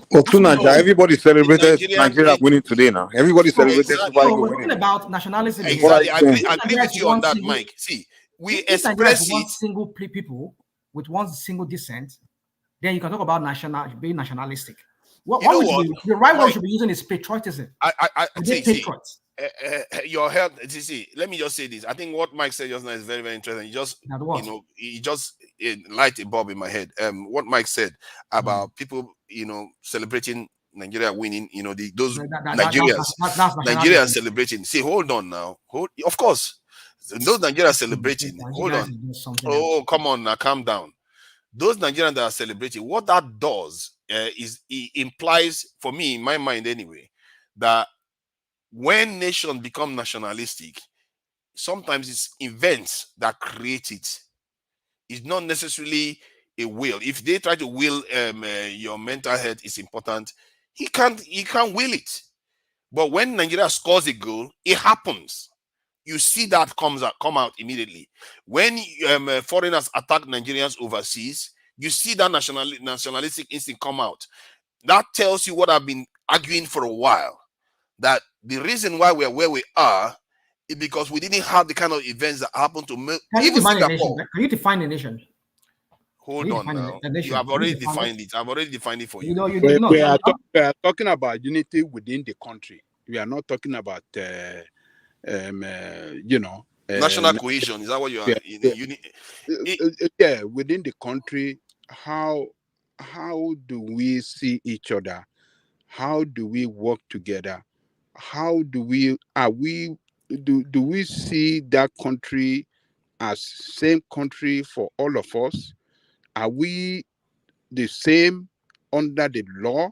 Well, to Nigeria, everybody celebrated Nigeria winning today now. Everybody celebrated Super Eagles we're talking about nationalism. Exactly. I agree with you on that, Mike. See, we express it. One single people with one single descent, then you can talk about being nationalistic. The right word should be using is patriotism. Your health. See, let me just say this. I think what Mike said just now is very, very interesting. He just light a bulb in my head. What Mike said about people, celebrating Nigeria winning. Those Nigerians celebrating. See, hold on now. Of course, those Nigerians celebrating. Hold on. Oh, come on now, calm down. Those Nigerians that are celebrating, what that does is it implies, for me, in my mind anyway, that when nations become nationalistic, sometimes it's events that create it. It's not necessarily a will. If they try to will your mental health is important, he can't will it. But when Nigeria scores a goal, it happens. You see that come out immediately. When foreigners attack Nigerians overseas, you see that nationalistic instinct come out. That tells you what I've been arguing for a while, that the reason why we're where we are is because we didn't have the kind of events that happened to even Singapore. Can you define a nation? Hold on now. You have already defined it. I've already defined it for you. We are talking about unity within the country. We are not talking about national cohesion. Is that what you are? Yeah, within the country, how do we see each other? How do we work together? How do we do we see that country as same country for all of us? Are we the same under the law?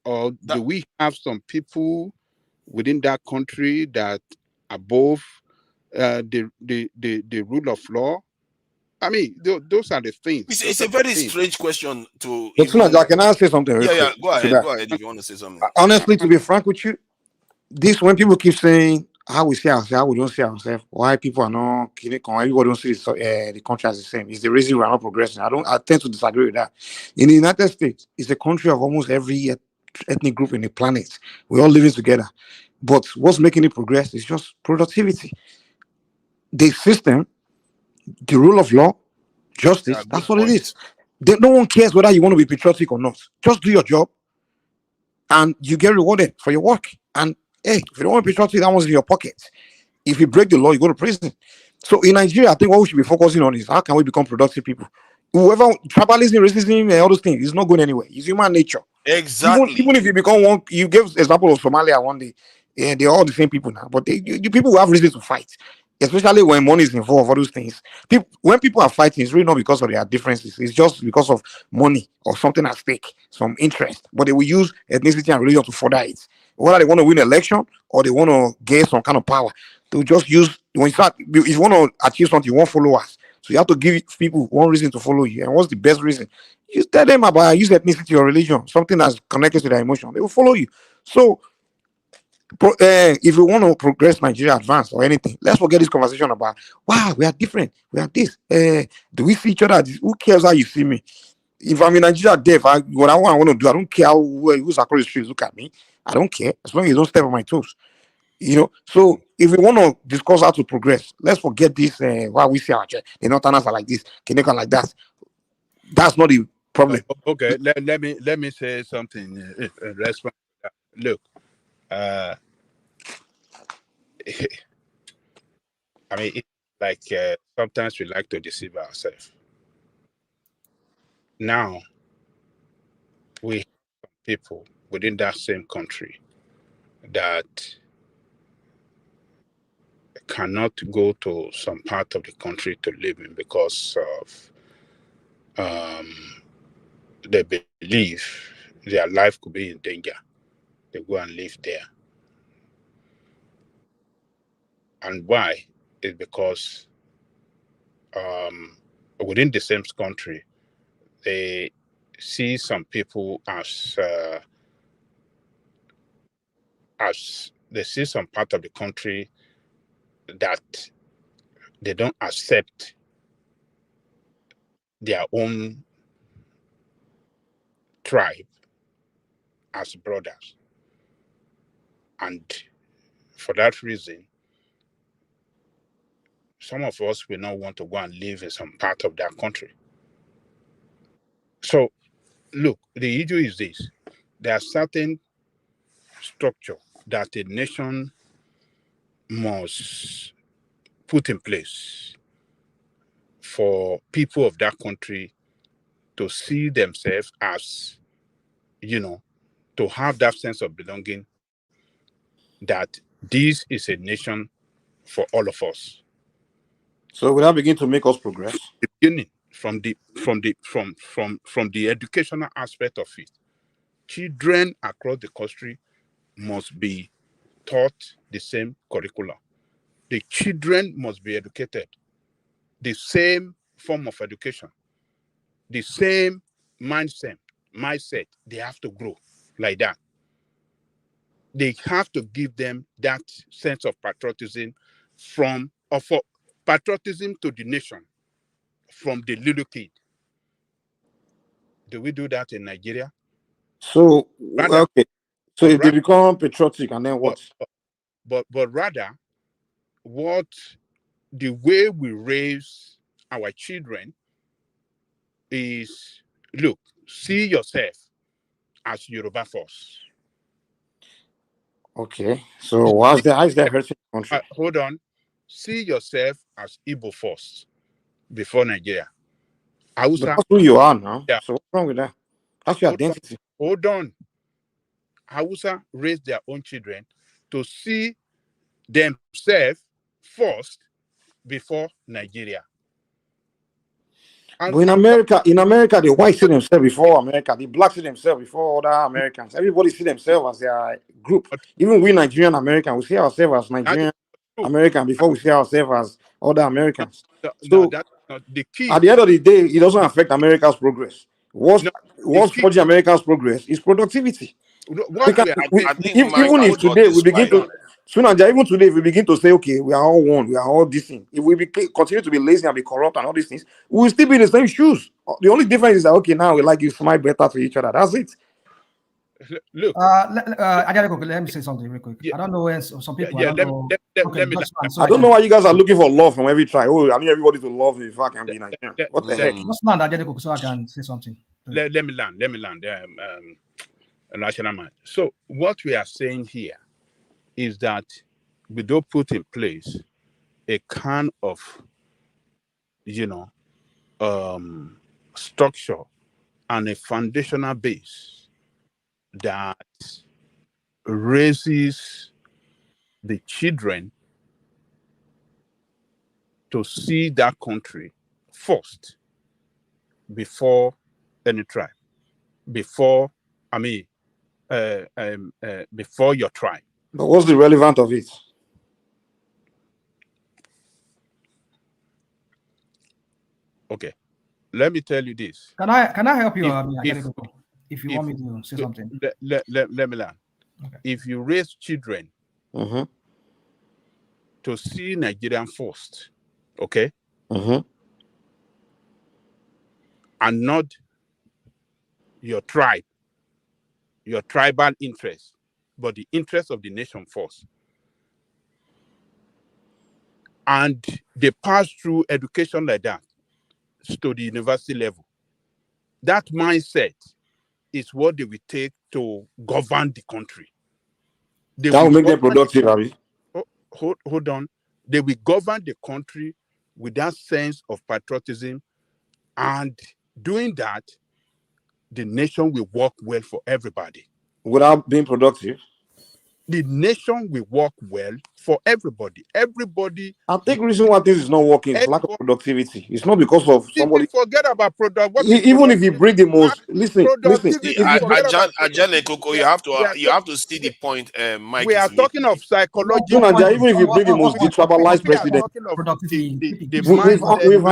Or do we have some people within that country that above the rule of law? I mean, those are the things. It's a very strange question to. Can I say something? Yeah, go ahead if you want to say something. Honestly, to be frank with you, when people keep saying how we see ourselves, how we don't see ourselves, why people are not killing, why people don't see the country as the same, is the reason we are not progressing. I tend to disagree with that. In the United States, it's a country of almost every ethnic group in the planet. We're all living together. But what's making it progress is just productivity. The system, the rule of law, justice, that's what it is. No one cares whether you want to be patriotic or not. Just do your job and you get rewarded for your work. And hey, if you don't want to be patriotic, that one's in your pocket. If you break the law, you go to prison. So in Nigeria, I think what we should be focusing on is how can we become productive people? Whoever tribalism, racism, all those things is not going anywhere. It's human nature. Exactly. Even if you become one, you gave example of Somalia one day. Yeah, they're all the same people now, but the people who have reason to fight, especially when money is involved, all those things. When people are fighting, it's really not because of their differences. It's just because of money or something at stake, some interest. But they will use ethnicity and religion to further it. Whether they want to win an election or they want to gain some kind of power, they will just use. When you start, if you want to achieve something, you want followers. So you have to give people one reason to follow you. And what's the best reason? You tell them about use ethnicity or religion, something that's connected to their emotion. They will follow you. So if we want to progress Nigeria advance or anything, let's forget this conversation about, wow, we are different. We are this. Do we see each other? Who cares how you see me? If I'm in Nigeria deaf, what I want to do, I don't care who's across the street look at me. I don't care. As long as you don't step on my toes. So if we want to discuss how to progress, let's forget this. Why we see our church, the Northerners are like this, Kennekan like that. That's not the problem. Okay, let me say something. Respond. Look, I mean, it's like sometimes we like to deceive ourselves. Now, we have people within that same country that cannot go to some part of the country to live in because of they believe their life could be in danger. They go and live there. And why? Is because within the same country, they see some people as they see some part of the country that they don't accept their own tribe as brothers. And for that reason, some of us will not want to go and live in some part of that country. So, look, the issue is this. There are certain structure that a nation must put in place for people of that country to see themselves as, to have that sense of belonging, that this is a nation for all of us. So will that begin to make us progress? The beginning, from the educational aspect of it, children across the country must be taught the same curriculum. The children must be educated the same form of education, the same mindset. They have to grow like that. They have to give them that sense of patriotism for patriotism to the nation from the little kid. Do we do that in Nigeria? So okay. So if they become patriotic and then what? But rather, the way we raise our children is, look, see yourself as Yoruba first. Okay. So how is that hurting the country? Hold on. See yourself as Igbo first before Nigeria. But that's who you are now. Yeah. So what's wrong with that? That's your identity. Hold on. Hausa raise their own children to see themselves first before Nigeria. But in America, the whites see themselves before America, the blacks see themselves before other Americans. Everybody see themselves as their group. Even we Nigerian Americans, we see ourselves as Nigerian American before we see ourselves as other Americans. So that's not the key. At the end of the day, it doesn't affect America's progress. What's forging America's progress is productivity. Even if today we begin to say, okay, we are all one, we are all this thing. If we continue to be lazy and be corrupt and all these things, we will still be in the same shoes. The only difference is that, okay, now we like you smile better to each other. That's it. Look. Let me say something real quick. I don't know when some people. Yeah, I don't know. I don't know why you guys are looking for love from every tribe. Oh, I need everybody to love me if I can be Nigerian. What the heck? Just land Ajadeko so I can say something. Let me land. National man. So what we are saying here is that we don't put in place a kind of, structure and a foundational base that raises the children to see that country first before any tribe, before your tribe. But what's the relevance of it? Okay, let me tell you this. Can I help you? If you want me to say something, let me learn. Okay. If you raise children to see Nigerian first, okay, and not your tribe, your tribal interest, but the interest of the nation first, and they pass through education like that to the university level, that mindset is what they will take to govern the country. That will make them productive, Abby. Hold on. They will govern the country with that sense of patriotism, and doing that, the nation will work well for everybody. Without being productive? The nation will work well for everybody. I think the reason why this is not working is lack of productivity. It's not because of somebody. Forget about product. Even if you bring the most, listen. Ajane Koko, you have to see the point. Mike, we are talking of psychology. Even if you bring the most detribalized president, we've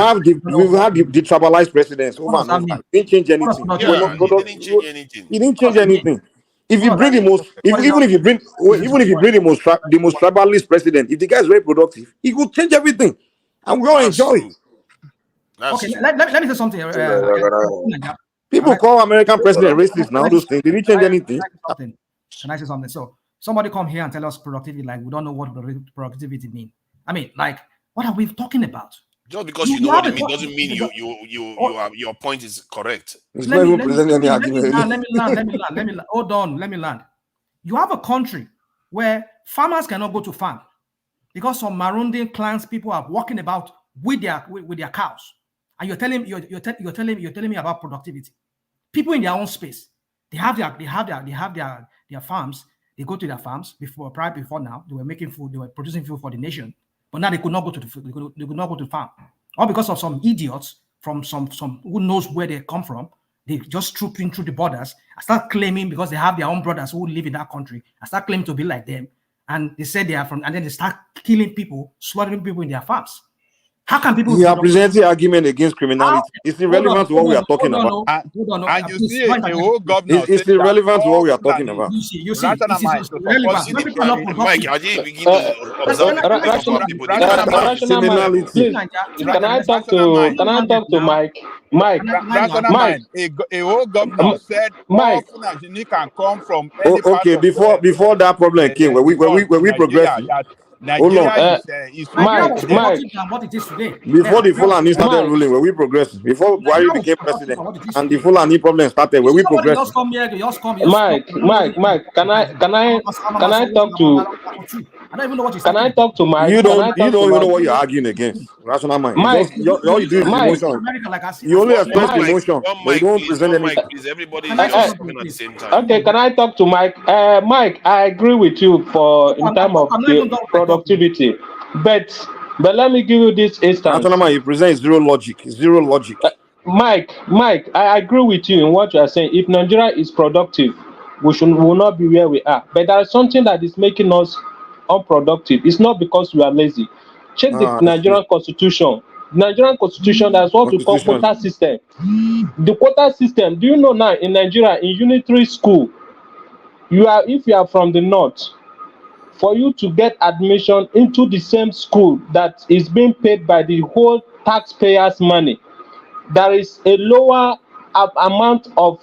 had the detribalized presidents over and over. It didn't change anything. It didn't change anything. If you bring the most, even if you bring the most tribalist president, if the guy is very productive, he could change everything, and we all enjoy it. Okay, let me say something. People call American president racist now. Those things, they didn't change anything. Can I say something? So somebody come here and tell us productivity, like we don't know what productivity means. I mean, like, what are we talking about? Just because you know what it means doesn't mean your point is correct. Let me land. Hold on, let me land. You have a country where farmers cannot go to farm because some Marundian clans people are walking about with their cows, and you're telling me about productivity. People in their own space, they have their farms. They go to their farms before now. They were making food. They were producing food for the nation. But now they could not go to the farm, all because of some idiots from some who knows where they come from. They just trooping through the borders and start claiming because they have their own brothers who live in that country. I start claiming to be like them, and they say they are from, and then they start killing people, slaughtering people in their farms. How can people? You are presenting argument against criminality. It's irrelevant to what we are talking about. And you see a whole governor. It's irrelevant to what we are talking about. You see, this is relevant. Mike, I didn't begin to observe criminality. Can I talk to Mike? Mike, a whole governor said Mike can come from any part okay, before that problem came, when we progress. Hold on, Mike. What it is today. Before the Fulani started ruling, when we progressed, before Buhari became president, and the Fulani problem started, when we progressed. Mike, can I talk to? I don't even know what you're saying. Can I talk to Mike? You don't even know what you're arguing against. Rational mind. Mike, all you do is emotion. You only express emotion, but you don't present anything. Everybody just coming at the same time. Okay, can I talk to Mike? Mike, I agree with you in terms of the productivity, but let me give you this instance. Rational mind, you present zero logic. Mike, I agree with you in what you are saying. If Nigeria is productive, we will not be where we are. But there is something that is making us unproductive. It's not because we are lazy. Check the Nigerian constitution. Nigerian constitution, that's what we call quota system. The quota system, do you know now in Nigeria, in unitary school, if you are from the north, for you to get admission into the same school that is being paid by the whole taxpayers' money, there is a lower amount of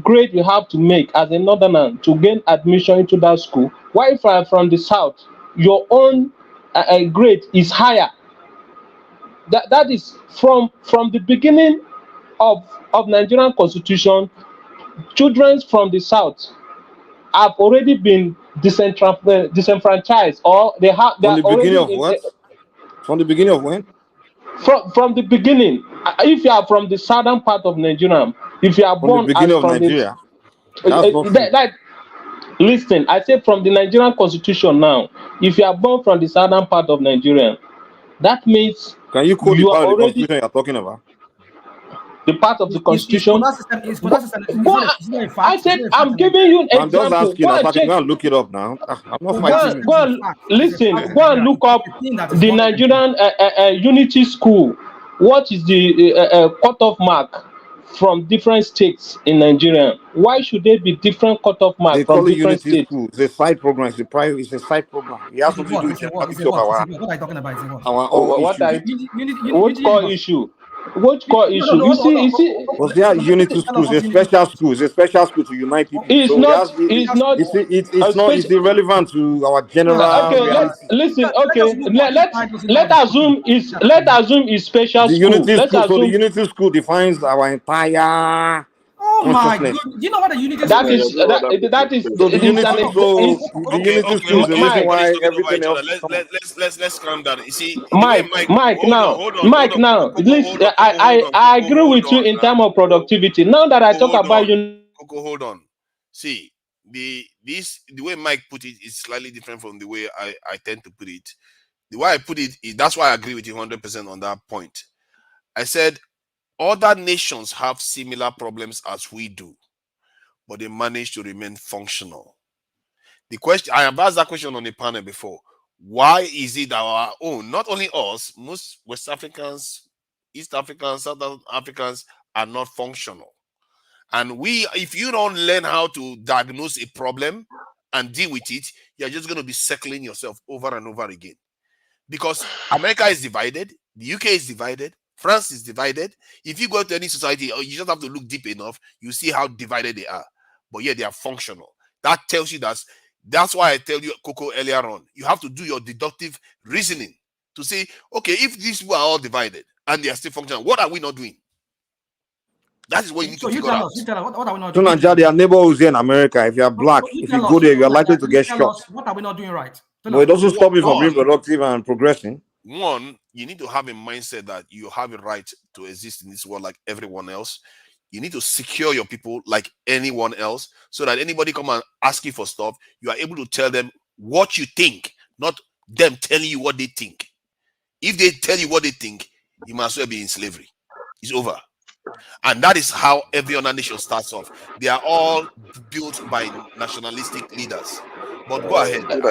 grade you have to make as a northerner to gain admission into that school, while if you are from the south, your own grade is higher. That is from the beginning of Nigerian constitution. Children from the south have already been disenfranchised, or they are From the beginning of already what? From the beginning of when? From the beginning. If you are from the southern part of Nigeria, if you are From the born beginning as of from Nigeria. the That's not true. listen, I say from the Nigerian constitution now, if you are born from the southern part of Nigeria, that means Can you quote the you are part of the already constitution you're talking about? the part of the Is constitution. it's not a fact. I said I'm giving you an I'm just example. asking. Go I'm and check. going to look it up now. I'm not Oh, fighting you. Go and listen. Go and look up the Nigerian unity school. What is the cutoff mark from different states in Nigeria? Why should there be different cutoff mark They from call it different Unity states? School. It's a side program. It's a private. It's a side program. It has something to do with the stability of our What are you talking about? Is it what? What issues. what core issue? Which core issue? No, You see, Was there Unity School? It's a special school. It's a special school to unite people. it's So not. It's not. it's not. It's irrelevant to our general Okay, reality. listen. Okay, let assume is special The school. Unity Let's School. So the assume Unity School defines our entire Oh my consciousness. God! Do you know what the unity that school is that is So the it is Unity, an so is the Unity School is the reason why everything else. Let's calm down. You see, Mike now. I agree with you in terms of productivity. Now that I talk about you, Coco, hold on. See, the way Mike put it is slightly different from the way I tend to put it. The way I put it is that's why I agree with you 100% on that point. I said other nations have similar problems as we do, but they manage to remain functional. The question, I have asked that question on the panel before. Why is it our own, not only us, most West Africans, East Africans, South Africans are not functional? And if you don't learn how to diagnose a problem and deal with it, you're just going to be circling yourself over and over again. Because America is divided, the UK is divided, France is divided. If you go to any society, you just have to look deep enough, you see how divided they are. But yeah, they are functional. That tells you that's why I tell you, Coco, earlier on, you have to do your deductive reasoning to say, okay, if these people are all divided and they are still functional, what are we not doing? That is what you need to figure out. You tell us, what are we not So doing? Nigeria, their neighborhoods here in America, if you are black, if you go there, you are likely to get shot. What are we not doing right? But it doesn't stop you from being productive and progressing. One, you need to have a mindset that you have a right to exist in this world like everyone else. You need to secure your people like anyone else, so that anybody come and ask you for stuff, you are able to tell them what you think, not them telling you what they think. If they tell you what they think, you might as well be in slavery. It's over. And that is how every other nation starts off. They are all built by nationalistic leaders. But go ahead. Can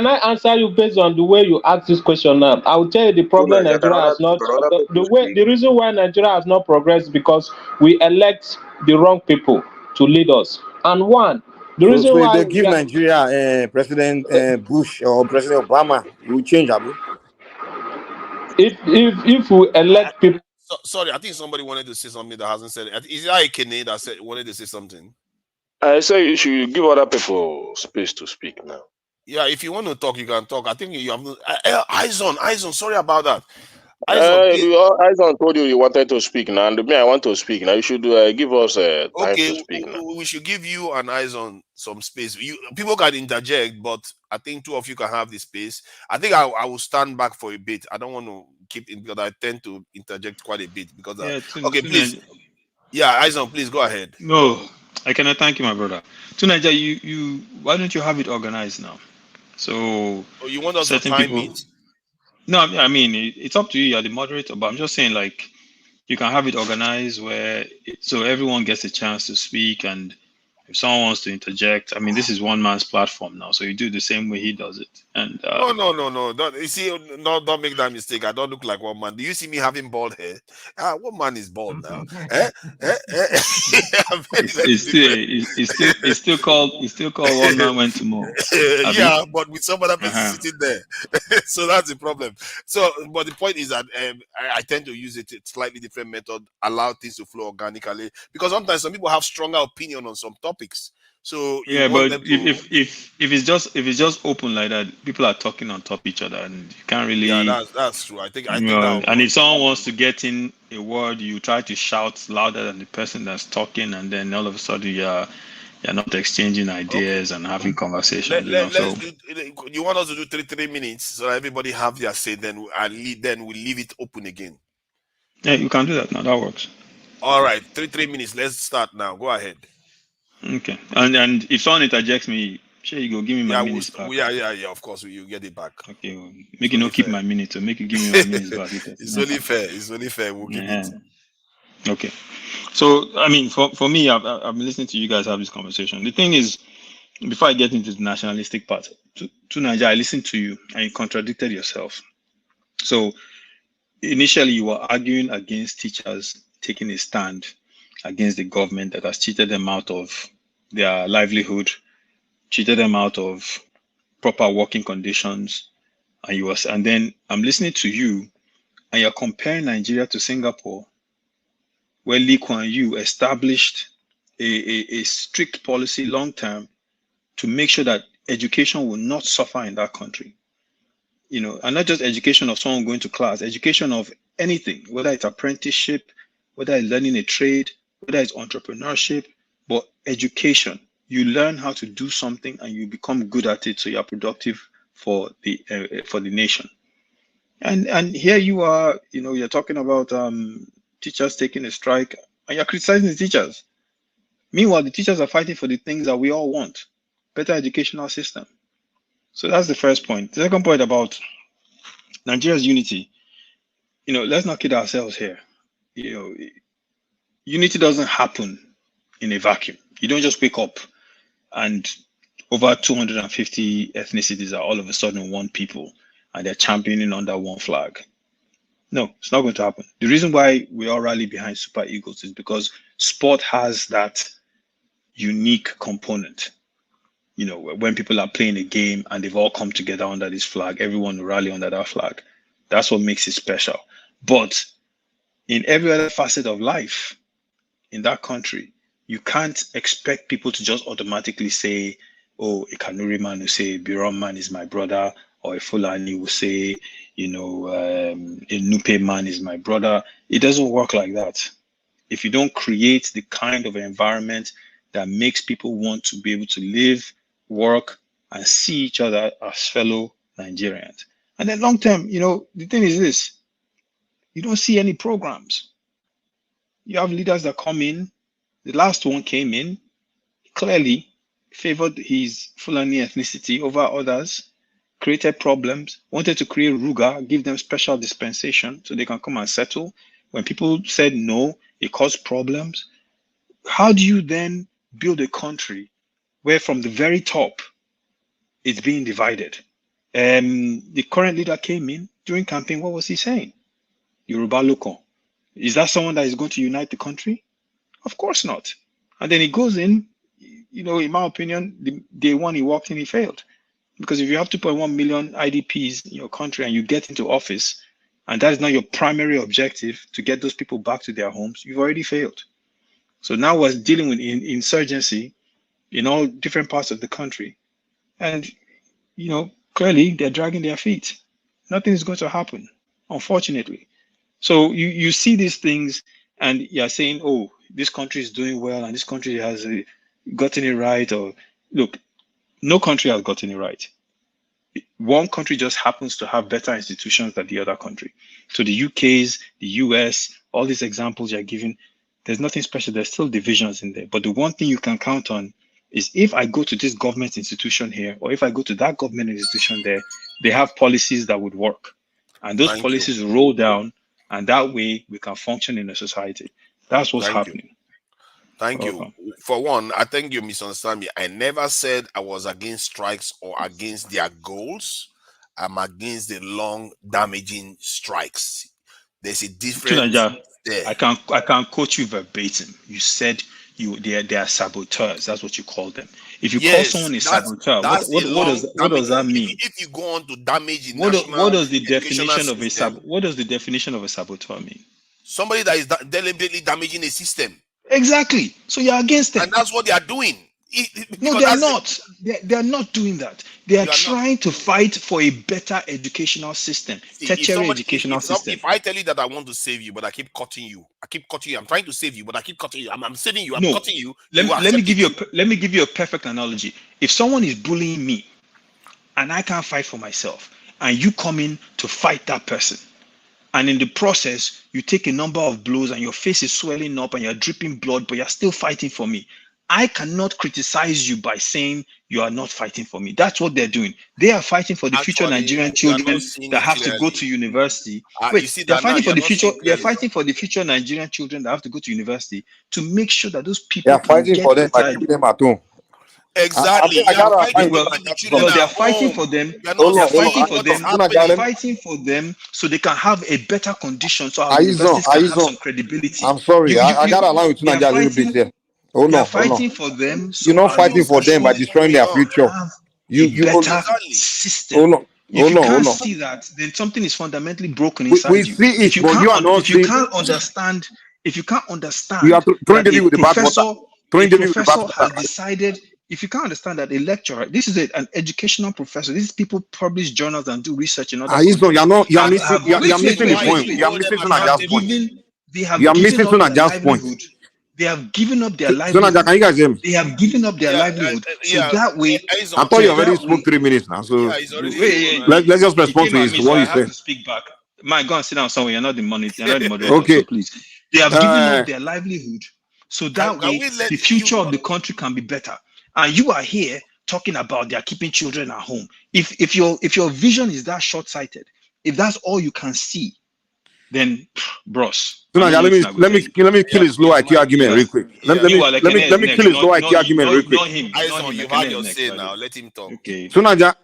I answer you based on the way you ask this question now? I will tell you the problem Nigeria has not. The reason why Nigeria has not progressed because we elect the wrong people to lead us. And the reason so why if they give Nigeria President Bush or President Obama, it will change, Abu. If we elect people. Sorry, I think somebody wanted to say something that hasn't said it. Is it Ikene that wanted to say something? I say you should give other people space to speak now. Yeah, if you want to talk, you can talk. I think you have Izon. Sorry about that. Izon told you wanted to speak now, and me, I want to speak now. You should give us time to speak now. We should give you and Izon some space. People can interject, but I think two of you can have the space. I think I will stand back for a bit. I don't want to keep it because I tend to interject quite a bit because please. Yeah, Izon, please go ahead. No, I cannot thank you, my brother. Tunaja, you why don't you have it organized now? So you want us to time it? No, I mean it's up to you. You're the moderator, but I'm just saying you can have it organized so everyone gets a chance to speak, and If someone wants to interject, I mean, this is one man's platform now, so you do the same way he does it. And No. Don't, you see, don't make that mistake. I don't look like one man. Do you see me having bald hair? One man is bald now. I'm very, very it's still called one man went to more. Yeah, but with some other person sitting there. So that's the problem. So, but the point is that I tend to use a slightly different method, allow things to flow organically, because sometimes some people have stronger opinion on some topics. So yeah, but if it's just open like that, people are talking on top of each other, and you can't really. Yeah, that's true. I think that. And if someone wants to get in a word, you try to shout louder than the person that's talking, and then all of a sudden you're not exchanging ideas and having conversation. You want us to do 3 minutes so everybody have their say, then we leave it open again. Yeah, you can do that now. That works. All right, 3 minutes. Let's start now. Go ahead. Okay. And if someone interjects me, sure, you go give me my minutes back. Yeah. Of course, you get it back. Okay. Well, make you not keep my minutes, or make you give me my minutes back. It's only fair. It's only fair. We'll give it. Okay. So, I mean, for me, I've been listening to you guys have this conversation. The thing is, before I get into the nationalistic part, to Nigeria, I listened to you and you contradicted yourself. So, initially, you were arguing against teachers taking a stand against the government that has cheated them out of their livelihood, cheated them out of proper working conditions, and then I'm listening to you, and you're comparing Nigeria to Singapore, where Lee Kuan Yew established a strict policy long term to make sure that education will not suffer in that country. And not just education of someone going to class, education of anything, whether it's apprenticeship, whether it's learning a trade, whether it's entrepreneurship, but education. You learn how to do something and you become good at it, so you're productive for the nation. And here you are, you're talking about teachers taking a strike, and you're criticizing the teachers. Meanwhile, the teachers are fighting for the things that we all want: better educational system. So that's the first point. The second point about Nigeria's unity. Let's not kid ourselves here. Unity doesn't happen in a vacuum. You don't just wake up and over 250 ethnicities are all of a sudden one people and they're championing under one flag. No, it's not going to happen. The reason why we all rally behind Super Eagles is because sport has that unique component. When people are playing a game and they've all come together under this flag, everyone will rally under that flag. That's what makes it special. But in every other facet of life in that country, you can't expect people to just automatically say, oh, a Kanuri man will say, Biron man is my brother, or a Fulani will say, a Nupe man is my brother. It doesn't work like that. If you don't create the kind of environment that makes people want to be able to live, work, and see each other as fellow Nigerians. And then long term, the thing is this, you don't see any programs. You have leaders that come in. The last one came in, clearly favored his Fulani ethnicity over others, created problems, wanted to create Ruga, give them special dispensation so they can come and settle. When people said no, it caused problems. How do you then build a country where from the very top, it's being divided? The current leader came in during campaign, what was he saying? Yoruba Loko. Is that someone that is going to unite the country? Of course not. And then he goes in, in my opinion, the day one he walked in, he failed. Because if you have 2.1 million IDPs in your country and you get into office, and that is not your primary objective to get those people back to their homes, you've already failed. So now we're dealing with insurgency in all different parts of the country. And, clearly they're dragging their feet. Nothing is going to happen, unfortunately. So you see these things and you're saying, oh, this country is doing well and this country has gotten it right. Or look, no country has gotten it right. One country just happens to have better institutions than the other country. So the UK's, the US, all these examples you're giving, there's nothing special. There's still divisions in there. But the one thing you can count on is if I go to this government institution here, or if I go to that government institution there, they have policies that would work. And those policies roll down, and that way we can function in a society. That's what's happening. Thank you. For one, I think you misunderstand me. I never said I was against strikes or against their goals. I'm against the long damaging strikes. There's a difference there. I can quote you verbatim. You said they are saboteurs. That's what you call them. If you call someone a saboteur, what does that mean? If you go on to damage what does the definition of a saboteur mean? Somebody that is deliberately damaging a system. Exactly. So you're against them. And that's what they are doing. No, they're not. They're not doing that. They are trying to fight for a better educational system, tertiary educational system. If I tell you that I want to save you, but I keep cutting you, I'm trying to save you, but I keep cutting you. I'm saving you. I'm cutting you. Let me give you a perfect analogy. If someone is bullying me, and I can't fight for myself, and you come in to fight that person, and in the process you take a number of blows, and your face is swelling up, and you're dripping blood, but you're still fighting for me, I cannot criticize you by saying you are not fighting for me. That's what they're doing. They are fighting for the future Nigerian children that have to go to university. They're fighting for the future. They're fighting for the future Nigerian children that have to go to university to make sure that those people are fighting for them by keeping them at home. Exactly. They are fighting for them. They're fighting for them so they can have a better condition. So our universities can have some credibility. I'm sorry. I gotta allow you to Nigeria a little bit here. They're fighting for them. You're not fighting for them by destroying their future. You better system. If you can't see that, then something is fundamentally broken inside you. See it, but you are not seeing. If you can't understand, you are throwing the with the bad water. Professor has decided. If you can't understand that a lecturer, this is an educational professor. These people publish journals and do research in other countries. You're missing the point. You're missing Sunaja's point. You are missing Sunaja's point. They have given up their livelihood. Can you guys hear me? They have given up their livelihood. So that way, I thought you already spoke 3 minutes now. So let's just respond to what he said. Speak back. Go and sit down somewhere. You're not the moderator. Okay. So please. They have given up their livelihood. So that way, the future of the country can be better. And you are here talking about they are keeping children at home. If your vision is that short-sighted, if that's all you can see, then bros. Let me kill his low IQ argument real quick. Let me kill his low IQ argument real quick. You've had your say now. Let him talk. Okay. Sunaja,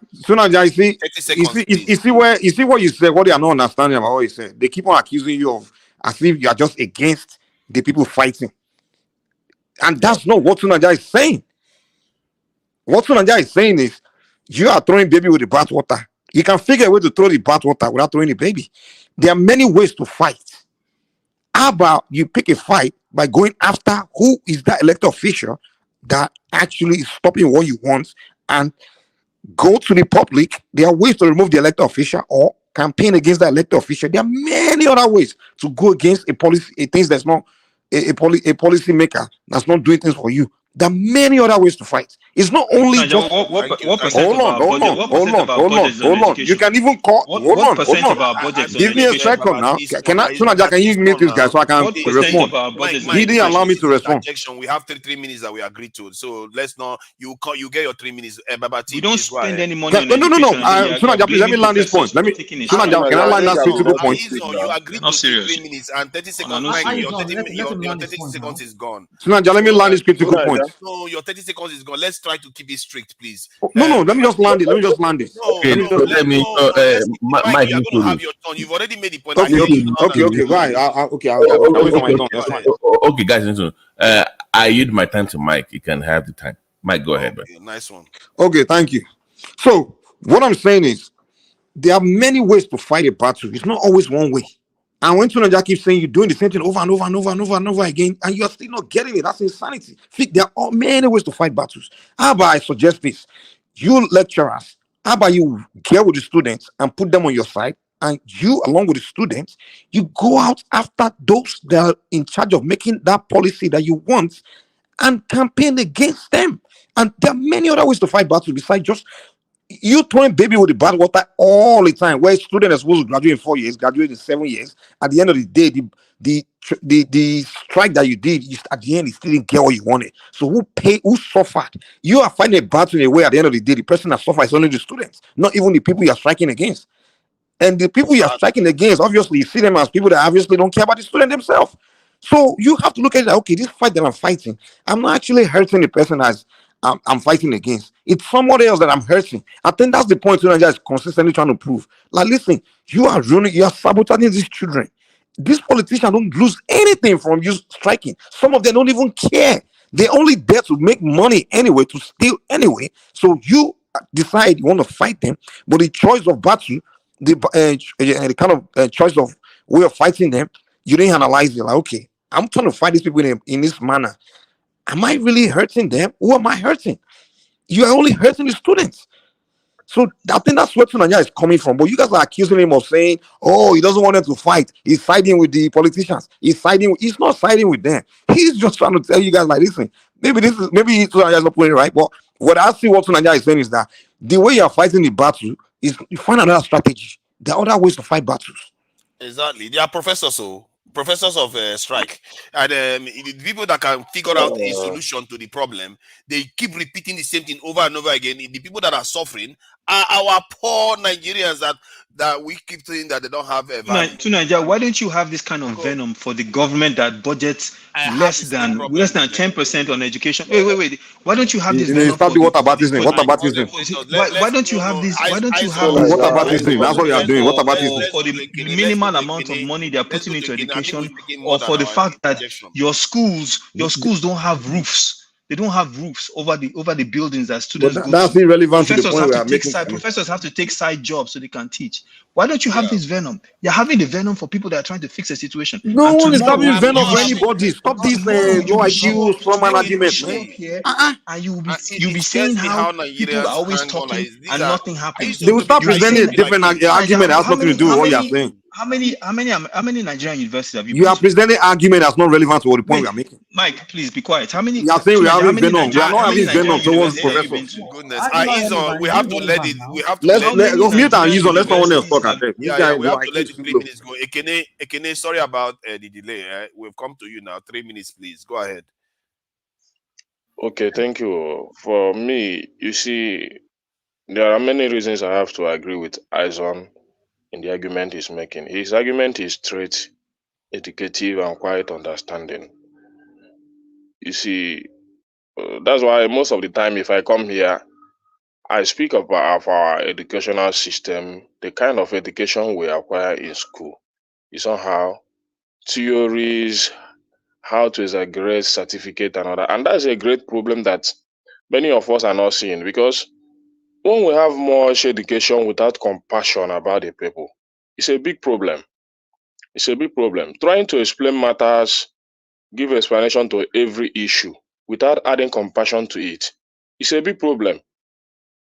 you see what you said, what they are not understanding about what you said. They keep on accusing you of as if you are just against the people fighting. And that's not what Sunaja is saying. What Sunaja is saying is you are throwing baby with the bathwater. You can figure a way to throw the bathwater without throwing the baby. There are many ways to fight. How about you pick a fight by going after who is that elected official that actually is stopping what you want and go to the public. There are ways to remove the elected official or campaign against the elected official. There are many other ways to go against a policy, things that's not a policy maker that's not doing things for you. There are many other ways to fight. It's not only just. What Hold on. You can even call. Hold on. Give me a second now. Can you mute this guy so I can respond? He didn't allow me to respond. We have 3 minutes that we agreed to. So let's not. You get your 3 minutes. We don't spend any money. No. Sunaja, please let me land this point. Sunaja, can I land that critical point? You agreed to 3 minutes and 30 seconds. Your 30 seconds is gone. Sunaja, let me land this critical point. No, your 30 seconds is gone. Let's try to keep it strict, please. No, let me just land it. Mike, you have your turn. You've already made the point. Okay. Right. I'll wait for my turn. That's fine. Okay, guys, listen. I yield my time to Mike. You can have the time. Mike, go ahead. Okay, nice one. Okay, thank you. So, what I'm saying is, there are many ways to fight a battle. It's not always one way. And when Sunaja keeps saying you're doing the same thing over and over again, and you're still not getting it, that's insanity. There are many ways to fight battles. How about I suggest this? You lecturers, how about you get with the students and put them on your side, and you, along with the students, you go out after those that are in charge of making that policy that you want and campaign against them. And there are many other ways to fight battles besides just you throwing baby with the bad water all the time, where students are supposed to graduate in 4 years, graduate in 7 years. At the end of the day, the strike that you did, at the end, you still didn't get what you wanted. So who suffered? You are fighting a battle in a way at the end of the day, the person that suffered is only the students, not even the people you are striking against. And the people you are striking against, obviously, you see them as people that obviously don't care about the student themselves. So you have to look at it like, okay, this fight that I'm fighting, I'm not actually hurting the person as I'm fighting against. It's somebody else that I'm hurting. I think that's the point Nigeria is consistently trying to prove. Like, listen, you are sabotaging these children. These politicians don't lose anything from you striking. Some of them don't even care. They're only there to make money anyway, to steal anyway. So you decide you want to fight them, but the choice of battle, the kind of choice of way of fighting them, you didn't analyze it. Like, okay, I'm trying to fight these people in this manner. Am I really hurting them? Who am I hurting? You are only hurting the students. So I think that's where Tunanya is coming from. But you guys are accusing him of saying, oh, he doesn't want them to fight. He's siding with the politicians. He's not siding with them. He's just trying to tell you guys, like, listen, maybe Tunanya is not playing it right. But what I see what Tunanya is saying is that the way you are fighting the battle is you find another strategy. There are other ways to fight battles. Exactly. They are professors, so professors of strike, and the people that can figure out a solution to the problem, they keep repeating the same thing over and over again. The people that are suffering are our poor Nigerians that we keep saying that they don't have a value. To Nigeria, why don't you have this kind of venom for the government that budgets less than 10% on education? Wait. Why don't you have this venom? What about this thing? Why don't you have this? Why don't you have what about this thing? That's what you are doing. What about this? For the minimal amount of money they are putting into education, or for the fact that your schools don't have roofs. They don't have roofs over the buildings that students go to. That's irrelevant to the point we are making. Professors have to take side jobs so they can teach. Why don't you have this venom? You're having the venom for people that are trying to fix a situation. No one is having venom for anybody. Stop this low IQ from management, man. And you'll be saying how people are always talking and nothing happens. They will start presenting a different argument that has nothing to do with what you are saying. How many Nigerian universities have you? You are presenting argument that's not relevant to what the point we are making. Mike, please be quiet. How many? You are saying we are having venom. We are not having venom towards professors. Goodness, we have to let it. We have to let's mute and use on. Let someone else talk. We have to let 3 minutes go. Ekene, sorry about the delay. We've come to you now. 3 minutes, please. Go ahead. Okay, thank you. For me, you see, there are many reasons I have to agree with Izon in the argument he's making. His argument is straight, educative, and quite understanding. You see, that's why most of the time, if I come here, I speak about our educational system, the kind of education we acquire in school. It's somehow theories, how to exaggerate certificate and all that. And that's a great problem that many of us are not seeing, because when we have much education without compassion about the people, it's a big problem. It's a big problem. Trying to explain matters, give explanation to every issue without adding compassion to it, it's a big problem.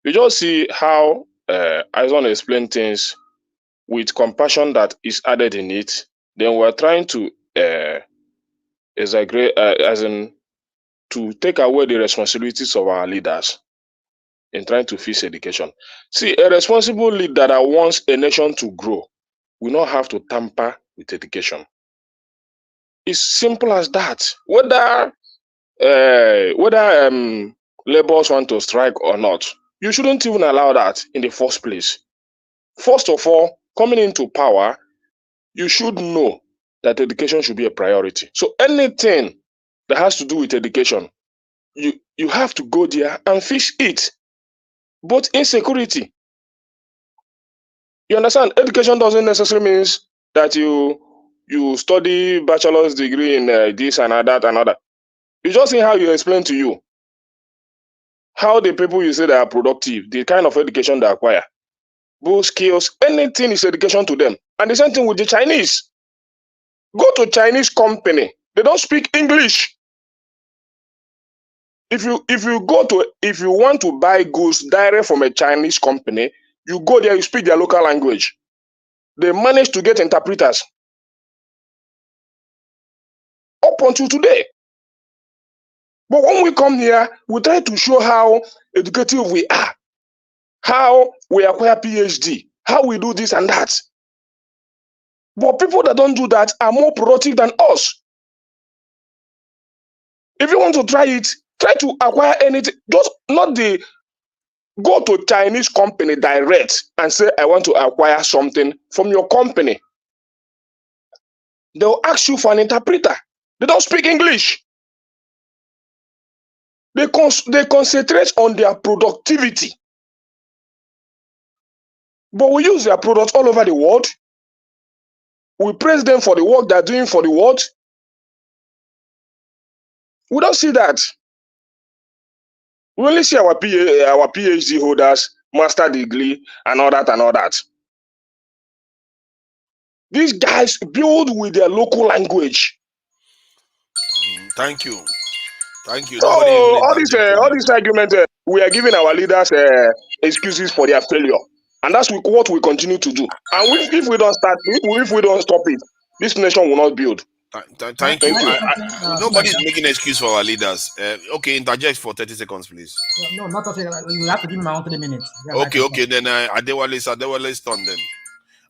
You just see how Izon explained things with compassion that is added in it. Then we're trying to exaggerate, as in to take away the responsibilities of our leaders in trying to fix education. See, a responsible leader that wants a nation to grow will not have to tamper with education. It's simple as that. Whether laborers want to strike or not, you shouldn't even allow that in the first place. First of all, coming into power, you should know that education should be a priority. So anything that has to do with education, you have to go there and fix it. But insecurity, you understand, education doesn't necessarily mean that you study bachelor's degree in this and that and other. You just see how you explain to you how the people you say they are productive, the kind of education they acquire, both skills, anything is education to them. And the same thing with the Chinese. Go to Chinese company, they don't speak English. If you want to buy goods direct from a Chinese company, you go there, you speak their local language. They manage to get interpreters up until today. But when we come here, we try to show how educative we are, how we acquire PhD, how we do this and that. But people that don't do that are more productive than us. If you want to try it, try to acquire anything. Just not go to Chinese company direct and say, I want to acquire something from your company. They'll ask you for an interpreter. They don't speak English. They concentrate on their productivity. But we use their products all over the world. We praise them for the work they're doing for the world. We don't see that. We only see our PhD holders, master degree, and all that and all that. These guys build with their local language. Thank you. Thank you. So all this argument, we are giving our leaders excuses for their failure, and that's what we continue to do. And if we don't start, if we don't stop it, this nation will not build. Thank you. Nobody's making an excuse for our leaders. Okay, interject for 30 seconds, please. No, not 30 seconds. You have to give me my own 3 minutes. Okay. Then Adewale's turn then.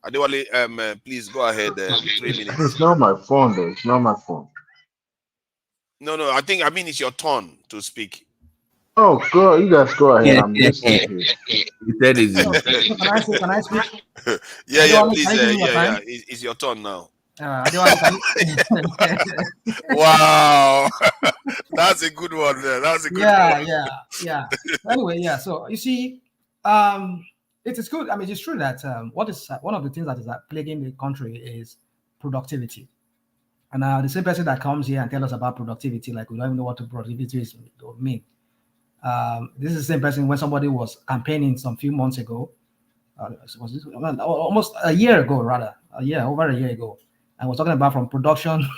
Adewale, please go ahead. 3 minutes. It's not my phone, though. It's not my phone. No. I mean, it's your turn to speak. Oh, go. You guys go ahead. I'm listening to you. That is Can I speak? Yeah, please. It's your turn now. Wow, that's a good one. That's a good one. Yeah. Anyway, yeah. So you see, it is good. I mean, it's true that what is one of the things that is plaguing the country is productivity. And the same person that comes here and tells us about productivity, like we don't even know what productivity is mean. This is the same person when somebody was campaigning some few months ago, was this almost a year ago, rather, over a year ago. I was talking about from production,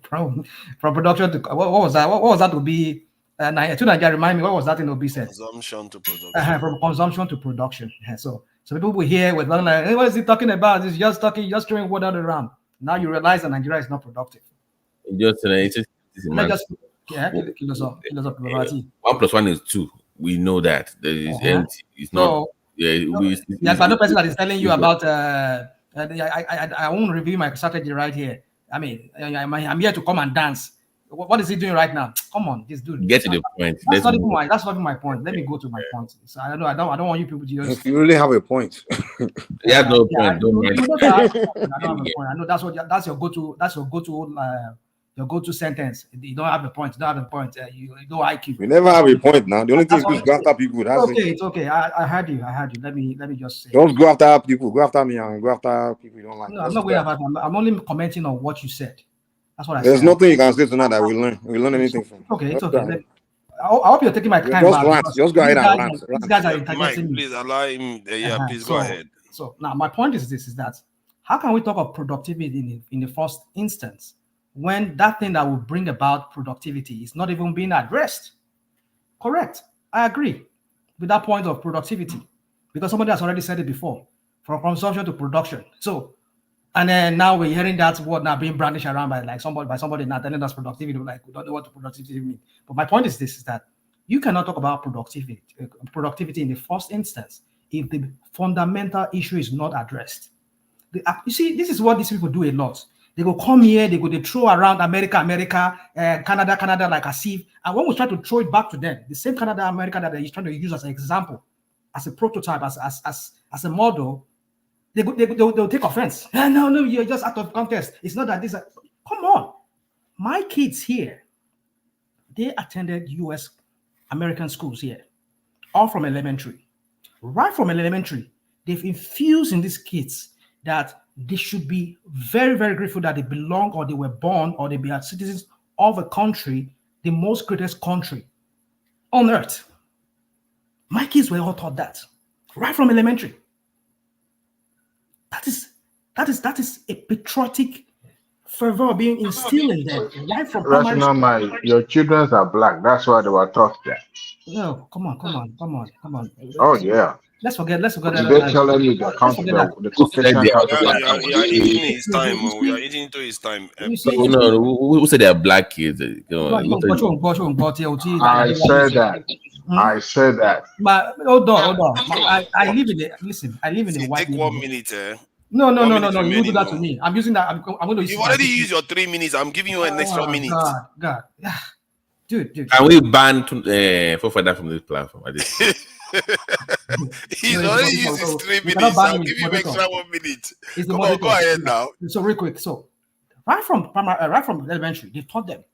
from production to what was that? What was that to be? To Nigeria, remind me, what was that in Obi said? Consumption to production. From consumption to production. So people will hear with like, hey, what is he talking about? He's just throwing water around. Now you realize that Nigeria is not productive. Kill us up. 1 + 1 is 2. We know that. It's not. But no person that is telling you about. I won't review my strategy right here. I mean, I'm here to come and dance. What is he doing right now? Come on, this dude. Get to the point. That's not even my point. Let me go to my point. So I don't want you people to just. You really have a point. You have no point. Don't mind. I don't have a point. I know that's your go-to. That's your go-to. Your go-to sentence. You don't have a point. You don't have a point. You don't IQ. We never have a point now. The only thing is go after people. It's okay. I heard you. Let me just say. Don't go after people. Go after me and go after people you don't like. No, I'm not going after them. I'm only commenting on what you said. That's what I said. There's nothing you can say tonight that we learn. We learn anything from. Okay, it's okay. I hope you're taking my time. Just go ahead and rant. These guys are interjecting me. Please allow him. Please go ahead. So now my point is that how can we talk of productivity in the first instance when that thing that will bring about productivity is not even being addressed? Correct. I agree with that point of productivity because somebody has already said it before, from consumption to production. So, and then now we're hearing that word now being brandished around by somebody now telling us productivity. Like we don't know what productivity means. But my point is that you cannot talk about productivity in the first instance if the fundamental issue is not addressed. You see, this is what these people do a lot. They go come here, they throw around America, Canada, like as if, and when we try to throw it back to them, the same Canada, America that they're trying to use as an example, as a prototype, as a model, they'll take offense. No, you're just out of context. It's not that this. Come on, my kids here, they attended U.S. American schools here, all from elementary. Right from elementary, they've infused in these kids that they should be very, very grateful that they belong or they were born or they are citizens of a country, the most greatest country on earth. My kids were all taught that right from elementary. That is a patriotic fervor being instilled in them right from primary. Your children are black. That's why they were taught that. No, come on. Oh yeah. Let's forget. They're telling you the Caucasian. You're eating his time. You're eating into his time. No, who said they are black kids? I said that. But hold on. I live in it. Listen, I live in a white. Take 1 minute. No. You do that to me. I'm using that. I'm going to use. You already used your 3 minutes. I'm giving you an extra minute. God. Dude. Can we ban Fofana from this platform? He's already used his 3 minutes. I'll give you extra 1 minute. Come on, go ahead now. So real quick. So right from elementary, they taught them.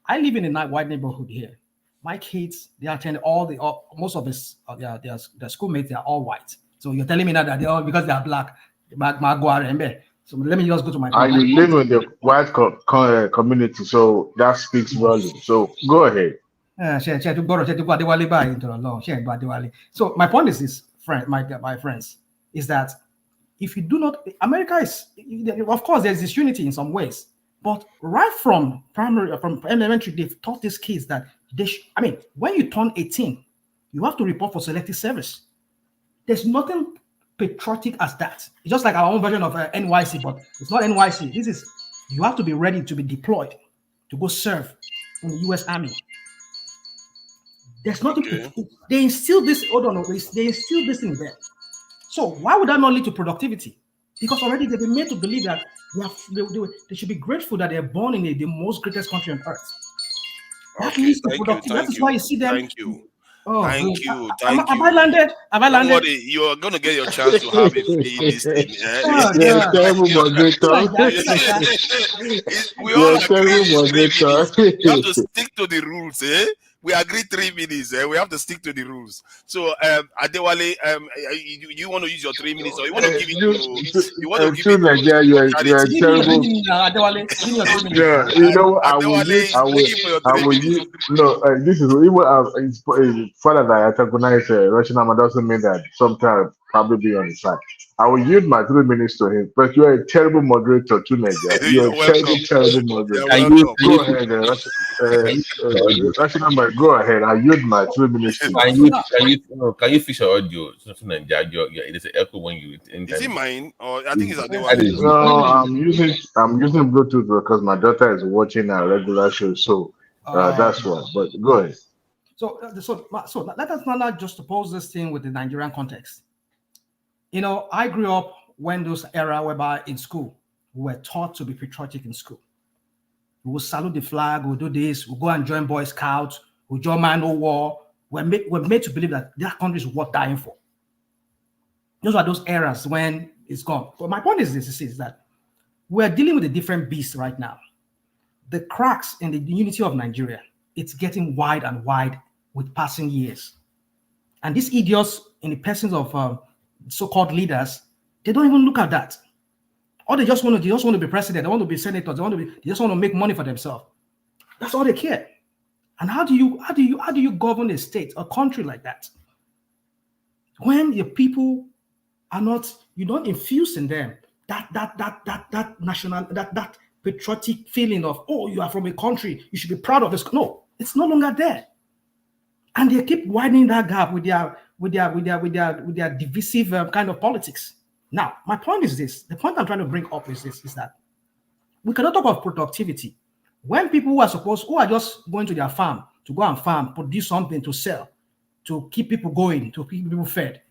I live in a white neighborhood here. My kids, they attend most of their schoolmates, they are all white. So you're telling me now that they all, because they are black, so let me just go to my point. And you live in the white community, so that speaks volumes. So go ahead. So my point is this, my friends, is that if you do not, America is, of course, there's this unity in some ways, but right from elementary, they've taught these kids that when you turn 18, you have to report for selective service. There's nothing patriotic as that. It's just like our own version of NYC, but it's not NYC. This is, you have to be ready to be deployed to go serve in the U.S. Army. There's nothing. Okay. They instill this. They instill this in there. So why would that not lead to productivity? Because already they've been made to believe that they should be grateful that they're born in the most greatest country on earth. That leads to productivity. That is why you see them. Thank you. Oh, thank you. Have I landed? Have I landed? Don't worry, you're going to get your chance to have a this thing. We all agree 3 minutes. You have to stick to the rules. We agree 3 minutes. We have to stick to the rules. So, Adewale, you want to use your 3 minutes, or you want to give it to? You want to give it to Nigeria? You are terrible. Yeah, you know, I will use. No, this is even further that I recognize Russian Ahmad doesn't mean that sometimes probably be on the side. I will yield my 3 minutes to him, but you are a terrible moderator too, Nigeria. You are a terrible moderator. Go ahead, Russian Ahmad, go ahead. I yield my 3 minutes to you. Can you fix your audio? There's an echo when you. Is it mine, or I think it's Adewale? No, I'm using Bluetooth because my daughter is watching a regular show, so that's why. But go ahead. So let us not just suppose this thing with the Nigerian context. You know, I grew up when those era whereby in school we were taught to be patriotic in school. We will salute the flag, we'll do this, we'll go and join Boy Scouts, we'll join Man O' War. We're made to believe that their country is worth dying for. Those are those eras when it's gone. But my point is this, is that we're dealing with a different beast right now. The cracks in the unity of Nigeria, it's getting wide and wide with passing years. And these idiots in the persons of so-called leaders, they don't even look at that. Or they just want to be president, they want to be senators, they just want to make money for themselves. That's all they care. And how do you govern a state, a country like that? When your people are not, you don't infuse in them that national, that patriotic feeling of, oh, you are from a country, you should be proud of this. No, it's no longer there. And they keep widening that gap with their divisive kind of politics. Now, my point is this. The point I'm trying to bring up is this, is that we cannot talk of productivity when people who are just going to their farm to go and farm, produce something to sell, to keep people going, to keep people fed.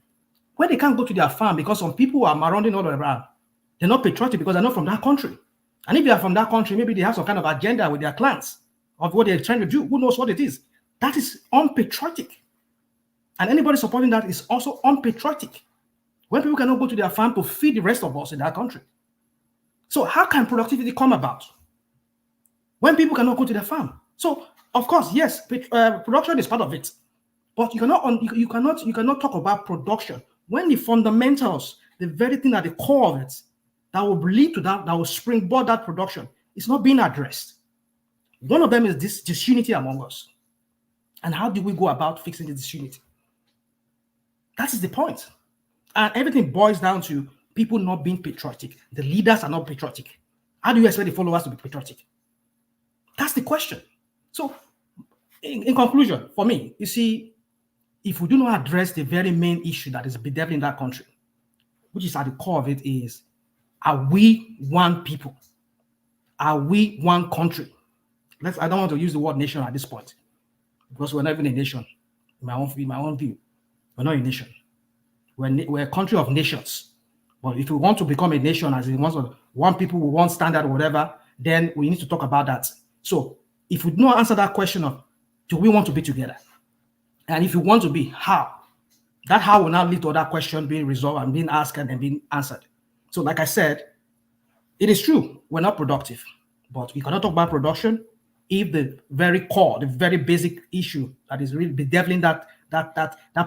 When they can't go to their farm because some people are marauding all around, they're not patriotic because they're not from that country. And if they are from that country, maybe they have some kind of agenda with their clans of what they're trying to do. Who knows what it is? That is unpatriotic. And anybody supporting that is also unpatriotic. When people cannot go to their farm to feed the rest of us in that country. So how can productivity come about? When people cannot go to their farm. So, of course, yes, production is part of it. But you cannot talk about production when the fundamentals, the very thing at the core of it, that will lead to that will springboard that production, is not being addressed. One of them is this disunity among us. And how do we go about fixing the disunity? That is the point. And everything boils down to people not being patriotic. The leaders are not patriotic. How do you expect the followers to be patriotic? That's the question. So, in conclusion, for me, you see, if we do not address the very main issue that is bedeviling that country, which is at the core of it, is, are we one people? Are we one country? I don't want to use the word nation at this point, because we're not even a nation. In my own view, we're not a nation. We're a country of nations. But if we want to become a nation, as in one people with one standard or whatever, then we need to talk about that. So if we do not answer that question of, do we want to be together? And if you want to be, how? That how will now lead to that question being resolved and being asked and being answered. So like I said, It is true, we're not productive, but we cannot talk about production if the very core, the very basic issue that is really bedeviling that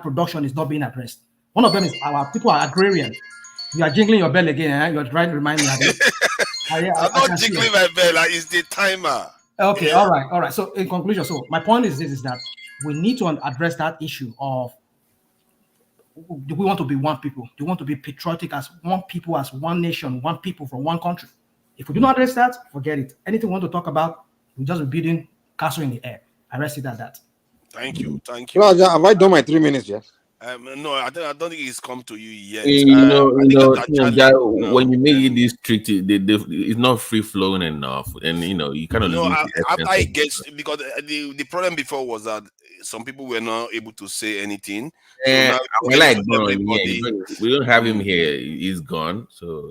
production is not being addressed. One of them is our people are agrarian. You are jingling your bell again, eh? You're trying to remind me. I'm not jiggling my bell, it's the timer. Okay, all right. So in conclusion, so my point is this, is that we need to address that issue of, do we want to be one people? Do we want to be patriotic as one people, as one nation, one people from one country? If we do not address that, forget it. Anything we want to talk about, we just be building castle in the air. I rest it at that. Thank you. Well, have I done my 3 minutes yet? No, I don't think it's come to you yet. When you make this treaty, it's not free flowing enough, and you kind of after it gets, because the problem before was that some people were not able to say anything. We don't have him here; he's gone. So,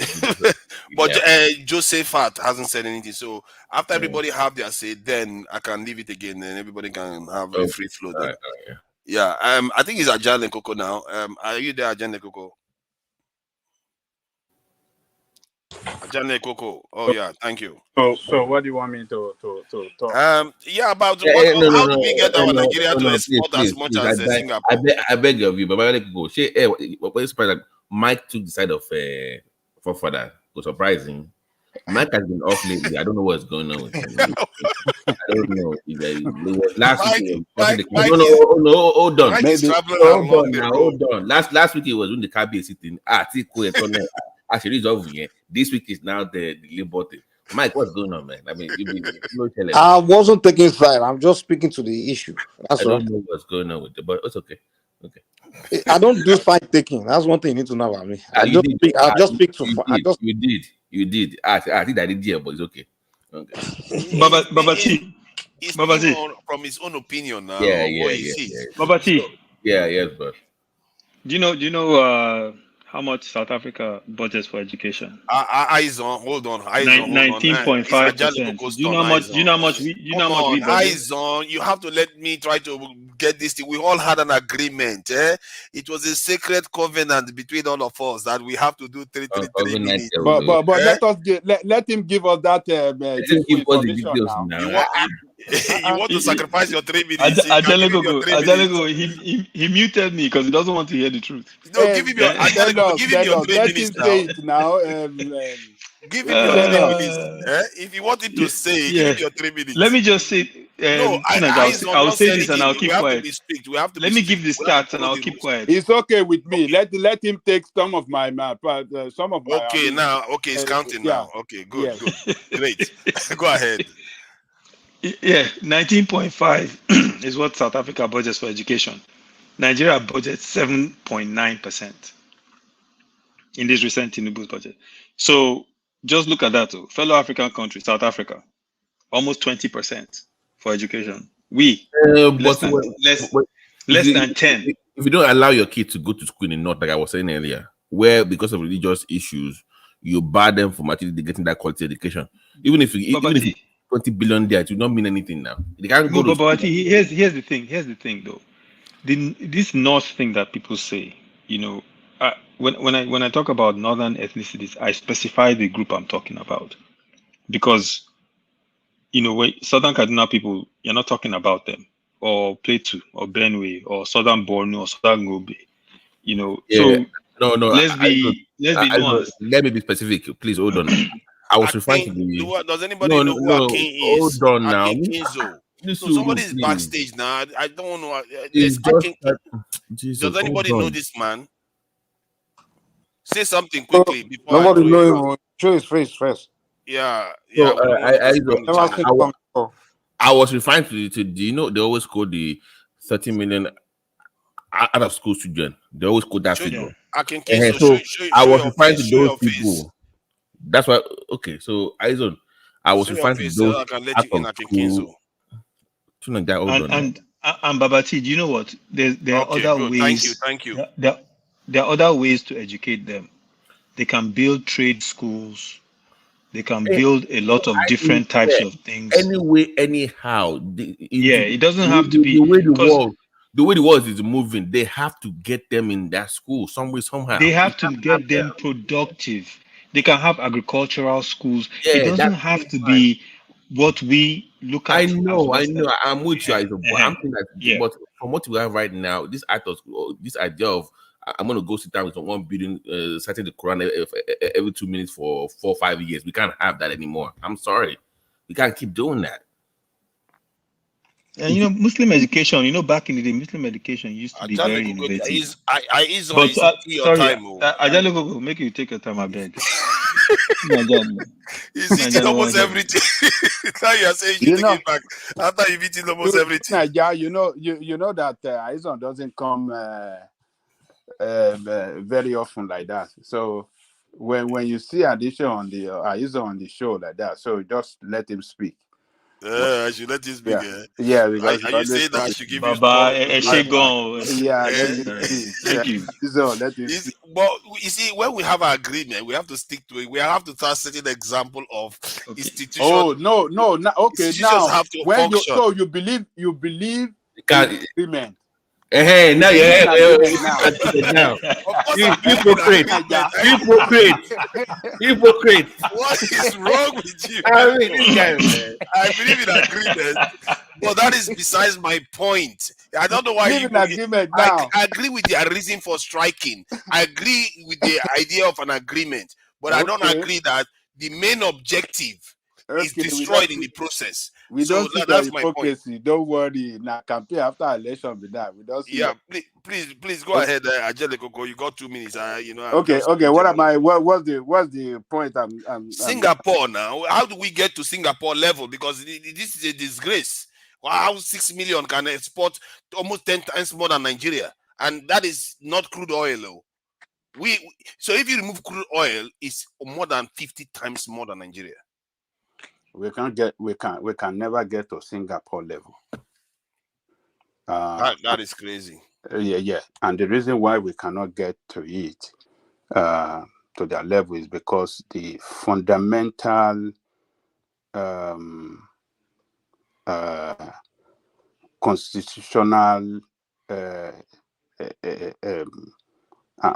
but Josephat hasn't said anything. So after everybody have their say, then I can leave it again, and everybody can have a free flow. Yeah, I think it's Ajane Coco now. Are you there, Ajane Coco? Ajane Coco. Oh yeah, thank you. So what do you want me to talk? Yeah, about how do we get our Nigeria to export as much as Singapore? I beg of you, but go. Mike took the side of for that. Was surprising. Mike has been off lately. I don't know what's going on with him. I don't know. Last week, hold on. Last week he was in the cabinet sitting. ATIKU'S actually is over here. This week is now the Labour thing. Mike, what's going on, man? I mean, I wasn't taking side. I'm just speaking to the issue. That's I don't know what's going on with it, but it's okay. Okay. I don't do side taking. That's one thing you need to know about me. I just speak to. You did. I think I did here, but it's okay. Babati. From his own opinion now. Babati. Yes, but Do you know how much South Africa budgets for education? Eyes on. Hold on. 19.5%. Do you know how much we budget? Eyes on. You have to let me try to get this thing. We all had an agreement. It was a sacred covenant between all of us that we have to do 3 minutes. But let him give us that information now. You want to sacrifice your 3 minutes? Ajaligo, he muted me because he doesn't want to hear the truth. No, give him your 3 minutes now. Give him your 3 minutes. If you want him to say, give him your 3 minutes. Let me just say, I'll say this and I'll keep quiet. Let me give the stats and I'll keep quiet. It's okay with me. Let him take some of my Okay, it's counting now. Okay, good. Great. Go ahead. Yeah, 19.5 is what South Africa budgets for education. Nigeria budgets 7.9% in this recent TINUBU budget. So just look at that too. Fellow African countries, South Africa, almost 20% for education. We less than 10. If you don't allow your kid to go to school in the north, like I was saying earlier, where because of religious issues, you bar them from actually getting that quality education. Even if 20 billion there, it will not mean anything now. They can't go but here's the thing. Here's the thing, though. This North thing that people say, when I talk about northern ethnicities, I specify the group I'm talking about, because Southern Kaduna people, you're not talking about them, or Plateau, or Benue, or Southern Borno, or Southern Gobe. So let's be nuanced. Let me be specific, please. Hold on. I was referring to the. Does anybody know who Akin is? Hold on now. So somebody is backstage now. I don't know. Does anybody know this man? Say something quickly before. Nobody know him. Show his face first. Yeah. I was referring to. Do you know they always call the 30 million out of school children? They always quote that figure. So I was referring to those people. That's why. Okay, so I was referring to those. And Babati, do you know what? There are other ways. Thank you. There are other ways to educate them. They can build trade schools. They can build a lot of different types of things. Anyway, anyhow. It doesn't have to be the way the world is moving. They have to get them in that school some way, somehow. They have to get them productive. They can have agricultural schools. It Yeah, doesn't that's have to be what we look at I as know, Western. I'm with you. But I'm saying that, Yeah. but from what we have right now, this ethos, this idea of I'm going to go sit down with one building, citing the Quran every 2 minutes for 4 or 5 years. We can't have that anymore. I'm sorry, we can't keep doing that. And Muslim education, back in the day, Muslim education used to be very innovative. But sorry, Ajalo, make you take your time, I beg. He's eating almost everything. Now you are saying you take it back after you've eaten almost everything. Nigeria, you know that Aizon doesn't come very often like that. So when you see addition on the Aizon on the show like that, so just let him speak. I should let him speak. Yeah, because are you saying that I should give you thank you. So let him speak. But you see, when we have an agreement, we have to stick to it. We have to start setting an example of institutions. Oh no, okay. Now have to when function. you believe in agreement. Now hypocrite. What is wrong with you? I mean, this guy, man. I believe in agreement, but that is besides my point. I don't know why you agreement now. I agree with the reason for striking. I agree with the idea of an agreement, but I don't agree that the main objective is destroyed in the process. We don't see that's the my point. Don't worry. Now campaign after election be that. We don't see. Yeah, please go ahead, Angelico. You got 2 minutes. Okay. What am I? What's the point? Singapore now. How do we get to Singapore level? Because this is a disgrace. How 6 million can export almost 10 times more than Nigeria, and that is not crude oil. So if you remove crude oil, it's more than 50 times more than Nigeria. We can never get to Singapore level. That is crazy. Yeah. And the reason why we cannot get to it, to that level, is because the fundamental constitutional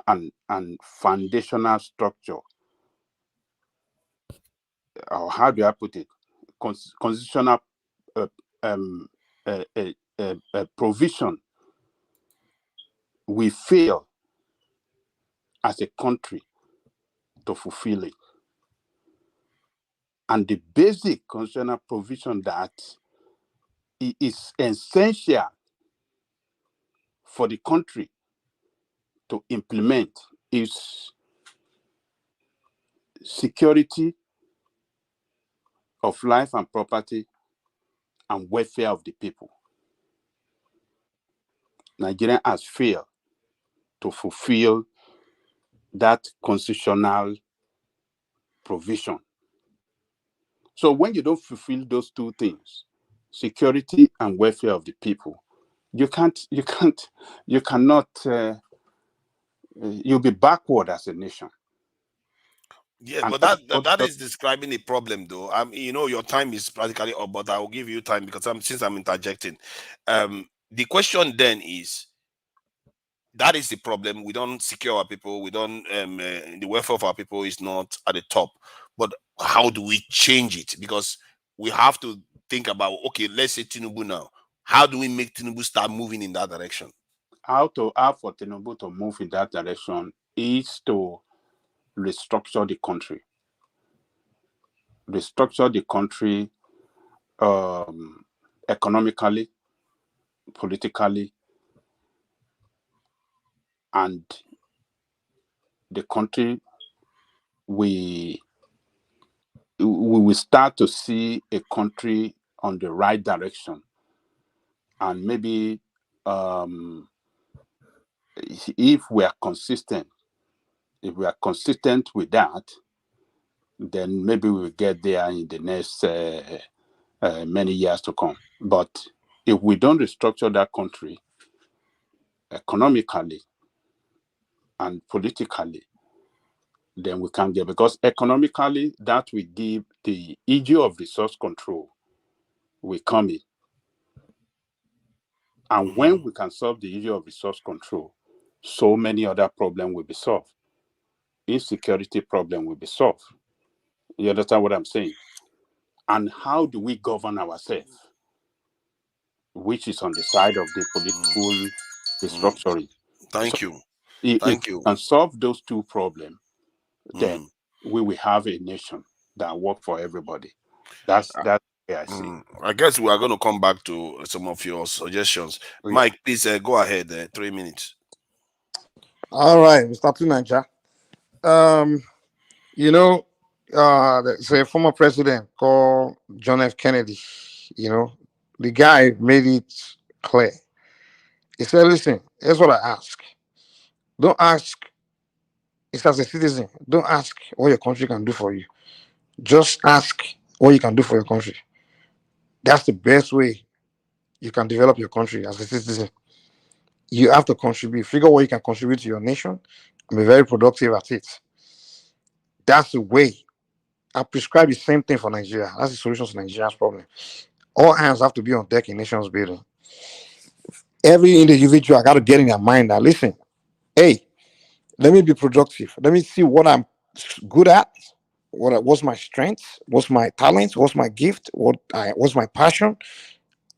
and foundational structure, or how do I put it, constitutional provision, we fail as a country to fulfill it. And the basic constitutional provision that is essential for the country to implement is security of life and property and welfare of the people. Nigeria has failed to fulfill that constitutional provision. So when you don't fulfill those two things, security and welfare of the people, you'll be backward as a nation. Yeah, but that is describing a problem, though. Your time is practically up, but I will give you time because since I'm interjecting. The question then is, that is the problem. We don't secure our people. We don't. The welfare of our people is not at the top. But how do we change it? Because we have to think about, okay, let's say TINUBU now. How do we make TINUBU start moving in that direction? How for TINUBU to move in that direction is to restructure the country. Restructure the country economically, politically, and the country we will start to see a country on the right direction. And maybe if we are consistent with that, then maybe we'll get there in the next many years to come. But if we don't restructure that country economically and politically, then we can't get, because economically that will give the issue of resource control will come in. And when we can solve the issue of resource control, so many other problems will be solved. insecurity problem will be solved. You understand what I'm saying? And how do we govern ourselves? Which is on the side of the political restructuring. Thank you. If we can solve those two problems, then we will have a nation that works for everybody. That's the way I see. I guess we are going to come back to some of your suggestions. Mike, please go ahead. 3 minutes. All right, Mr. Tunaja. There's a former president called John F. Kennedy. The guy made it clear. He said, listen, here's what I ask. Don't ask, it's as a citizen, don't ask what your country can do for you. Just ask what you can do for your country. That's the best way you can develop your country as a citizen. You have to contribute. Figure what you can contribute to your nation and be very productive at it. That's the way. I prescribe the same thing for Nigeria. That's the solution to Nigeria's problem. All hands have to be on deck in nations building. Every individual got to get in their mind that, listen, hey, let me be productive. Let me see what I'm good at. What's my strength? What's my talent? What's my gift? What's my passion?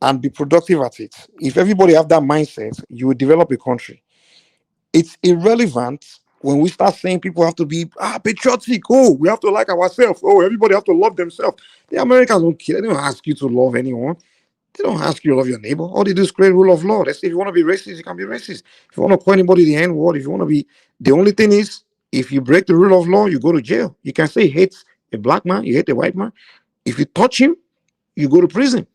And be productive at it. If everybody have that mindset, you will develop a country. It's irrelevant when we start saying people have to be patriotic. Oh, we have to like ourselves. Oh, everybody have to love themselves. The Americans don't care. They don't ask you to love anyone. They don't ask you to love your neighbor. All they do is create rule of law. They say if you want to be racist, you can be racist. If you want to call anybody the N-word, if you want to be... The only thing is, if you break the rule of law, you go to jail. You can say you hate a black man, you hate a white man. If you touch him, you go to prison.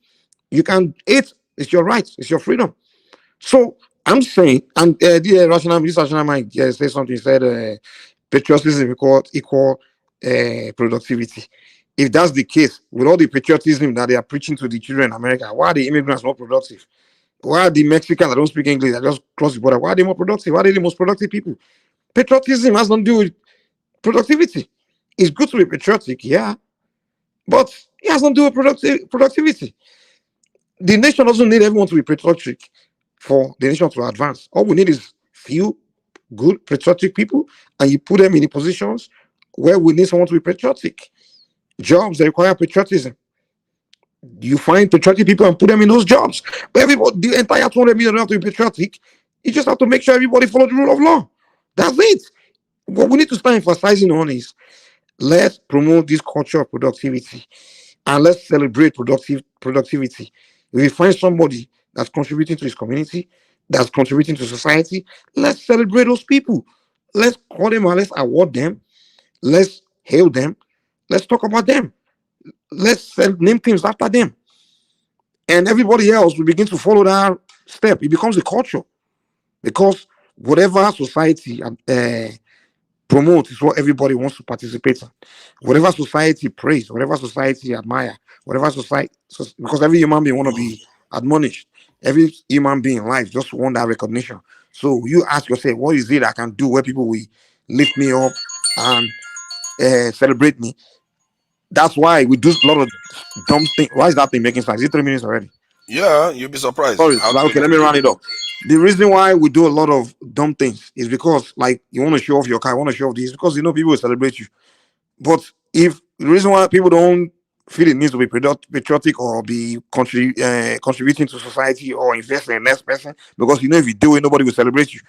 You can hate. It's your right. It's your freedom. So I'm saying, and this rational mind say something. He said patriotism equal productivity. If that's the case, with all the patriotism that they are preaching to the children in America, why are the immigrants not productive? Why are the Mexicans that don't speak English that just cross the border? Why are they more productive? Why are they the most productive people? Patriotism has nothing to do with productivity. It's good to be patriotic, yeah, but it has nothing to do with productivity. The nation doesn't need everyone to be patriotic for the nation to advance. All we need is few good patriotic people, and you put them in the positions where we need someone to be patriotic. Jobs that require patriotism. You find patriotic people and put them in those jobs. But everybody, the entire 200 million don't have to be patriotic. You just have to make sure everybody follow the rule of law. That's it. What we need to start emphasizing on is let's promote this culture of productivity and let's celebrate productivity. If we find somebody that's contributing to his community, that's contributing to society, let's celebrate those people. Let's call them and let's award them. Let's hail them. Let's talk about them. Let's name things after them. And everybody else will begin to follow that step. It becomes a culture. Because whatever society promotes is what everybody wants to participate in. Whatever society praise, whatever society admire, whatever society... because every human being want to be admonished. Every human being in life just want that recognition. So you ask yourself, what is it I can do where people will lift me up and celebrate me? That's why we do a lot of dumb things. Why is that thing making sense? Is it 3 minutes already? Yeah, you'll be surprised. Sorry, okay, let me round it up. The reason why we do a lot of dumb things is because, like, you want to show off your car, you want to show off this, because you know people will celebrate you. But if the reason why people don't feel it needs to be patriotic or be contributing to society or invest in the next person, because you know if you do it, nobody will celebrate you.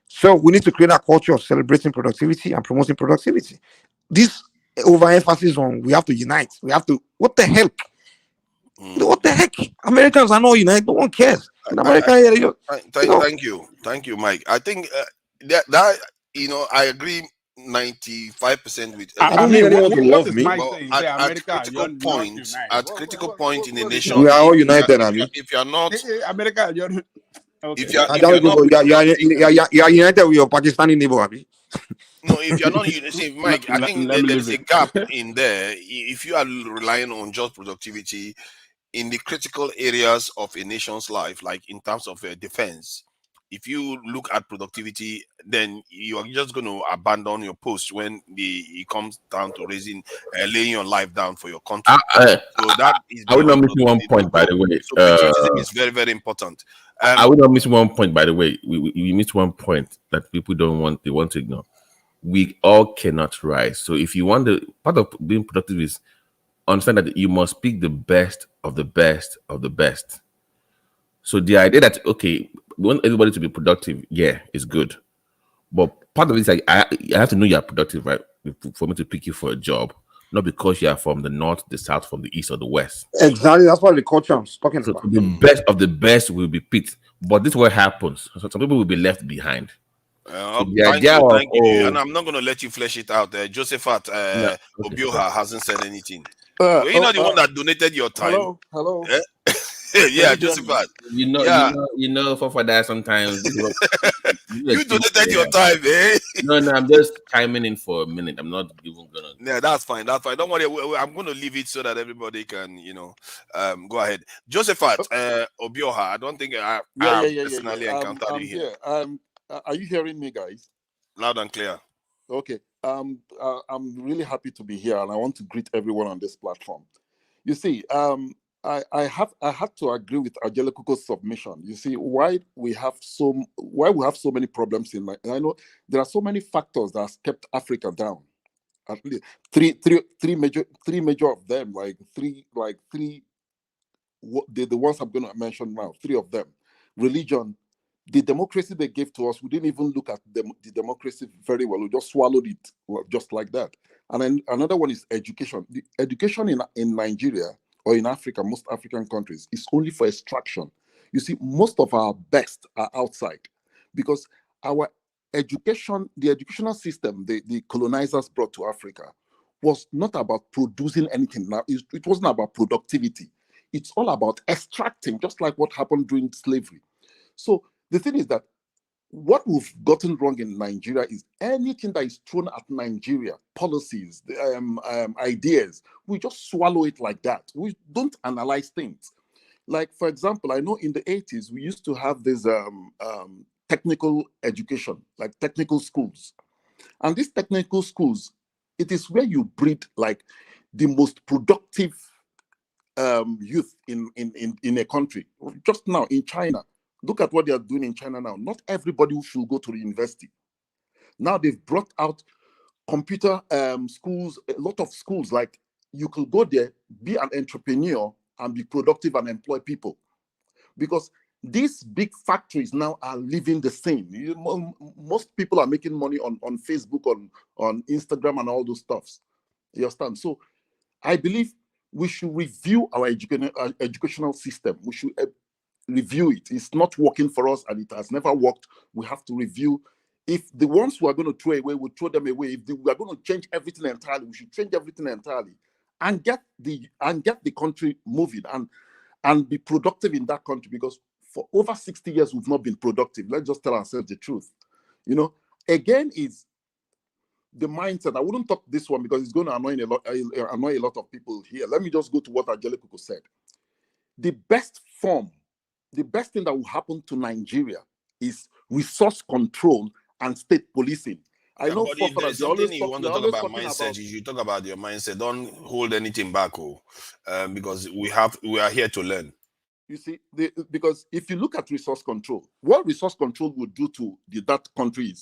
So we need to create a culture of celebrating productivity and promoting productivity. This overemphasis on we have to unite. We have to. What the heck? What the heck? Americans are not united. No one cares. In America, thank you, Mike. I think that I agree 95% with. I don't need anyone to love me. At critical point in the nation, we are all united. If you are not, America, okay. You are united with your Pakistani neighbor, Abi. No, if you're not, see, Mike, I think there is a gap in there. If you are relying on just productivity in the critical areas of a nation's life, like in terms of defense, if you look at productivity, then you are just going to abandon your post when it comes down to laying your life down for your country. So that is. I would not miss one point, by the way. So patriotism is very, very important. I would not miss one point, by the way. We missed one point that people don't want. They want to ignore. we all cannot rise. So if you want the part of being productive is understand that you must pick the best of the best of the best. So the idea that, okay, we want everybody to be productive, yeah, is good. But part of it is like, I have to know you're productive, right? For me to pick you for a job, not because you are from the north, the south, from the east, or the west. Exactly. That's what the culture I'm talking So about. the best of the best will be picked. But this is what happens. So some people will be left behind. So the Thank idea you, of, thank you. oh, And I'm not going to let you flesh it out. Josephat no, okay, Obioha hasn't said anything. Uh, Were you not the one that donated your time? Hello. Eh? Yeah, Josephat. You know, for that sometimes. This is what, You donated your time, eh? No, I'm just chiming in for a minute. I'm not even gonna. Yeah, that's fine. That's fine. Don't worry. I'm going to leave it so that everybody can, go ahead. Josephat Obioha. I don't think I have personally encountered I'm you here. Are you hearing me, guys? Loud and clear. Okay. I'm really happy to be here, and I want to greet everyone on this platform. You see, I have to agree with ATIKU'S submission. You see, why we have so many problems in. I know there are so many factors that have kept Africa down. At least three major of them, the ones I'm going to mention now. Three of them: religion, the democracy they gave to us. We didn't even look at the democracy very well. We just swallowed it just like that. And then another one is education. The education in Nigeria or in Africa, most African countries, is only for extraction. You see, most of our best are outside because our education, the educational system the colonizers brought to Africa was not about producing anything. Now, it wasn't about productivity. It's all about extracting, just like what happened during slavery. So the thing is that what we've gotten wrong in Nigeria is anything that is thrown at Nigeria, policies, ideas, we just swallow it like that. We don't analyze things. Like, for example, I know in the 80s, we used to have this technical education, like technical schools. And these technical schools, it is where you breed like the most productive youth in a country. Just now in China, look at what they are doing in China now. Not everybody should go to the university. Now they've brought out computer schools, a lot of schools, like you could go there, be an entrepreneur and be productive and employ people. Because these big factories now are leaving the scene. Most people are making money on Facebook, on Instagram and all those stuffs. You understand? So I believe we should review our educational system. We should review it. It's not working for us and it has never worked. We have to review. If the ones who are going to throw away, we throw them away. If we are going to change everything entirely, we should change everything entirely and get the country moving and be productive in that country, because for over 60 years we've not been productive. Let's just tell ourselves the truth. Again, is the mindset. I wouldn't talk this one because it's going to annoy a lot of people here. Let me just go to what ATIKU'S said. The best thing that will happen to Nigeria is resource control and state policing. I know if there's something you want to talk about mindset, you should talk about your mindset. Don't hold anything back, because we are here to learn. You see, because if you look at resource control, what resource control would do to that country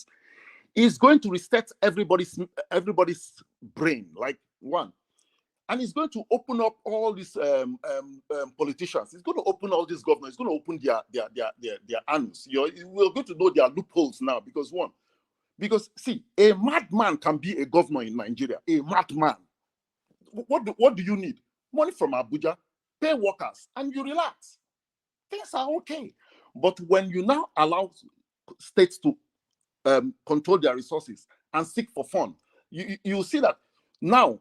is going to reset everybody's brain, like one. And it's going to open up all these politicians. It's going to open all these governors. It's going to open their anus. We're going to know their loopholes now because see, a madman can be a governor in Nigeria. A madman. What do you need? Money from Abuja, pay workers, and you relax. Things are okay. But when you now allow states to control their resources and seek for fun, you see that now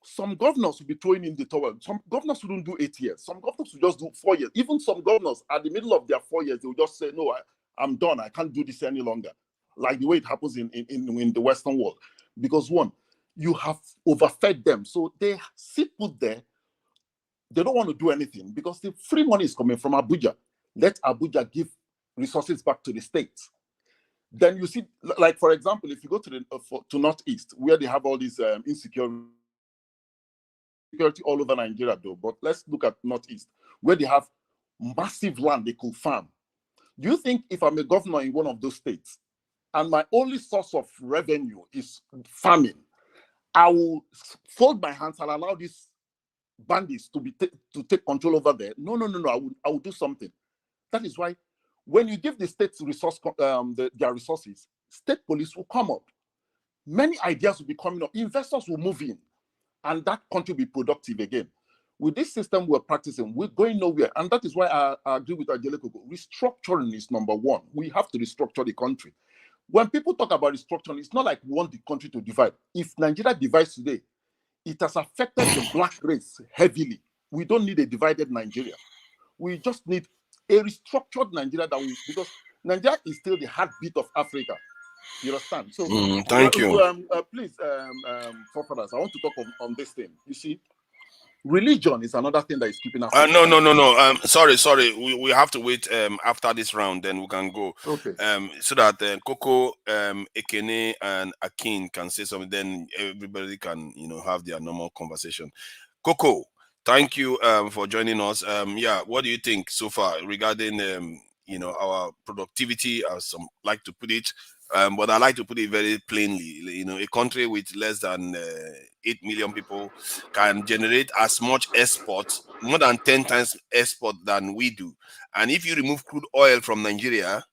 some governors will be throwing in the towel. Some governors wouldn't do 8 years. Some governors will just do 4 years. Even some governors, at the middle of their 4 years, they will just say, no, I'm done. I can't do this any longer. Like the way it happens in the Western world. Because one, you have overfed them. So they sit put there. They don't want to do anything because the free money is coming from Abuja. Let Abuja give resources back to the states. Then you see, like, for example, if you go to Northeast, where they have all these insecurity all over Nigeria, though. But let's look at Northeast, where they have massive land they could farm. Do you think if I'm a governor in one of those states, and my only source of revenue is farming, I will fold my hands and allow these bandits to take control over there. No. I will do something. That is why when you give the states their resources, state police will come up. Many ideas will be coming up. Investors will move in, and that country will be productive again. With this system we're practicing, we're going nowhere. And that is why I agree with Angelico. Restructuring is number one. We have to restructure the country. When people talk about restructuring, it's not like we want the country to divide. If Nigeria divides today, it has affected the black race heavily. We don't need a divided Nigeria. We just need a restructured Nigeria because Nigeria is still the heartbeat of Africa. You understand? So, thank you. Please, forefathers, I want to talk on this thing. You see, religion is another thing that is keeping us. No. Sorry. We have to wait after this round, then we can go. Okay. So that Coco, Ekene, and Akin can say something. Then everybody can, have their normal conversation. Coco, thank you for joining us. What do you think so far regarding our productivity, as some like to put it? But I like to put it very plainly. A country with less than 8 million people can generate as much export, more than 10 times export than we do. And if you remove crude oil from Nigeria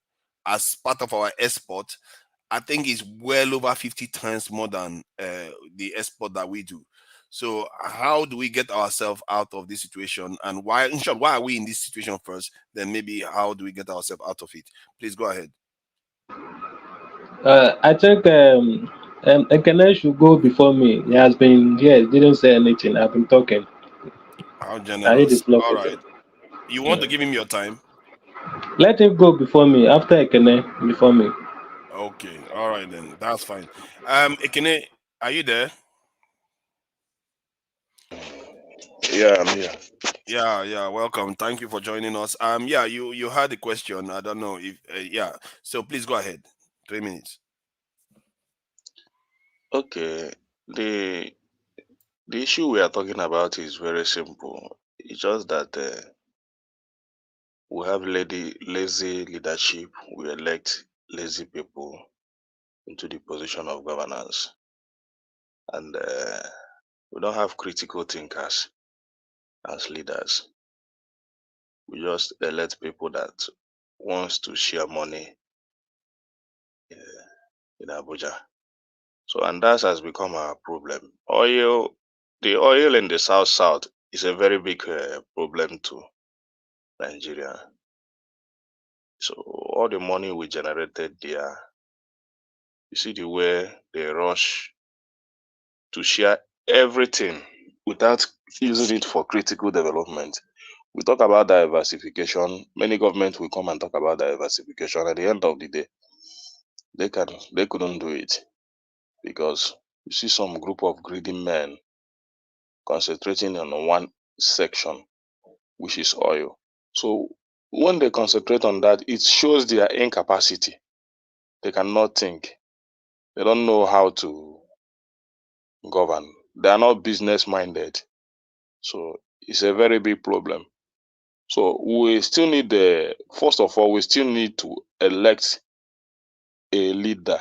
as part of our export, I think it's well over 50 times more than the export that we do. So how do we get ourselves out of this situation? And why are we in this situation first? Then maybe how do we get ourselves out of it? Please go ahead. I think Ekene should go before me. He has been here, didn't say anything. I've been talking. How I need generous. the floor All for right. him. You want to give him your time? Let him go before me. After Ekene, before me. Okay. All right then. That's fine. Ekene, are you there? Yeah, I'm here. Yeah. Welcome. Thank you for joining us. You had a question. I don't know if So please go ahead. 3 minutes. Okay. The issue we are talking about is very simple. It's just that we have lazy leadership. We elect lazy people into the position of governance, and we don't have critical thinkers as leaders. We just elect people that wants to share money in Abuja. So, and that has become our problem. The oil in the south is a very big problem to Nigeria. So all the money we generated there, you see the way they rush to share everything without using it for critical development. We talk about diversification. Many governments will come and talk about diversification. At the end of the day, they couldn't do it because you see some group of greedy men concentrating on one section, which is oil. So when they concentrate on that, it shows their incapacity. They cannot think. They don't know how to govern. They are not business minded. So it's a very big problem. So we still need first of all, we still need to elect a leader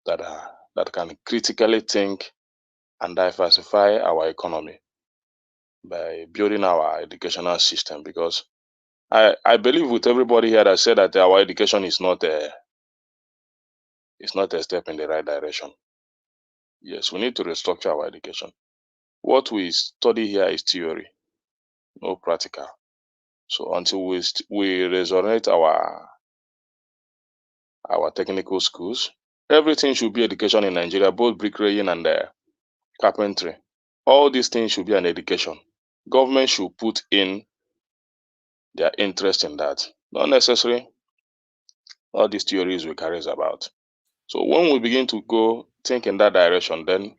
that can critically think and diversify our economy by building our educational system, because I believe with everybody here that said that our education is not a step in the right direction. Yes, we need to restructure our education. What we study here is theory, no practical. So until we resurrect our technical schools, everything should be education in Nigeria, both bricklaying and carpentry. All these things should be an education. Government should put in their interest in that. Not necessarily all these theories we carry about. So when we begin to go think in that direction, then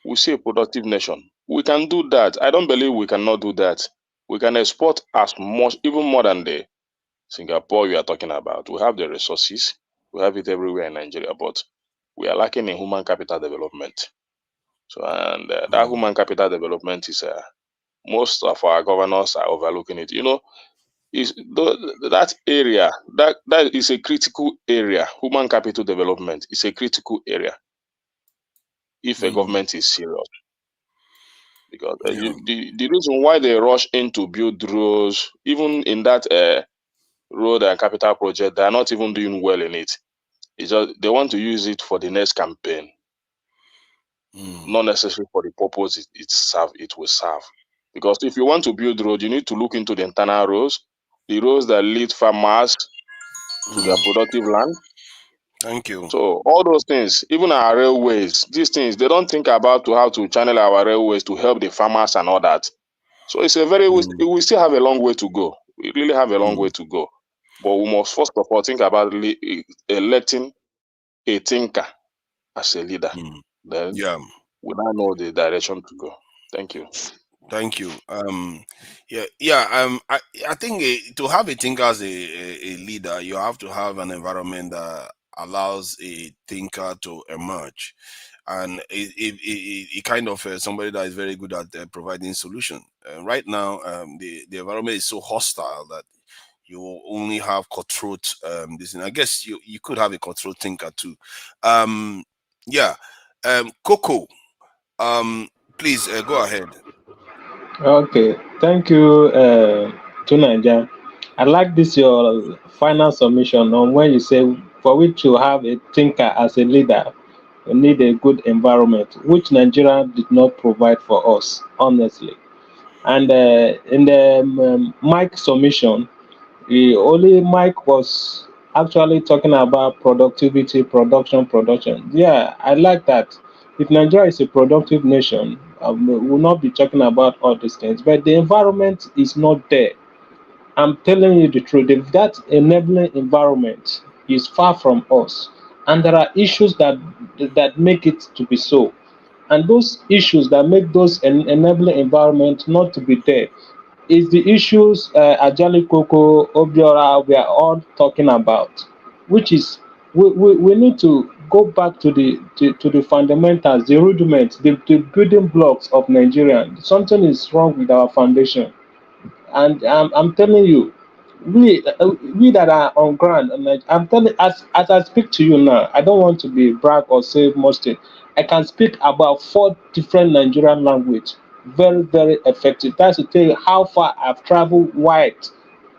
we see a productive nation. We can do that. I don't believe we cannot do that. We can export as much, even more than the Singapore you are talking about. We have the resources. We have it everywhere in Nigeria, but we are lacking in human capital development. So, and that human capital development is most of our governors are overlooking it. That area, that is a critical area. Human capital development is a critical area if a government is serious. Because the reason why they rush in to build roads, even in that road and capital project, they are not even doing well in it. It's just they want to use it for the next campaign, not necessarily for the purpose it will serve. Because if you want to build road, you need to look into the internal roads, the roads that lead farmers to their productive land. Thank you. So all those things, even our railways, these things, they don't think about how to channel our railways to help the farmers and all that. So it's a we still have a long way to go. We really have a long way to go. But we must first of all think about electing a thinker as a leader. Then we now know the direction to go. Thank you. Thank you. I think to have a thinker as a leader, you have to have an environment that allows a thinker to emerge, and it kind of somebody that is very good at providing solution. Right now, the environment is so hostile that you will only have cutthroat. I guess you could have a cutthroat thinker too. Coco, please go ahead. Okay, thank you, Tunaja. I like this your final submission on when you say for which to have a thinker as a leader, we need a good environment, which Nigeria did not provide for us, honestly. And in the Mike submission, Mike was actually talking about productivity, production. Yeah, I like that. If Nigeria is a productive nation, we will not be talking about all these things. But the environment is not there. I'm telling you the truth. If that enabling environment is far from us, and there are issues that make it to be so, and those issues that make those enabling environment not to be there is the issues Ajali Koko, Obiora, we are all talking about, which is we need to go back to the fundamentals, the rudiments, the building blocks of Nigeria. Something is wrong with our foundation, and I'm telling you, we that are on ground, and I'm telling as I speak to you now, I don't want to be brag or say most things. I can speak about 4 different Nigerian language, very very effective. That's to tell you how far I've traveled wide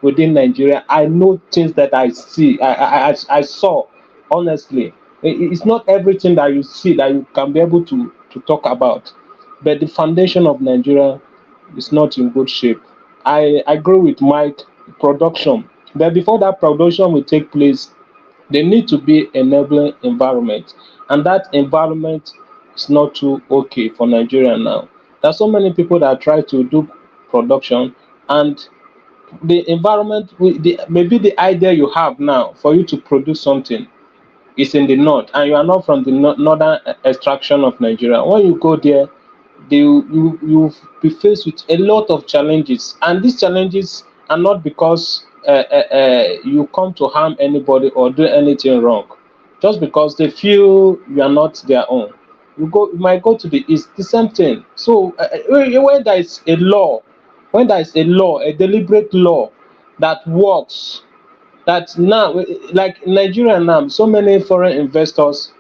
within Nigeria. I know things that I see, I saw. Honestly, it's not everything that you see that you can be able to talk about, but the foundation of Nigeria is not in good shape. I agree with Mike. Production, but before that production will take place, there need to be enabling environment, and that environment is not too okay for Nigeria now. There's so many people that try to do production, and the environment, maybe the idea you have now for you to produce something is in the north, and you are not from the northern extraction of Nigeria. When you go there, you'll be faced with a lot of challenges, and these challenges are not because you come to harm anybody or do anything wrong, just because they feel you are not their own. You might go to the east, the same thing. So when there is a law, a deliberate law that works, that now, like Nigeria now, so many foreign investors,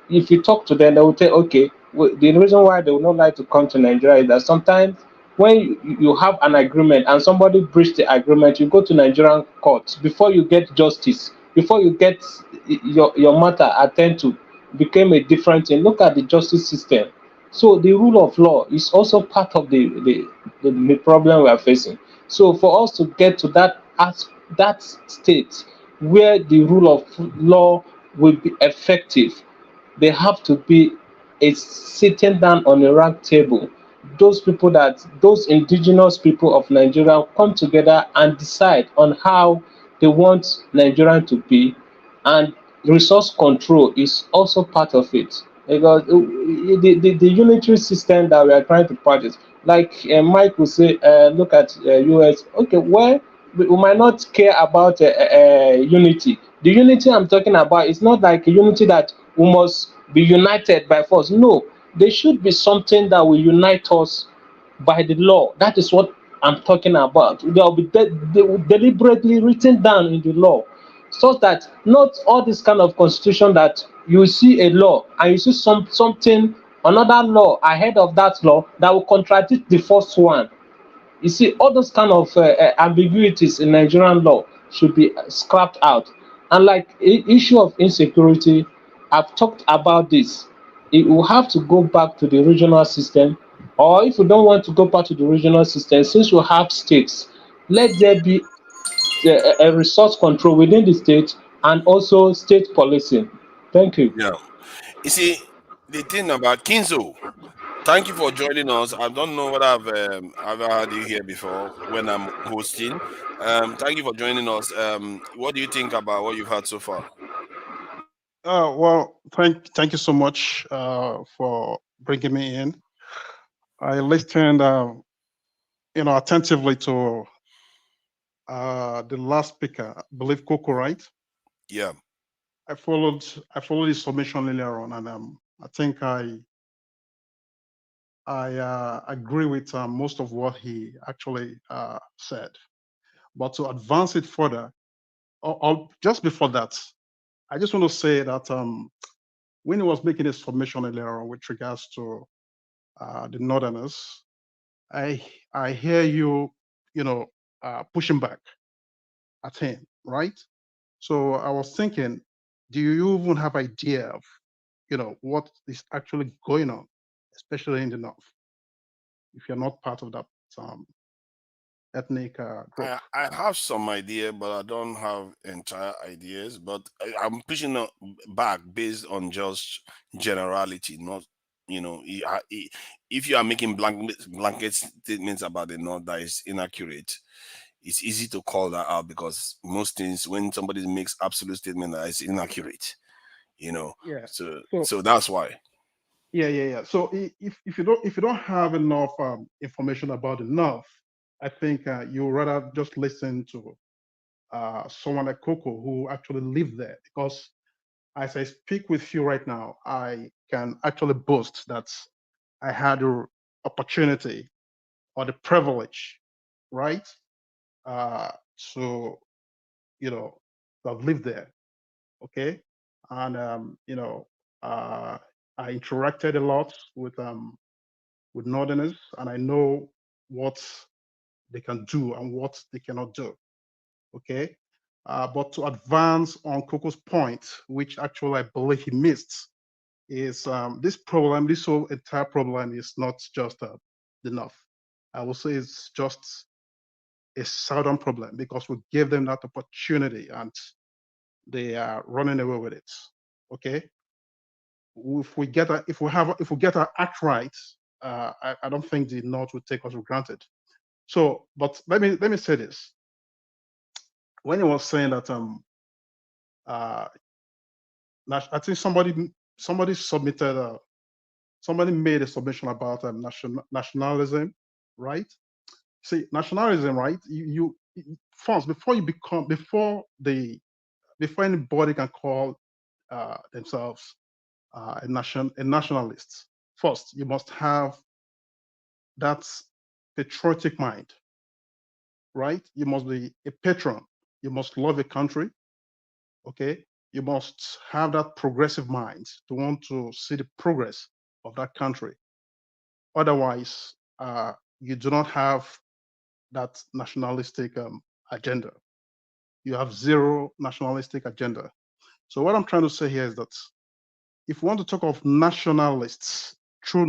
if you talk to them, they will say, okay, the reason why they would not like to come to Nigeria is that sometimes when you have an agreement and somebody breached the agreement, you go to Nigerian courts before you get justice, before you get your matter attended to, became a different thing. Look at the justice system. So the rule of law is also part of the problem we are facing. So for us to get to that state where the rule of law will be effective, they have to be a sitting down on a round table. Those indigenous people of Nigeria come together and decide on how they want Nigeria to be, and resource control is also part of it. Because the unitary system that we are trying to practice, like Mike will say, look at US. Okay, well, we might not care about unity. The unity I'm talking about is not like a unity that we must be united by force. No, there should be something that will unite us by the law. That is what I'm talking about. They will deliberately written down in the law, so that not all this kind of constitution that you see a law and you see something, another law ahead of that law that will contradict the first one. You see, all those kind of ambiguities in Nigerian law should be scrapped out. And like issue of insecurity, I've talked about this. It will have to go back to the regional system, or if you don't want to go back to the regional system, since we have states, let there be a resource control within the state and also state policing. Thank you. Yeah. You see, the thing about Kinzo, thank you for joining us. I don't know whether I've ever had you here before when I'm hosting. Thank you for joining us. What do you think about what you've heard so far? Well, thank you so much for bringing me in. I listened, attentively to the last speaker, I believe Coco, right? Yeah. I followed his submission earlier on, and I think I agree with most of what he actually said. But to advance it further, or just before that, I just want to say that when he was making his submission earlier on with regards to the Northerners, I hear you, pushing back at him, right? So I was thinking, do you even have idea of, what is actually going on, especially in the North, if you're not part of that ethnic group? I have some idea, but I don't have entire ideas. But I'm pushing back based on just generality, not if you are making blanket statements about the North that is inaccurate, it's easy to call that out because most things when somebody makes absolute statement that is inaccurate, Yeah. so that's why. Yeah. So if you don't have enough information about the North, I think you rather just listen to someone like Coco who actually lived there. Because as I speak with you right now, I can actually boast that I had the opportunity or the privilege, right, to to have lived there. Okay, and I interacted a lot with Northerners, and I know what they can do and what they cannot do. Okay, but to advance on Coco's point, which actually I believe he missed, is this problem, this whole entire problem is not just the North. I will say it's just a southern problem because we gave them that opportunity and they are running away with it. Okay, if we get our act right, I don't think the North will take us for granted. So, but let me say this: when he was saying that uh, I think somebody submitted somebody made a submission about nationalism, right? See, nationalism, right? First, before anybody can call themselves a nationalist, first you must have that patriotic mind, right? You must be a patron. You must love a country. Okay, you must have that progressive mind to want to see the progress of that country. Otherwise, you do not have that nationalistic agenda. You have zero nationalistic agenda. So what I'm trying to say here is that if we want to talk of nationalists, true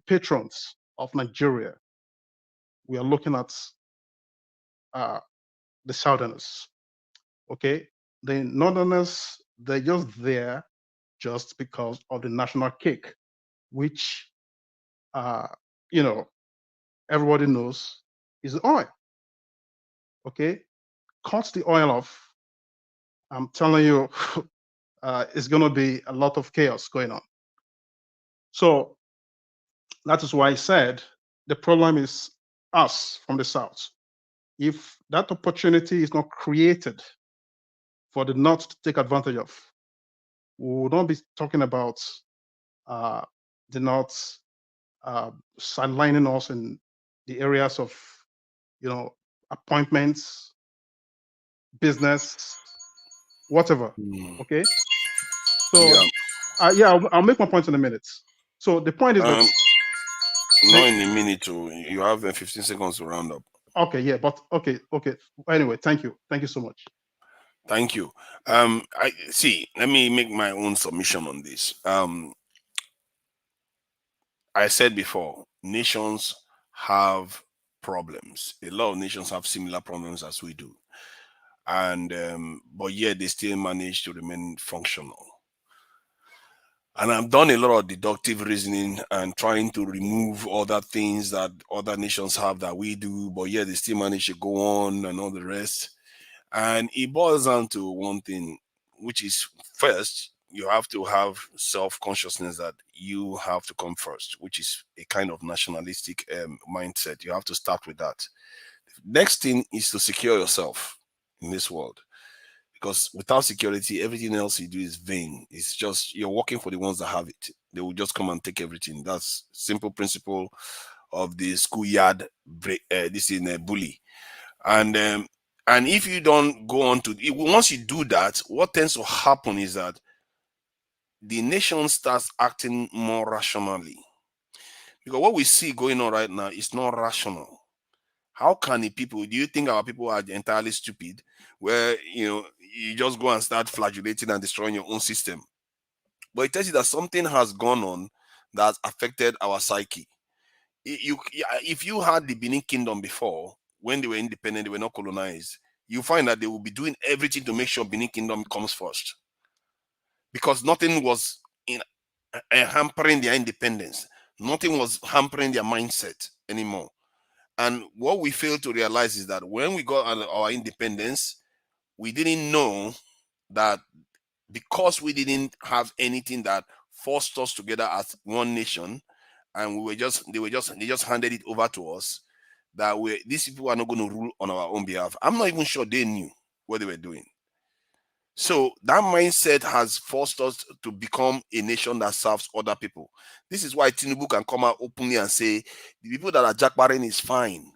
patrons of Nigeria, we are looking at the Southerners. Okay, the Northerners, they're just there just because of the national cake, which uh, you know everybody knows is oil. Okay, cut the oil off. I'm telling you, it's going to be a lot of chaos going on. So that is why I said the problem is us from the South. If that opportunity is not created for the North to take advantage of, we will not be talking about uh, the North sidelining us in the areas of appointments, business, whatever. Okay. So yeah, I'll make my point in a minute. So the point is that not in a minute. You have 15 seconds to round up. Okay, yeah, but okay. Anyway, thank you so much. Thank you. I see. Let me make my own submission on this. I said before, nations have problems. A lot of nations have similar problems as we do, and but yet they still manage to remain functional. And I've done a lot of deductive reasoning and trying to remove other things that other nations have that we do, but yet they still manage to go on and all the rest. And it boils down to one thing, which is first, you have to have self-consciousness that you have to come first, which is a kind of nationalistic mindset. You have to start with that. Next thing is to secure yourself in this world. Because without security, everything else you do is vain. It's just you're working for the ones that have it. They will just come and take everything. That's simple principle of the schoolyard. This is a bully, and if you don't go on to once you do that, what tends to happen is that the nation starts acting more rationally. Because what we see going on right now is not rational. How can the people, do you think our people are entirely stupid, where you just go and start flagellating and destroying your own system? But it tells you that something has gone on that affected our psyche. If you had the Benin Kingdom before, when they were independent, they were not colonized, you find that they will be doing everything to make sure Benin Kingdom comes first. Because nothing was hampering their independence. Nothing was hampering their mindset anymore. And what we fail to realize is that when we got our independence, we didn't know that because we didn't have anything that forced us together as one nation, and they just handed it over to us, that these people are not going to rule on our own behalf. I'm not even sure they knew what they were doing. So that mindset has forced us to become a nation that serves other people. This is why TINUBU can come out openly and say, the people that are jackbarring is fine,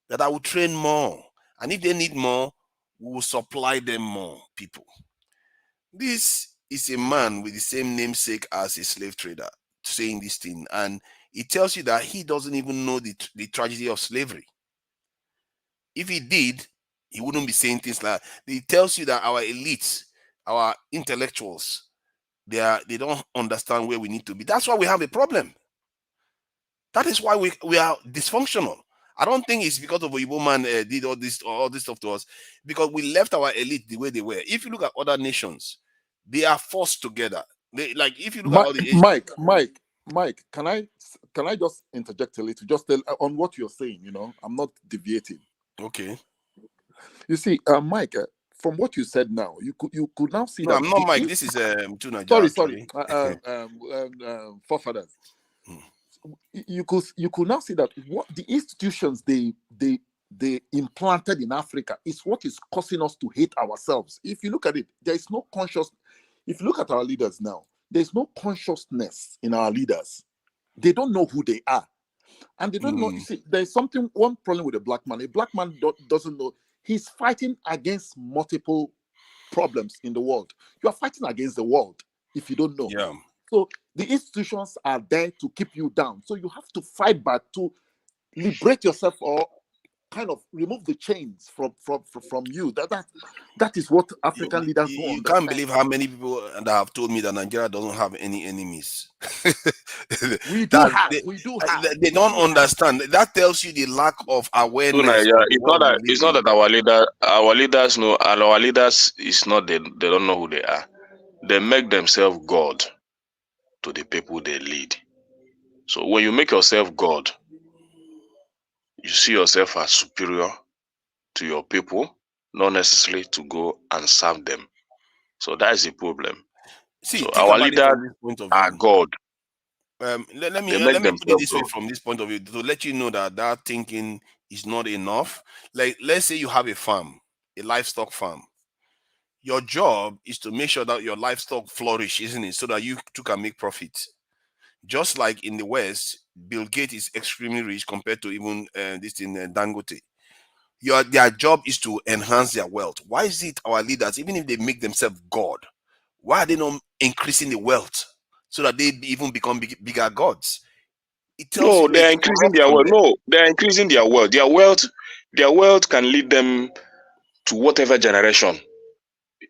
that I will train more. And if they need more, we will supply them more people. This is a man with the same namesake as a slave trader saying this thing. And it tells you that he doesn't even know the tragedy of slavery. If he did, he wouldn't be saying things like that. It tells you that our elites, our intellectuals, they don't understand where we need to be. That's why we have a problem. That is why we are dysfunctional. I don't think it's because of Igbo man did all this stuff to us, because we left our elite the way they were. If you look at other nations, they are forced together. If you look at all the Mike, can I just interject a little, just tell on what you're saying? I'm not deviating. Okay. You see, Mike, from what you said now, you could now see no, that. I'm not Mike. This is two Nigerians. Sorry. Forefathers. You could now see that what the institutions they implanted in Africa is what is causing us to hate ourselves. If you look at it, there is no conscious. If you look at our leaders now, there's no consciousness in our leaders. They don't know who they are, and they don't know. You see, there's one problem with a black man. A black man doesn't know. He's fighting against multiple problems in the world. You are fighting against the world if you don't know. Yeah. So the institutions are there to keep you down. So you have to fight back to liberate yourself or kind of remove the chains from you. That is what African leaders do. You can't believe how many people that have told me that Nigeria doesn't have any enemies. We do have. They don't understand. That tells you the lack of awareness. It's not that our leaders know, and our leaders is not they don't know who they are. They make themselves God to the people they lead. So when you make yourself God, you see yourself as superior to your people, not necessarily to go and serve them. So that is the problem. See, so our leaders are God. Let me put it this way from this point of view, to let you know that thinking is not enough. Like, let's say you have a farm, a livestock farm. Your job is to make sure that your livestock flourish, isn't it? So that you too can make profit. Just like in the West, Bill Gates is extremely rich compared to even this in Dangote. their job is to enhance their wealth. Why is it our leaders, even if they make themselves God, why are they not increasing the wealth so that they even become bigger gods? It tells No, you they're it's increasing their corruption wealth. there. No, they're increasing their wealth. Their wealth can lead them to whatever generation. No,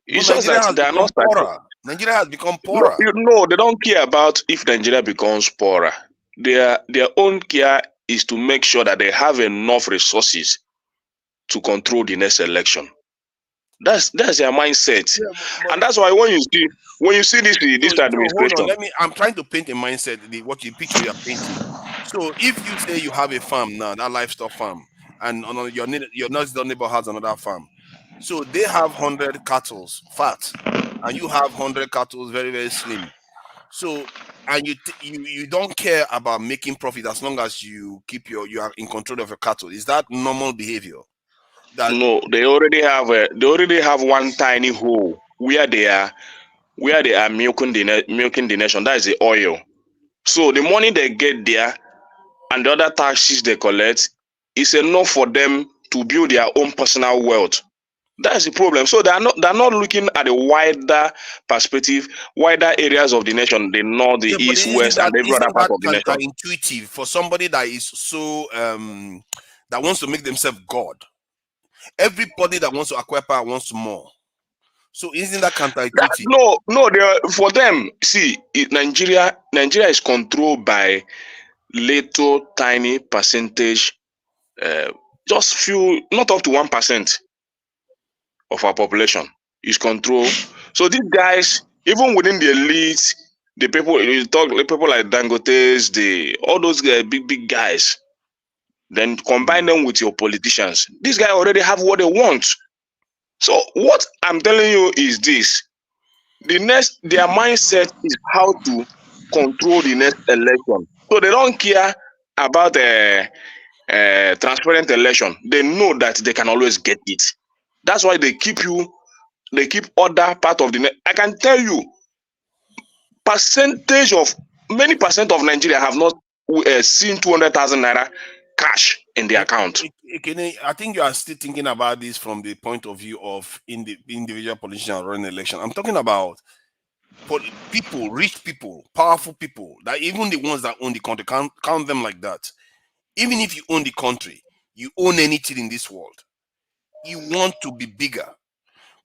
It's just that they are not starting. Nigeria has become poorer. No, they don't care about if Nigeria becomes poorer. Their own care is to make sure that they have enough resources to control the next election. That's their mindset, and that's why when you see this So hold on, administration. I'm trying to paint a mindset, what you picture you're painting. So if you say you have a farm now, that livestock farm, and your next door neighbor has another farm, so they have 100 cattle fat, and you have 100 cattle very, very slim. So and you don't care about making profit as long as you are in control of your cattle. Is that normal behavior? No, they already have one tiny hole where they are milking the nation. That is the oil. So the money they get there and the other taxes they collect is enough for them to build their own personal wealth. That's the problem. So they're not looking at the wider perspective, wider areas of the nation, the north, the east, west, and every other part of the nation. Counterintuitive for somebody that is so that wants to make themselves God? Everybody that wants to acquire power wants more. So isn't that counterintuitive? No, for them, see, Nigeria is controlled by little tiny percentage, just few, not up to 1% of our population is controlled. So these guys, even within the elites, the people like Dangotes, all those big guys, then combine them with your politicians. These guys already have what they want. So what I'm telling you is this: their mindset is how to control the next election. So they don't care about transparent election. They know that they can always get it. That's why they keep other part of the. I can tell you, many percent of Nigeria have not seen 200,000 naira cash in the account. I think you are still thinking about this from the point of view of individual politicians running election. I'm talking about people, rich people, powerful people, that even the ones that own the country, count them like that. Even if you own the country, you own anything in this world, you want to be bigger.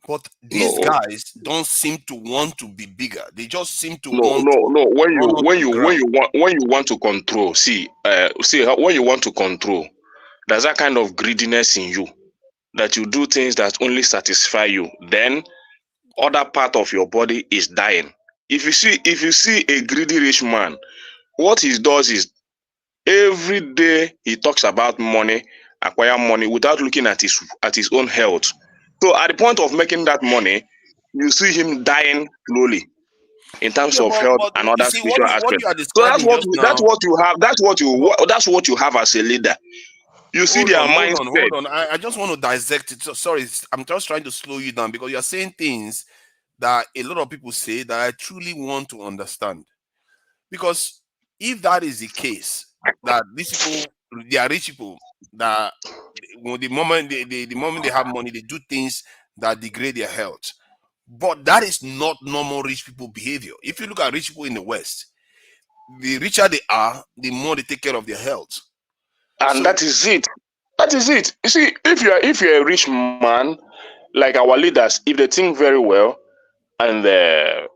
But these guys don't seem to want to be bigger. They just seem to want. No. When you want to control, when you want to control, there's that kind of greediness in you that you do things that only satisfy you. Then other part of your body is dying. If you see a greedy rich man, what he does is every day he talks about money, acquire money without looking at his own health. So at the point of making that money, you see him dying slowly in terms of health and other spiritual aspects. So that's what you have as a leader. You see their mindset. Hold on. I just want to dissect it. So, sorry, I'm just trying to slow you down because you're saying things that a lot of people say that I truly want to understand. Because if that is the case, that these people, they are rich people, that the moment they have money, they do things that degrade their health. But that is not normal rich people behavior. If you look at rich people in the West, the richer they are, the more they take care of their health. And that is it. That is it. You see, if you're a rich man, like our leaders, if they think very well and they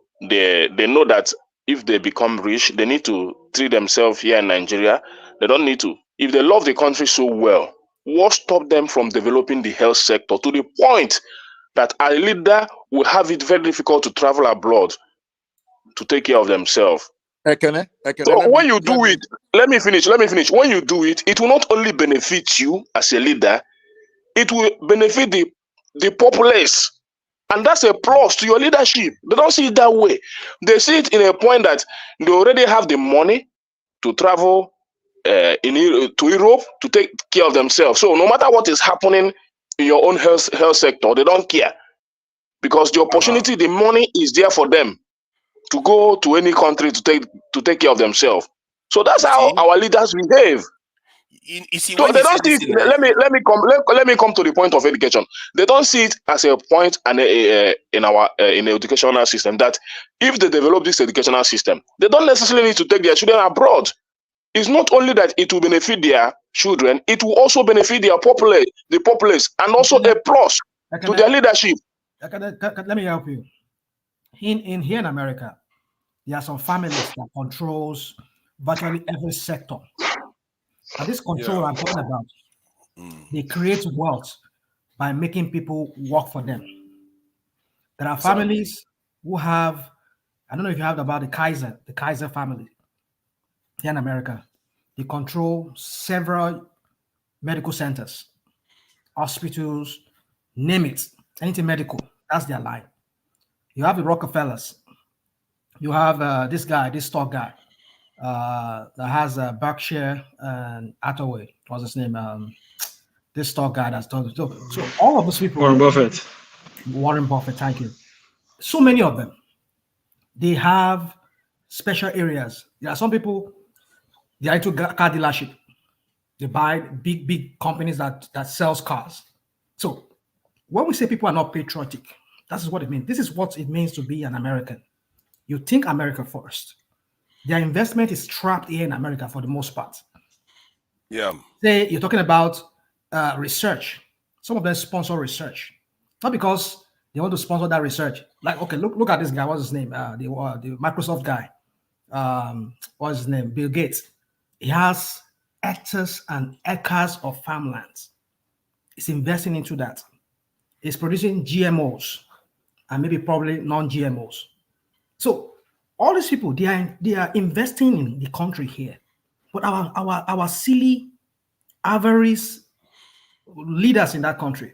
know that if they become rich, they need to treat themselves here in Nigeria. They don't need to. If they love the country so well, what stops them from developing the health sector to the point that a leader will have it very difficult to travel abroad to take care of themselves? So when you do it, let me finish. When you do it, it will not only benefit you as a leader, it will benefit the populace. And that's a plus to your leadership. They don't see it that way. They see it in a point that they already have the money to travel to Europe to take care of themselves. So no matter what is happening in your own health sector, they don't care. Because the opportunity, the money is there for them to go to any country to take care of themselves. So that's how our leaders behave. You see, So when they you say don't see this it. thing, right? Let me come to the point of education. They don't see it as a point and in the educational system that if they develop this educational system, they don't necessarily need to take their children abroad. It's not only that it will benefit their children, it will also benefit their populace, and also a plus to their leadership. Let me help you. In here in America, there are some families that controls virtually every sector. And this control I'm talking about, they create wealth by making people work for them. There are families who have, I don't know if you heard about the Kaiser family here in America. They control several medical centers, hospitals, name it, anything medical. That's their line. You have the Rockefellers. You have this stock guy that has Berkshire and Hathaway. What's his name? This stock guy that's done. So all of those people. Warren Buffett. Warren Buffett, thank you. So many of them. They have special areas. There are some people, they are into car dealership. They buy big companies that sells cars. So when we say people are not patriotic, that's what it means. This is what it means to be an American. You think America first. Their investment is trapped here in America for the most part. Yeah. Say you're talking about research. Some of them sponsor research, not because they want to sponsor that research. Like, okay, look at this guy. What's his name? The Microsoft guy. What's his name? Bill Gates. He has hectares and acres of farmlands. He's investing into that. He's producing GMOs and maybe probably non-GMOs. So all these people, they are investing in the country here. But our silly, avarice leaders in that country,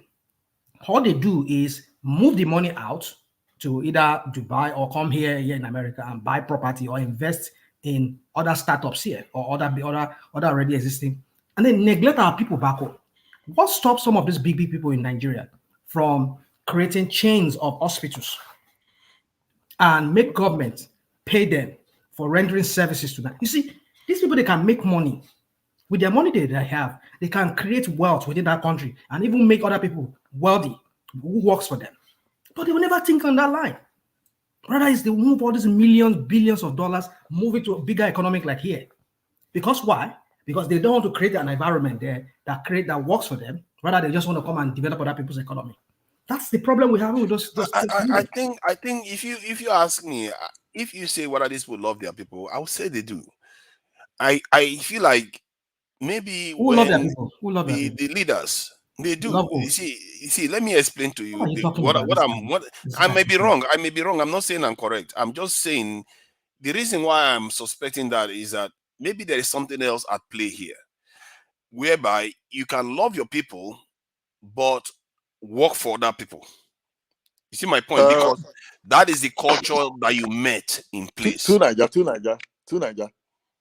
all they do is move the money out to either Dubai or come here in America and buy property or invest in other startups here or other already existing, and then neglect our people back home. What stops some of these big people in Nigeria from creating chains of hospitals and make government pay them for rendering services to them? You see, these people, they can make money. With their money they have, they can create wealth within that country and even make other people wealthy who works for them. But they will never think on that line. Rather is they move all these millions, billions of dollars, move it to a bigger economic like here. Because why? Because they don't want to create an environment there that works for them. Rather, they just want to come and develop other people's economy. That's the problem we have with those I think if you ask me, if you say whether these people love their people, I would say they do. I feel like maybe who love their people? Who love their people? The leaders, they do. Love who? You see, let me explain to you what I may be wrong. I'm not saying I'm correct. I'm just saying the reason why I'm suspecting that is that maybe there is something else at play here, whereby you can love your people but work for other people. You see my point? Because that is the culture that you met in place. Two Niger.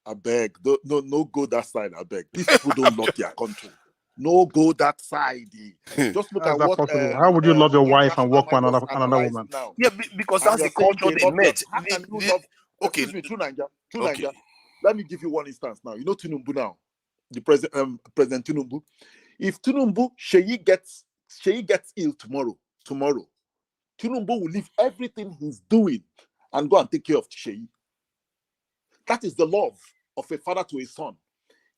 I beg, no go that side. I beg. These people don't love their country. No go that side. Just look at what. How would you love your wife and work for another woman? Now. Yeah, because that's the culture they met. How can you love? Okay, excuse me, two Niger. Let me give you one instance now. You know TINUBU now, the President TINUBU. If TINUBU Sheyi gets ill tomorrow, TINUBU will leave everything he's doing and go and take care of Sheyi. That is the love of a father to a son.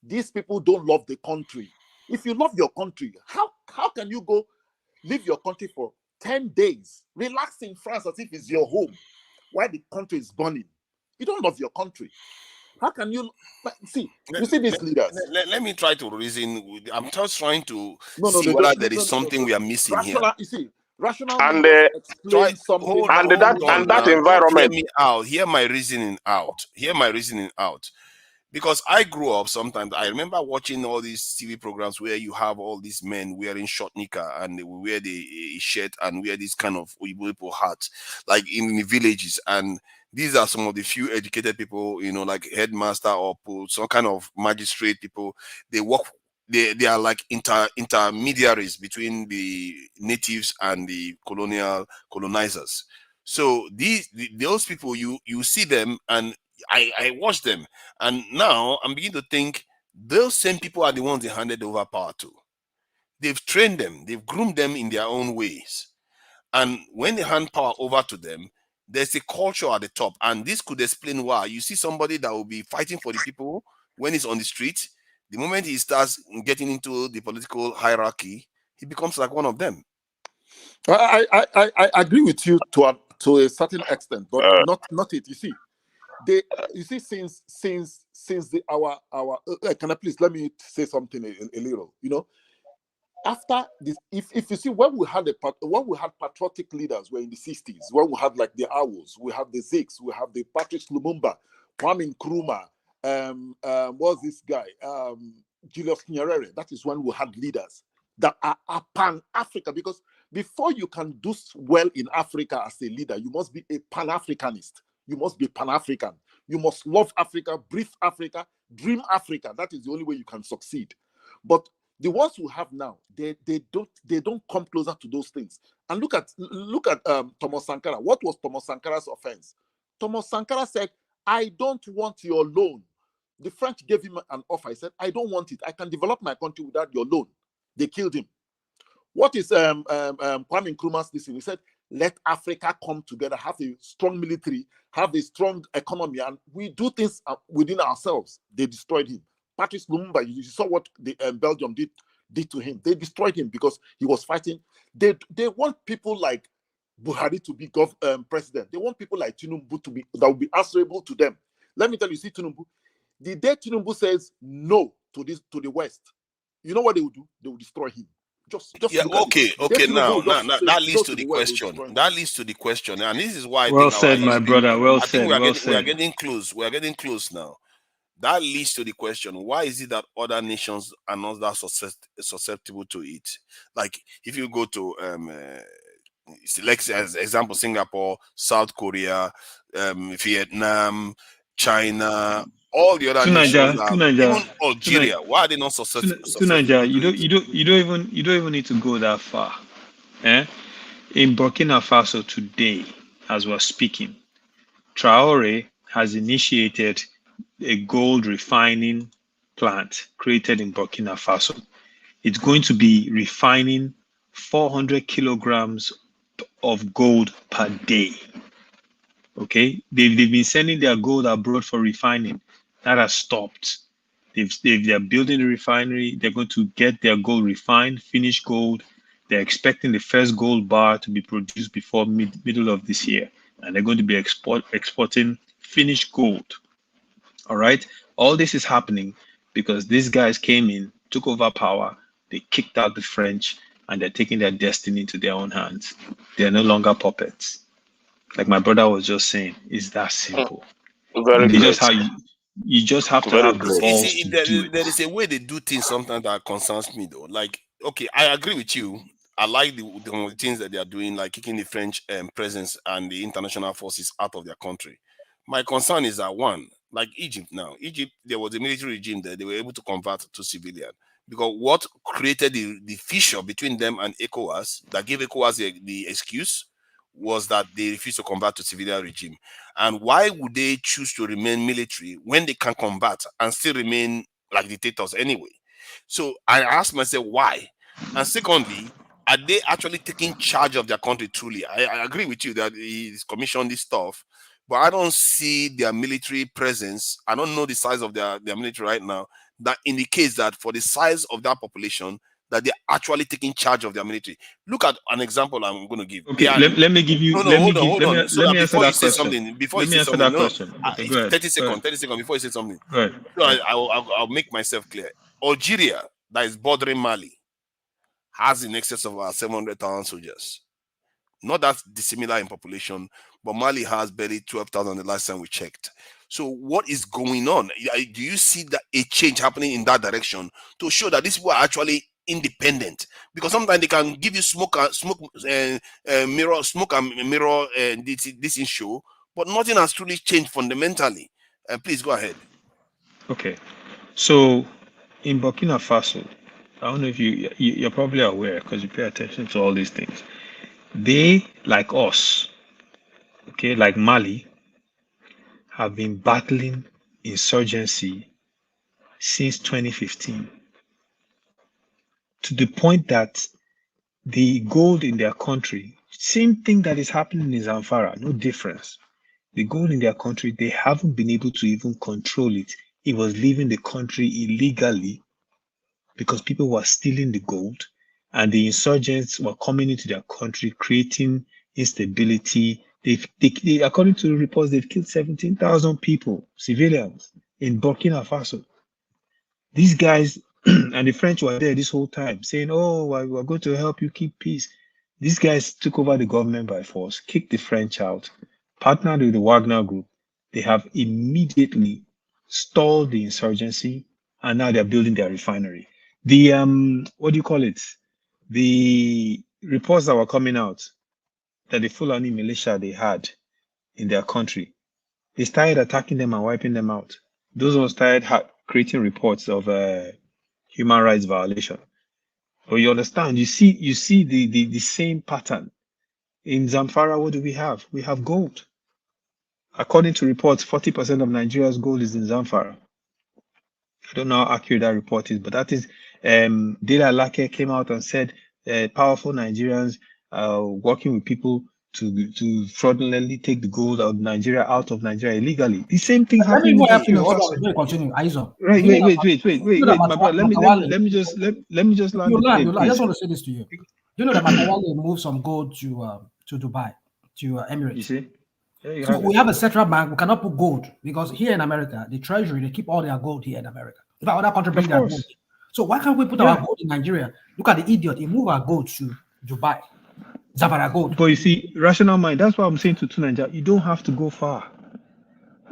These people don't love the country. If you love your country, how can you go leave your country for 10 days, relax in France as if it's your home, while the country is burning? You don't love your country. How can you see? You see these leaders. Let me try to reason. I'm just trying to see whether there is something we are missing here. You see, rational and explain something. That environment. Hear me out. Hear my reasoning out. Because I grew up sometimes. I remember watching all these TV programs where you have all these men wearing short knicker and they will wear the shirt and wear this kind of Oyibo hat, like in the villages. And these are some of the few educated people, like headmaster or some kind of magistrate people. They work. They are like intermediaries between the natives and the colonizers. So those people, you see them, and I watch them, and now I'm beginning to think those same people are the ones they handed over power to. They've trained them, they've groomed them in their own ways. And when they hand power over to them, there's a culture at the top. And this could explain why you see somebody that will be fighting for the people when he's on the street. The moment he starts getting into the political hierarchy, he becomes like one of them. I agree with you to a certain extent, but not it. You see, since our can I please let me say something a little, you know. After this, if you see when we had patriotic leaders were in the 60s, when we had like the Owls, we have the Zigs, we have the Patrice Lumumba, Kwame Nkrumah, what's this guy, Julius Nyerere. That is when we had leaders that are pan-Africa, because before you can do well in Africa as a leader, you must be a pan-Africanist. You must be pan-African. You must love Africa, breathe Africa, dream Africa. That is the only way you can succeed. But the ones who have now, they don't come closer to those things. And look at Thomas Sankara. What was Thomas Sankara's offense? Thomas Sankara said, "I don't want your loan." The French gave him an offer. He said, "I don't want it. I can develop my country without your loan." They killed him. What is Kwame Nkrumah's decision? He said, "Let Africa come together, have a strong military, have a strong economy, and we do things within ourselves." They destroyed him. Patrice Lumumba, you saw what the Belgium did to him. They destroyed him because he was fighting. They want people like Buhari to be president. They want people like TINUBU that will be answerable to them. Let me tell you, see TINUBU. The day TINUBU says no to the West, you know what they will do? They will destroy him. Just yeah, okay. Now that leads to the question. That leads to the question, and this is why well said, my brother. Well said. We are getting close. We are getting close now. That leads to the question: why is it that other nations are not that susceptible to it? Like if you go to like as example, Singapore, South Korea, Vietnam, China, all the other nations, even Algeria. Why are they not susceptible? You don't even need to go that far. In Burkina Faso today, as we're speaking, Traore has initiated a gold refining plant created in Burkina Faso. It's going to be refining 400 kilograms of gold per day. Okay, they've been sending their gold abroad for refining. That has stopped. They're building a refinery. They're going to get their gold refined, finished gold. They're expecting the first gold bar to be produced before middle of this year, and they're going to be exporting finished gold. All right. All this is happening because these guys came in, took over power, they kicked out the French, and they're taking their destiny into their own hands. They're no longer puppets. Like my brother was just saying, it's that simple. Very good. Just how you just have to have the balls to do it. There is a way they do things sometimes that concerns me though. Like, okay, I agree with you. I like the things that they are doing, like kicking the French presence and the international forces out of their country. My concern is that one, like Egypt now. Egypt, there was a military regime that they were able to convert to civilian. Because what created the fissure between them and ECOWAS, that gave ECOWAS the excuse, was that they refused to convert to civilian regime. And why would they choose to remain military when they can combat and still remain like dictators anyway? So I asked myself why. And secondly, are they actually taking charge of their country truly? I agree with you that he's commissioned this stuff, but I don't see their military presence. I don't know the size of their military right now. That indicates that for the size of that population, that they're actually taking charge of their military. Look at an example I'm going to give. Okay, let me give you. No, hold on. So that before you say something, 30 seconds before you say something. Right. So I'll make myself clear. Algeria, that is bordering Mali, has in excess of 700,000 soldiers. Not that dissimilar in population, but Mali has barely 12,000 the last time we checked. So what is going on? Do you see that a change happening in that direction to show that these people are actually independent? Because sometimes they can give you smoke and mirror this issue, but nothing has truly changed fundamentally. Please go ahead. Okay, so in Burkina Faso, I don't know if you're probably aware because you pay attention to all these things. They, like us, okay, like Mali, have been battling insurgency since 2015, to the point that the gold in their country, same thing that is happening in Zamfara, no difference. The gold in their country, they haven't been able to even control it. It was leaving the country illegally because people were stealing the gold, and the insurgents were coming into their country, creating instability. They, according to the reports, they've killed 17,000 people, civilians, in Burkina Faso. These guys and the French were there this whole time saying, oh, we're going to help you keep peace. These guys took over the government by force, kicked the French out, partnered with the Wagner group. They have immediately stalled the insurgency, and now they're building their refinery. The, what do you call it? The reports that were coming out that the Fulani militia they had in their country, they started attacking them and wiping them out. Those ones started creating reports of human rights violation. But you understand, you see the same pattern. In Zamfara, what do we have? We have gold. According to reports, 40% of Nigeria's gold is in Zamfara. I don't know how accurate that report is, but that is, Dela Lake came out and said powerful Nigerians working with people to fraudulently take the gold out of Nigeria illegally. The same thing happened in Burkina Faso. Continue, Aizo. Right, wait, my brother. Let me just land the plane, I just want to say this to you. You know that Matawale moved some gold to Dubai, to Emirates. You see? Yeah, so we have a central bank. We cannot put gold because here in America, the treasury, they keep all their gold here in America. In fact, other countries bring their gold. So why can't we put our gold in Nigeria? Look at the idiot. He moved our gold to Dubai. Zamfara gold. But you see, rational mind, that's what I'm saying to Nigeria. You don't have to go far.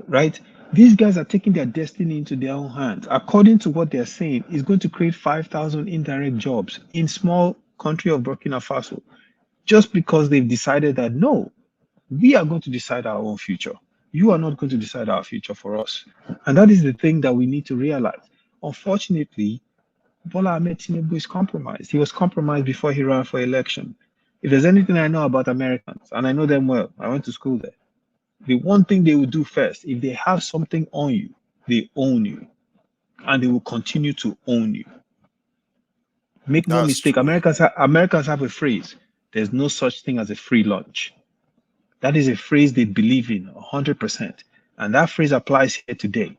Right? These guys are taking their destiny into their own hands. According to what they're saying, it's going to create 5,000 indirect jobs in small country of Burkina Faso. Just because they've decided that, no, we are going to decide our own future. You are not going to decide our future for us. And that is the thing that we need to realize. Unfortunately, Bola Ahmed Tinubu is compromised. He was compromised before he ran for election. If there's anything I know about Americans, and I know them well, I went to school there, the one thing they will do first, if they have something on you, they own you. And they will continue to own you. Make no mistake, Americans have a phrase. There's no such thing as a free lunch. That is a phrase they believe in 100%. And that phrase applies here today.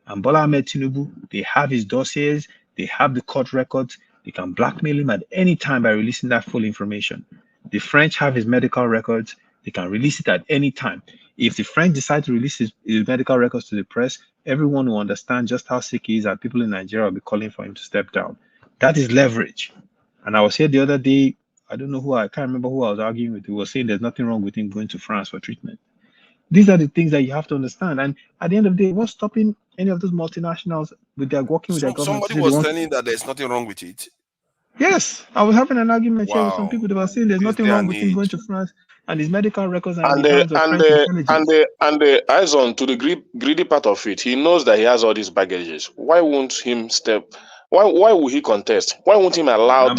And Bola Ahmed Tinubu, they have his dossiers, they have the court records, they can blackmail him at any time by releasing that full information. The French have his medical records, they can release it at any time. If the French decide to release his medical records to the press, everyone will understand just how sick he is, and people in Nigeria will be calling for him to step down. That is leverage. And I was here the other day, I don't know I can't remember who I was arguing with. Who was saying there's nothing wrong with him going to France for treatment. These are the things that you have to understand. And at the end of the day, what's stopping any of those multinationals with their working with their government? Somebody was telling that there's nothing wrong with it. Yes, I was having an argument here with some people that were saying there's nothing wrong with him going to France and his medical recorks and the eyes on to the greedy part of it. He knows that he has all these baggages. Why won't him step? Why will he contest? Why won't him allow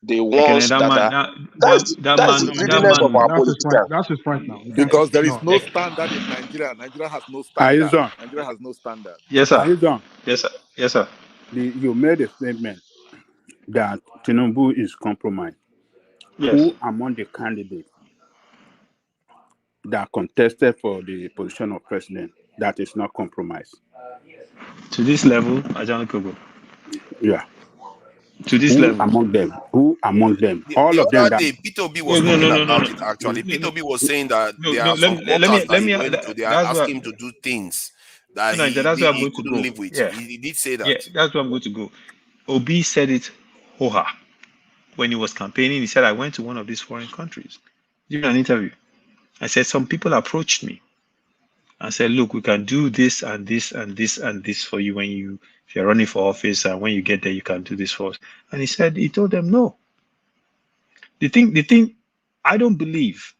the ones that's the greediness of our politicians. That's his point now. Because there is no standard in Nigeria. Nigeria has no standard. Nigeria has no standard. Yes, sir. Yes, sir. You made a statement that Tinubu is compromised. Yes. Who among the candidates that contested for the position of president that is not compromised? To this level, Ajani Kogo. Yeah. To this level. Who among them? All of them. Peter Obi was talking about it, actually. Peter Obi was saying that there are some workers that he went to, they are asking him to do things that he couldn't live with. Yeah. He did say that. Yeah, that's where I'm going to go. Obi said it, hoha. When he was campaigning, he said, I went to one of these foreign countries. During an interview, I said, some people approached me and said, look, we can do this and this and this and this for you if you're running for office, and when you get there, you can do this for us. And he told them no. The thing, I don't believe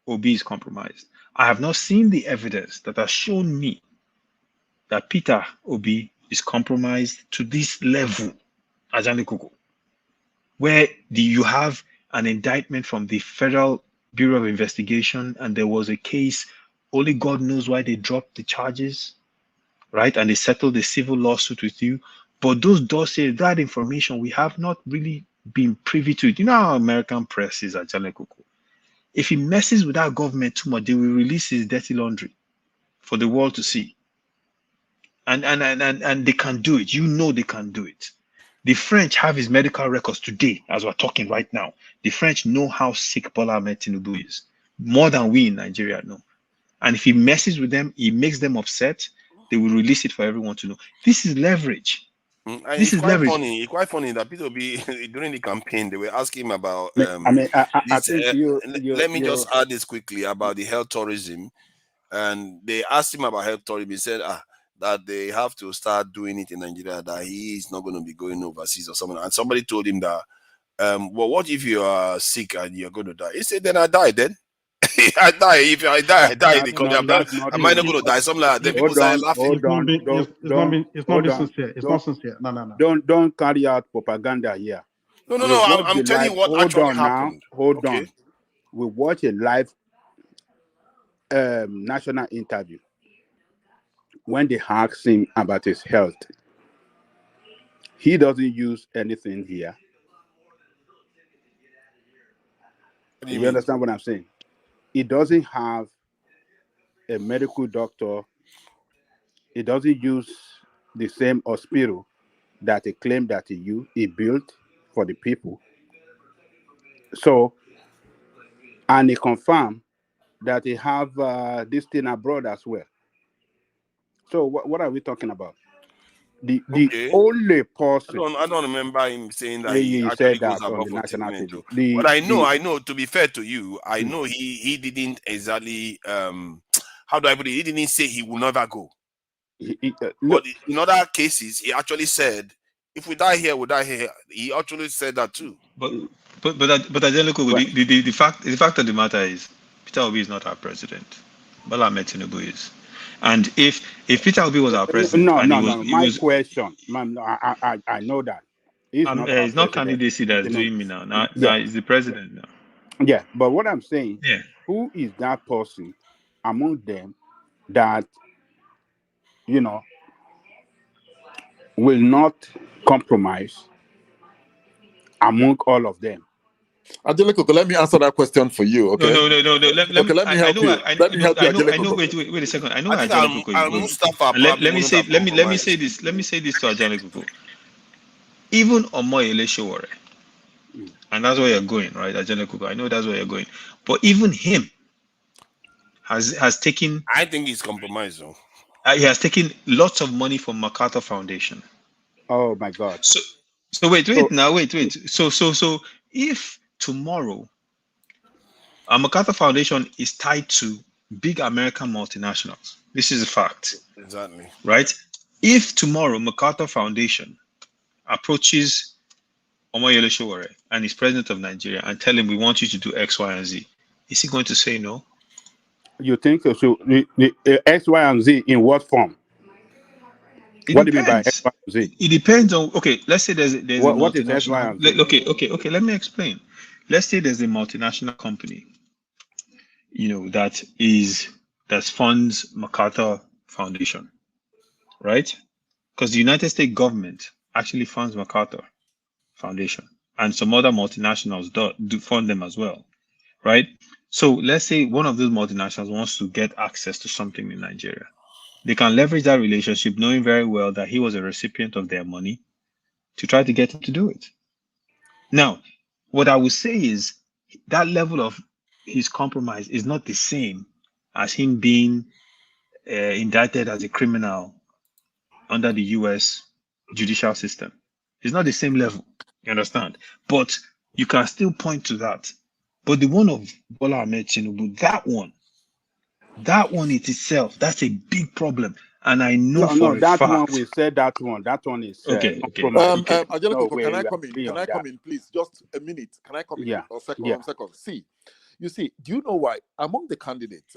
Obi is compromised. I have not seen the evidence that has shown me that Peter Obi is compromised to this level, Ajani Kogo, where you have an indictment from the Federal Bureau of Investigation, and there was a case, only God knows why they dropped the charges, right? And they settled the civil lawsuit with you. But those dossiers, that information, we have not really been privy to it. You know how American press is at Jalekuku. If he messes with our government too much, they will release his dirty laundry for the world to see. And they can do it. You know they can do it. The French have his medical records today, as we're talking right now. The French know how sick Bola Ahmed Tinubu is, more than we in Nigeria know. And if he messes with them, he makes them upset, they will release it for everyone to know. This is leverage. And This it's is quite leverage. funny. It's quite funny that Peter B during the campaign they were asking him about. I think Let me just add this quickly about the health tourism, and they asked him about health tourism. He said that they have to start doing it in Nigeria. That he is not going to be going overseas or something. And somebody told him that, well, what if you are sick and you're going to die? He said, then I die. Then I die. If I die, I die in the country. Am I not going to die? Something like that. Then people start laughing. It's not sincere. It's not sincere. No. Don't carry out propaganda here. No. I'm telling you what actually happened. Hold on. We watch a live national interview when they ask him about his health. He doesn't use anything here. You understand what I'm saying? He doesn't have a medical doctor. He doesn't use the same hospital that he claimed that he built for the people. So, and he confirmed that he have this thing abroad as well. So what are we talking about? The only person. I don't remember him saying that he actually said goes that on above the for national treatment. TV. But I know. To be fair to you, I know he didn't exactly. How do I put it? He didn't say he will never go. But in other cases, he actually said, "If we die here, we die here." He actually said that too. But the fact of the matter is, Peter Obi is not our president. Bola Ahmed Tinubu is. And if Peter Obi was our president, my question, I know that it's not candidacy that's doing me now. Now it's the president now. Yeah, but what I'm saying, who is that person among them that will not compromise among all of them? Adeleko, let me answer that question for you. Okay. No. Let me help you. Let me help you. I know. Wait a second. I know where Adeleko is going. Let me say this. Let me say this to Adeleko. Even Omoyele Sowore, and that's where you're going, right, Adeleko? I know that's where you're going. But even him has taken. I think he's compromised, though. He has taken lots of money from MacArthur Foundation. Oh my God. So wait. So if tomorrow, MacArthur Foundation is tied to big American multinationals. This is a fact. Exactly. Right? If tomorrow MacArthur Foundation approaches Omoyele Sowore and is president of Nigeria and tell him we want you to do X, Y, and Z, is he going to say no? You think so? The X, Y, and Z in what form? What do you mean by X, Y, and Z? It depends on. Okay, let's say there's what is X, Y, and Z? Okay. Let me explain. Let's say there's a multinational company, that funds MacArthur Foundation, right? Because the United States government actually funds MacArthur Foundation, and some other multinationals do fund them as well, right? So let's say one of those multinationals wants to get access to something in Nigeria. They can leverage that relationship, knowing very well that he was a recipient of their money, to try to get him to do it. Now, what I would say is that level of his compromise is not the same as him being indicted as a criminal under the U.S. judicial system. It's not the same level, you understand? But you can still point to that. But the one of Bola Ahmed Tinubu, that one it itself, that's a big problem. And I know for a fact. One we said that one is okay. Adeleko, can I come in? Can I come in, please? Just a minute. Can I come in? Or second. See, you see, do you know why? Among the candidates,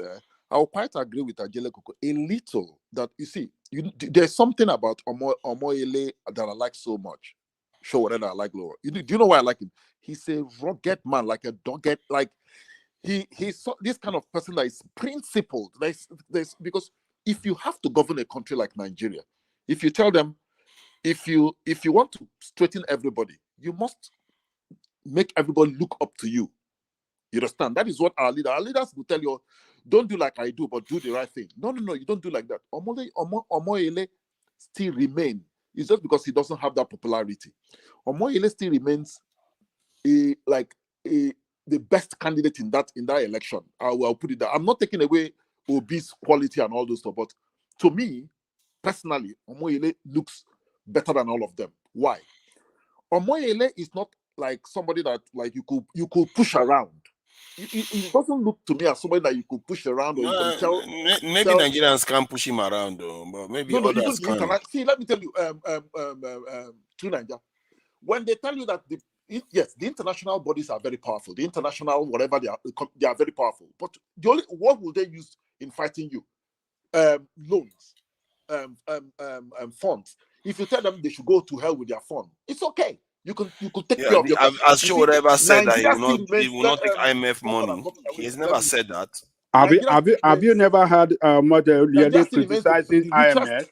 I will quite agree with Adeleko a little that you see, there's something about Omoyele that I like so much. Sure, that I like Laura. Do you know why I like him? He's a rugged man, like a dogged, like he's this kind of person that is principled. There's because if you have to govern a country like Nigeria, if you tell them, if you want to straighten everybody, you must make everybody look up to you. You understand? That is what our leaders will tell you. Don't do like I do, but do the right thing. No, you don't do like that. Omoyele still remain. It's just because he doesn't have that popularity. Omoyele still remains the best candidate in that election. I'll put it there. I'm not taking away Obi's quality and all those stuff, but to me, personally, Omoyele looks better than all of them. Why? Omoyele is not like somebody that like you could push around. It doesn't look to me as somebody that you could push around, or you can tell. Maybe Nigerians can't push him around, though, but maybe others can. See, let me tell you, through Nigeria, when they tell you that the international bodies are very powerful, the international whatever they are very powerful, but what will they use in fighting you? Loans, funds. If you tell them they should go to hell with their fund, it's okay. You could take care of your. As Shorever said that he will not take IMF money. He has never said that. Have you never had Mother criticizing IMF,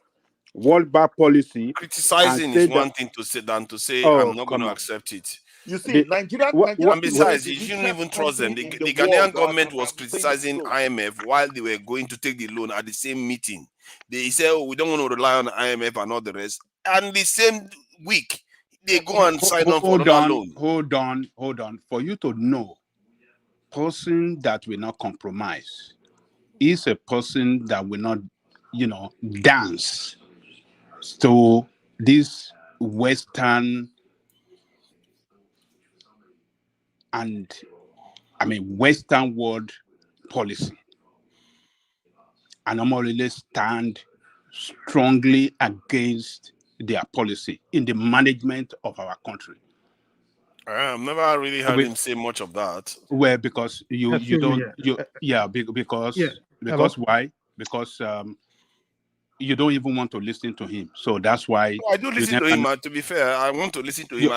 World Bank policy? Criticizing is one thing to say than to say I'm not going to accept it. You see, Nigeria and besides, you shouldn't even trust them. The Ghanaian government was criticizing IMF while they were going to take the loan at the same meeting. They said, "Oh, we don't want to rely on IMF and all the rest." And the same week, they go and sign on for another loan. Hold on. For you to know, person that will not compromise is a person that will not, dance to this Western Western world policy. And I'm already stand strongly against their policy in the management of our country. I've never really heard him say much of that. Well, because because why? Because you don't even want to listen to him. So that's why. I do listen to him. To be fair, I want to listen to him.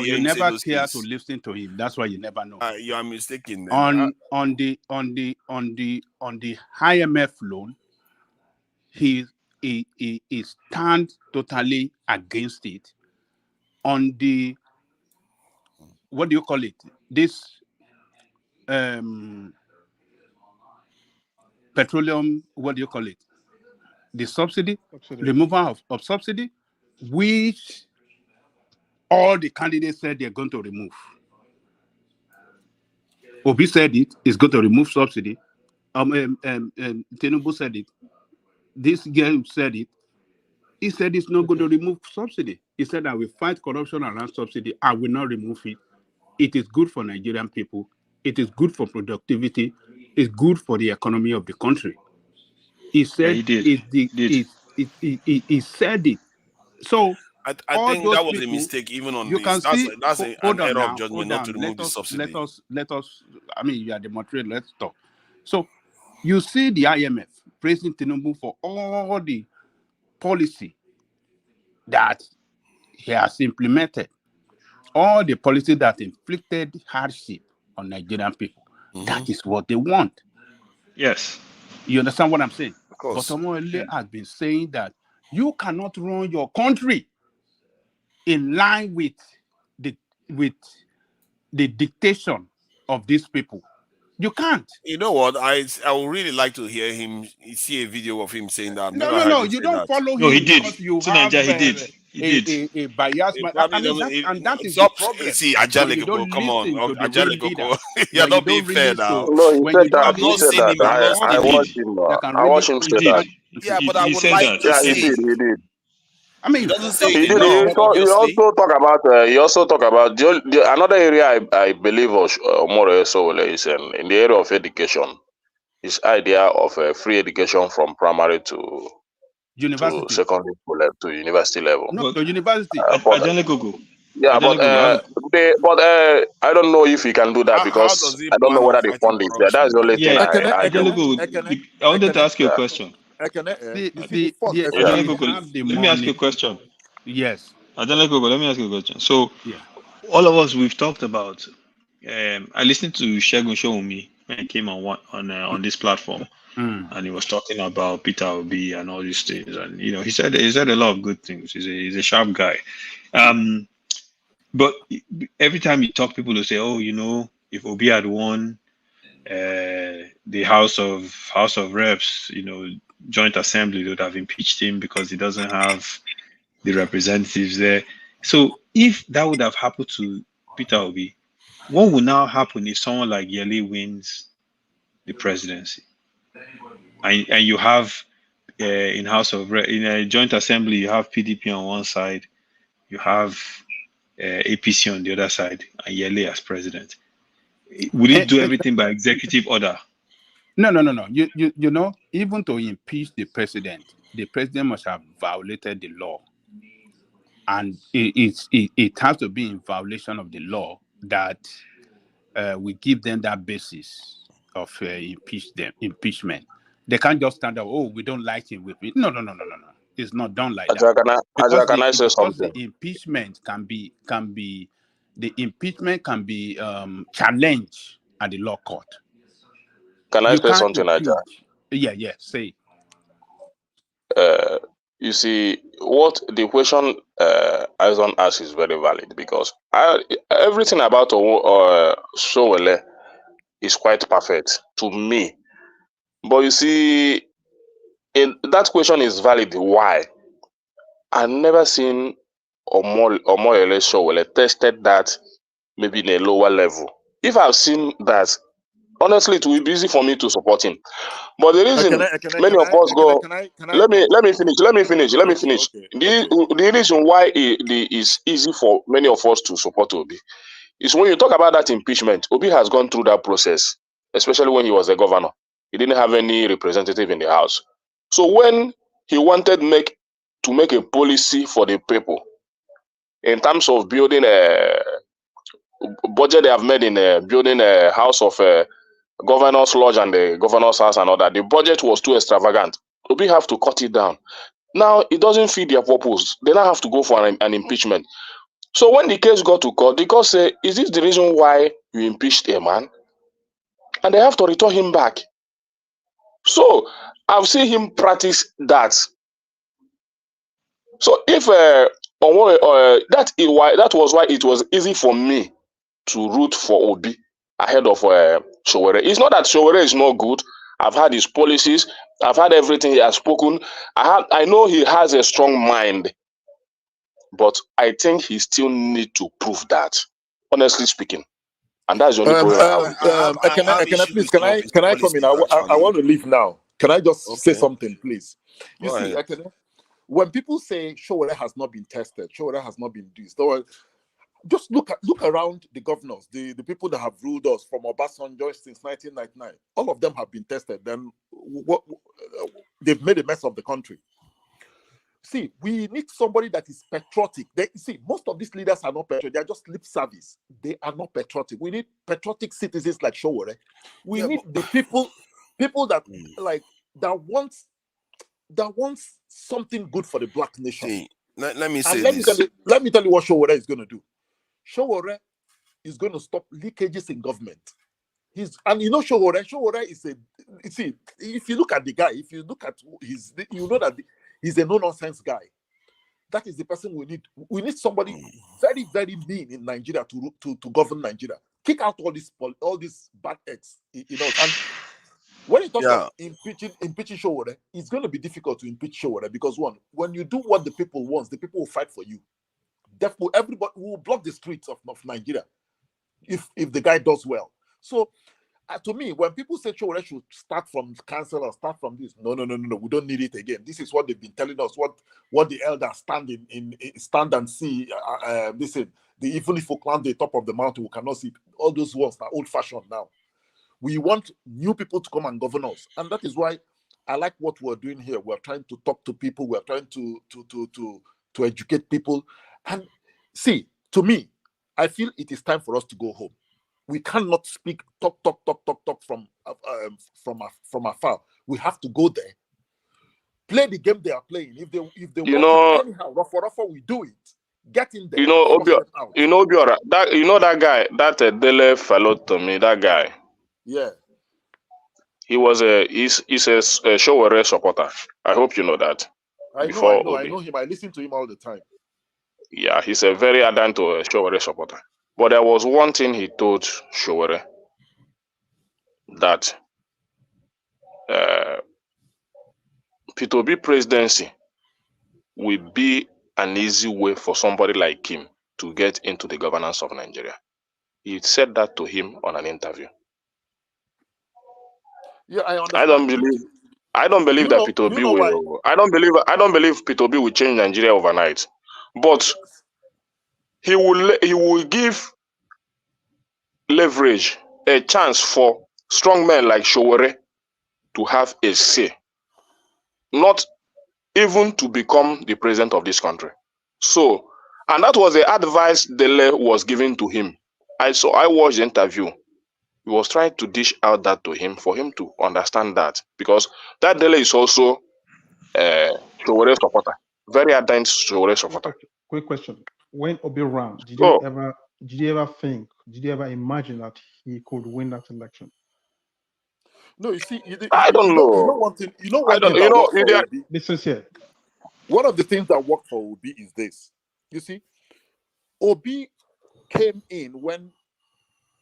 You never care to listen to him. That's why you never know. You are mistaken. On the IMF loan, he stands totally against it. On the what do you call it? This petroleum, what do you call it? The subsidy. Removal of subsidy, which all the candidates said they're going to remove. Obi said it is going to remove subsidy. TINUBU said it. This girl said it. He said it's not going to remove subsidy. He said I will fight corruption around subsidy. I will not remove it. It is good for Nigerian people. It is good for productivity. It's good for the economy of the country. He said he said it. So I think that was a mistake even on this. That's an error of judgment not to remove the subsidy. Let us, you are the moderator, let's talk. So you see the IMF praising TINUBU for all the policy that he has implemented, all the policy that inflicted hardship on Nigerian people. That is what they want. Yes. You understand what I'm saying? Of course. But someone has been saying that you cannot run your country in line with the dictation of these people. You can't. You know what? I would really like to hear him see a video of him saying that. No. You don't follow him. No, he did. Because you have he did. A bias. And that is the problem. See, Ajaleko, come on. Ajaleko, you're not being fair now. No, he said that. He said that. I watched him. I watched him say that. Yeah, but I would like to see. He did. I mean, he doesn't say he did. He also talk about. Another area I believe more so is in the area of education. His idea of free education from primary to university, to secondary school level, to university level. No, to university. Yeah, but I don't know if he can do that because I don't know whether the fund is there. That's the only thing. I wanted to ask you a question. Let me ask you a question. Yes. Let me ask you a question. So, all of us, we've talked about, I listened to Segun Showumi when he came on this platform, and he was talking about Peter Obi and all these things, and he said a lot of good things. He's a sharp guy, but every time you talk, people will say, oh, if Obi had won the House of Reps, joint assembly, they would have impeached him because he doesn't have the representatives there. So if that would have happened to Peter Obi, what will now happen if someone like Yele wins the presidency, and you have in a joint assembly, you have PDP on one side, you have APC on the other side, and Yele as president? Will it do everything by executive order? No. Even to impeach the president must have violated the law, and it has to be in violation of the law that we give them that basis of impeachment. They can't just stand up. Oh, we don't like him. No. It's not done like that. Can I say something? The impeachment can be challenged at the law court. Can I say something, Aja? Yeah, say. You see, what the question Aizon asks is very valid, because everything about Sowore is quite perfect to me. But you see, that question is valid. Why? I've never seen Omoyele Sowore tested that maybe in a lower level. If I've seen that, honestly, it will be easy for me to support him. But the reason many of us go, let me finish. Okay. The reason why it is easy for many of us to support Obi is when you talk about that impeachment. Obi has gone through that process, especially when he was a governor. He didn't have any representative in the house. So when he wanted to make a policy for the people in terms of building a budget, they have made in building a house of governor's lodge and the governor's house and all that, the budget was too extravagant. Obi have to cut it down. Now it doesn't fit their purpose. They now have to go for an impeachment. So when the case got to court, the court said, is this the reason why you impeached a man? And they have to return him back. So I've seen him practice that. So if that was why it was easy for me to root for Obi ahead of Sowore. It's not that Sowore is not good. I've had his policies. I've had everything he has spoken. I know he has a strong mind, but I think he still need to prove that, honestly speaking. And that's the only problem. Can I come in? I want to leave now. Can I just say something, please? You see, when people say Sowore has not been tested, Sowore has not been this, just look around the governors, the people that have ruled us from Obasanjo since 1999. All of them have been tested. Then they've made a mess of the country. See, we need somebody that is patriotic. Most of these leaders are not patriotic. They are just lip service. They are not patriotic. We need patriotic citizens like Sowore. We need the people that that wants something good for the Black nation. See, let me say this. Let me tell you what Sowore is going to do. Sowore is going to stop leakages in government. Sowore is if you look at the guy, if you look at you know that he's a no-nonsense guy. That is the person we need. We need somebody very, very mean in Nigeria to govern Nigeria. Kick out all these bad eggs, And when you talk about impeaching Sowore, it's going to be difficult to impeach Sowore because when you do what the people want, the people will fight for you. Therefore, everybody will block the streets of Nigeria if the guy does well. So, to me, when people say Sowore should start from council or start from this, no, we don't need it again. This is what they've been telling us. What the elders stand and see. Listen, even if we climb the top of the mountain, we cannot see. All those ones are old-fashioned now. We want new people to come and govern us, and that is why I like what we're doing here. We're trying to talk to people. We're trying to educate people. And see, to me, I feel it is time for us to go home. We cannot talk from afar. We have to go there, play the game they are playing. If they want it anyhow, rough, we do it. Get in there. Obiora, that guy, that Dele fellow to me, that guy. Yeah. he's a Showore supporter. I hope you know that. I know him. I listen to him all the time. Yeah, he's a very ardent Showore supporter. But there was one thing he told Showore, that P2B presidency will be an easy way for somebody like him to get into the governance of Nigeria. He said that to him on an interview. Yeah, I understand. I don't believe that P2B will. I don't believe P2B will change Nigeria overnight. But he will give leverage, a chance for strong men like Showore to have a say, not even to become the president of this country. So, and that was the advice Dele was giving to him. I watched the interview. He was trying to dish out that to him for him to understand that, because that Dele is also Showore supporter, very ardent Showore supporter. Quick question: when Obi ran, did you ever imagine that he could win that election? No, you see, I don't know. You know one thing. You know one thing that worked for Obi. Listen here. One of the things that worked for Obi is this. You see, Obi came in when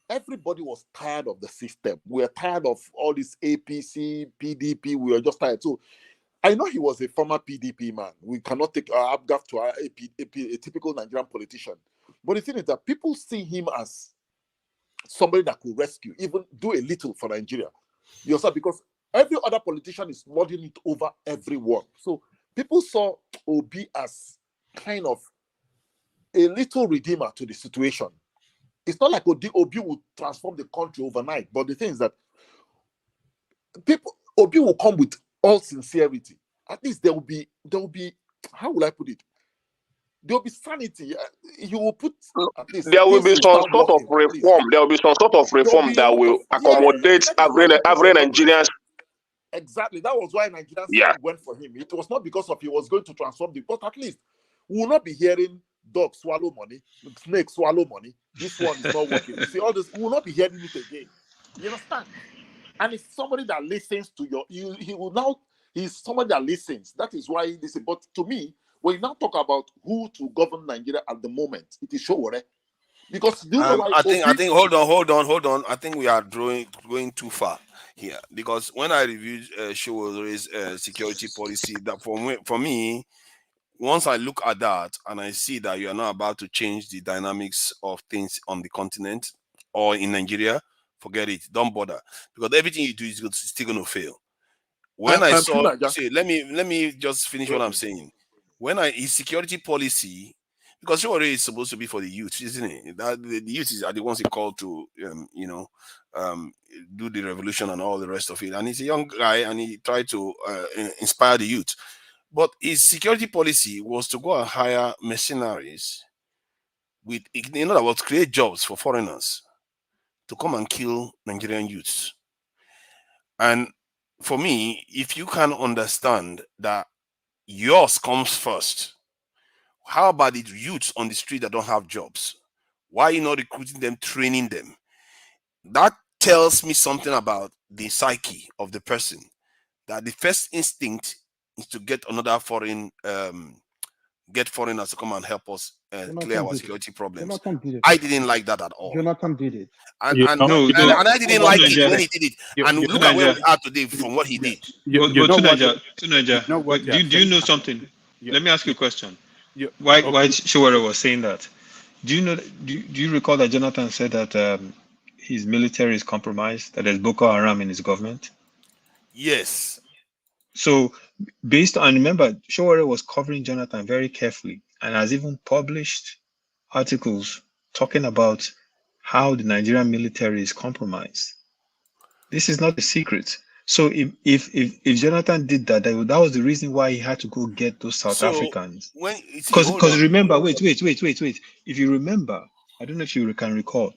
everybody was tired of the system. We were tired of all this APC, PDP. We were just tired. So I know he was a former PDP man. We cannot take Abgaf to a typical Nigerian politician. But the thing is that people see him as somebody that could rescue, even do a little for Nigeria. You understand? Because every other politician is lording it over everyone. So people saw Obi as kind of a little redeemer to the situation. It's not like Obi would transform the country overnight. But the thing is that Obi will come with all sincerity. At least there will be, how will I put it? There will be sanity. You will put at least there will be some sort of reform. There will be some sort of reform that will accommodate every Nigerian. Exactly. That was why Nigerians went for him. It was not because of he was going to transform the, but at least we will not be hearing dog swallow money, snake swallow money. This one is not working. You see all this, we will not be hearing it again. You understand? And it's somebody that listens to he's somebody that listens. That is why he listens. But to me, when you now talk about who to govern Nigeria at the moment, it is Showore. Because I think hold on. I think we are going too far here, because when I reviewed Showore's security policy, that for me, once I look at that and I see that you are not about to change the dynamics of things on the continent or in Nigeria, forget it. Don't bother, because everything you do is still going to fail. When I saw, let me just finish what I'm saying. When his security policy, because Showore is supposed to be for the youth, isn't it? That the youth are the ones he called to, do the revolution and all the rest of it. And he's a young guy, and he tried to inspire the youth. But his security policy was to go and hire mercenaries in other words, create jobs for foreigners to come and kill Nigerian youths. And for me, if you can understand that yours comes first, how about the youths on the street that don't have jobs? Why are you not recruiting them, training them? That tells me something about the psyche of the person, that the first instinct is to get another foreigners to come and help us clear our security problems. I didn't like that at all. Jonathan did it. And I didn't like it when he did it. And look at where we are today from what he did. Do you know something? Let me ask you a question. Why Showore was saying that? Do you recall that Jonathan said that his military is compromised, that there's Boko Haram in his government? Yes. So remember, Showore was covering Jonathan very carefully and has even published articles talking about how the Nigerian military is compromised. This is not a secret. So if Jonathan did that, that was the reason why he had to go get those South Africans. Because remember, wait. If you remember, I don't know if you can recall,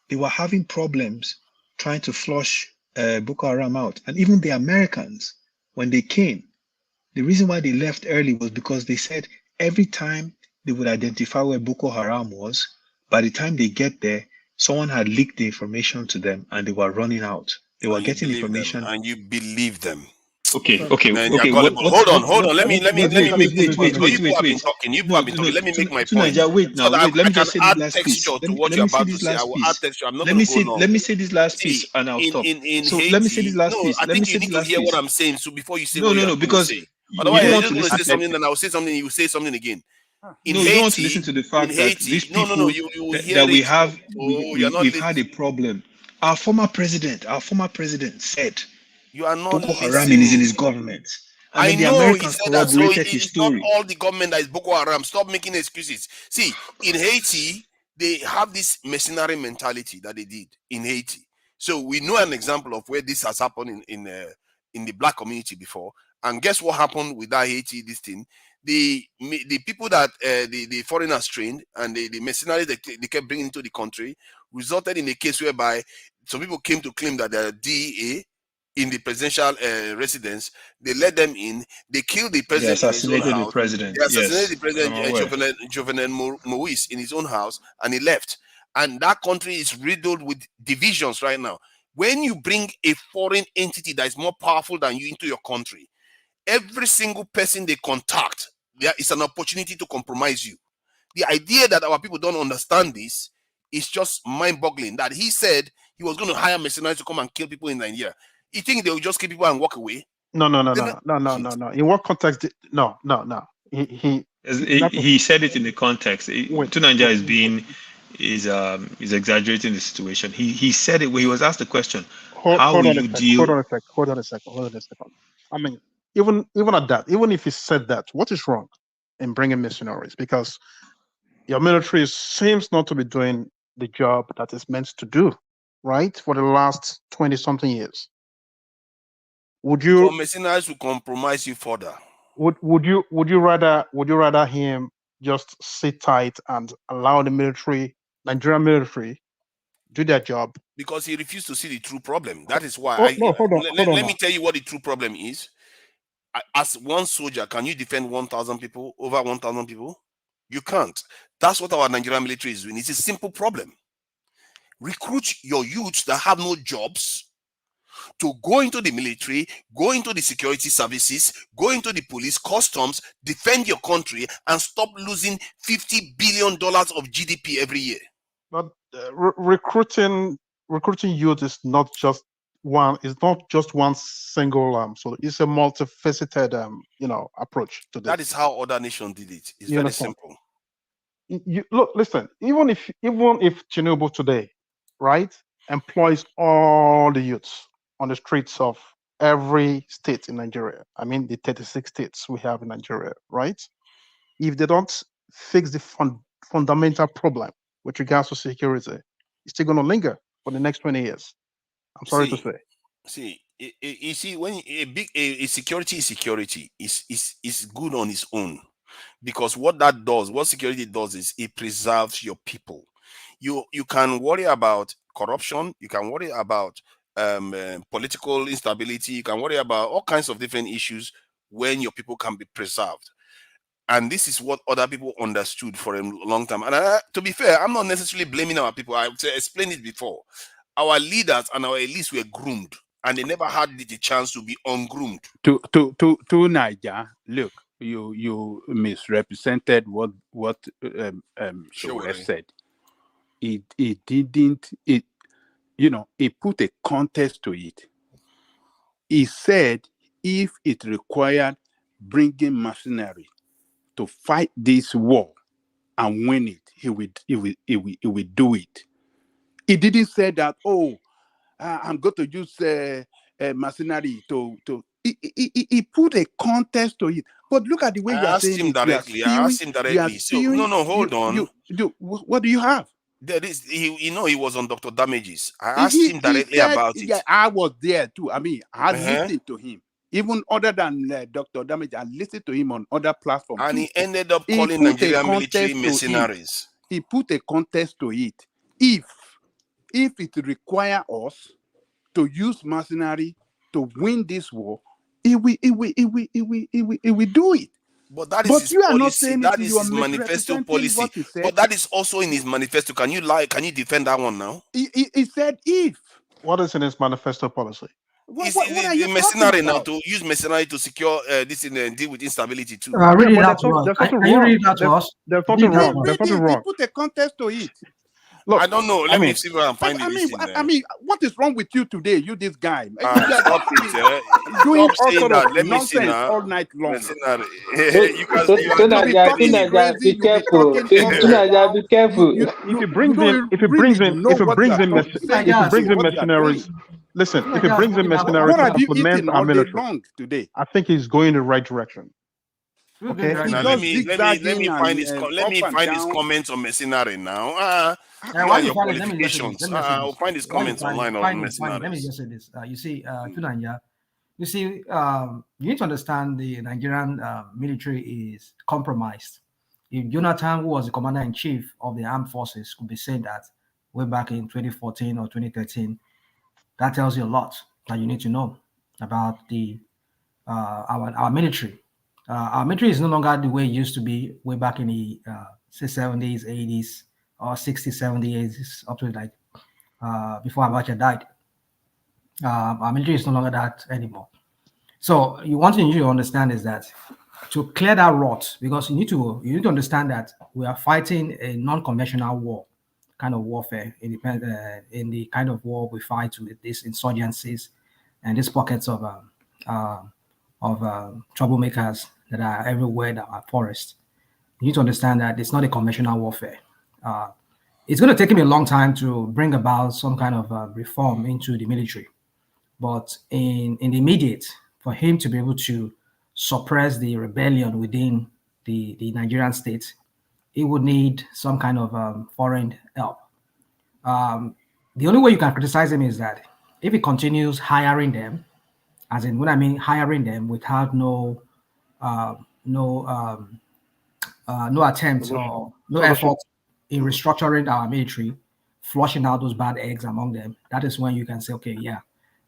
they were having problems trying to flush Boko Haram out. And even the Americans, when they came, the reason why they left early was because they said every time they would identify where Boko Haram was, by the time they get there, someone had leaked the information to them and they were running out. They were getting information. And you believe them. Okay. Man, you're gullible. Hold on. Let me make this point. You people have been talking. You people have been talking. Let me make my point. Wait now. Wait. Let me just say this last piece. To what you're about to say. I will add texture. I'm not going to go long. Let me say this last piece, and I'll stop. So let me say this last piece. I think you need to hear what I'm saying. So before you say because otherwise you're just going to say something, and I will say something. You will say something again. You don't want to listen to the fact that these people that we have, we've had a problem. Our former president said you are not Boko Haram is in his government. I know he said that, so it's not all the government that is Boko Haram. Stop making excuses. See, in Haiti, they have this mercenary mentality that they did in Haiti. So we know an example of where this has happened in the black community before. And guess what happened with that Haiti, this thing? The people that the foreigners trained and the mercenaries they kept bringing into the country resulted in a case whereby some people came to claim that they're DEA in the presidential residence. They let them in. They killed the president. They assassinated the president. They assassinated the president, Jovenel Moïse, in his own house, and he left. And that country is riddled with divisions right now. When you bring a foreign entity that is more powerful than you into your country, every single person they contact, there is an opportunity to compromise you. The idea that our people don't understand this is just mind-boggling. That he said he was going to hire mercenaries to come and kill people in Nigeria. You think they will just kill people and walk away? No. In what context? No. He said it in the context. Tunanja is exaggerating the situation. He said it when he was asked the question. Hold on a second. I mean, even at that, even if he said that, what is wrong in bringing missionaries? Because your military seems not to be doing the job that it's meant to do, right? For the last 20-something years. Would you? So mercenaries will compromise you further. Would you rather him just sit tight and allow the Nigerian military, do their job? Because he refused to see the true problem. That is why. Let me tell you what the true problem is. As one soldier, can you defend 1,000 people, over 1,000 people? You can't. That's what our Nigerian military is doing. It's a simple problem. Recruit your youths that have no jobs to go into the military, go into the security services, go into the police, customs, defend your country, and stop losing $50 billion of GDP every year. But recruiting youth is not just one. It's not just one single. So it's a multifaceted, approach to this. That is how other nations did it. It's very simple. Listen. Even if TINUBU today, right, employs all the youths on the streets of every state in Nigeria. I mean, the 36 states we have in Nigeria, right? If they don't fix the fundamental problem with regards to security, it's still going to linger for the next 20 years. I'm sorry to say. You see, when a security is security, is good on its own, because what security does is it preserves your people. You can worry about corruption. You can worry about political instability. You can worry about all kinds of different issues when your people can be preserved. And this is what other people understood for a long time. And to be fair, I'm not necessarily blaming our people. I've explained it before. Our leaders and our elites were groomed, and they never had the chance to be ungroomed. To Niger, look, you misrepresented what Showore said. It didn't. He put a context to it. He said if it required bringing mercenary to fight this war and win it, he would do it. He didn't say that, I'm going to use mercenary to. He put a context to it. But look at the way you are saying it. I asked him directly. So, hold on. What do you have? There is, he was on Dr. Damages. I asked him directly about it. Yeah, I was there too. I mean, I listened to him. Even other than Dr. Damages, I listened to him on other platforms. And he ended up calling Nigerian military mercenaries. He put a context to it. If it requires us to use mercenary to win this war, he will do it. But that is his policy. That is his manifesto policy. But that is also in his manifesto. Can you defend that one now? He said if. What is in his manifesto policy? Is What are you mercenary talking now about? to use mercenary to secure this and deal with instability too? Read it out There's to us. nothing Can you wrong. read it out to us? There's Read nothing it out wrong. to us. There's nothing wrong. Put a context to it. Look, I don't know. Let me see if I can find I the mean, listing. I mean, what is wrong with you today? You, this guy, you Stop it. doing Stop all saying sort that. of Let me see nonsense now. all night long. Mercenary. You So can you be talking crazy. You be talking Be careful. If he brings in mercenaries, listen. If he brings in mercenaries What to have you supplement eaten our all day military, long today? I think he's going in the right direction. Okay. He now does let me find his zigzagging let me up and find his down. comments on mercenary now. While And you your find it, let me just say this. qualifications. Let me just say I'll this. find his While you comments online on find it, mercenaries. let me just say this. You see, Tunanya, you see, you need to understand the Nigerian military is compromised. If Jonathan, who was the commander-in-chief of the armed forces, could be saying that way back in 2014 or 2013, that tells you a lot that you need to know about the our military. Our military is no longer the way it used to be way back in the 70s, 80s, or 60s, 70s, 80s, up to like before Abacha died. Our military is no longer that anymore. So one thing you need to understand is that to clear that rot, because you need to understand that we are fighting a non-conventional war, kind of warfare, in the kind of war we fight with these insurgencies and these pockets of troublemakers that are everywhere in our forest. You need to understand that it's not a conventional warfare. It's going to take him a long time to bring about some kind of reform into the military. But in the immediate, for him to be able to suppress the rebellion within the Nigerian state, he would need some kind of foreign help. The only way you can criticize him is that if he continues hiring them, as in when I mean hiring them without no attempt or no effort in restructuring our military, flushing out those bad eggs among them, that is when you can say, okay, yeah,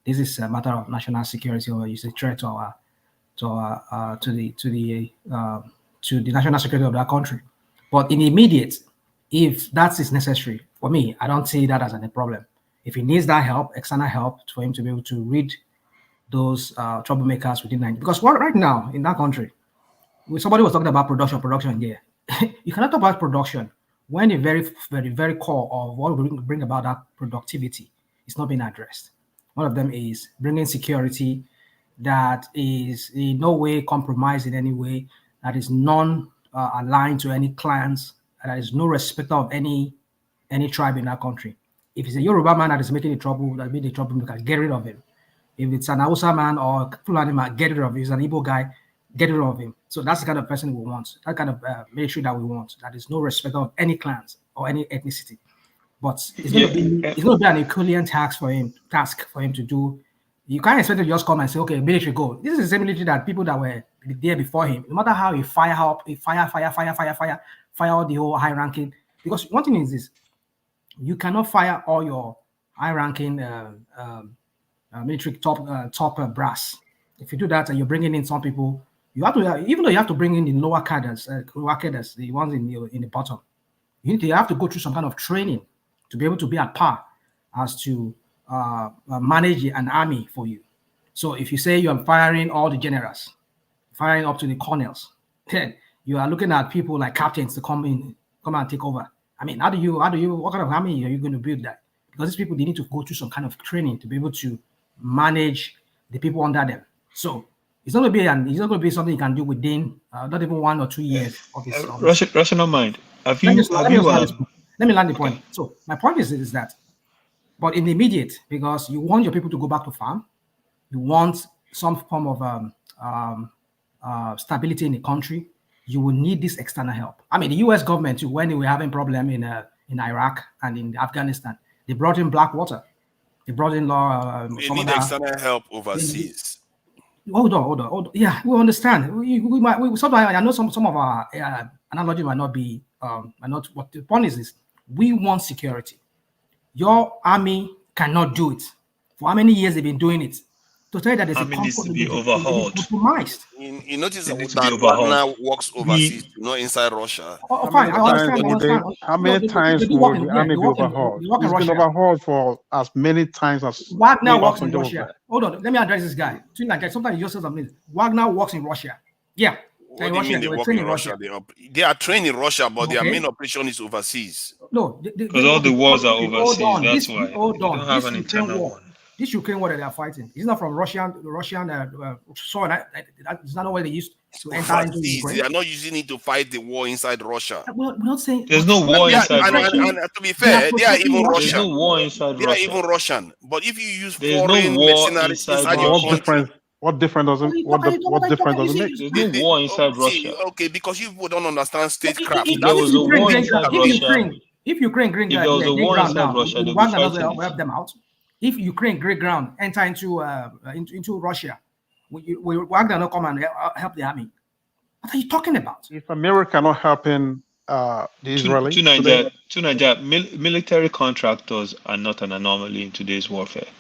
this is a matter of national security, or it's a threat to the national security of that country. But in the immediate, if that is necessary, for me, I don't see that as a problem. If he needs that help, external help, for him to be able to read those troublemakers within Nigeria, because right now in that country, somebody was talking about production here. You cannot talk about production when the very, very, very core of what will bring about that productivity is not being addressed. One of them is bringing security that is in no way compromised in any way, that is non-aligned to any clans, that is no respect of any tribe in that country. If it's a Yoruba man that is making the trouble, that made the trouble, we can get rid of him. If it's an Hausa man or Fulani man, get rid of him. If it's an Igbo guy, get rid of him. So that's the kind of person we want, that kind of military that we want, that is no respect of any clans or any ethnicity. But it's going to be an equivalent task for him to do. You can't expect to just come and say, okay, military go. This is the same military that people that were there before him, no matter how he fire all the whole high ranking. Because one thing is this, you cannot fire all your high ranking military top brass. If you do that and you're bringing in some people, you have to, even though you have to bring in the lower cadres, the ones in the bottom, you have to go through some kind of training to be able to be at par as to manage an army for you. So if you say you're firing all the generals, firing up to the colonels, then you are looking at people like captains to come and take over. I mean, what kind of army are you going to build that? Because these people, they need to go through some kind of training to be able to manage the people under them. So it's not going to be something you can do within not even 1 or 2 years of this. Rational mind. Let me land the point. So my point is that, but in the immediate, because you want your people to go back to farm, you want some form of stability in the country, you will need this external help. I mean, the U.S. government, when they were having problem in Iraq and in Afghanistan, they brought in Blackwater. They brought in they need external help overseas. Hold on. Yeah, we understand. We sometimes, I know some of our analogy might not be not what the point is we want security. Your army cannot do it. For how many years they've been doing it? to tell you that there's Army a needs to be conflict, overhauled. compromised. You notice It needs to be that overhauled. Wagner works overseas, not inside Russia. Oh, fine, I understand. I understand. How No, many times they do work will in, the yeah, army they be work in, overhauled? they work in It's been Russia. overhauled for as many times as Wagner works in Obasanjo was Russia. there. Hold on, let me address this guy. Sometimes you just say something. Wagner works in Russia. Yeah. What do you mean they work in Russia? They are trained in Russia, but their main operation is overseas. No, because all the wars are overseas. Hold on, That's why hold they on. don't have This an Ukraine internal war, one. this Ukraine war that they are fighting, it's not from Russian soil. It's not where they used to enter into Overseas, Ukraine. they are not using it to fight the war inside Russia. We're not saying there's no war inside Russia. And to be fair, they are even Russian. There's no war inside They Russia. are even Russian. But if you use There's no foreign war mercenaries inside inside your Russia. country, What difference does it make? There's no war inside Russia. Okay, because you people don't understand statecraft. If there was a war inside Russia, if Ukraine if there was a war inside Russia, they'll be Wagner fighting doesn't it. help them out. If Ukraine great ground enter into Russia, will Wagner not come and help the army? What are you talking about? If America not helping the Israelis, to Nigeria, military contractors are not an anomaly in today's warfare.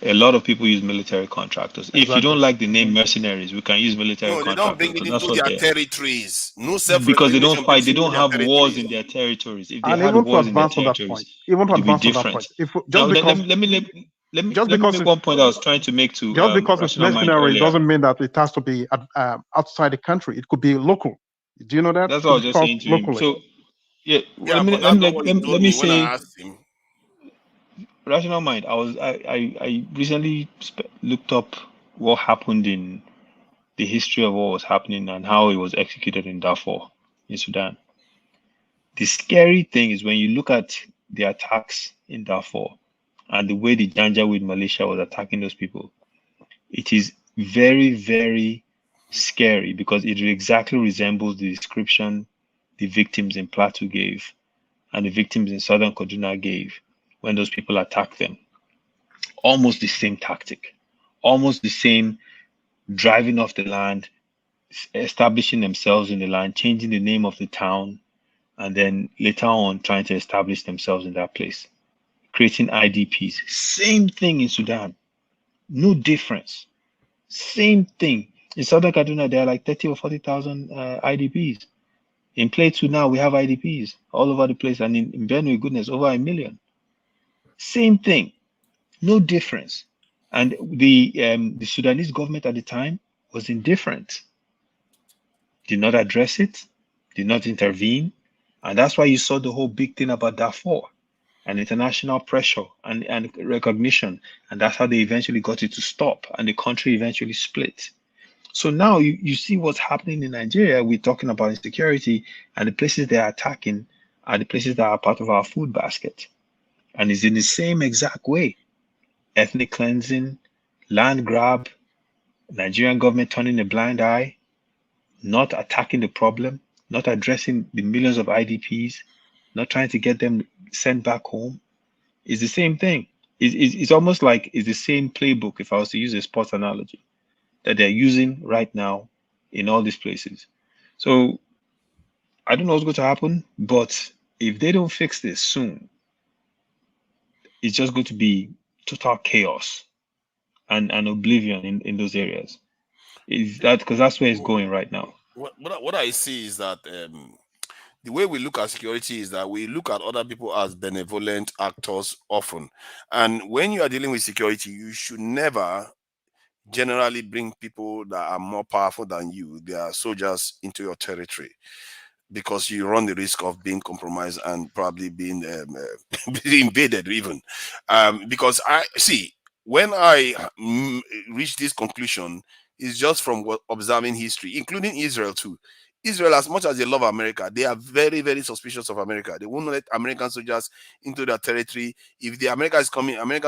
A lot of people use military contractors. If you don't like the name mercenaries, we can use military No, they contractors. don't bring it into their territories. No Because they don't self-regulation fight. They between don't their have wars territories. in their territories. If they and had even to wars in their advance on that territories, point, even to it would be advance on that different. point, if Now, just because let me because make one point I was trying to make to just because it's Rational Mind mercenary earlier. doesn't mean that it has to be outside the country. It could be local. Do you know that? That's what I was just saying to him. So Yeah, but that's not what he told me when I asked him. Rational Mind. I recently looked up what happened in the history of what was happening and how it was executed in Darfur in Sudan. The scary thing is when you look at the attacks in Darfur and the way the Janjaweed militia was attacking those people, it is very, very scary because it exactly resembles the description the victims in Plateau gave and the victims in Southern Kaduna gave when those people attacked them. Almost the same tactic, almost the same driving off the land, establishing themselves in the land, changing the name of the town, and then later on trying to establish themselves in that place, creating IDPs. Same thing in Sudan. No difference. Same thing. In Southern Kaduna, there are like 30 or 40,000 IDPs. In Plateau now, we have IDPs all over the place. And in Benue, goodness, over 1 million. Same thing. No difference. And the Sudanese government at the time was indifferent. Did not address it. Did not intervene. And that's why you saw the whole big thing about Darfur and international pressure and recognition. And that's how they eventually got it to stop. And the country eventually split. So now you see what's happening in Nigeria. We're talking about insecurity, and the places they are attacking are the places that are part of our food basket. And it's in the same exact way. Ethnic cleansing, land grab, Nigerian government turning a blind eye, not attacking the problem, not addressing the millions of IDPs, not trying to get them sent back home. It's the same thing. It's almost like it's the same playbook, if I was to use a sports analogy, that they're using right now in all these places. So I don't know what's going to happen, but if they don't fix this soon, it's just going to be total chaos and oblivion in those areas. Is that because that's where it's going right now? What I see is that the way we look at security is that we look at other people as benevolent actors often. And when you are dealing with security, you should never generally bring people that are more powerful than you, they are soldiers, into your territory, because you run the risk of being compromised and probably being invaded even. Because I see, when I reach this conclusion, is just from observing history, including Israel too. Israel, as much as they love America, they are very, very suspicious of America. They won't let American soldiers into their territory. If the American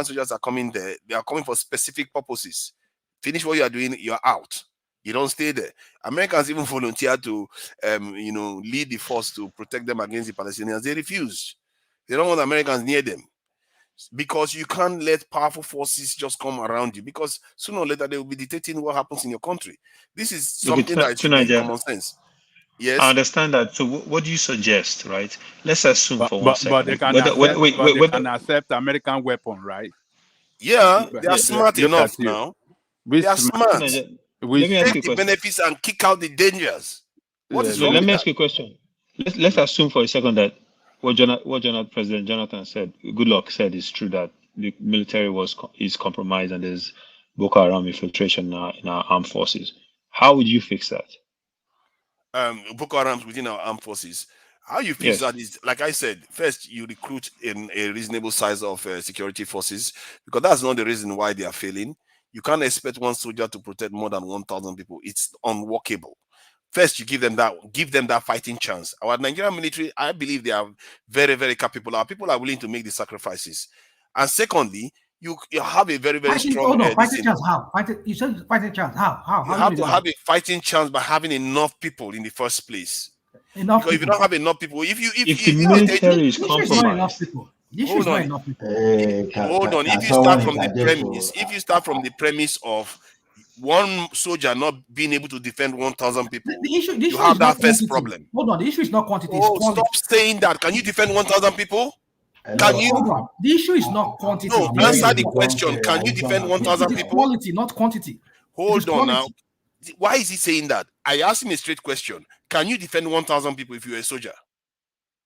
soldiers are coming there, they are coming for specific purposes. Finish what you are doing, you're out. You don't stay there. Americans even volunteer to, lead the force to protect them against the Palestinians. They refuse. They don't want Americans near them, because you can't let powerful forces just come around you, because sooner or later they will be dictating what happens in your country. This is something that should be common sense. Yes, I understand that. So what do you suggest, right? Let's assume for 1 But second. they can accept American weapon, right? Yeah, they are Look smart at enough you. now. Which They are smart. which Let me ask you Take a the question. benefits and kick out the dangers. What is wrong Let with me that? ask you a question. Let's assume for a second that what President Jonathan said, Goodluck said, is true, that the military is compromised and there's Boko Haram infiltration in our armed forces. How would you fix that? Boko Haram within our armed forces. How you fix Yes. that is, like I said, first you recruit in a reasonable size of security forces, because that's not the reason why they are failing. You can't expect one soldier to protect more than 1,000 people. It's unworkable. First, you give them that fighting chance. Our Nigerian military, I believe they are very, very capable. Our people are willing to make the sacrifices. And secondly, you have a very, very strong. Fighting chance. How? You said fighting chance. How? You have to have a fighting chance by having enough people in the first place. Enough because if you don't have enough people, if the military is compromised, hold on now. Hold on. If you start from the premise, the premise of one soldier not being able to defend 1,000 people, you have that first problem. Hold on. The issue is not quantity. Oh, stop saying that. Can you defend 1,000 people? Can you? Hold on. The issue is not quantity. No, answer the question. Can you defend 1,000 people? Quality, not quantity. Hold on now. Why is he saying that? I asked him a straight question. Can you defend 1,000 people if you're a soldier?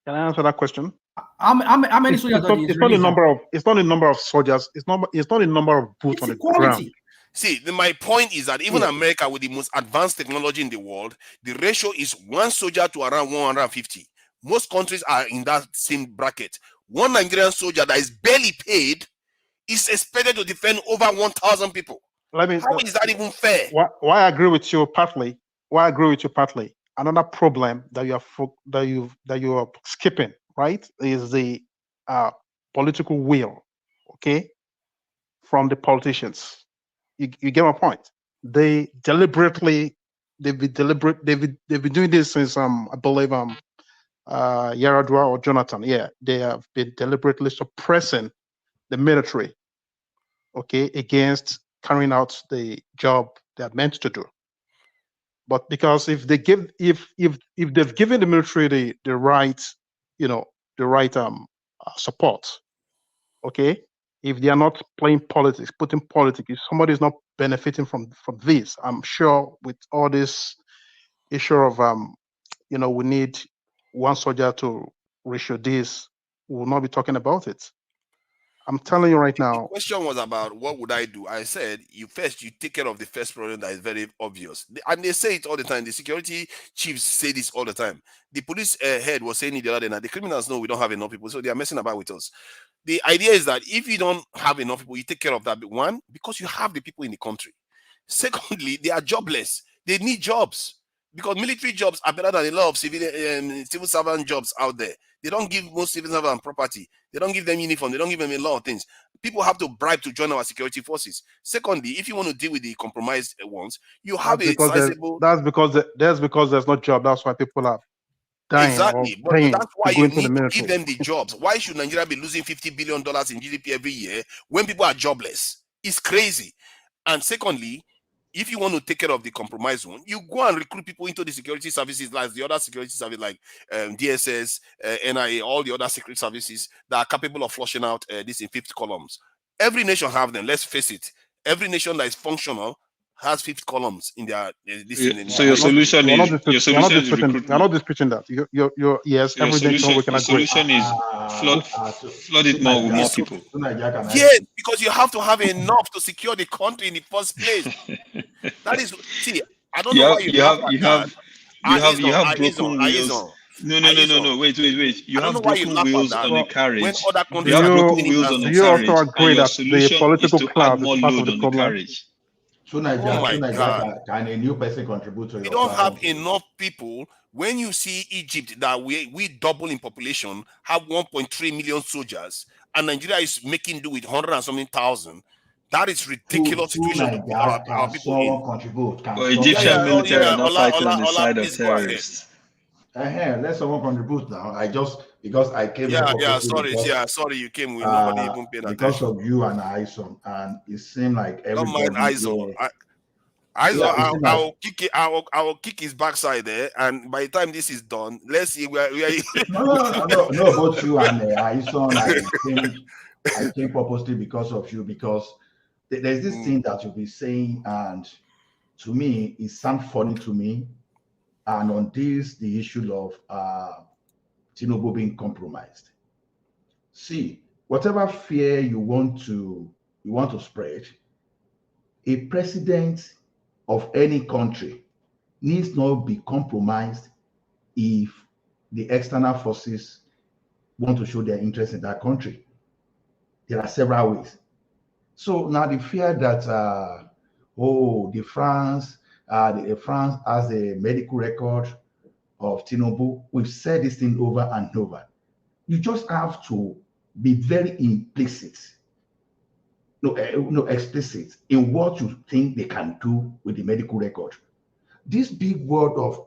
Can I answer that question? How many soldiers? It's not the number of. It's not the number of soldiers. It's not the number of boots on the ground. See, my point is that even America, with the most advanced technology in the world, the ratio is one soldier to around 150. Most countries are in that same bracket. One Nigerian soldier that is barely paid is expected to defend over 1,000 people. How is that even fair? Why I agree with you partly. Another problem that you are skipping, right, is the political will, okay, from the politicians. You get my point. They've been doing this since I believe Yaradua or Jonathan. Yeah, they have been deliberately suppressing the military, okay, against carrying out the job they're meant to do. But because if they've given the military the right, support, okay, if they are not playing politics, putting politics, if somebody is not benefiting from this, I'm sure with all this issue of we need one soldier to ratio this, we will not be talking about it. I'm telling you right now. The question was about what would I do? I said you take care of the first problem that is very obvious. And they say it all the time. The security chiefs say this all the time. The police head was saying it the other day. Now the criminals know we don't have enough people, so they are messing about with us. The idea is that if you don't have enough people, you take care of that. One, because you have the people in the country. Secondly, they are jobless. They need jobs because military jobs are better than a lot of civil servant jobs out there. They don't give most civil servants property. They don't give them uniform. They don't give them a lot of things. People have to bribe to join our security forces. Secondly, if you want to deal with the compromised ones, you have a sizable. That's because there's no job. That's why people are dying. Exactly, but that's why you need to give them the jobs. Why should Nigeria be losing $50 billion in GDP every year when people are jobless? It's crazy. And secondly, if you want to take care of the compromised one, you go and recruit people into the security services, like the other security services, like DSS, NIA, all the other security services that are capable of flushing out this in fifth columns. Every nation have them. Let's face it. Every nation that is functional has fifth columns in their. So your solution is recruitment. You're not disputing that. Yes. Every nation we can agree. Your solution is flood it more with more people. Yes, because you have to have enough to secure the country in the first place. That is, see, I don't know why you have broken wheels. No. Wait. You have broken wheels on the carriage. You have broken wheels on the carriage. You also agree that the political class is part of the problem? Can a new person contribute to it? We don't have enough people. When you see Egypt, that we double in population, have 1.3 million soldiers, and Nigeria is making do with 100 and something thousand. That is ridiculous situation to put our people in. Contribute. Egyptian military are not fighting on the side of terrorists. Let someone contribute now. Because I came. Sorry, you came with nobody even paying attention. Because of you and Ison, and it seemed like everybody. Don't mind Ison. I will kick his backside there, and by the time this is done, let's see where. No, both you and Ison. I came purposely because of you, because there's this thing that you'll be saying, and to me, it sounds funny to me. And on this, the issue of TINUBU being compromised. See, whatever fear you want to spread, a president of any country needs not be compromised if the external forces want to show their interest in that country. There are several ways. So now the fear that France has a medical record of TINUBU, we've said this thing over and over. You just have to be very explicit in what you think they can do with the medical record. This big word of,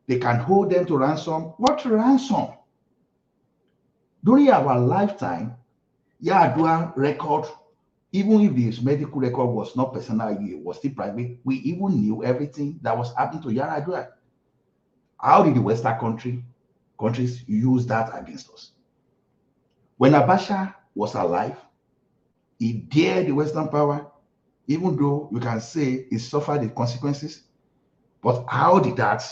they can hold them to ransom. What ransom? During our lifetime, Yar'Adua record, even if this medical record was not personal, it was still private, we even knew everything that was happening to Yar'Adua. How did the Western countries use that against us? When Abacha was alive, he dared the Western power, even though you can say he suffered the consequences. But how did that,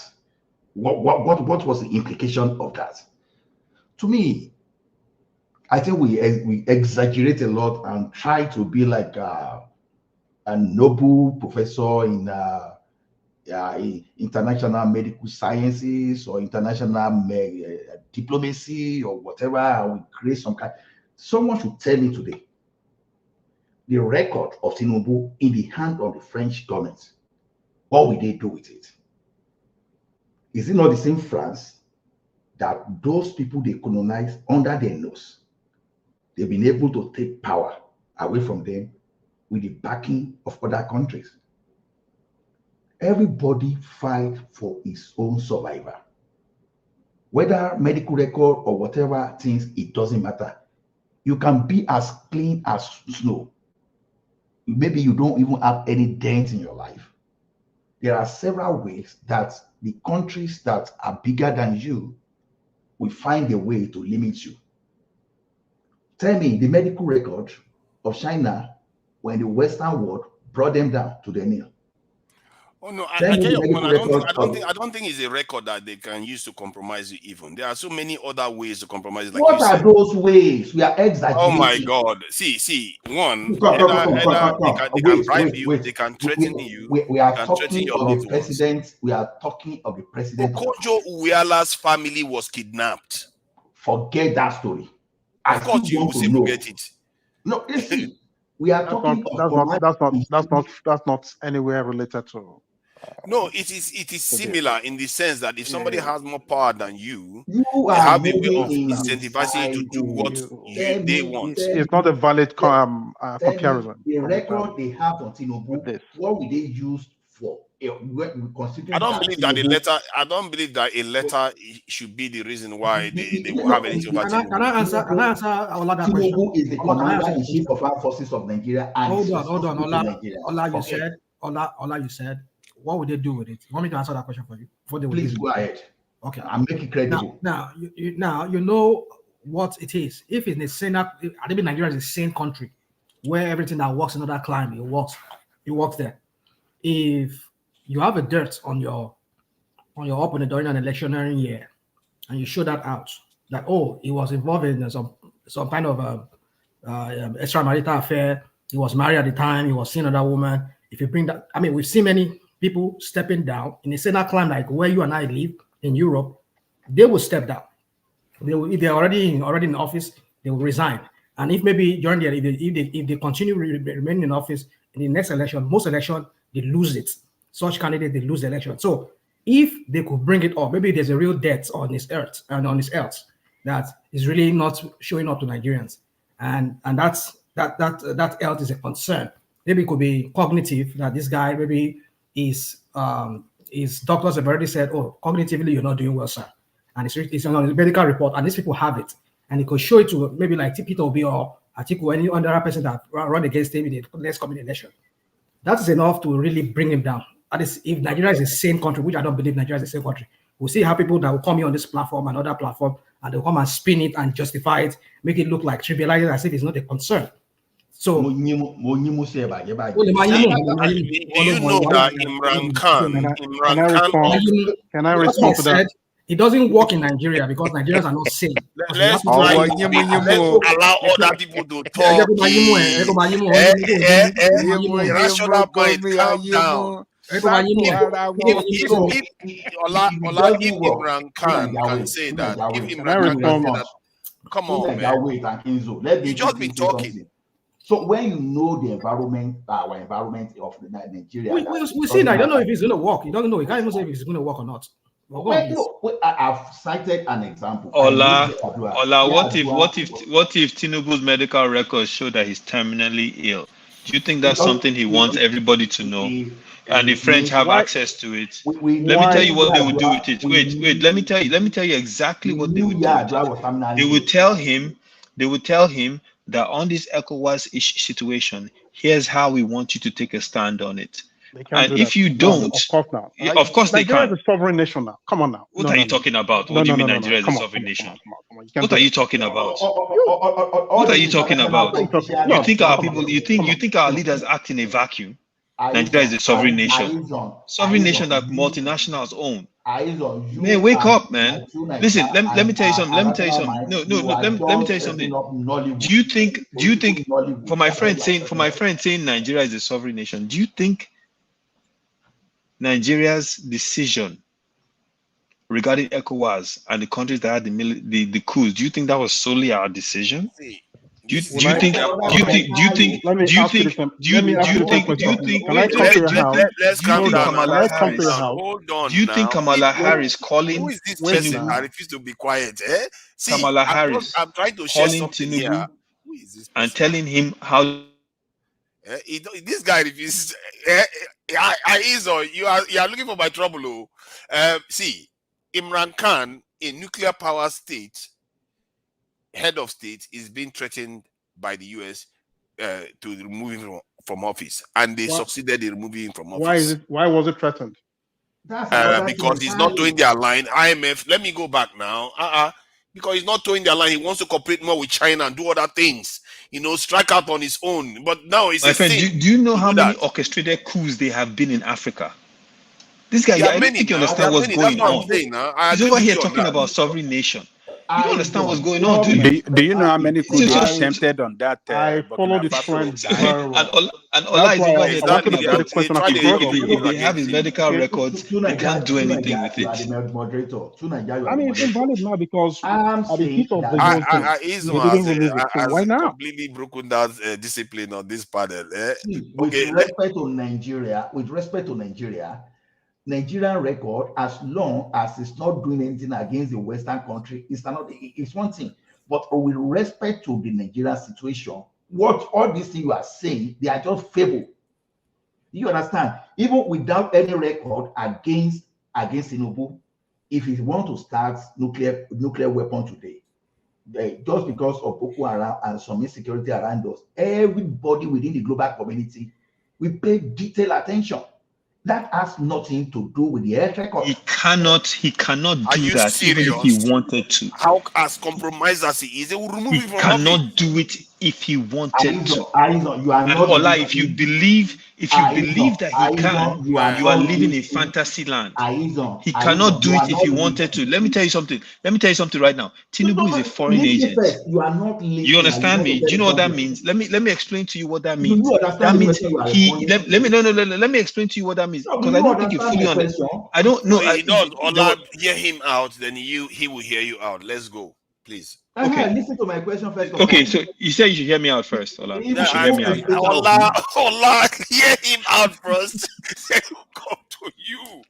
what was the implication of that? To me, I think we exaggerate a lot and try to be like a Nobel professor in international medical sciences or international diplomacy or whatever, and we create some kind. Someone should tell me today the record of TINUBU in the hand of the French government. What will they do with it? Is it not the same France that those people they colonize under their nose, they've been able to take power away from them with the backing of other countries? Everybody fight for his own survival. Whether medical record or whatever things, it doesn't matter. You can be as clean as snow. Maybe you don't even have any dent in your life. There are several ways that the countries that are bigger than you will find a way to limit you. Tell me the medical record of China when the Western world brought them down to their knee. Oh no, I tell you, I don't think it's a record that they can use to compromise you even. There are so many other ways to compromise. Like what are those ways? We are exaggerating. Oh my God. See, one, they can bribe you, they can threaten you. We are talking of the president. We are talking of the president. Okojo Uwiala's family was kidnapped. Forget that story. Of course you will say forget it. No, listen. We are talking that's not anywhere related to. No, it is similar in the sense that if somebody has more power than you they have a way of incentivizing you to do what they want. It's not a valid comparison. The record they have on TINUBU, what will they use for? I don't believe that a letter should be the reason why they will have anything about TINUBU. Can I answer that question? TINUBU is the commander-in-chief of our forces of Nigeria. And hold on. Ola, you said, what would they do with it? You want me to answer that question for you? Please go ahead. Okay. I'm making credit. Now, you know what it is. If it's the same, I think Nigeria is the same country where everything that works in another climate, it works there. If you have a dirt on your opponent during an electioneering year, and you show that out, that he was involved in some kind of extramarital affair, he was married at the time, he was seeing another woman. If you bring that, we've seen many people stepping down in a similar climate like where you and I live in Europe. They will step down. If they're already in office, they will resign. And if maybe during the if they continue remaining in office in the next election, most election they lose it. Such candidate they lose the election. So if they could bring it up, maybe there's a real debt on his earth that is really not showing up to Nigerians, and that health is a concern. Maybe it could be cognitive, that this guy maybe his doctors have already said, cognitively you're not doing well, sir, and it's on the medical report, and these people have it, and it could show it to maybe like Peter Obi or Atiku, any other person that run against him in the next coming election. That is enough to really bring him down. That is, if Nigeria is the same country, which I don't believe Nigeria is the same country, we'll see how people that will come here on this platform and other platform, and they'll come and spin it and justify it, make it look like trivializing as if it's not a concern. So do you know that Can Imran I Khan respond? Can I respond to that? It doesn't work in Nigeria because Nigerians are not sane. Let's allow other people to talk. Irrational mind, calm down. If Imran Khan can say that, if Imran Khan can say that, come on, man. You just been talking. So when you know the environment, our environment of Nigeria, we see that. I don't know if it's going to work. You don't know. You can't even say if it's going to work or not. I've cited an example. Ola, what if Tinubu's medical records show that he's terminally ill? Do you think that's something he wants everybody to know? And the French have access to it. Let me tell you what they would do with it. Wait. Let me tell you exactly what they would do with it. They would tell him that on this ECOWAS situation, here's how we want you to take a stand on it. And if you don't, of course they can. Nigeria is a sovereign nation now. Come on now. What are you talking about? What do you mean Nigeria is a sovereign nation? What are you talking about? What are you talking about? You think our people? You think our leaders act in a vacuum? Nigeria is a sovereign nation. Sovereign nation that multinationals own. Man, wake up, man. Listen, let me tell you something. Let me tell you something. Let me tell you something. Do you think for my friend saying Nigeria is a sovereign nation, do you think Nigeria's decision regarding ECOWAS and the countries that had the coups, do you think that was solely our decision? Do you think? Let's calm down. Hold on. Do you think Kamala Harris calling? Who is this person? I refuse to be quiet. See, Kamala Harris. I'm trying to share something Tinubu here. Who is this person? And telling him how. This guy refuses. You are looking for my trouble. See, Imran Khan, a nuclear power state, head of state, is being threatened by the US to remove him from office, and they succeeded in removing him from office. Why was it threatened? Because he's not doing their line. IMF. Let me go back now. Because he's not doing their line. He wants to cooperate more with China and do other things. Strike out on his own. But now it's my friend. Do you know how many orchestrated coups they have been in Africa? This guy, I don't think you understand what's going on. He's over here talking about sovereign nation. You don't understand what's going on, do you? Do you know how many coups they attempted on that? I follow the trend very well. And Ola is over here talking about if they have his medical records, they can't do anything with it. I mean, it's invalid now because at the heat of the whole thing, why not? Completely broken down discipline on this panel. With respect to Nigeria, Nigerian record, as long as it's not doing anything against the Western country, it's one thing. But with respect to the Nigerian situation, what all these things you are saying, they are just fable. You understand? Even without any record against TINUBU, if you want to start nuclear weapon today, just because of Boko Haram and some insecurity around us, everybody within the global community will pay detailed attention. That has nothing to do with the air record. He cannot do that even if he wanted to. How as compromised as he is, they will remove him from office. He cannot do it if he wanted to. You are not. Ola, if you believe that he can, you are living in fantasy land. He cannot do it if he wanted to. Let me tell you something. Right now. TINUBU is a foreign agent. You are not. You understand me? Do you know what that means? Let me explain to you what that means. That means let me explain to you what that means, because I don't think you fully understand. I don't know. Ola, hear him out, then he will hear you out. Let's go, please. Okay, listen to my question first. Okay, so you said you should hear me out first, Ola. You should hear me out. Ola, hear him out first. Then he'll come to you.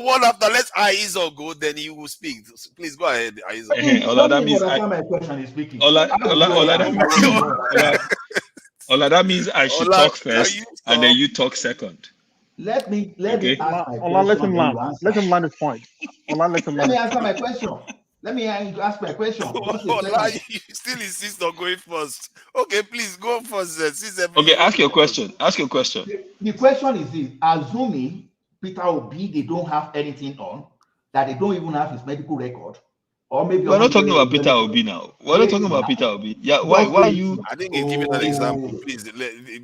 One after let Aizo go, then he will speak. Please go ahead, Aizo. Ola, that means my question is speaking. Ola, that means I should talk first, and then you talk second. Let me ask my question. Ola, let him land. Let him land his point. Ola, let him land. Let me answer my question. Let me ask my question. You still insist on going first. Okay, please go first. Okay, ask your question. The question is this: assuming Peter Obi, they don't have anything on, that they don't even have his medical record, Or maybe we're not talking about Peter Obi now. We're not talking about Peter Obi. Yeah, why you? I think he's giving an example. Please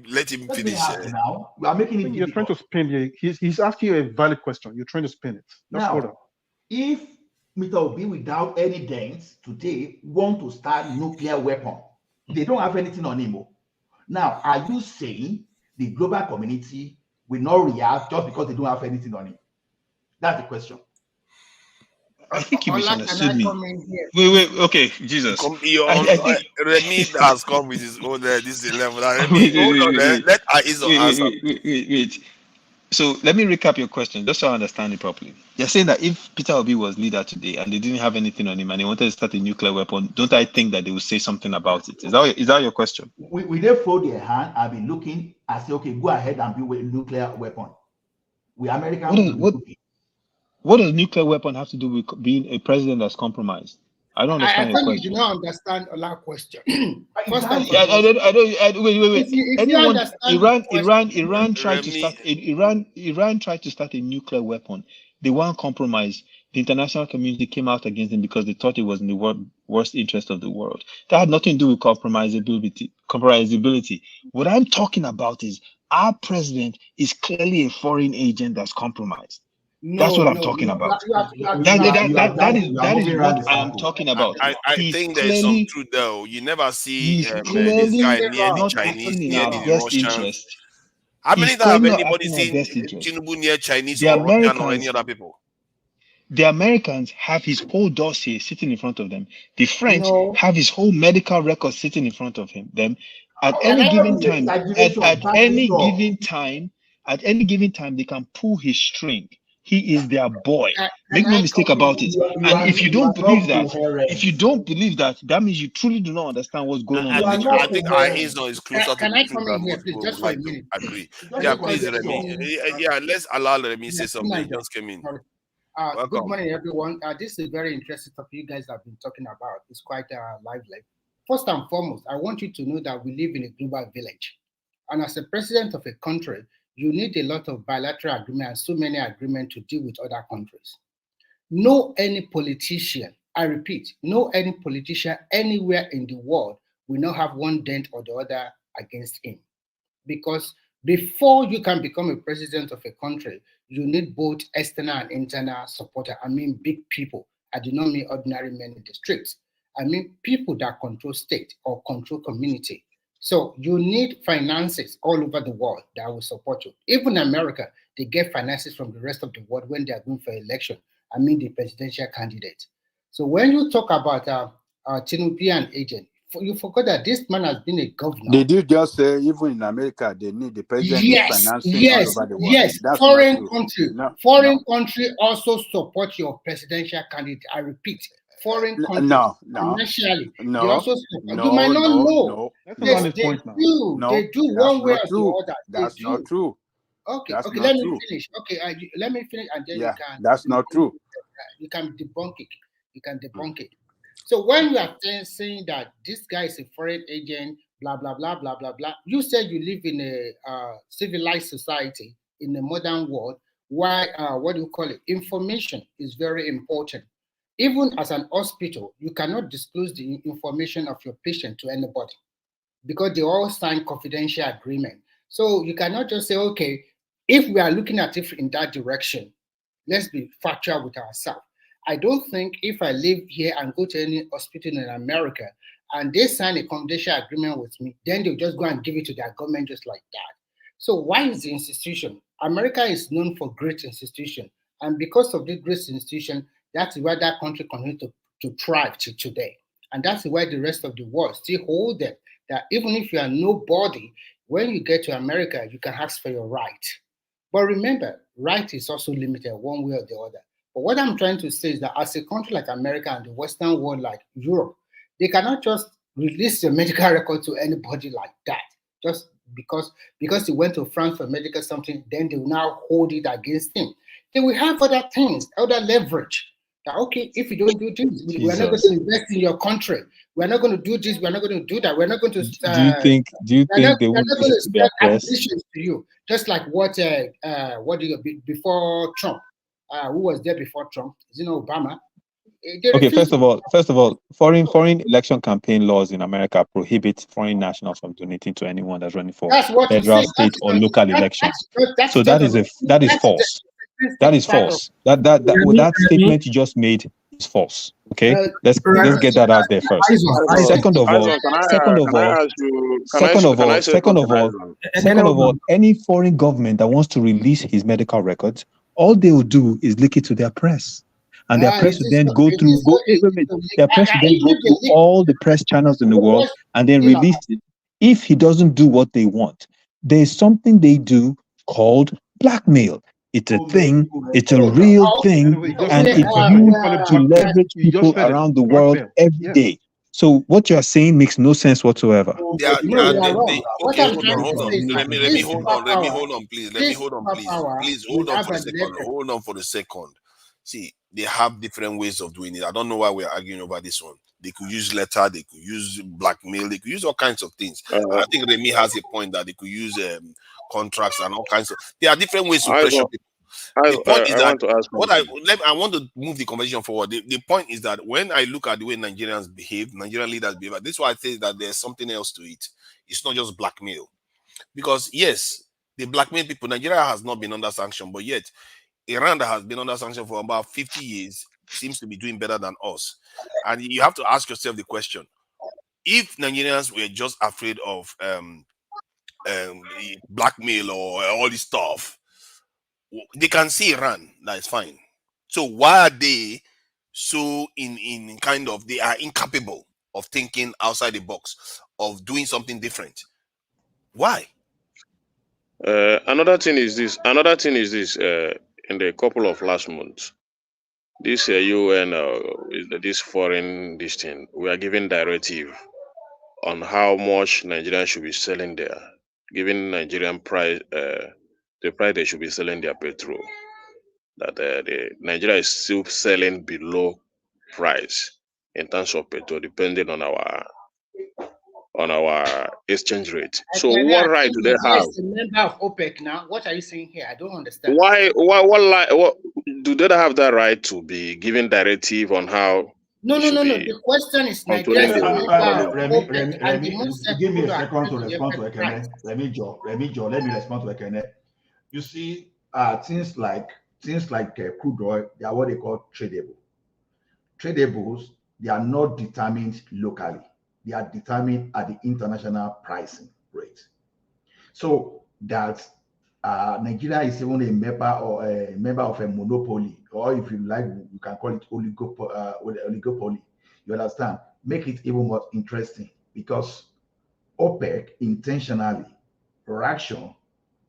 let him finish. Now we are making it. You're trying to spin here. He's asking you a valid question. You're trying to spin it. Just hold on. Now, if Mr. Obi, without any dents today, want to start nuclear weapon, they don't have anything on him. Now, are you saying the global community will not react just because they don't have anything on him? That's the question. I think you misunderstood me. Wait, okay, Jesus. I think Remy has come with his own this 11. Let Aizo answer. Wait. So let me recap your question, just so I understand it properly. You're saying that if Peter Obi was leader today and they didn't have anything on him and they wanted to start a nuclear weapon, don't I think that they would say something about it? Is that your question? We they fold their hand and be looking and say, okay, go ahead and build a nuclear weapon. We Americans. What does nuclear weapon have to do with being a president that's compromised? I don't understand your question. You do not understand a lot of question. First I don't. Wait. Iran tried to start a nuclear weapon. They weren't compromised. The international community came out against them because they thought it was in the worst interest of the world. That had nothing to do with compromisability. What I'm talking about is our president is clearly a foreign agent that's compromised. That's what I'm talking about. That is what I am talking about. I think there's some truth though. You never see this guy near the Chinese, near the Russians. How many times have anybody seen TINUBU near Chinese or Russian or any other people? The Americans have his whole dossier sitting in front of them. The French have his whole medical record sitting in front of them. At any given time, they can pull his string. He is their boy. Make no mistake about it. And if you don't believe that, that means you truly do not understand what's going on. I think Aizo is closer to I come in here, please, just for a minute? Agree. Yeah, please, Remy. Yeah, let's allow Remy say something. Just came in. Good morning, everyone. This is a very interesting topic you guys have been talking about. It's quite lively. First and foremost, I want you to know that we live in a global village. And as a president of a country, you need a lot of bilateral agreements, so many agreements to deal with other countries. No any politician, I repeat, no any politician anywhere in the world will not have one dent or the other against him. Because before you can become a president of a country, you need both external and internal supporter. I mean big people. I do not mean ordinary men in the streets. I mean people that control state or control community. So you need finances all over the world that will support you. Even America, they get finances from the rest of the world when they are going for election. I mean the presidential candidate. So when you talk about TINUBU agent, you forgot that this man has been a governor. They did just say even in America they need the president financing all over the world. Yes, that's foreign country also support your presidential candidate. I repeat. Foreign countries, financially, they also support. You might not know. Yes, they do. They do one way or the other. That's not true. Okay, let me finish. Okay, let me finish, and then you can. That's not true. You can debunk it. So when you are saying that this guy is a foreign agent, blah blah blah blah blah blah, you said you live in a civilized society in the modern world. Why? What do you call it? Information is very important. Even as an hospital, you cannot disclose the information of your patient to anybody because they all sign confidential agreement. So you cannot just say, okay, if we are looking at it in that direction, let's be factual with ourselves. I don't think if I live here and go to any hospital in America and they sign a confidential agreement with me, then they'll just go and give it to their government just like that. So why is the institution? America is known for great institution. And because of this great institution, that's why that country continues to thrive to today. And that's why the rest of the world still hold them, that even if you are nobody, when you get to America, you can ask for your right. But remember, right is also limited one way or the other. But what I'm trying to say is that as a country like America and the Western world like Europe, they cannot just release your medical record to anybody like that. Just because he went to France for medical something, then they will now hold it against him. They will have other things, other leverage. That, okay, if you don't do this, we're not going to invest in your country. We're not going to do this. We're not going to do that. We're not going to. Do you think they would listen to acquisitions to you? Just like what before Trump? Who was there before Trump? Is it Obama? Okay, first of all, foreign election campaign laws in America prohibit foreign nationals from donating to anyone that's running for federal, state, or local elections. So that is false. That is false. That statement you just made is false. Okay, let's get that out there first. Second of all, any foreign government that wants to release his medical records, all they will do is leak it to their press. And their press will then go through all the press channels in the world and then release it. If he doesn't do what they want, there's something they do called blackmail. It's a thing, it's a real thing, and it's used to leverage people around the world every day. So what you're saying makes no sense whatsoever. Okay, hold on. Let me hold on, please. Please hold on for a second. See, they have different ways of doing it. I don't know why we're arguing over this one. They could use letter, they could use blackmail, they could use all kinds of things. I think Remy has a point that they could use contracts and all kinds of. There are different ways to pressure people. The point is that I want to move the conversation forward. The point is that when I look at the way Nigerians behave, Nigerian leaders behave, this is why I say that there's something else to it. It's not just blackmail. Because yes, the blackmail people, Nigeria has not been under sanction, but yet Iran that has been under sanction for about 50 years seems to be doing better than us. And you have to ask yourself the question, if Nigerians were just afraid of blackmail or all this stuff, they can see Iran, that is fine. So why are they so in kind of, they are incapable of thinking outside the box, of doing something different? Why? Another thing is this. In the couple of last months, this UN, this foreign thing, we are giving directive on how much Nigerians should be selling there, giving Nigerian price, the price they should be selling their petrol. That Nigeria is still selling below price in terms of petrol, depending on our exchange rate. So what right do they have? A member of OPEC now. What are you saying here? I don't understand. What do they have that right to be giving directive on how? No. The question is Nigeria is a member of OPEC. Give me a second to respond to Ekene. Remy Jo, let me respond to Ekene. You see, things like crude oil, they are what they call tradable. Tradables, they are not determined locally. They are determined at the international pricing rate. So that Nigeria is even a member of a monopoly, or if you like, you can call it oligopoly. You understand? Make it even more interesting, because OPEC intentionally ration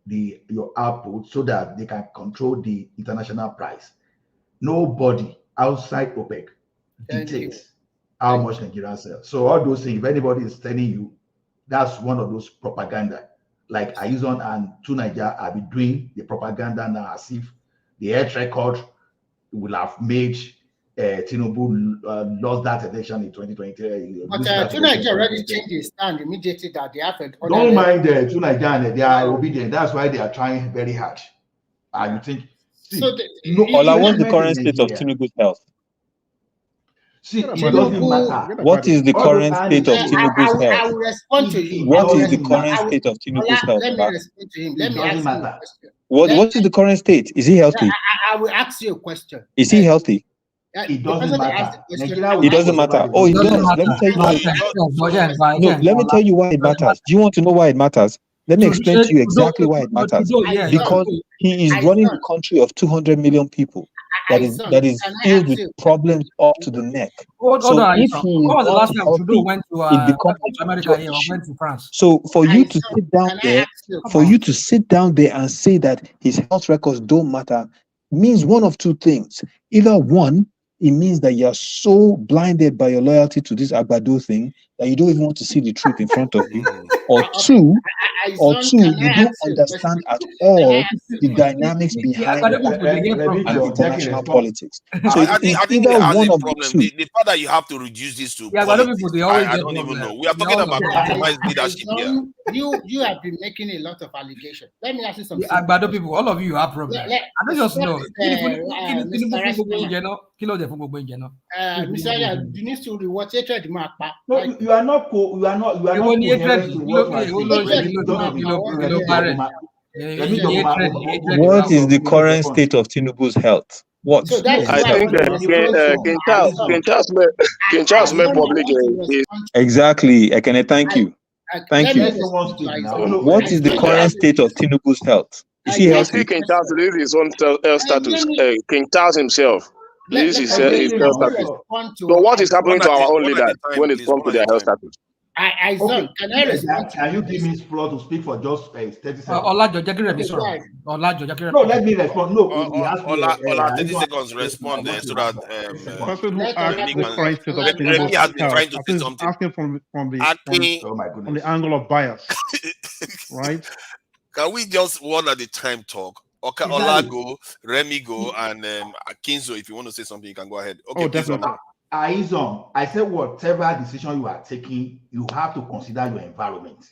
your output so that they can control the international price. Nobody outside OPEC dictates how much Nigerians sell. So all those things, if anybody is telling you, that's one of those propaganda. Like Aizon and TUNIGER have been doing the propaganda now, as if the air record will have made TINUBU lost that election in 2023. But TUNIGER already changed his stand immediately that they have. Don't mind TUNIGER, they are obedient. That's why they are trying very hard. And you think, Ola, what's the current state of TINUBU's health? See, it doesn't matter. What is the current state of TINUBU's health? I will respond to you. What is the current state of TINUBU's health? Let me respond to him. Let me ask you a question. What is the current state? Is he healthy? I will ask you a question. Is he healthy? It doesn't matter. It doesn't matter. Oh, it doesn't. Let me tell you why. No, let me tell you why it matters. Do you want to know why it matters? Let me explain to you exactly why it matters. Because he is running a country of 200 million people that is filled with problems up to the neck. So if he was the last time Trudeau went to America or went to France? So for you to sit down there, and say that his health records don't matter means one of two things. Either one, it means that you're so blinded by your loyalty to this Agbado thing that you don't even want to see the truth in front of you, or two, you don't understand at all the dynamics behind international politics. So I think he either has one a of the problem. two. The fact that you have to reduce this to politics, I don't even know. We are talking about compromised leadership here. You have been making a lot of allegations. Let me ask you something. Agbado people, all of you have problems. I don't just know. Mr. you need to rewatch hatred. No, you are not coherent in what you are saying. What is the current state of Tinubu's health? What? So that's I think King Charles made public exactly. Ekene, thank you. Thank you. What is the current state of Tinubu's health? Is he healthy? I think King Charles released his own health status. King Charles himself released his health status. So what is happening to our own leaders when it comes to their health status? Can you give me his floor to speak for just 30 seconds? No, let me respond. No, 30 seconds respond there so that the person who asked the current state of Tinubu has been trying to say something. Asking from the angle of bias, right? Can we just one at a time talk? Okay, Ola go, Remy go, and Kinzo, if you want to say something, you can go ahead. Okay, definitely. Aizon, I said whatever decision you are taking, you have to consider your environment.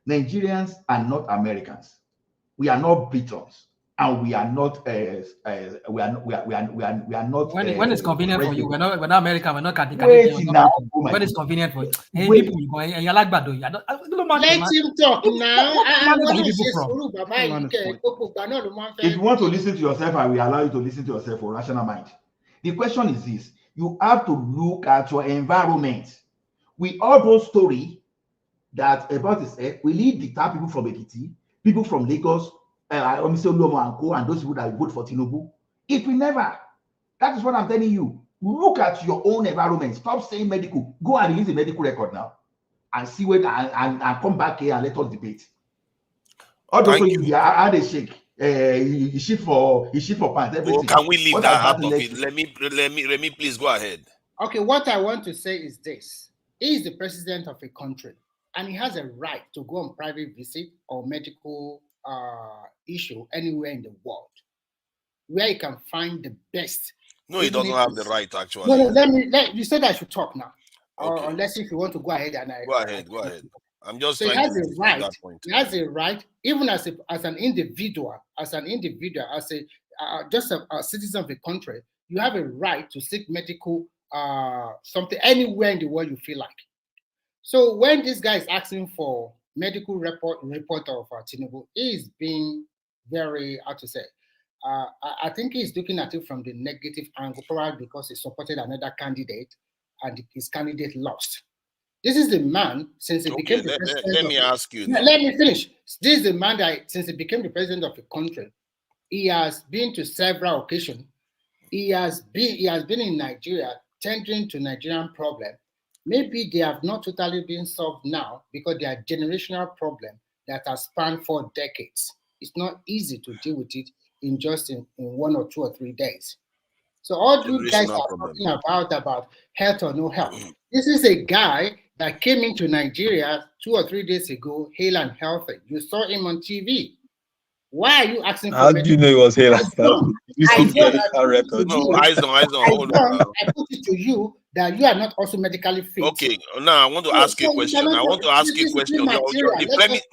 Nigerians are not Americans. We are not Britons, and we are not. We are not. When it's convenient for you, we're not American. We're not Catholic. When it's convenient for you, hey, let him talk now. If you want to listen to yourself, I will allow you to listen to yourself for rational mind. The question is this. You have to look at your environment. We all those story that about this, we need dictate people from Ekiti, people from Lagos, and those people that vote for Tinubu. It will never. That is what I'm telling you. Look at your own environment. Stop saying medical. Go and release the medical record now, and see where and come back here and let us debate. All those you are they shake. He shit for pants. Oh, can we leave that out of it? Let me please go ahead. Okay, what I want to say is this: he is the president of a country, and he has a right to go on private visit or medical issue anywhere in the world, where he can find the best. No, he doesn't have the right actually. No, you said I should talk now, okay. Unless if you want to go ahead and go ahead. I'm just so trying to that point. He has a right, even as an individual, just a citizen of the country, you have a right to seek medical something anywhere in the world you feel like. So when this guy is asking for medical report of Tinubu, he is being very, how to say, I think he's looking at it from the negative angle, probably because he supported another candidate and his candidate lost. This is the man, since he became the president. Let me ask you. Let me finish. This is the man that, since he became the president of the country, he has been to several occasions. He has been in Nigeria, tendering to Nigerian problem. Maybe they have not totally been solved now because they are generational problem that has spanned 4 decades. It's not easy to deal with it in 1 or 2 or 3 days. So all you guys are talking about health or no health. This is a guy that came into Nigeria 2 or 3 days ago, hale and healthy. You saw him on TV. Why are you asking for How do you know he was hale and healthy? You see medical records. No, eyes on, hold on. I put it to you that you are not also medically fit. Okay, now I want to ask you a question.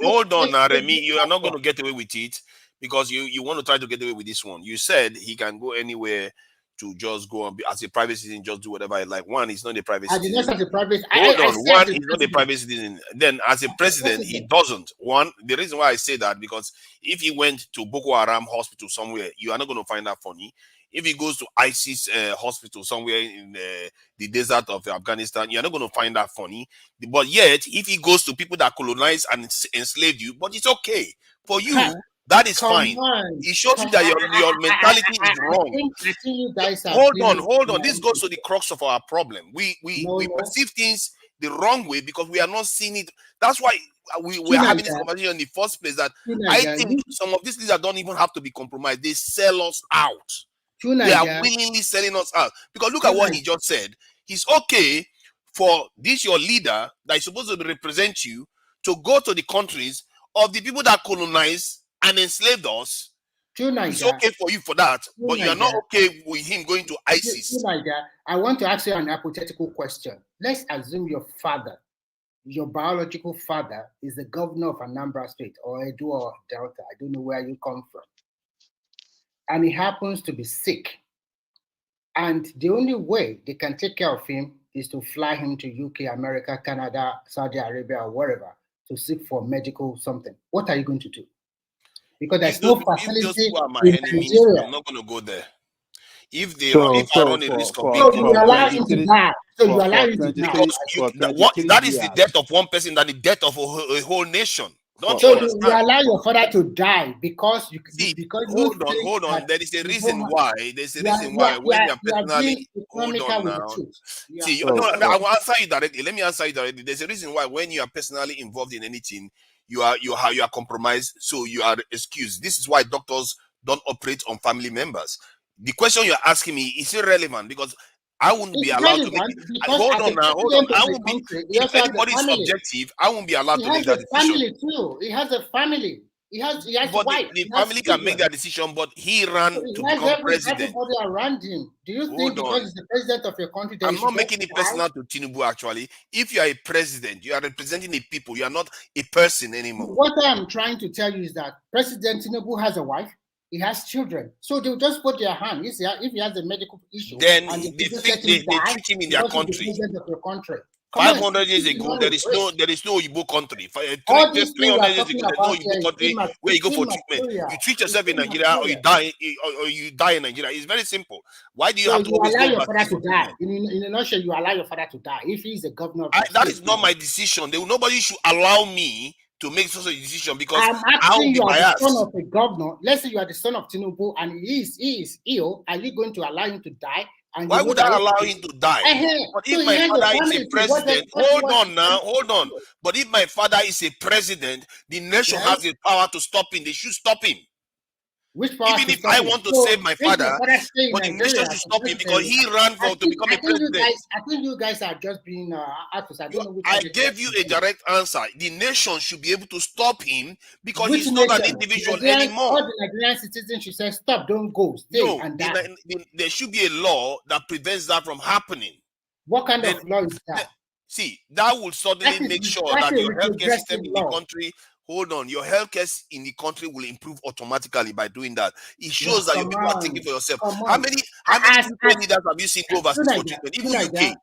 Hold on now, Remy. You are not going to get away with it because you want to try to get away with this one. You said he can go anywhere to just go and be as a private citizen, just do whatever I like. One, he's not a private citizen. Hold on. One, he's not a private citizen. Then, as a president, he doesn't. One, the reason why I say that, because if he went to Boko Haram hospital somewhere, you are not going to find that funny. If he goes to ISIS hospital somewhere in the desert of Afghanistan, you're not going to find that funny. But yet, if he goes to people that colonized and enslaved you, but it's okay for you. That is fine. It shows you that your mentality is wrong. I think you guys are hold on. This goes to the crux of our problem. We perceive things the wrong way because we are not seeing it. That's why we're having this conversation in the first place. That I think some of these leaders don't even have to be compromised. They sell us out. They are willingly selling us out. Because look at what he just said. He's okay for this your leader that is supposed to represent you to go to the countries of the people that colonized and enslaved us. It's okay for you for that, but you are not okay with him going to ISIS. I want to ask you an hypothetical question. Let's assume your father, your biological father, is the governor of Anambra State or Edo or Delta. I don't know where you come from. And he happens to be sick. And the only way they can take care of him is to fly him to UK, America, Canada, Saudi Arabia, or wherever to seek for medical something. What are you going to do? Because there's no facility in Nigeria. I'm not going to go there. If they if I run a risk of being you allow him to die. So you allow him to die. That is the death of one person than the death of a whole nation. Don't so you understand? You allow your father to die because you hold on. There is a reason why. There's a reason why when you are personally hold on now. See, I will answer you directly. Let me answer you directly. There's a reason why when you are personally involved in anything, you are compromised, so you are excused. This is why doctors don't operate on family members. The question you're asking me is irrelevant because I wouldn't be allowed to make it. Hold on. I won't be. If anybody's objective, I won't be allowed to make that decision. He has a family too. He has a family. He has but wife. The family can make that decision, but he ran to become president. Everybody around him. Do you think because he's the president of your country? I'm not making it personal to TINUBU. Actually, if you are a president, you are representing the people. You are not a person anymore. What I'm trying to tell you is that President TINUBU has a wife. He has children, so they'll just put their hand. If he has a medical issue, then they treat him in their country. 500 years ago, there is no Igbo country. 300 years ago, there's no Igbo country where you go for treatment. You treat yourself in Nigeria, or you die in Nigeria. It's very simple. Why do you have to always allow your father to die? In a nutshell, you allow your father to die if he's a governor. That is not my decision. Nobody should allow me to make such a decision because I will be biased. The son of a governor. Let's say you are the son of TINUBU and he is ill. Are you going to allow him to die? And why would I allow him to die? But if my father is a president, hold on. But if my father is a president, the nation has the power to stop him. They should stop him. Even if I want to save my father, but the nation should stop him because he ran to become a president. I think you guys are just being actors. I gave you a direct answer. The nation should be able to stop him because he's not an individual anymore. All the Nigerian citizens should say, stop, don't go, stay and die. There should be a law that prevents that from happening. What kind of law is that? See, that will suddenly make sure that your healthcare system in the country your healthcare in the country will improve automatically by doing that. It shows that you people are thinking for yourself. How many leaders have you seen go overseas for treatment? Even UK.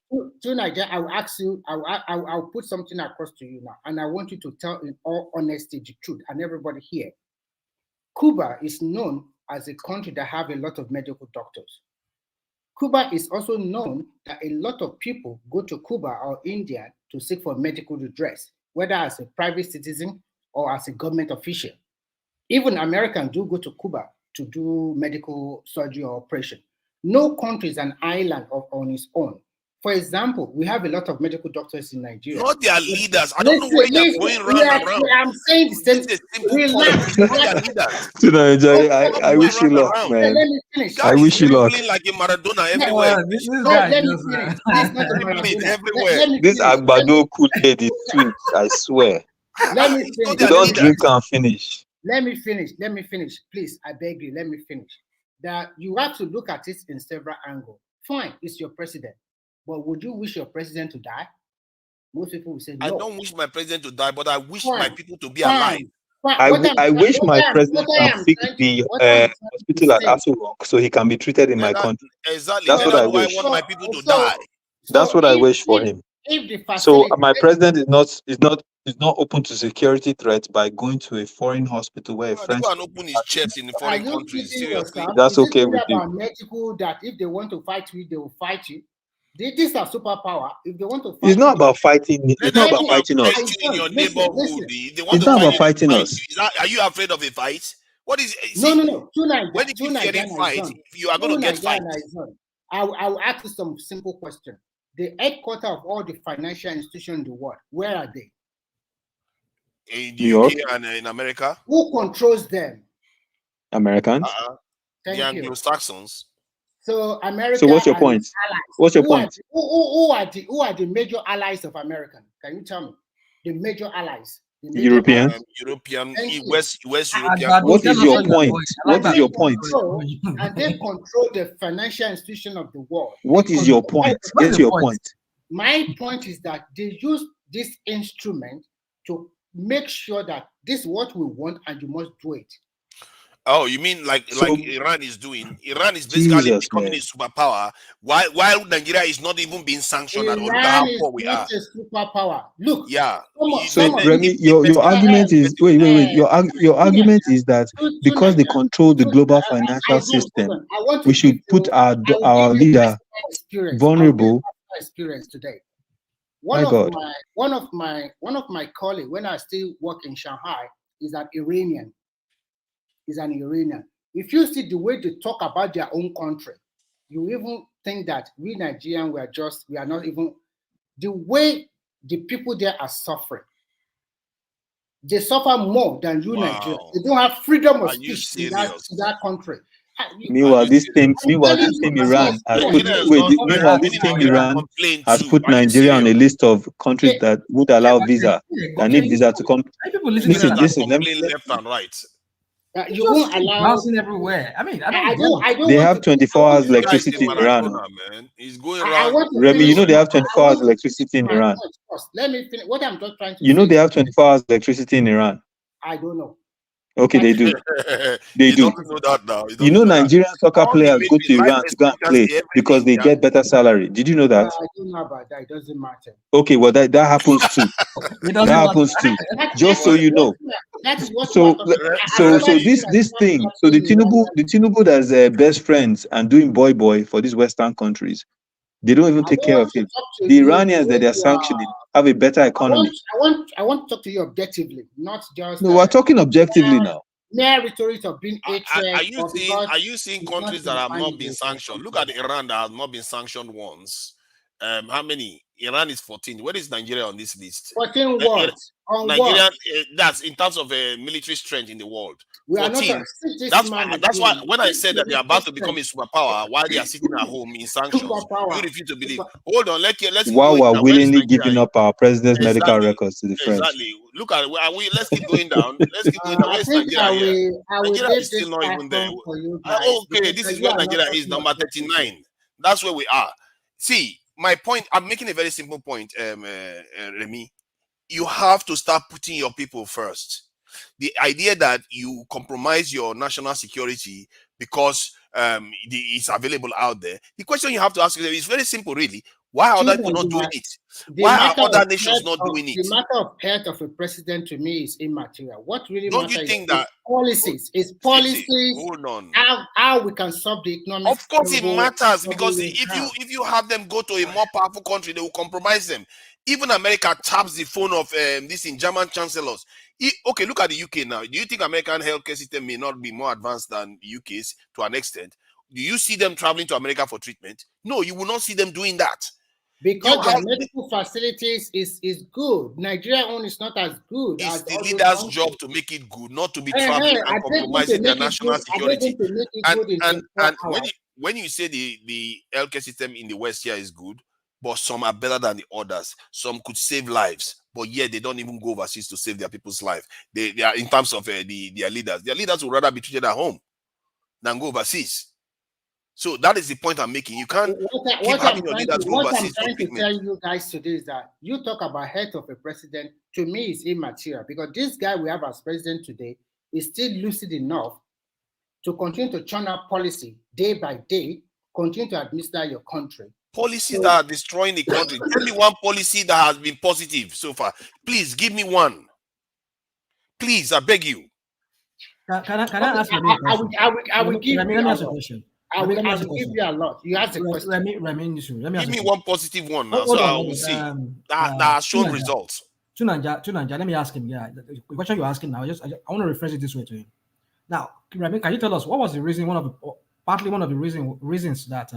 To Nigeria, I will ask you, I'll put something across to you now, and I want you to tell in all honesty the truth, and everybody here. Cuba is known as a country that have a lot of medical doctors. Cuba is also known that a lot of people go to Cuba or India to seek for medical redress, whether as a private citizen or as a government official. Even Americans do go to Cuba to do medical surgery or operation. No country is an island on its own. For example, we have a lot of medical doctors in Nigeria. Not their leaders. I don't know where they're going around. I'm saying the same. I wish you luck, man. I wish you luck. Like a Maradona everywhere. This Agbado Kool-Aid is sweet, I swear. Let me finish. You don't drink and finish. Let me finish. Please, I beg you, let me finish. That you have to look at it in several angles. Fine, it's your president. But would you wish your president to die? Most people will say no. I don't wish my president to die, but I wish my people to be alive. I wish my president can fix the hospital at AFCON so he can be treated in my country. Exactly. That's what I wish. I want my people to die. That's what I wish for him. So my president is not open to security threats by going to a foreign hospital where a French can open his chest in the foreign countries. Seriously, that's okay with you. Medical that if they want to fight you, they will fight you. These are superpower. If they want to fight it's not about fighting. It's not about fighting us. In your neighborhood, it's not about fighting us. Are you afraid of a fight? What is? No. When did you fear a fight? You are going to get fight. I will ask you some simple question. The headquarters of all the financial institutions in the world, where are they? In the UK and in America. Who controls them? Americans. The Anglo-Saxons. So America. So what's your point? What's your point? Who are the major allies of America? Can you tell me the major allies? European. West European. What is your point? What is your point? And they control the financial institution of the world. What is your point? Get your point. My point is that they use this instrument to make sure that this is what we want and you must do it. Oh, you mean like Iran is doing? Iran is basically becoming a superpower, while Nigeria is not even being sanctioned at all. Look at how poor we are. It's a superpower. Look. Yeah. So Remy, your argument is wait. Your argument is that because they control the global financial system, we should put our leader vulnerable. Experience today. One of my colleagues, when I still work in Shanghai, is an Iranian. Is an Iranian. If you see the way they talk about their own country, you even think that we Nigerians we are not even the way the people there are suffering. They suffer more than you Nigerians. They don't have freedom of speech in that country. Meanwhile, this team Iran has put Nigeria on a list of countries that would allow visa, that need visa to come. Listen, left and right. You won't allow bouncing everywhere. I mean, I don't they have 24 hours electricity in Iran. He's going around. Remy, you know they have 24 hours electricity in Iran. Let me finish. What I'm just trying to You know they have 24 hours electricity in Iran. I don't know. Okay, they do. They do. Know that now. You know Nigerian soccer players go to Iran to go and play because they get better salary. Did you know that? I don't know about that. It doesn't matter. Okay, well that happens too. That happens too. Just so you know. So this thing. So the Tinubu that's best friends and doing boy for these Western countries, they don't even take care of him. The Iranians that they're sanctioning have a better economy. I want to talk to you objectively, not just. No, we're talking objectively now. Mere rhetoric of being hatred. Are you seeing countries that have not been sanctioned? Look at Iran that has not been sanctioned once. How many? Iran is 14. Where is Nigeria on this list? 14 what? Nigeria, that's in terms of military strength in the world. We 14. That's why when I said that they are about to become a superpower while they are sitting at home in sanctions, you refuse to believe. Hold on, let's while we're willingly giving up our president's medical records to the French. Exactly. Look at let's keep going down. Let's keep going down. Where's Nigeria? Nigeria is still not even there. Okay, this is where Nigeria is, number 39. That's where we are. See, my point, I'm making a very simple point, Remy. You have to start putting your people first. The idea that you compromise your national security because it's available out there. The question you have to ask yourself is very simple, really. Why are other people not doing it? Why are other nations not doing it? The matter of health of a president to me is immaterial. What really matters is policies. Hold on. How we can solve the economic. Of course, it matters because if you have them go to a more powerful country, they will compromise them. Even America taps the phone of this in German chancellors. Okay, look at the UK now. Do you think American healthcare system may not be more advanced than UK's to an extent? Do you see them traveling to America for treatment? No, you will not see them doing that. Because their medical facilities is good. Nigeria own is not as good. It's the leader's job to make it good, not to be traveling and compromising their national security. And when you say the healthcare system in the West here is good, but some are better than the others. Some could save lives, but yet they don't even go overseas to save their people's life. They are in terms of their leaders. Their leaders would rather be treated at home than go overseas. So that is the point I'm making. You can't keep having your leaders go overseas. What I'm trying to tell you guys today is that you talk about health of a president. To me, it's immaterial because this guy we have as president today is still lucid enough to continue to churn out policy day by day, continue to administer your country. Policies that are destroying the country. Give me one policy that has been positive so far. Please give me one. Please, I beg you. Can I ask you a question? I will give you a question. I will give you a lot. You ask a question. Let me give me one positive one now, so I will see that has shown results. Tunanja, let me ask him. Yeah, the question you're asking now, I want to rephrase it this way to him. Now, Remy, can you tell us what was the reason? Partly one of the reasons that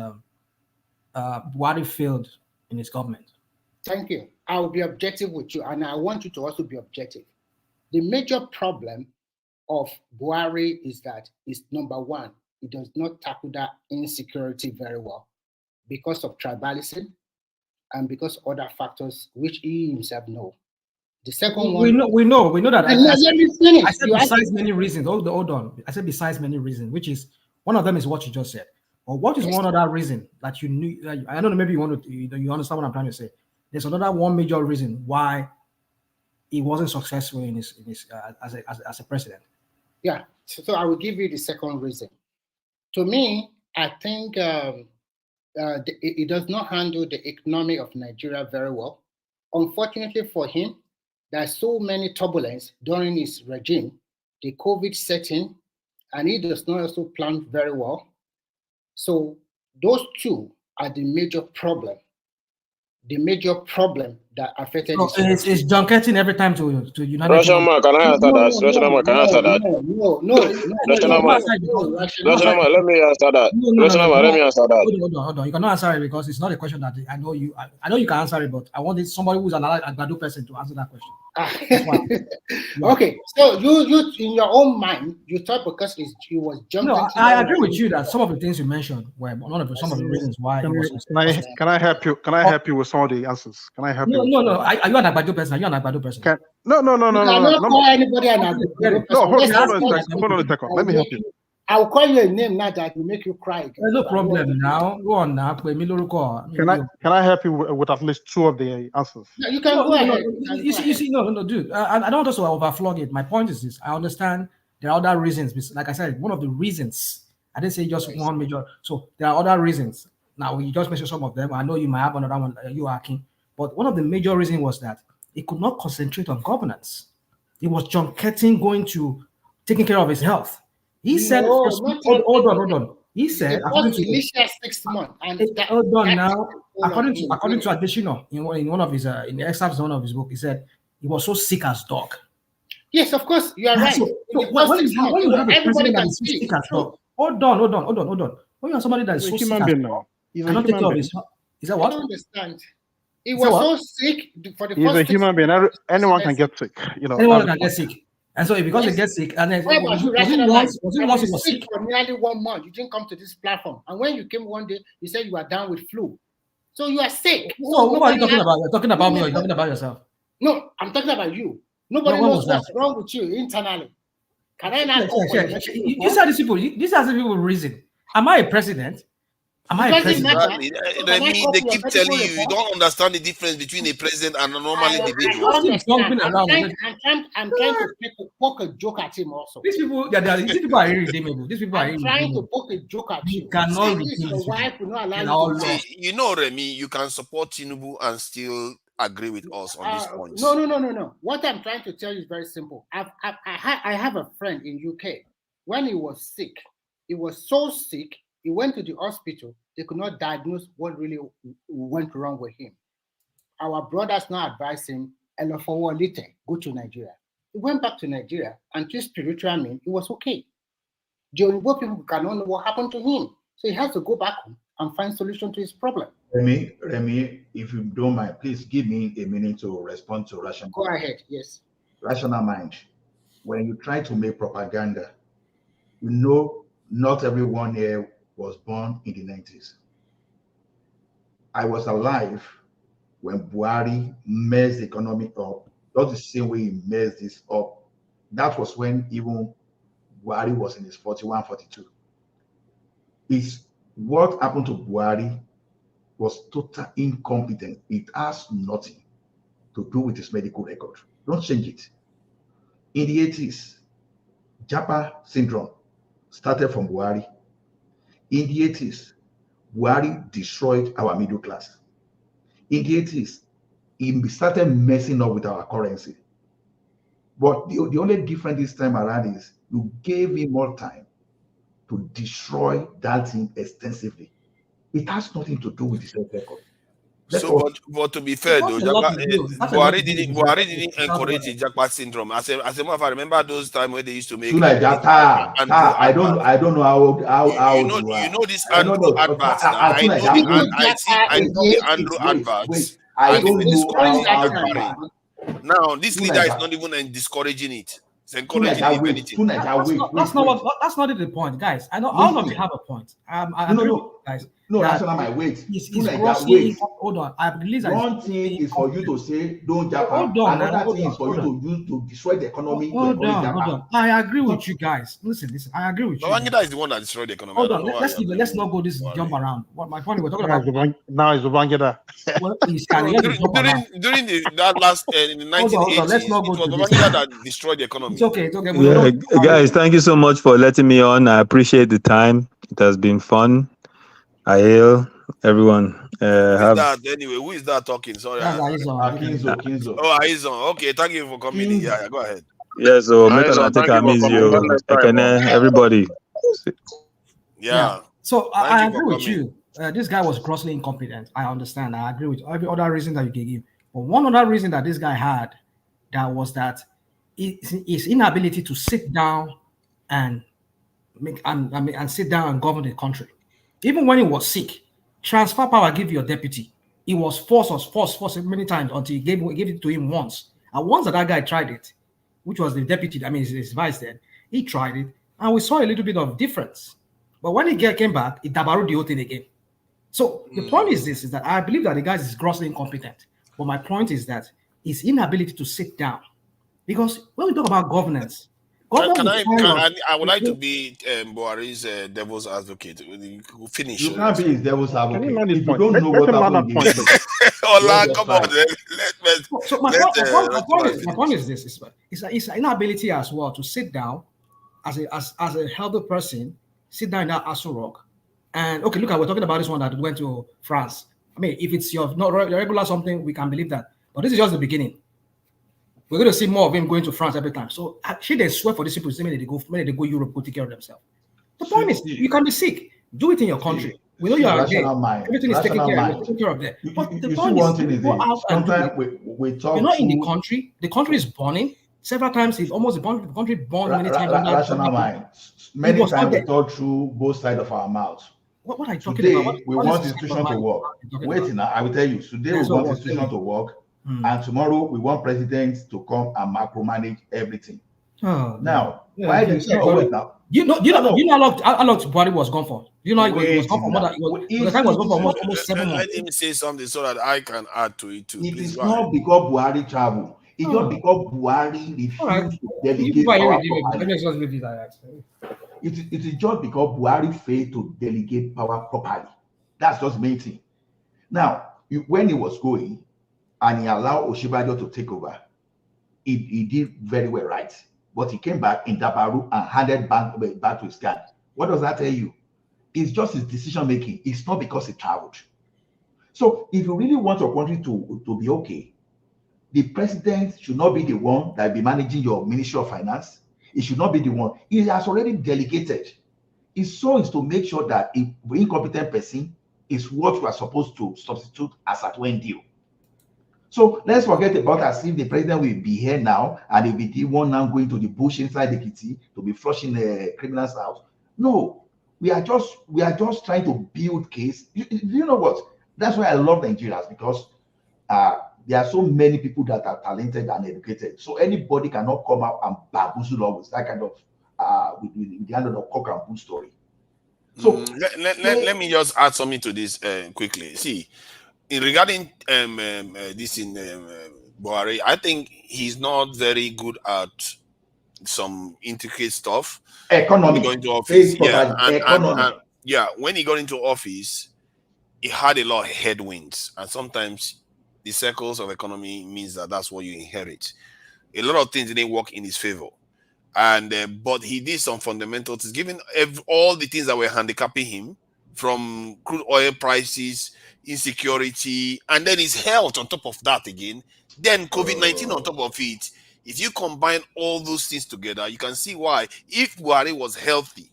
Buhari failed in his government. Thank you. I will be objective with you, and I want you to also be objective. The major problem of Buhari is that number one, he does not tackle that insecurity very well because of tribalism and because other factors which he himself knows. The second one, we know that. Let me finish. I said besides many reasons. Hold on. I said besides many reasons, which is one of them is what you just said. Or what is one other reason that you knew? I don't know. Maybe you want to. You understand what I'm trying to say. There's another one major reason why he wasn't successful in his as a president. Yeah. So I will give you the second reason. To me, I think it does not handle the economy of Nigeria very well. Unfortunately for him, there's so many turbulence during his regime. The COVID setting, and he does not also plan very well. So those two are the major problem. The major problem that affected it's junketing every time to United Russian man, can I answer that? Russian man, can I answer that? No. Russian man, let me answer that. Russian man, let me answer that. Hold on. You cannot answer it because it's not a question that I know you. I know you can answer it, but I wanted somebody who's an Agbado person to answer that question. Okay, so you in your own mind, you thought because he was jumping. No, I agree with you that some of the things you mentioned were some of the reasons why. Can I help you? Can I help you with some of the answers? Can I help you? No. Are you an Agbado person? Are you an Agbado person? No. Call anybody an Agbado person. No, hold on a second. Let me help you. I'll call you a name now that will make you cry. No problem now. Go on now. Can I help you with at least two of the answers? No, you can go ahead. You see, no, dude. I don't want to overflog it. My point is this: I understand there are other reasons. Like I said, one of the reasons I didn't say just one major. So there are other reasons. Now we just mentioned some of them. I know you might have another one. You are king, but one of the major reasons was that he could not concentrate on governance. It was John Keating going to taking care of his health. He said, hold on. He said, according to initial 6 months. Hold on now. According to Adesina, in one of his in the excerpts of one of his book, he said he was so sick as dog. Yes, of course, you are right. So when you have a president that is so sick as dog, hold on. When you have somebody that is so sick as dog, cannot take care of his health. Is that what? I don't understand. He was so sick for the first. He's a human being. Anyone can get sick. Anyone can get sick. And so because he gets sick, and then was it sick for nearly 1 month, you didn't come to this platform. And when you came one day, you said you were down with flu. So you are sick. So what are you talking about? You're talking about me or you're talking about yourself? No, I'm talking about you. Nobody knows what's wrong with you internally. Can I not? These are the people reason. Am I a president? Am I a president? They keep telling you don't understand the difference between a president and a normal individual. I'm trying to poke a joke at him also. These people are irredeemable. These people are irredeemable. I'm trying to poke a joke at him. You cannot You know, Remy, you can support Tinubu and still agree with us on this point. No. What I'm trying to tell you is very simple. I have a friend in UK. When he was sick, he was so sick, he went to the hospital. They could not diagnose what really went wrong with him. Our brothers now advise him, go to Nigeria. He went back to Nigeria, and through spiritual means, it was okay. The only people cannot know what happened to him. So he has to go back home and find solution to his problem. Remy, if you don't mind, please give me a minute to respond to rational. Go ahead, yes. Rational mind. When you try to make propaganda, you know not everyone here was born in the 90s. I was alive when Buhari messed the economy up, not the same way he messed this up. That was when even Buhari was in his 41, 42. It's what happened to Buhari was total incompetence. It has nothing to do with his medical record. Don't change it. In the 80s, Japa syndrome started from Buhari. In the 80s, Buhari destroyed our middle class. In the 80s, he started messing up with our currency. But the only difference this time around is you gave him more time to destroy that thing extensively. It has nothing to do with his record. But to be fair though, Buhari didn't encourage the Japa syndrome. As a matter of fact, I remember those times where they used to make. I don't know how. You know this Andrew adverts. I know the Andrew adverts. I don't know. Now this leader is not even discouraging it. It's encouraging anything. That's not the point, guys. I know all of you have a point. I agree with you guys. No, that's not my weight. Hold on. I believe one thing is for you to say don't jump out. Another thing is for you to use to destroy the economy. Hold on. I agree with you guys. Listen. I agree with you. Babangida is the one that destroyed the economy. Hold on. Let's not go this jump around. What my point we're talking about now is Babangida. Well, during that last in the 1980s, let's not go it was Babangida that destroyed the economy. It's okay. Yeah, guys, thank you so much for letting me on. I appreciate the time. It has been fun. I hail everyone. Who is that talking? Sorry. Kinzo. Oh, Aizon. Okay, thank you for coming. Yeah, go ahead. Yeah, so everybody. Yeah. So I agree with you. This guy was grossly incompetent. I understand. I agree with every other reason that you can give. But one other reason that this guy had was that his inability to sit down and sit down and govern the country. Even when he was sick, transfer power, give you a deputy. He was forced many times until he gave it to him once. And once that guy tried it, which was the deputy, his vice then, he tried it, and we saw a little bit of difference. But when he came back, he dabaru the whole thing again. So the point is that I believe that the guy is grossly incompetent. But my point is that his inability to sit down. Because when we talk about governance, I would like to be Buhari's devil's advocate. Finish. You can't be his devil's advocate. If you don't know what happened. Come on. So my point is this: it's an inability as well to sit down as a healthy person, sit down in that Aso Rock, and okay, look, we're talking about this one that went to France. I mean, if it's your not regular something, we can believe that. But this is just the beginning. We're going to see more of him going to France every time. So actually, they swear for these people. When they go Europe, go take care of themselves. The point is, you can be sick. Do it in your country. We know you are gay. Everything is taken care of. Take care of that. But the point is, go out and do it. You're not in the country. The country is burning. Several times, the country burned many times. Rational mind. Many times we talk through both sides of our mouths. What are you talking about? We want institution to work. Wait now, I will tell you. Today we want institution to work. And tomorrow we want presidents to come and macromanage everything. Now, why did you always now? You know how long Buhari was gone for? You know he was gone for more than the time was gone for almost 7 months. Let him say something so that I can add to it too. It is not because Buhari traveled. It's not because Buhari refused to delegate power properly. It is just because Buhari failed to delegate power properly. That's just the main thing. Now, when he was going, and he allowed Oshibajo to take over, he did very well, right? But he came back in Dabaru and handed back to his guard. What does that tell you? It's just his decision making. It's not because he traveled. So if you really want your country to be okay, the president should not be the one that will be managing your Ministry of Finance. It should not be the one. He has already delegated. His so is to make sure that the incompetent person is what we are supposed to substitute as at when due. So let's forget about as if the president will be here now and he'll be the one now going to the bush inside the PT to be flushing the criminal's house. No, we are just trying to build case. You know what? That's why I love Nigerians, because there are so many people that are talented and educated. So anybody cannot come out and bamboozle with that kind of with the end of the cock and bull story. So let me just add something to this quickly. See. Regarding this in Buhari, I think he's not very good at some intricate stuff. Economy. Going to office, when he got into office, he had a lot of headwinds, and sometimes the circles of economy means that's what you inherit. A lot of things didn't work in his favor, and but he did some fundamentals, given all the things that were handicapping him, from crude oil prices, insecurity, and then his health on top of that again, then COVID-19 on top of it. If you combine all those things together, you can see why, if Buhari was healthy,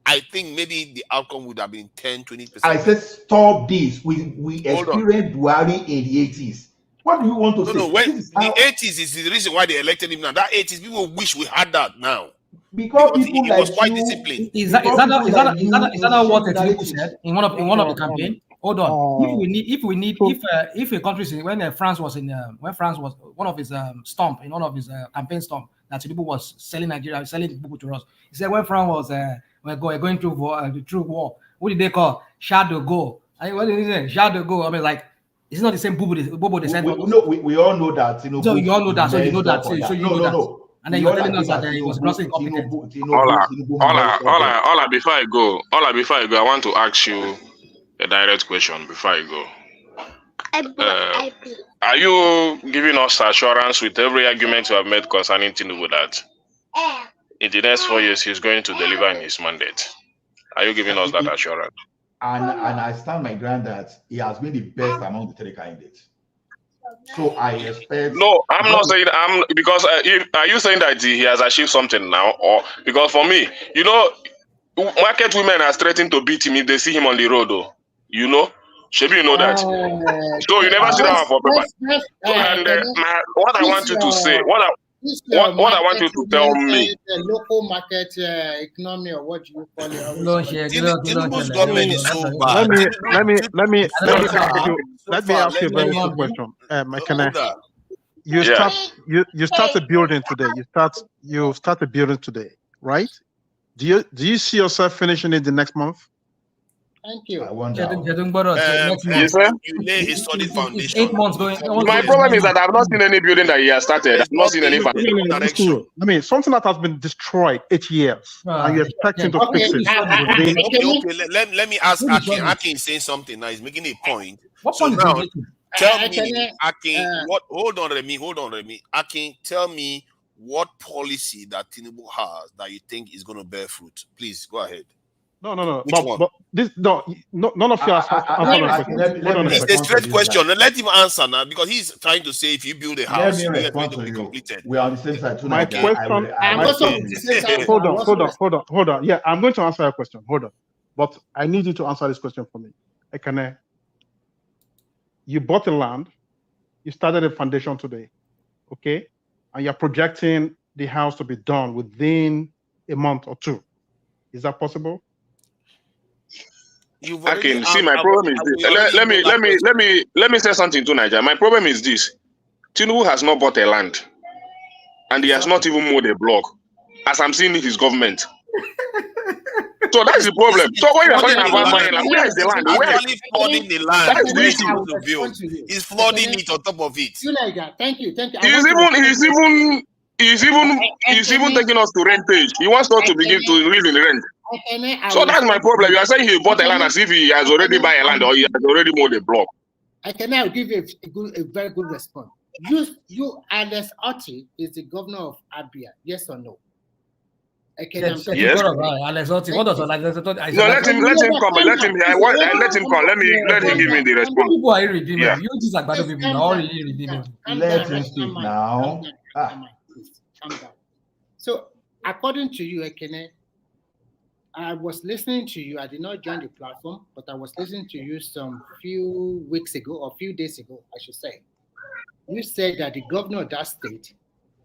I think maybe the outcome would have been 10-20%. I said stop this. We experienced Buhari in the 80s. What do you want to say? No, when the 80s is the reason why they elected him now. That 80s, people wish we had that now. Because people he like was quite disciplined. Is that what TINUBU said in one of the campaign? Hold on. If a country is in, when France was one of his stomp in one of his campaign stomp that Tinubu was selling Nigeria, selling people to us. He said when France was going through war, what did they call shadow go? What did he say? Shadow go. I mean, like, it's not the same Bobo they said. We all know that. You know, so you all know that. So you know that. So you know that. No. And then you're telling us that he was grossly incompetent. Ola, before I go, I want to ask you a direct question before I go. Are you giving us assurance with every argument you have made concerning Tinubu that in the next 4 years he's going to deliver in his mandate? Are you giving us that assurance? And I stand my ground that he has been the best among the 3 candidates. So I expect. No, I'm not saying because are you saying that he has achieved something now, or because for me, you know, market women are threatening to beat him if they see him on the road, though. You know, Shebi, you know that. So you never see that one for paper. And what I want you to say, what I want you to tell me. The local market economy, or what do you call it? Tinubu's government is so bad. Let me ask you a very quick question. You start a building today. You start a building today, right? Do you see yourself finishing it the next month? Thank you. You lay a solid foundation. 8 months going. My problem is that I've not seen any building that he has started. I've not seen any direction. I mean, something that has been destroyed 8 years, and you're expecting to fix it. Okay. Let me ask Akin. Akin is saying something now. He's making a point. So now, tell me, Akin. Hold on, Remy. Akin, tell me what policy that Tinubu has that you think is going to bear fruit. Please go ahead. No. But this none of you asked It's a straight question. Let him answer now, because he's trying to say if you build a house, it's going to be completed. We are on the same side. My question. Hold on. Yeah, I'm going to answer your question. Hold on, but I need you to answer this question for me. You bought a land, you started a foundation today, okay, and you're projecting the house to be done within a month or 2. Is that possible? I can see my problem is this. Let me say something to Nigeria. My problem is this: Tinubu has not bought a land, and he has not even mowed a block. As I'm seeing it, his government. So that's the problem. So when you're talking about buying land, where is the land? Where is flooding the land? That's the issue. He's flooding it on top of it. Thank you. He's even taking us to rent page. He wants us to begin to live in rent. So that's my problem. You are saying he bought a land as if he has already bought a land or he has already mowed a block. I can now give you a very good response. You Alex Otti is the governor of Abia. Yes or no? Yes. Alex Otti. What does Alex Otti? No, let him come. Let him come. Let him give me the response. People are irredeemable. You just like bad people are all really irredeemable. Let him speak now. Calm down. So, according to you, Ekene, I was listening to you. I did not join the platform, but I was listening to you some few weeks ago, or few days ago, I should say. You said that the governor of that state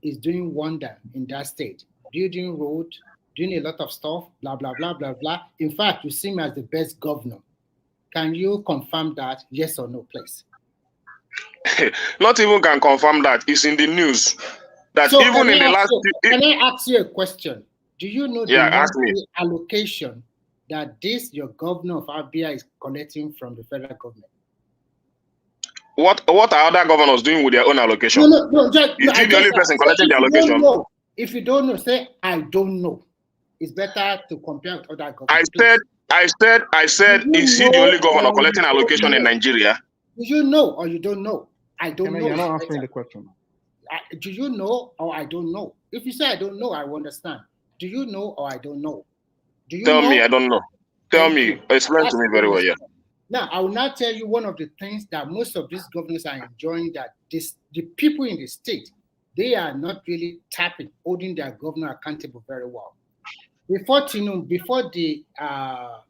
is doing wonder in that state, building road, doing a lot of stuff, blah, blah, blah, blah, blah. In fact, you seem as the best governor. Can you confirm that, yes or no, please? Not even can confirm that. It's in the news. That so even in the last... Can I ask you a question? Do you know the allocation that your governor of Abia is collecting from the federal government? What are other governors doing with their own allocation? No, is he the only person collecting the allocation? If you don't know, say, I don't know. It's better to compare with other governments. I said, is he the only governor collecting allocation in Nigeria? Do you know or you don't know? I don't know. You're not answering the question. Do you know or I don't know? If you say I don't know, I will understand. Do you know or I don't know? Do you Tell know? me, I don't know. Tell me. Explain to me very well, yeah. Now, I will now tell you one of the things that most of these governors are enjoying, that the people in the state, they are not really holding their governor accountable very well. Before the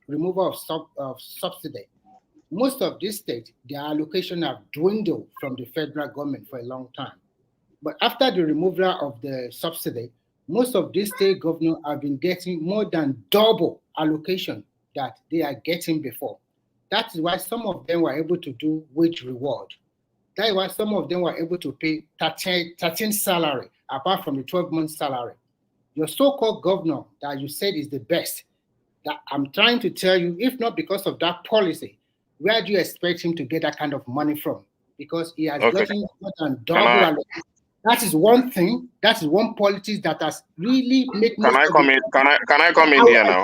removal of subsidy, most of these states, their allocation have dwindled from the federal government for a long time. But after the removal of the subsidy, most of these state governors have been getting more than double allocation that they are getting before. That is why some of them were able to do wage reward. That is why some of them were able to pay 13 salary, apart from the 12-month salary. Your so-called governor that you said is the best, that I'm trying to tell you, if not because of that policy, where do you expect him to get that kind of money from? Because he has gotten more than double. That is one thing. That is one policy that has really made. Can I come in here now?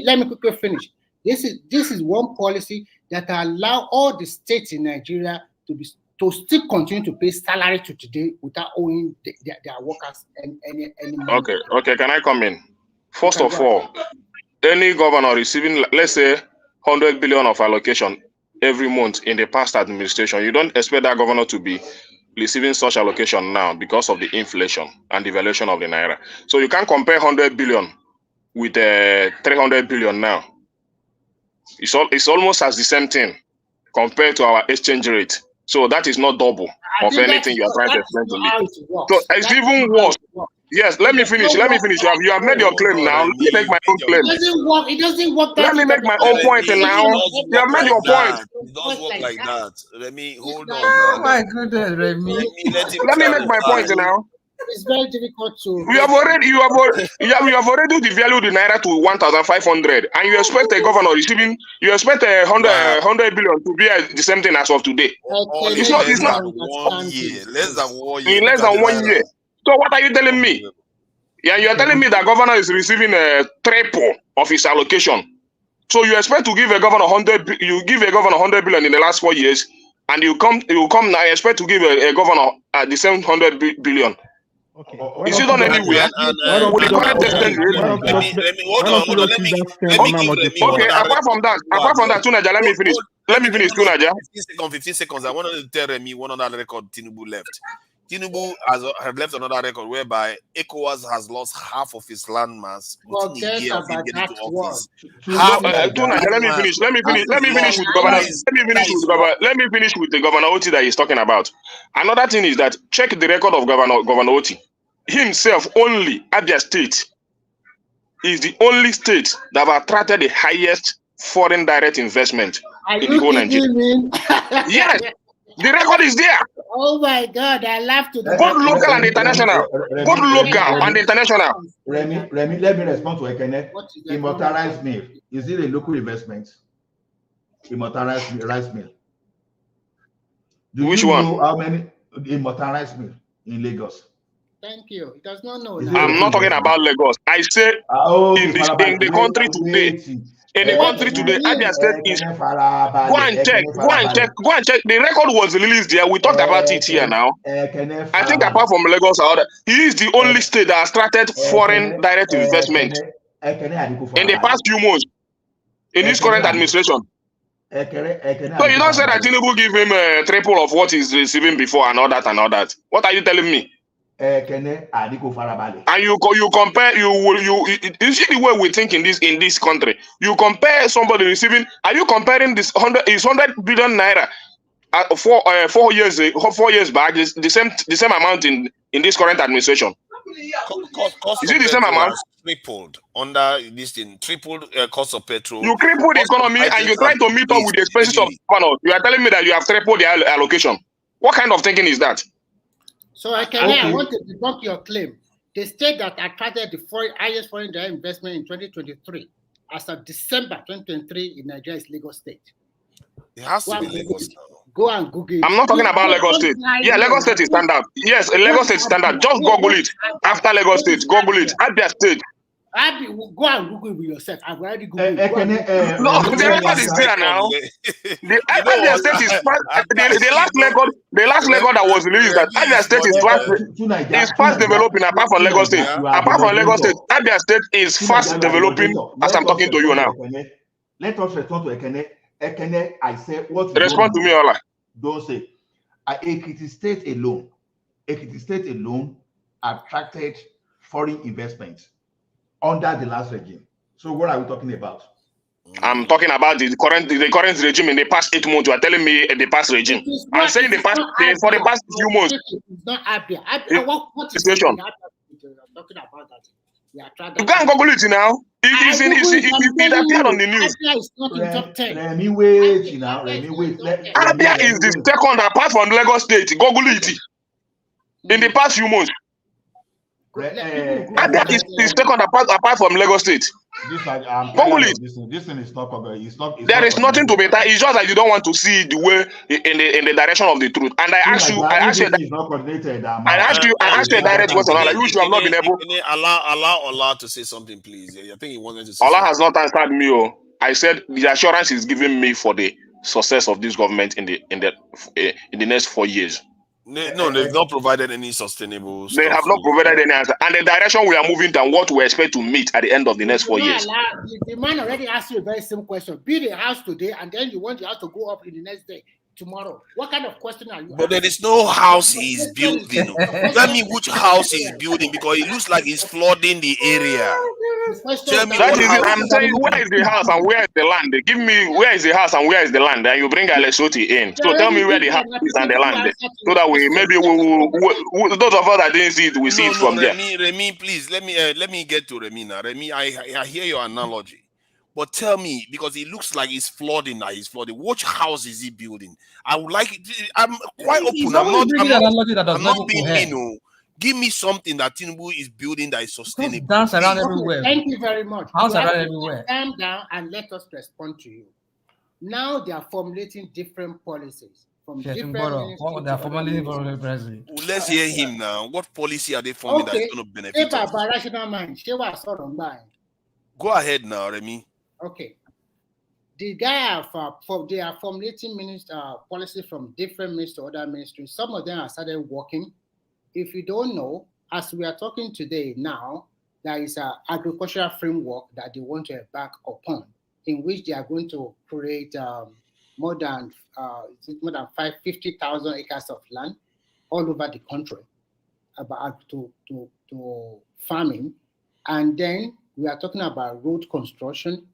Let me quickly finish. This is one policy that allow all the states in Nigeria to still continue to pay salary to today without owing their workers any money. Okay. Can I come in? First of all, any governor receiving, let's say, 100 billion of allocation every month in the past administration, you don't expect that governor to be receiving such allocation now because of the inflation and devaluation of the naira. So you can't compare 100 billion with 300 billion now. It's almost as the same thing compared to our exchange rate. So that is not double of anything you are trying to explain to me. So it's even worse. Yes, let me finish. You have made your claim now. Let me make my own claim. It doesn't work. Let me make my own point now. You have made your point. It does work like that. Remy, hold on. Oh my goodness, Remy. Let me make my point now. It's very difficult to. You have already devalued the naira to 1,500, and you expect a governor receiving. You expect 100 billion to be the same thing as of today. It's not. Less than 1 year. In less than 1 year. So what are you telling me? Yeah, you are telling me that governor is receiving a triple of his allocation. So you expect to give a governor 100. You give a governor 100 billion in the last 4 years, and you come now. You expect to give a governor the same 100 billion. Okay. Is it done anywhere? Okay. Apart from that, Tunaja, let me finish, Tunaja. 15 seconds. I wanted to tell Remy one other record Tinubu left. Tinubu has left another record whereby ECOWAS has lost half of its landmass within a year of him getting to office. Let me finish with the Governor Oti that he's talking about. Another thing is that check the record of Governor Oti. Himself only, Abia State, is the only state that have attracted the highest foreign direct investment in the whole Nigeria. Yes. The record is there. Oh my God, I laugh to the both local and international. Both local and international. Remy, let me respond to Ekene. Immortalized mill. Is it a local investment? Immortalized rice mill. Which one? Know how many immortalized mill in Lagos? Thank you. It does not know. I'm not talking about Lagos. I say in the country today. In the country today, Abia State is. Go and check. The record was released there. We talked about it here now. I think apart from Lagos, he is the only state that has attracted foreign direct investment in the past few months in this current administration. So you don't say that Tinubu give him a triple of what he's receiving before and all that. What are you telling me? And you compare you see the way we think in this country. You compare somebody receiving. Are you comparing this 100 billion naira 4 years back? The same amount in this current administration. Is it the same amount? Tripled under this thing. Tripled cost of petrol. You crippled the economy and you try to meet up with the expenses of governors. You are telling me that you have tripled the allocation. What kind of thinking is that? So I want to debunk your claim. The state that attracted the highest foreign direct investment in 2023, as of December 2023 in Nigeria, is Lagos State. It has to be Lagos now. Go and Google it. I'm not talking about Lagos State. Yeah, Lagos State is standard. Yes, Lagos State is standard. Just Google it. After Lagos State, Google it. Abia State. Go and Google it with yourself. I've already Googled it. No, the record is there now. The Abia State is the last record that was released that Abia State is fast developing apart from Lagos State. Apart from Lagos State, Abia State is fast developing as I'm talking to you now. Let us respond to Ekene. Ekene, I said what. Respond to me, Ola. Don't say. Ekiti State alone attracted foreign investment under the last regime. So what are we talking about? I'm talking about the current regime in the past 8 months. You are telling me the past regime. I'm saying for the past few months. It's not Abia. What situation? I'm talking about that. We attract You that. can't Google it now. It appeared on the news. Abia is not in top 10. Let me wait, you know. Let me wait. Abia is the second apart from Lagos State. Google it. In the past few months. Abia is the second apart from Lagos State. Google it. This thing is not covered. There is nothing to better. It's just that you don't want to see the way in the direction of the truth. And I asked you a direct question. You should have not been able. Allow Allah to say something, please. I think he wanted to say Allah something. has not answered me. Oh. I said the assurance is given me for the success of this government in the next 4 years. No, they've not provided any sustainable They stuff. have not provided any answer. And the direction we are moving than what we expect to meet at the end of the next 4 years. The man already asked you a very simple question. Build a house today, and then you want your house to go up in the next day, tomorrow. What kind of question are you But there is no house he is building. Tell me which house he is building, because it looks like he's flooding the area. Tell me That what is house it. I'm telling you, where is the house and where is the land? They give me where is the house and where is the land, and you bring Alessoti in. So tell me where the house is and the land, so that we those of us that didn't see it, we see it from there. Remy, please let me get to Remy now. Remy, I hear your analogy. But tell me, because it looks like he's flooding now. He's flooding. Which house is he building? I would like it. I'm quite open. I'm not being mean. Give me something that TINUBU is building that is sustainable. Dance around everywhere. Thank you very much. House around everywhere. Calm down and let us respond to you. Now they are formulating different policies from different ministries. They are formulating for president. Let's hear him now. What policy are they forming that's going to benefit us? Go ahead now, Remy. Okay. The guy they are formulating policies from different ministries to other ministries. Some of them have started working. If you don't know, as we are talking today now, there is an agricultural framework that they want to embark upon, in which they are going to create more than 50,000 acres of land all over the country about to farming. And then we are talking about road construction.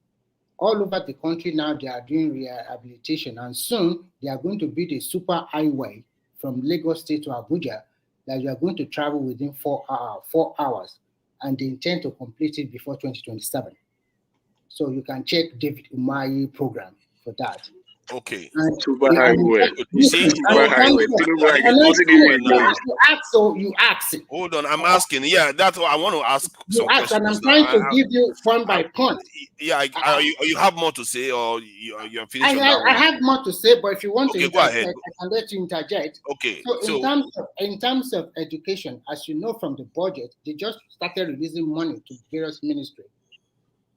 All over the country now, they are doing rehabilitation, and soon they are going to build a super highway from Lagos State to Abuja that you are going to travel within 4 hours, and they intend to complete it before 2027. So you can check David Umahi program for that. Okay. Super highway. You see, you ask. Hold on, I'm asking. Yeah, that's what I want to ask. You ask, and I'm trying to give you point by point. Yeah, you have more to say, or you're finished? I have more to say, but if you want to go ahead. I can let you interject. Okay. So in terms of education, as you know from the budget, they just started releasing money to various ministries.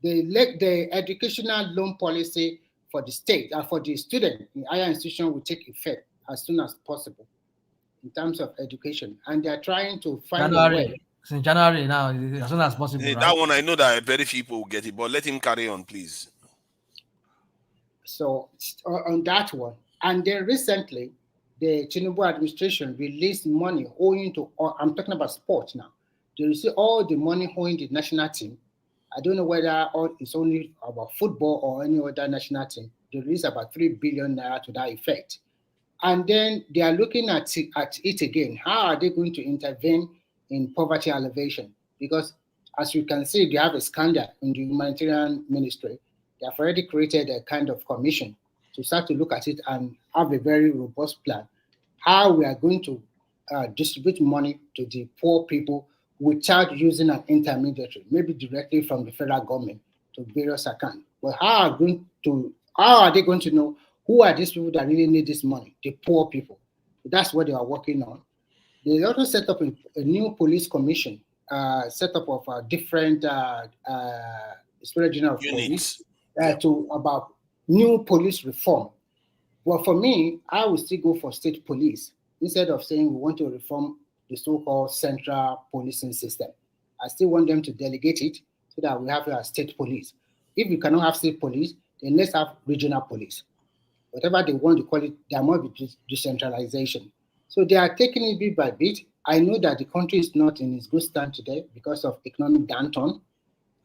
They let the educational loan policy for the state and for the student in higher institution will take effect as soon as possible in terms of education. And they are trying to find a way. Since January now, as soon as possible. That right? one, I know that very few people will get it, but let him carry on, please. So on that one. And then recently, the TINUBU administration released money owing to, I'm talking about sports now. They received all the money owing the national team. I don't know whether it's only about football or any other national team. They released about 3 billion naira to that effect. And then they are looking at it again. How are they going to intervene in poverty alleviation? Because as you can see, they have a scandal in the humanitarian ministry. They have already created a kind of commission to start to look at it and have a very robust plan. How we are going to distribute money to the poor people without using an intermediary, maybe directly from the federal government to various accounts. But how are they going to know who are these people that really need this money? The poor people. That's what they are working on. They also set up a new police commission, set up of different Inspector General of Police about new police reform. Well, for me, I would still go for state police instead of saying we want to reform the so-called central policing system. I still want them to delegate it so that we have a state police. If we cannot have state police, then let's have regional police. Whatever they want to call it, there must be decentralization. So they are taking it bit by bit. I know that the country is not in its good stand today because of economic downturn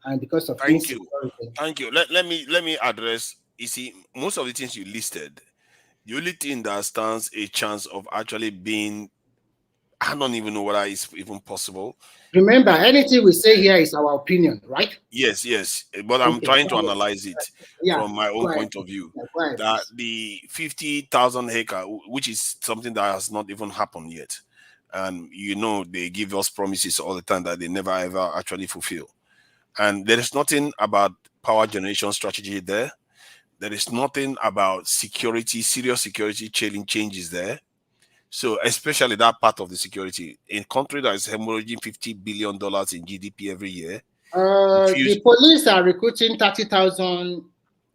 and because of insecurity. Thank you. Let me address. You see, most of the things you listed, the only thing that stands a chance of actually being I don't even know whether it's even possible. Remember, anything we say here is our opinion, right? Yes, yes. But I'm trying to analyze it from my own point of view. That the 50,000 acre, which is something that has not even happened yet. And you know, they give us promises all the time that they never ever actually fulfill. And there is nothing about power generation strategy there. There is nothing about security, serious security changes there. So especially that part of the security in country that is hemorrhaging $50 billion in GDP every year. The police are recruiting 30,000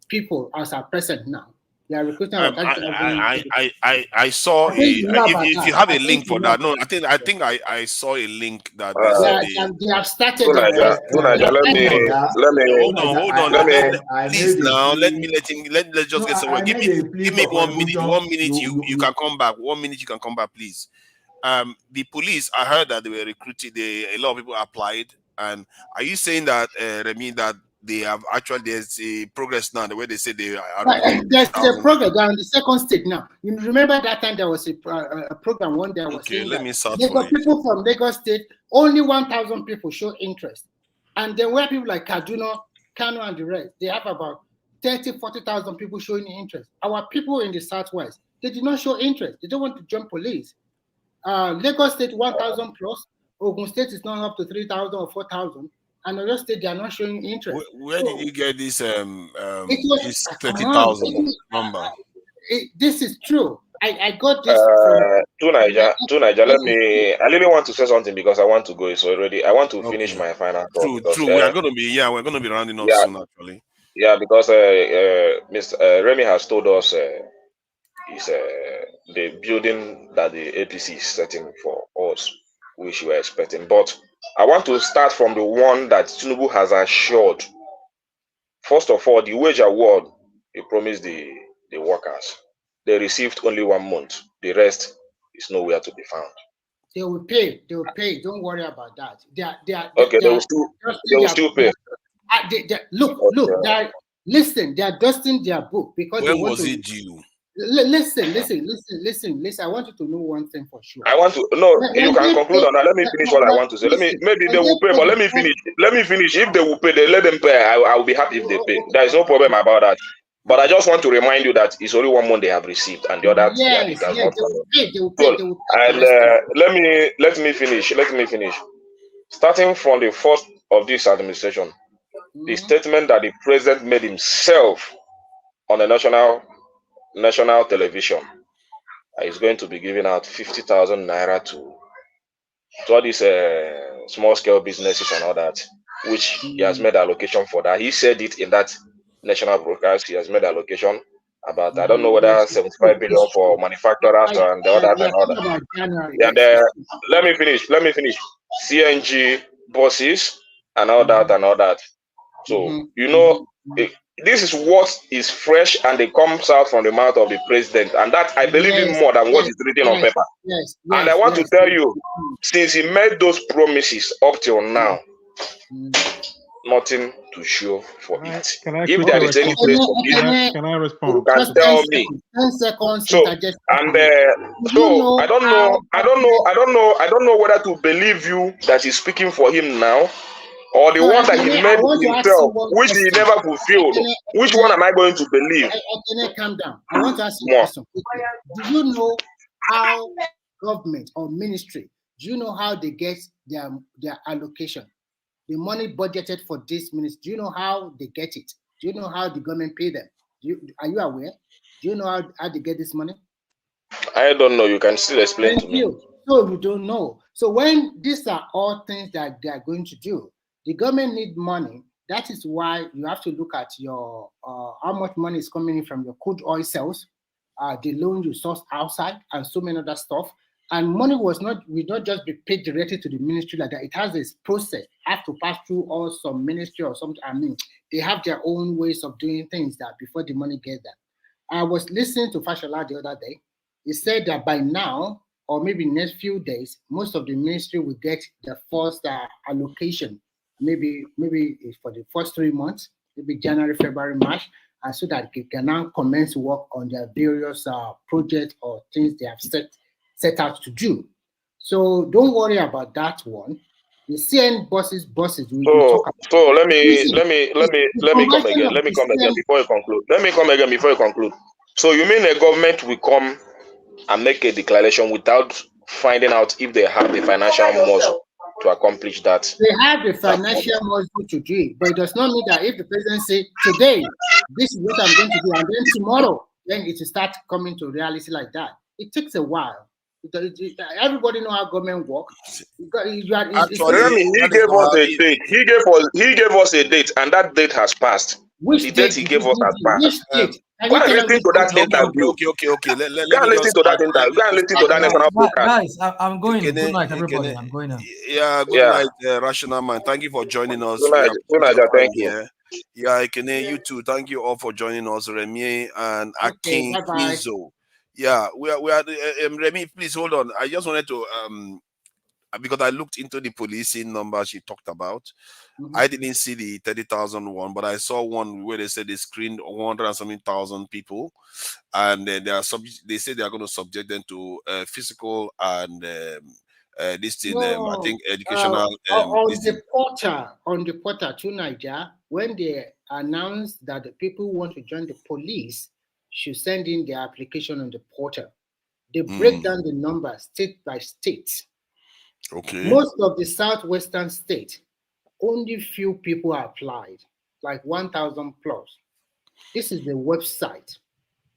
people as at present now. They are recruiting. I saw if you have a link for that. No, I think I saw a link that they have started. Let's just get someone. Give me 1 minute. 1 minute. You can come back. 1 minute. You can come back, please. The police. I heard that they were recruited. A lot of people applied. And are you saying that, Remy, that they have actually there's a progress now the way they say they are? There's a progress. They're on the second stage now. You remember that time there was a program one day. Okay, let me start. People from Lagos State, only 1,000 people show interest, and then where people like Kaduna, Kano, and the rest, they have about 30,000-40,000 people showing interest. Our people in the Southwest, they did not show interest. They don't want to join police. Lagos State 1,000 plus. Ogun State is not up to 3,000 or 4,000, and the rest state they are not showing interest. Where did you get this this 30,000 number? This is true. I got this to Niger. Let me. I really want to say something because I want to go. So already, I want to finish my final thought. True. We're going to be rounding up soon, actually. Yeah, because Mr. Remy has told us is the building that the APC is setting for us, which we were expecting. But I want to start from the one that TINUBU has assured. First of all, the wage award he promised the workers. They received only 1 month. The rest is nowhere to be found. They will pay. They will pay. Don't worry about that. They will still pay. Look. Listen. They are dusting their book because when was it due? Listen. I want you to know one thing for sure. I want to you can conclude on that. Let me finish what I want to say. Maybe they will pay, but let me finish. If they will pay, they let them pay. I will be happy if they pay. There is no problem about that. But I just want to remind you that it's only 1 month they have received, and the other they will pay. And let me finish. Starting from the first of this administration, the statement that the president made himself on the national television is going to be giving out 50,000 naira to all these small scale businesses and all that, which he has made allocation for that. He said it in that national broadcast. He has made allocation about I don't know whether 75 billion for manufacturers and the other and all that. And let me finish. CNG buses and all that. So you know. This is what is fresh and it comes out from the mouth of the president, and that I believe in more than what is written on paper. And I want to tell you, since he made those promises up till now, nothing to show for it. If there is any place for it, can I respond? You can tell me. 10 seconds. So I don't know whether to believe you that he's speaking for him now, or the one that he made himself, which he never fulfilled. Which one am I going to believe? Calm down. I want to ask you a question. Do you know how government or ministry, do you know how they get their allocation? The money budgeted for this ministry, do you know how they get it? Do you know how the government pay them? Are you aware? Do you know how they get this money? I don't know. You can still explain to me. So you don't know. So when these are all things that they are going to do, the government need money. That is why you have to look at your how much money is coming in from your crude oil sales, the loan you source outside, and so many other stuff. And money will not just be paid directly to the ministry like that. It has this process, have to pass through or some ministry or something. I mean, they have their own ways of doing things that before the money gets there. I was listening to Fashola the other day. He said that by now, or maybe next few days, most of the ministry will get the first allocation. Maybe for the first 3 months, maybe January, February, March, and so that they can now commence work on their various projects or things they have set out to do. So don't worry about that one. The CN buses we talk about. So let me come again. Let me come again before you conclude. Let me come again before you conclude. So you mean the government will come and make a declaration without finding out if they have the financial muscle to accomplish that? They have the financial muscle to do it, but it does not mean that if the president say today, this is what I'm going to do, and then tomorrow, then it will start coming to reality like that. It takes a while. Everybody know how government work. He gave us a date. He gave us a date, and that date has passed. Which the date he gave us has passed. Go and listen to that interview. Okay. Go and listen to that interview. Go and listen to that national broadcast. Guys, I'm going. Good night, everybody. I'm going now. Yeah, good night, Rational Man. Thank you for joining us. Good night, thank you. Yeah, Ikene, you too. Thank you all for joining us, Remy and Akin Quinzo. Yeah, we are Remy, please hold on. I just wanted to because I looked into the policing numbers you talked about. I didn't see the 30,000 one, but I saw one where they said they screened 100 and something thousand people, and they say they are going to subject them to physical and this thing. I think educational. On the portal to Niger, when they announced that the people who want to join the police should send in their application on the portal. They break down the numbers state by state. Okay. Most of the southwestern states, only few people applied, like 1,000 plus. This is the website.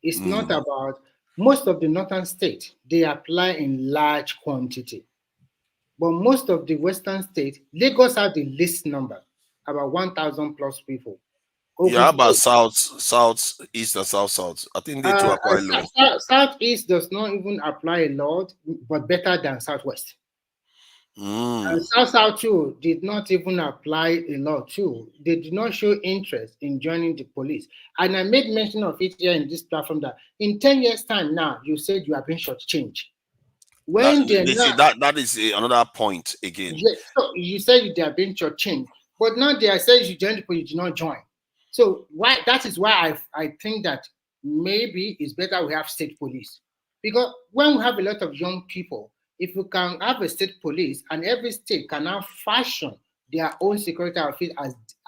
It's not about most of the northern states, they apply in large quantity. But most of the western states, Lagos have the least number, about 1,000 plus people. Yeah, about south, east, and south. I think they too are quite low. Southeast does not even apply a lot, but better than southwest. And South too did not even apply a lot too. They did not show interest in joining the police. And I made mention of it here in this platform that in 10 years' time now, you said you have been shortchanged. When that is another point again. Yes, so you said they are being shortchanged, but now they are saying you joined the police, you did not join. So that is why I think that maybe it's better we have state police. Because when we have a lot of young people, if you can have a state police and every state can now fashion their own security outfit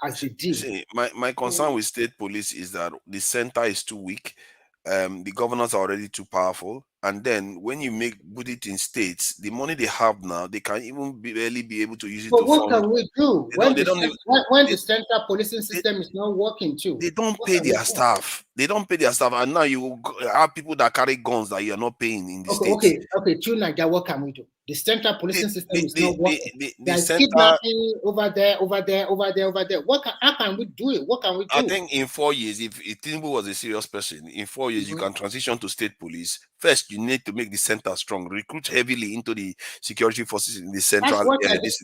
as they did. See, my concern with state police is that the center is too weak. The governors are already too powerful, and then when you put it in states, the money they have now, they can even barely be able to use it. But what can we do when the central policing system is not working too? They don't pay their staff. They don't pay their staff, and now you have people that carry guns that you are not paying in the states. Okay. To Nigeria, what can we do? The central policing system is not working. There's kidnapping over there. How can we do it? What can we do? I think in 4 years, if TINUBU was a serious person, in 4 years you can transition to state police. First, you need to make the center strong, recruit heavily into the security forces in the central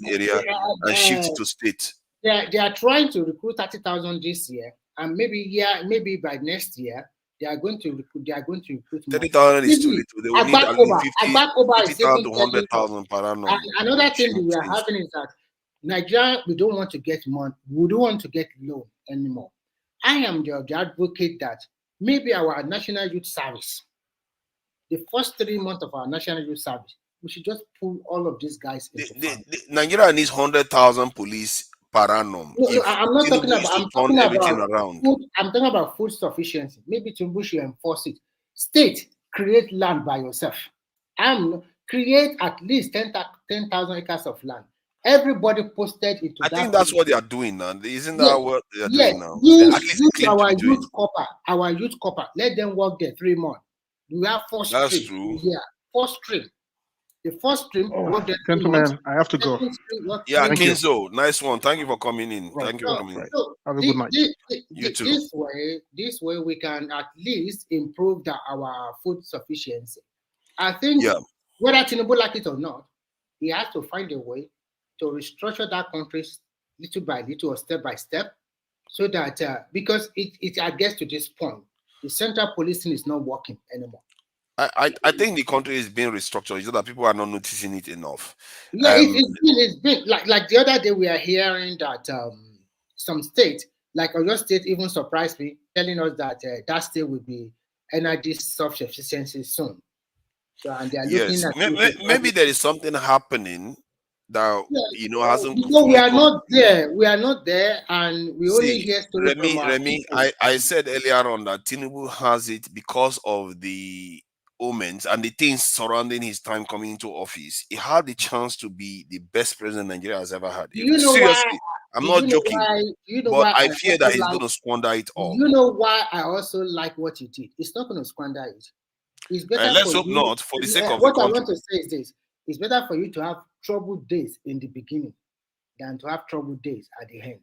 area, and shift to state. They are trying to recruit 30,000 this year, and maybe by next year they are going to recruit. 30,000 is too little. They will need at least 50,000 to 100,000 per annum. Another thing we are having is that Nigeria, we don't want to get money. We don't want to get loan anymore. I am the advocate that maybe our National Youth Service, the first 3 months of our National Youth Service, we should just pull all of these guys into Nigeria needs 100,000 police per annum. No, I'm not talking about. I'm talking about food sufficiency. Maybe TINUBU should enforce it. State, create land by yourself. Create at least 10,000 acres of land. Everybody posted into that. I think that's what they are doing now. Isn't that what they are doing now? Use our youth copper. Let them work there 3 months. We have 4 streams. That's true. Yeah, 4 streams. The first stream. Gentlemen, I have to go. Yeah, Kinzo, nice one. Thank you for coming in. Thank you for coming in. Have a good night. You too. This way we can at least improve our food sufficiency. I think whether TINUBU like it or not, he has to find a way to restructure that country little by little or step by step, so that because it gets to this point, the central policing is not working anymore. I think the country is being restructured, so that people are not noticing it enough. Yeah, it's been like the other day we are hearing that some states, like Oyo State, even surprised me, telling us that that state will be energy self-sufficiency soon. So, and they are looking Yes, at maybe there is something happening that hasn't because we fully are come. not there. We are not there, and we only See, hear stories from our Remy, people. I said earlier on that Tinubu has it because of the omens and the things surrounding his time coming into office. He had the chance to be the best president Nigeria has ever had. Do you know why? Seriously, I'm not joking. But I fear that he's going to squander it all. You know why I also like what he did? It's not going to squander it. It's better Let's for hope you. not, for the sake of the What I country. want to say is this: it's better for you to have troubled days in the beginning than to have troubled days at the end.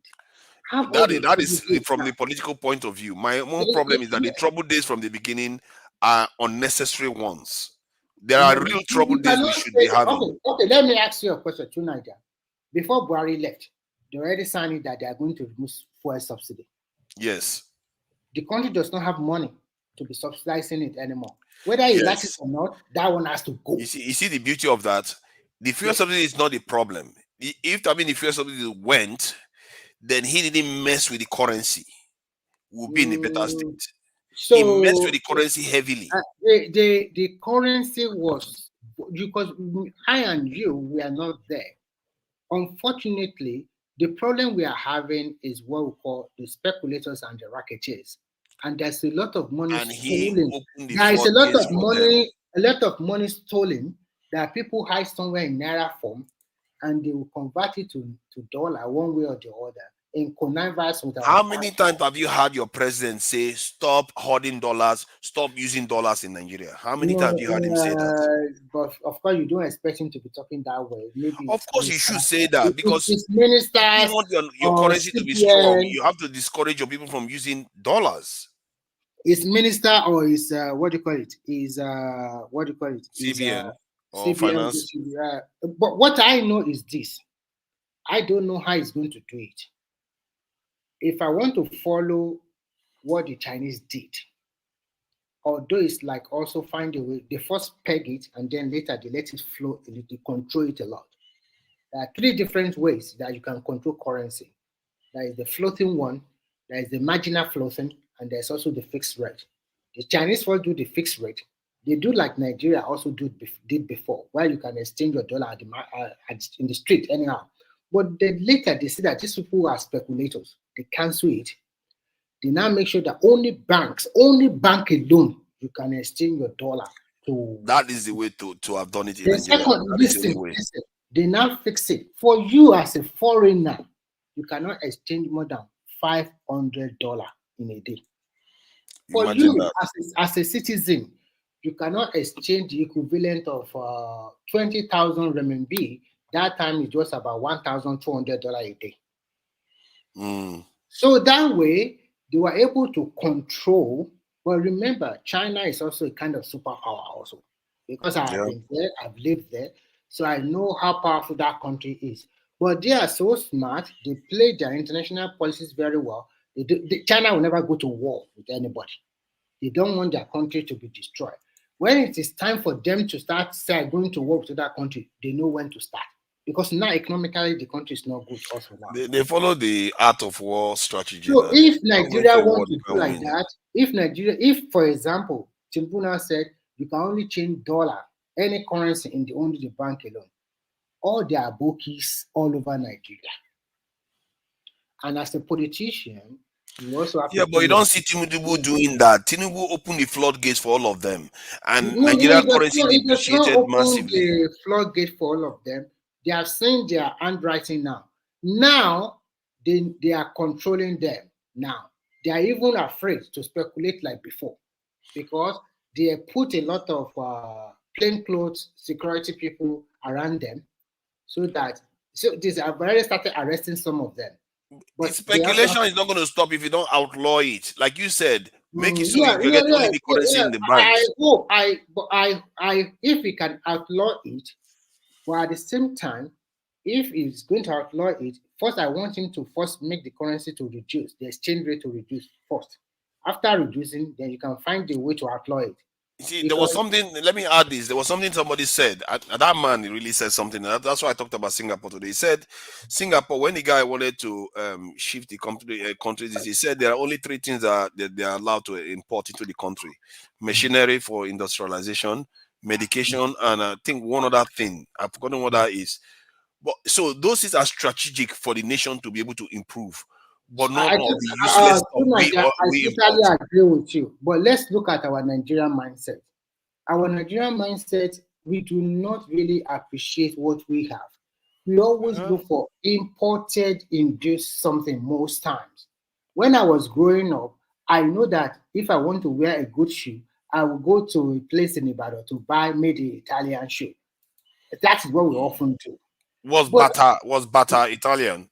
That is from the political point of view. My own problem is that the troubled days from the beginning are unnecessary ones. There are real troubled days we should be having. Okay, let me ask you a question too, Niger. Before Buhari left, they already signed it that they are going to remove fuel subsidy. Yes. The country does not have money to be subsidizing it anymore. Whether he likes it or not, that one has to go. You see the beauty of that? The fuel subsidy is not the problem. If the fuel subsidy went, then he didn't mess with the currency. We'll be in a better state. So he messed with the currency heavily. The currency was, because I and you, we are not there. Unfortunately, the problem we are having is what we call the speculators and the racketeers. And there's a lot of money stolen. There is a lot of money stolen that people hide somewhere in Naira form, and they will convert it to dollar one way or the other in connivance with our How many times have you had your president say, stop hoarding dollars, stop using dollars in Nigeria? How many times have you heard him say that? But of course, you don't expect him to be talking that way. Maybe of course, you should say that, because it's ministers, you want your currency to be strong. You have to discourage your people from using dollars. It's minister or is what do you call it? Is what do you call it? CBN or CBN, finance. But what I know is this: I don't know how he's going to do it. If I want to follow what the Chinese did, although it's like also find a way, they first peg it and then later they let it flow, they control it a lot. There are three different ways that you can control currency. There is the floating one, there is the marginal floating, and there's also the fixed rate. The Chinese first do the fixed rate. They do like Nigeria also did before, where you can exchange your dollar in the street anyhow. But then later they see that these people are speculators. They cancel it. They now make sure that only bank alone, you can exchange your dollar to. That is the way to have done it in Nigeria. Listen, they now fix it. For you as a foreigner, you cannot exchange more than $500 in a day. For you as a citizen, you cannot exchange the equivalent of 20,000 renminbi. That time it was about $1,200 a day. So that way they were able to control. But remember, China is also a kind of superpower also, because I have been there, I've lived there, so I know how powerful that country is. But they are so smart; they play their international policies very well. China will never go to war with anybody. They don't want their country to be destroyed. When it is time for them to start going to war with that country, they know when to start. Because now economically the country is not good also now. They follow the art of war strategy. So if Nigeria wants to do like that, if for example, Tinubu said you can only change dollar, any currency in only the bank alone, all their bookies all over Nigeria. And as a politician, you also have but you don't see Tinubu doing that. Tinubu opened the floodgates for all of them, and Nigerian currency depreciated massively. The floodgate for all of them. They have seen their handwriting now. Now they are controlling them. Now they are even afraid to speculate like before, because they put a lot of plainclothes security people around them, so they have already started arresting some of them. But the speculation is not going to stop if you don't outlaw it. Like you said, make it so you can get only the currency in the banks. If we can outlaw it, but at the same time, if he's going to outlaw it, first I want him to first make the currency to reduce, the exchange rate to reduce first. After reducing, then you can find the way to outlaw it. See, there was something, let me add this. There was something somebody said. That man really said something. That's why I talked about Singapore today. He said, Singapore, when the guy wanted to shift the countries, he said there are only three things that they are allowed to import into the country: machinery for industrialization, medication, and I think one other thing. I've forgotten what that is. But so those things are strategic for the nation to be able to improve, but not all the useless stuff I totally agree with you. But let's look at our Nigerian mindset. Our Nigerian mindset, we do not really appreciate what we have. We always look for imported, induced something most times. When I was growing up, I know that if I want to wear a good shoe, I will go to a place in Ibadan to buy made in Italian shoe. That is what we often do. Was Bata Italian?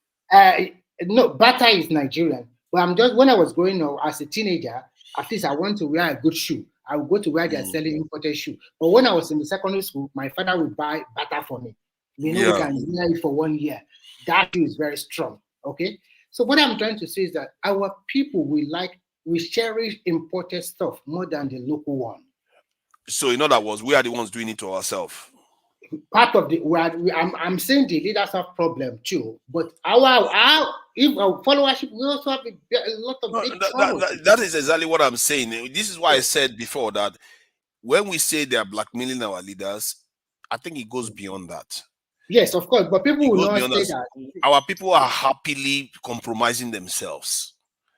No, Bata is Nigerian. But I'm just, when I was growing up as a teenager, at least I want to wear a good shoe. I would go to where they're selling imported shoe. But when I was in the secondary school, my father would buy Bata for me. We know we can wear it for 1 year. That shoe is very strong. Okay. So what I'm trying to say is that our people we cherish imported stuff more than the local one. So in other words, we are the ones doing it to ourselves. Part of the I'm saying the leaders have problem too, but our followership, we also have a lot of big that is exactly what I'm saying. This is why I said before that when we say they are blackmailing our leaders, I think it goes beyond that. Yes, of course, but people will not say that. Our people are happily compromising themselves.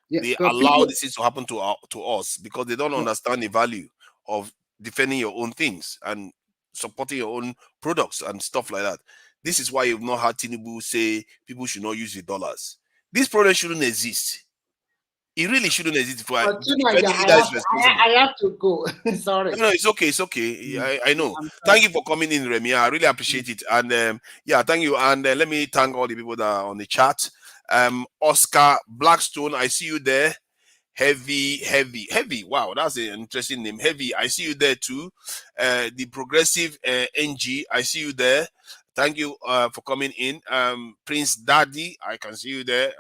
Yes, they allow this to happen to us because they don't understand the value of defending your own things and supporting your own products and stuff like that. This is why you've not had TINUBU say people should not use the dollars. This product shouldn't exist. It really shouldn't exist. I have to go. Sorry. No, it's okay. It's okay. I know. Thank you for coming in, Remy. I really appreciate it. And thank you. And let me thank all the people that are on the chat. Oscar Blackstone, I see you there. Heavy. Wow, that's an interesting name. Heavy, I see you there too. The Progressive NG, I see you there. Thank you for coming in. Prince Daddy, I can see you there.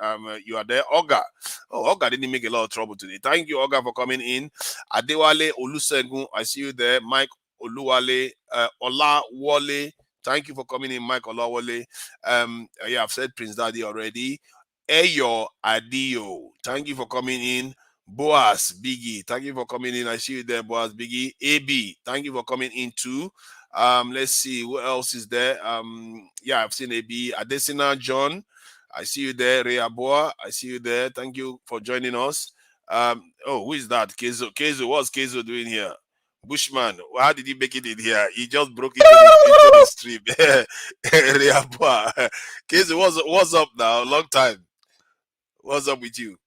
You are there. Oga. Oh, Oga didn't make a lot of trouble today. Thank you, Oga, for coming in. Adewale Olusegun, I see you there. Mike Oluwale, Olawale. Thank you for coming in, Mike Olawale. I've said Prince Daddy already. Eyo Adio, thank you for coming in. Boaz Biggie, thank you for coming in. I see you there, Boaz Biggie. AB, thank you for coming in too. Let's see what else is there. I've seen AB. Adesina John, I see you there. Reaboa, I see you there. Thank you for joining us. Who is that? Kezo, what's Kezo doing here? Bushman, how did he make it in here? He just broke into the stream. Reaboa, Kezo, what's up now? Long time. What's up with you?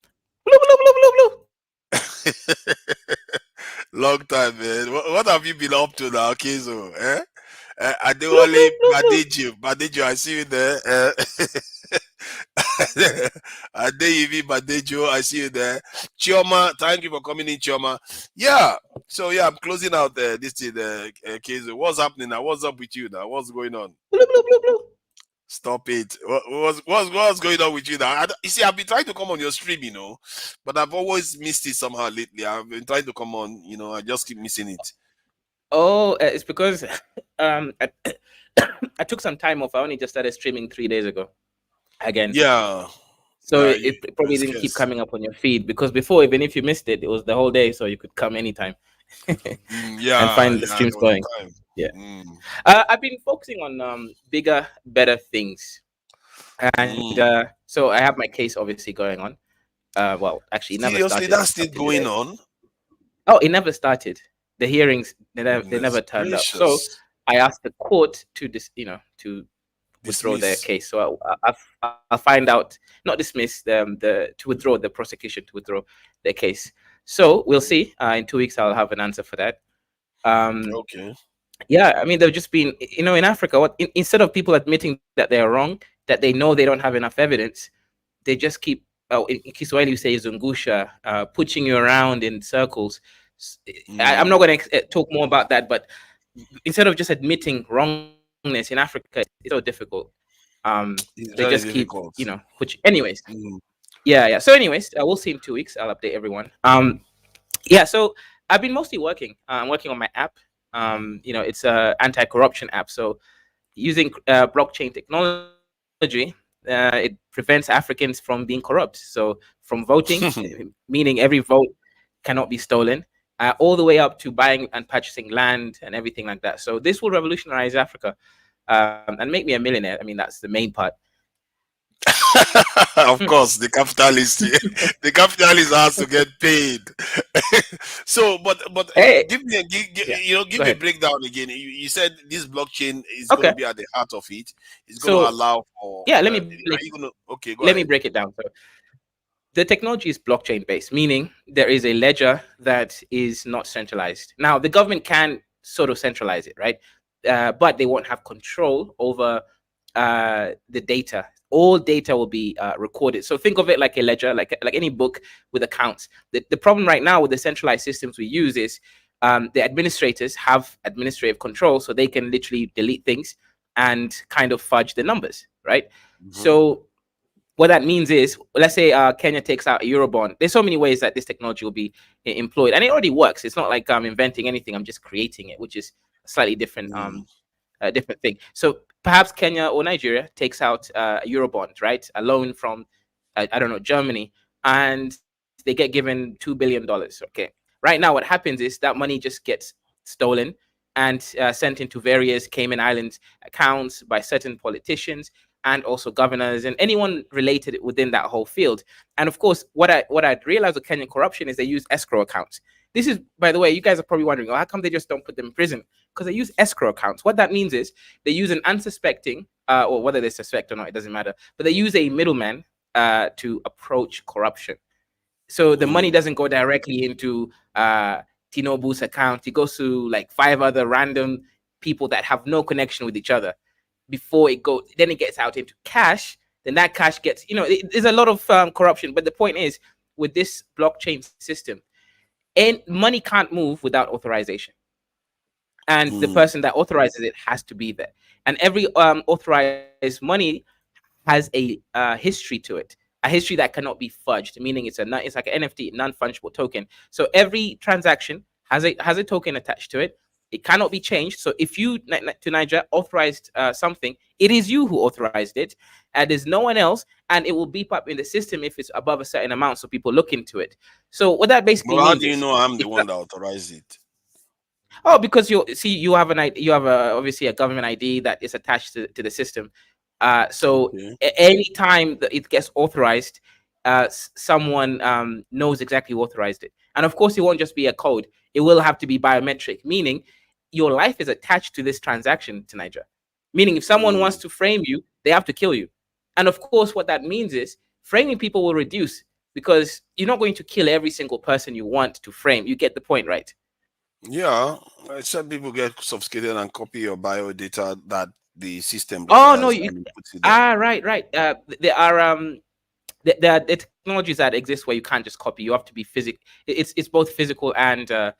Long time, man. What have you been up to now, Kezo? Adewale Badejo, I see you there. Adeyivi Badejo, I see you there. Chioma, thank you for coming in, Chioma. So I'm closing out this thing, Kezo. What's happening now? What's up with you now? What's going on? Stop it. What's going on with you now? You see, I've been trying to come on your stream, but I've always missed it somehow lately. I've been trying to come on, I just keep missing it. Oh, it's because I took some time off. I only just started streaming 3 days ago again. Yeah. So it probably didn't keep coming up on your feed because before, even if you missed it, it was the whole day, so you could come anytime. And find the streams going. I've been focusing on bigger, better things, and so I have my case obviously going on. Well, actually, it never seriously, started. That's still going on. Oh, it never started. The hearings they never turned up. So I asked the court to to withdraw their case. So I'll find out, not dismiss them, to withdraw the prosecution, to withdraw their case. So we'll see. In 2 weeks, I'll have an answer for that. Okay. Yeah, I mean, they've just been, in Africa, instead of people admitting that they're wrong, that they know they don't have enough evidence, they just keep, in Kiswahili you say zungusha, pushing you around in circles. I'm not going to talk more about that, but instead of just admitting wrongness in Africa, it's so difficult. They just keep, anyways. Yeah. So anyways, we'll see in 2 weeks. I'll update everyone. So I've been mostly working. I'm working on my app. It's an anti-corruption app. So using blockchain technology, it prevents Africans from being corrupt. So from voting, meaning every vote cannot be stolen. all the way up to buying and purchasing land and everything like that. So this will revolutionize Africa and make me a millionaire. I mean, that's the main part. Of course, the capitalist, the capitalist has to get paid. So, but hey, give me give me a breakdown again. You said this blockchain is okay. going to be at the heart of it. It's going to allow for let me let me break it down. So the technology is blockchain based, meaning there is a ledger that is not centralized. Now, the government can sort of centralize it, right? But they won't have control over the data. All data will be recorded. So think of it like a ledger, like any book with accounts. The problem right now with the centralized systems we use is the administrators have administrative control, so they can literally delete things and kind of fudge the numbers, right? So what that means is, let's say Kenya takes out a Eurobond. There's so many ways that this technology will be employed, and it already works. It's not like I'm inventing anything. I'm just creating it, which is a slightly different different thing. So perhaps Kenya or Nigeria takes out a Eurobond, right? A loan from, I don't know, Germany, and they get given $2 billion. Okay. Right now, what happens is that money just gets stolen and sent into various Cayman Islands accounts by certain politicians and also governors and anyone related within that whole field. And of course, what I'd realized with Kenyan corruption is they use escrow accounts. This is, by the way, you guys are probably wondering, how come they just don't put them in prison? Because they use escrow accounts. What that means is they use an unsuspecting, or whether they suspect or not, it doesn't matter, but they use a middleman to approach corruption. So the money doesn't go directly into TINUBU's account. It goes to like 5 other random people that have no connection with each other before it goes. Then it gets out into cash. Then that cash gets, there's a lot of corruption. But the point is, with this blockchain system, and money can't move without authorization. And the person that authorizes it has to be there. And every authorized money has a history to it, a history that cannot be fudged, meaning it's like an NFT, non-fungible token. So every transaction has a token attached to it. It cannot be changed. So if you, to Niger, authorized something, it is you who authorized it, and there's no one else, and it will beep up in the system if it's above a certain amount, so people look into it. So what that basically means, how do you know I'm the one that authorized it? Oh, because you have obviously a government ID that is attached to the system. So anytime that it gets authorized, someone knows exactly who authorized it. And of course, it won't just be a code. It will have to be biometric, meaning your life is attached to this transaction to Niger. Meaning if someone wants to frame you, they have to kill you. And of course, what that means is framing people will reduce, because you're not going to kill every single person you want to frame. You get the point, right? Yeah, some people get sophisticated and copy your bio data that the system. Oh no, right. There are technologies that exist where you can't just copy. You have to be physical. It's both physical and the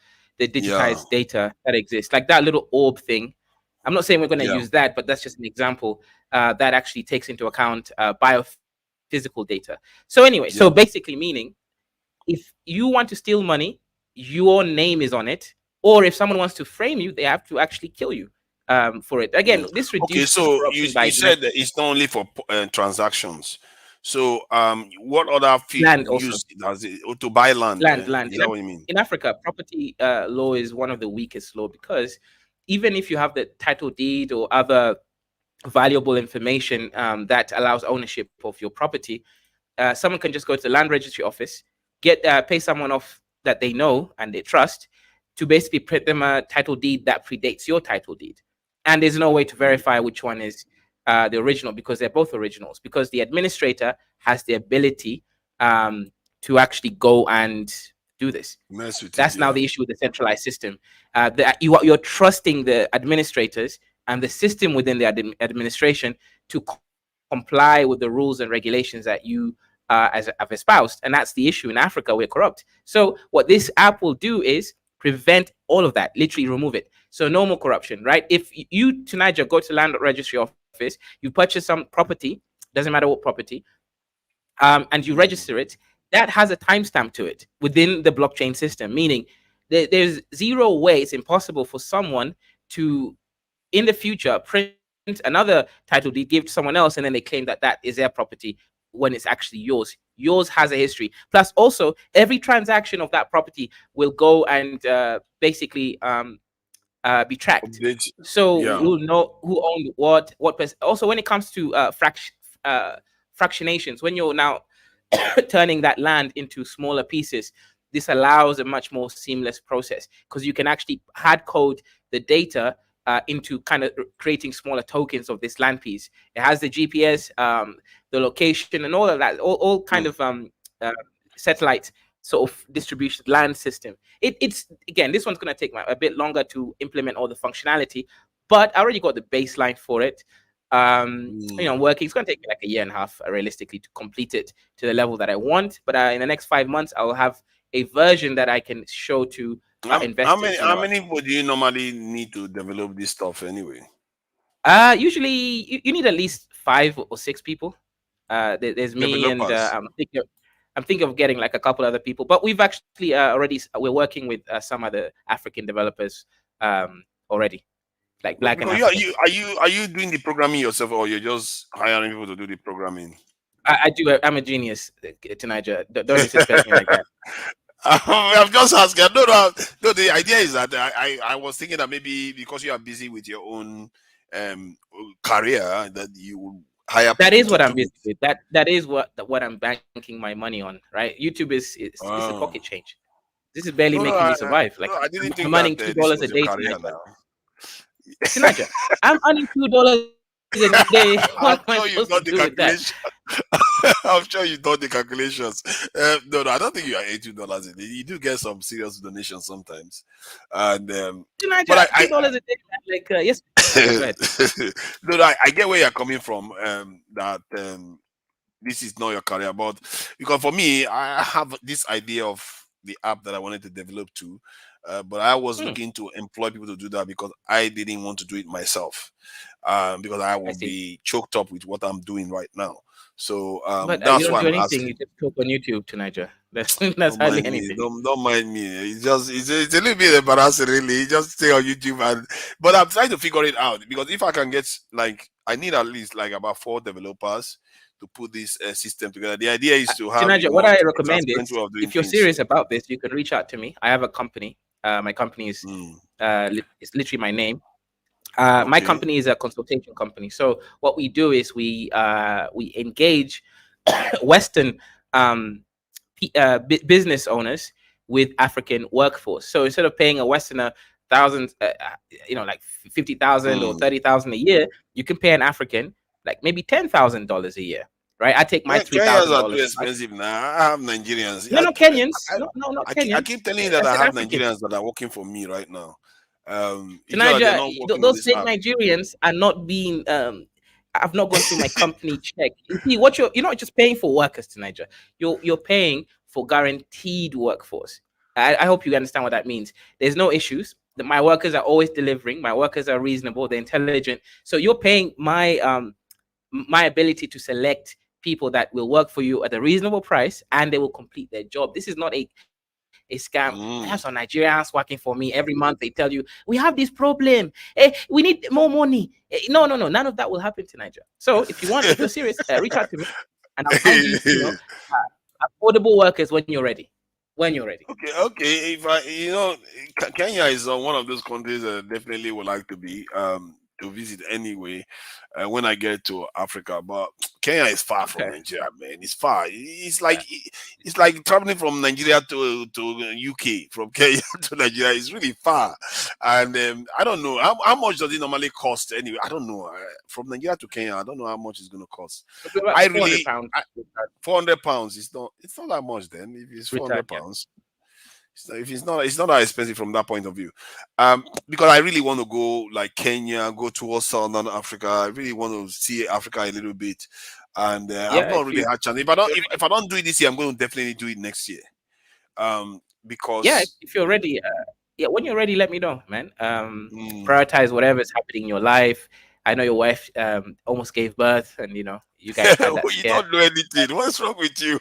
digitized data that exists. Like that little orb thing. I'm not saying we're going to use that, but that's just an example that actually takes into account biophysical data. So anyway, so basically meaning if you want to steal money, your name is on it. Or if someone wants to frame you, they have to actually kill you for it. Again, this reduces. Okay, so you said that it's not only for transactions. So what other fields use it to buy land? Land. Is that what you mean? In Africa, property law is one of the weakest law, because even if you have the title deed or other valuable information that allows ownership of your property, someone can just go to the land registry office, pay someone off that they know and they trust, to basically print them a title deed that predates your title deed. And there's no way to verify which one is the original, because they're both originals, because the administrator has the ability to actually go and do this. That's now the issue with the centralized system. You're trusting the administrators and the system within the administration to comply with the rules and regulations that you have espoused. And that's the issue in Africa. We're corrupt. So what this app will do is prevent all of that, literally remove it. So no more corruption, right? If you, to Niger, go to land registry office, you purchase some property, doesn't matter what property, and you register it, that has a timestamp to it within the blockchain system, meaning there's zero way, it's impossible for someone to, in the future, print another title deed, give to someone else, and then they claim that that is their property when it's actually yours. Yours has a history. Plus, also, every transaction of that property will go and basically be tracked. So we'll know who owned what person. Also, when it comes to fractionations, when you're now turning that land into smaller pieces, this allows a much more seamless process because you can actually hard code the data into kind of creating smaller tokens of this land piece. It has the GPS, the location, and all of that, all kind of satellite sort of distribution land system. It's again, this one's going to take a bit longer to implement all the functionality, but I already got the baseline for it. You know, working. It's going to take me like a year and a half realistically to complete it to the level that I want. But in the next 5 months, I'll have a version that I can show to investors. How many people do you normally need to develop this stuff anyway? Usually you need at least 5 or 6 people. There's me and I'm thinking of getting like a couple other people, but we've actually we're working with some other African developers already, like Black and African. Are you doing the programming yourself, or you're just hiring people to do the programming? I do. I'm a genius, to Niger. Don't disrespect me like that. I'm just asking. No. The idea is that I was thinking that maybe because you are busy with your own career, that you will hire. That is what I'm busy with. That is what I'm banking my money on. Right? YouTube is a pocket change. This is barely making me survive. Like I'm earning $2 a day to Niger. I'm earning $2 a day. I'm sure you've done the calculation. I'm sure you've done the calculations. No, I don't think you are $82 a day. You do get some serious donations sometimes, and but $2 a day, like yes. No, I get where you're coming from. That this is not your career, but because for me, I have this idea of the app that I wanted to develop too. But I was looking to employ people to do that because I didn't want to do it myself, because I will be choked up with what I'm doing right now. So but that's you don't why do I'm anything. asking. You just talk on YouTube to Niger. That's Don't hardly mind me. anything. Don't mind me. It's a little bit embarrassing, really. You just stay on YouTube, but I'm trying to figure it out because if I can get I need at least like about 4 developers to put this system together. The idea is to have. Niger, what I recommend is, if you're serious about this, you can reach out to me. I have a company. My company is it's literally my name. My company is a consultation company. So what we do is we engage Western business owners with African workforce. So instead of paying a Westerner thousands, like 50,000 or 30,000 a year, you can pay an African like maybe $10,000 a year. Right, I take my $3,000. Kenyans are too expensive now. I have Nigerians. No, Kenyans. No, not Kenyans. I keep telling you that I have Nigerians that are working for me right now. Niger, those same Nigerians are not being. I've not gone through my company check. You see, you're not just paying for workers to Niger. You're paying for guaranteed workforce. I hope you understand what that means. There's no issues. My workers are always delivering. My workers are reasonable. They're intelligent. So you're paying my ability to select people that will work for you at a reasonable price and they will complete their job. This is not a scam. I have some Nigerians working for me every month. They tell you we have this problem. We need more money. No. None of that will happen to Niger. So if you're serious, reach out to me and I'll find you, affordable workers when you're ready. Okay. If Kenya is one of those countries that definitely would like to be to visit anyway when I get to Africa, but Kenya is far from Nigeria, man. It's far. It's like traveling from Nigeria to UK, from Kenya to Nigeria. It's really far, and I don't know how much does it normally cost anyway. I don't know. From Nigeria to Kenya, I don't know how much it's going to cost. I really £400. It's not that much then. If it's £400. If it's not that expensive from that point of view, because I really want to go like Kenya, go towards Southern Africa. I really want to see Africa a little bit, and I've not really had chance. If I don't do it this year, I'm going to definitely do it next year. Because if you're ready, when you're ready, let me know, man. Prioritize whatever is happening in your life. I know your wife almost gave birth, and you guys had that you don't know anything. What's wrong with you?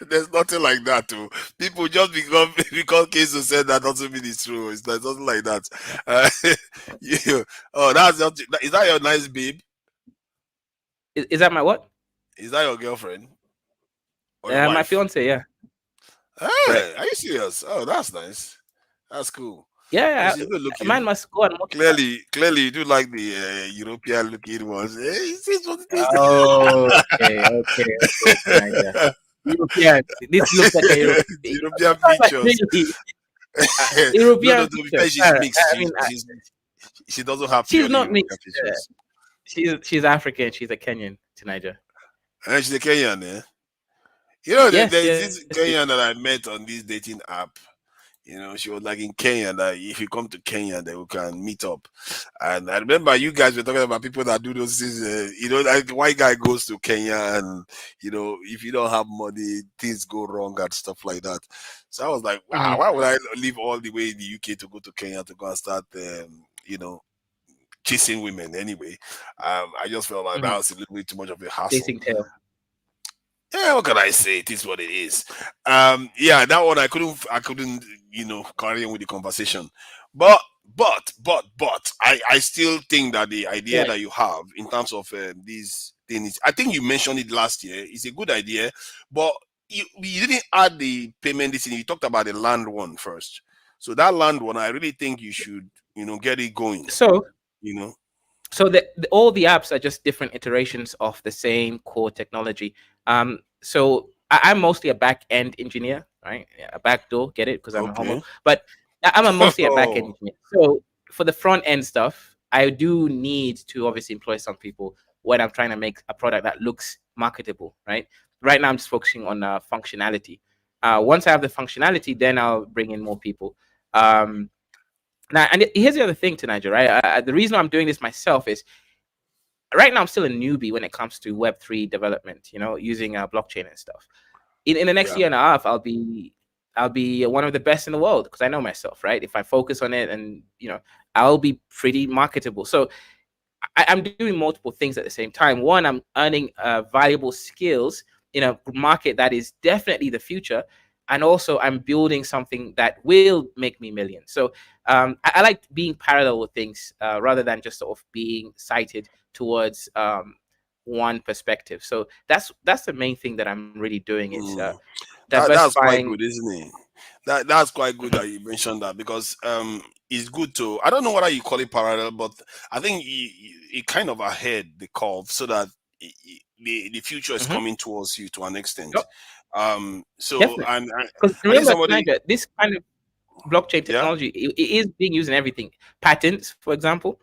There's nothing like that too. People just because Kesu said that doesn't mean it's true. It's like nothing like that. Is that your nice babe? Is that my what? Is that your girlfriend? Or your My wife? fiance, yeah. Hey, are you serious? Oh, that's nice. That's cool. Yeah, She's good looking. mine must go on. Clearly, you do like the European looking ones. Hey, Okay, Niger. European. This looks like a European features. European No, to be fair, she's mixed. She doesn't have she's purely not European mixed. features. She's African. She's a Kenyan to Niger. And she's a Kenyan, eh? You know, Yes, there's yes, this Kenyan that I met on this dating app. You know, she was like in Kenya that if you come to Kenya, then we can meet up. And I remember you guys were talking about people that do those things. You know, like white guy goes to Kenya, and you know, if you don't have money, things go wrong and stuff like that. So I was like, wow, why would I leave all the way in the UK to go to Kenya to go and start, you know, chasing women anyway? I just felt like that was a little bit too much of a hassle. Chasing tail. Yeah, what can I say? It is what it is. Yeah, that one I couldn't, you know, carry on with the conversation. But I still think that the idea that you have in terms of these things, I think you mentioned it last year. It's a good idea, but you didn't add the payment. This thing. You talked about the land one first. So that land one, I really think you should, you know, get it going. So, you know. So all the apps are just different iterations of the same core technology. So I'm mostly a back-end engineer, right? A backdoor, get it? Because I'm a homo. But I'm mostly a back-end engineer. So for the front-end stuff, I do need to obviously employ some people when I'm trying to make a product that looks marketable, right? Right now, I'm just focusing on functionality. Once I have the functionality, then I'll bring in more people. Now, and here's the other thing to Niger, right? The reason I'm doing this myself is right now I'm still a newbie when it comes to Web3 development, you know, using blockchain and stuff. In the next year and a half, I'll be one of the best in the world because I know myself, right? If I focus on it, and you know, I'll be pretty marketable. So I'm doing multiple things at the same time. One, I'm earning valuable skills in a market that is definitely the future. And also I'm building something that will make me millions. So I like being parallel with things rather than just sort of being sighted towards one perspective. So that's the main thing that I'm really doing is diversifying. That's quite good, isn't it? That's quite good that you mentioned that, because it's good to, I don't know whether you call it parallel, but I think it kind of ahead the curve so that the future is coming towards you to an extent. So definitely. Because remember, Niger, this kind of blockchain technology it is being used in everything. Patents, for example,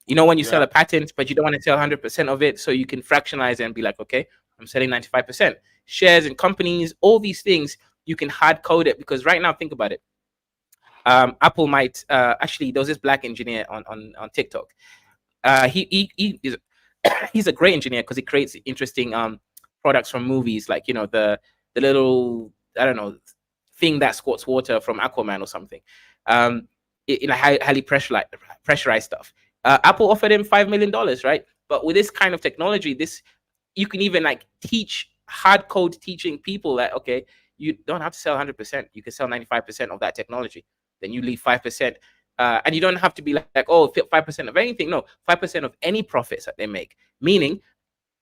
you know, when you sell a patent, but you don't want to sell 100% of it, so you can fractionalize it and be like, okay, I'm selling 95%. Shares in companies, all these things, you can hard code it, because right now, think about it. Apple might actually, there was this black engineer on TikTok. He's a great engineer because he creates interesting products from movies, like, you know, the little, I don't know, thing that squirts water from Aquaman or something. In a highly pressurized stuff. Apple offered him $5 million, right? But with this kind of technology, you can even like teach hard code teaching people that, okay, you don't have to sell 100%. You can sell 95% of that technology. Then you leave 5%. And you don't have to be like, oh, 5% of anything. No, 5% of any profits that they make. Meaning,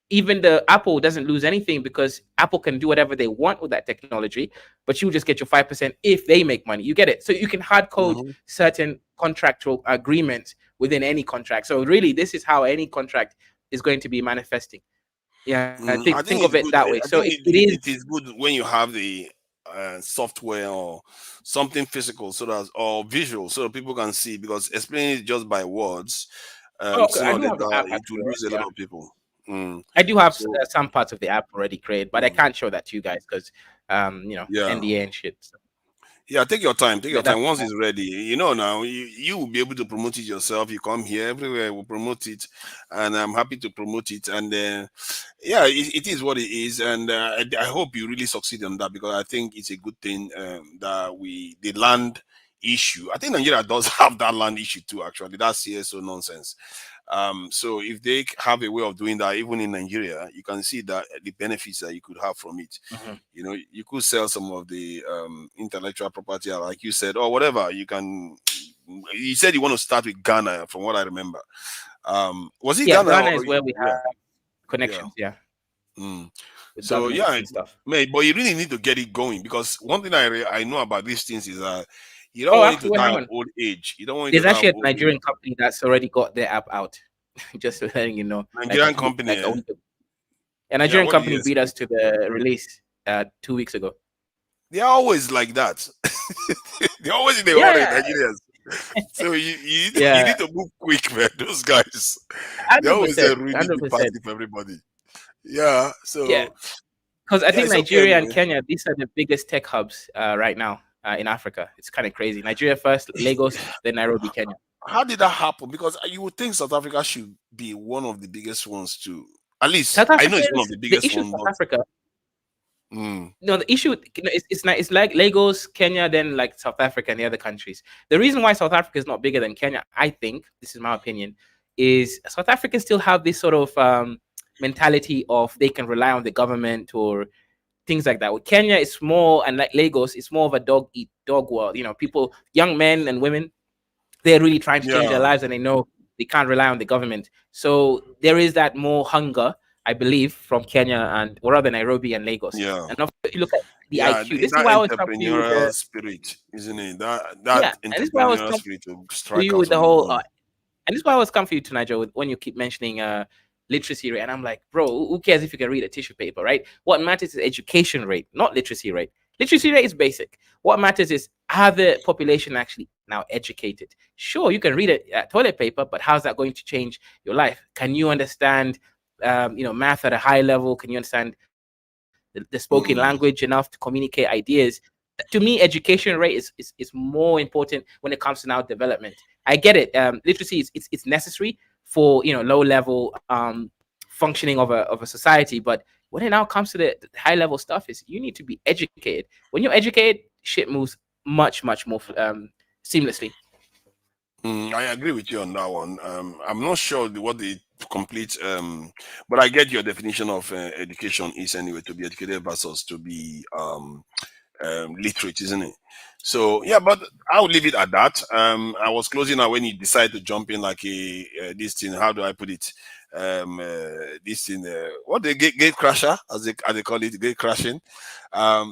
even the Apple doesn't lose anything because Apple can do whatever they want with that technology, but you just get your 5% if they make money. You get it? So you can hard code certain contractual agreements within any contract. So really, this is how any contract is going to be manifesting. Yeah, I think of it that way. So it is good when you have the software or something physical, so that, or visual, so that people can see, because explaining it just by words, it will lose a lot of people. I do have some parts of the app already created, but I can't show that to you guys because, you know, NDA and shit. So. Yeah, take your time. Take your time. Once it's ready, you know, now you will be able to promote it yourself. You come here, everywhere we'll promote it, and I'm happy to promote it. And yeah, it is what it is, and I hope you really succeed on that, because I think it's a good thing that the land issue. I think Nigeria does have that land issue too. Actually, that's CSO nonsense. So if they have a way of doing that, even in Nigeria, you can see that the benefits that you could have from it. You know, you could sell some of the intellectual property, like you said, or whatever. You said you want to start with Ghana, from what I remember. Was it Ghana? Ghana is where we have connections. Yeah. with So governments yeah, and stuff. but you really need to get it going, because one thing I know about these things is that you don't Oh, want it actually, to wait, die hang of on. old age. You don't want it There's to die actually of a old age. Nigerian company that's already got their app out. Just letting you know. Nigerian company, like a eh? week ago. A Nigerian what do you company beat us to the release 2 weeks ago. They're always like that. They're always in the Yeah, hurry, yeah. Nigerians. So you Yeah. need to move quick, man. Those guys, they're always 100%. a really good 100%. party for everybody. Yeah. So Yeah. Because I think it's okay Nigeria and anyway. Kenya, these are the biggest tech hubs right now in Africa. It's kind of crazy. Nigeria first, Lagos, then Nairobi, Kenya. How did that happen? Because you would think South Africa should be one of the biggest ones too. At least South I know it's one Africans, of the the biggest issue ones. with South Africa. Mm. No, the issue, it's like Lagos, Kenya, then like South Africa and the other countries. The reason why South Africa is not bigger than Kenya, I think, this is my opinion, is South Africans still have this sort of mentality of they can rely on the government or things like that. With Kenya, it's more, and like Lagos, it's more of a dog eat dog world. You know, people, young men and women, they're really trying to change their lives, and they know they can't rely on the government. So there is that more hunger, I believe, from Kenya and or rather Nairobi and Lagos. Yeah. And if you look at the Yeah, IQ, this is that why I was talking to you with entrepreneurial the spirit, isn't it? That and this is why I was entrepreneurial talking spirit to to strike you out with the on the whole money. and this is why I was coming for you to Niger with when you keep mentioning literacy rate, and I'm like, bro, who cares if you can read a tissue paper, right? What matters is education rate, not literacy rate. Literacy rate is basic. What matters is, are the population actually now educated? Sure, you can read a toilet paper, but how's that going to change your life? Can you understand math at a high level? Can you understand the spoken language enough to communicate ideas? To me, education rate is more important when it comes to now development. I get it. Literacy it's necessary for low level functioning of a society, but when it now comes to the high level stuff, is you need to be educated. When you're educated, shit moves much more seamlessly. I agree with you on that one. I'm not sure what the complete, but I get your definition of education is anyway, to be educated versus to be literate, isn't it? So yeah, but I'll leave it at that. I was closing out when you decided to jump in like this thing. How do I put it? This thing, what the gate crasher, as they call it, gate crashing.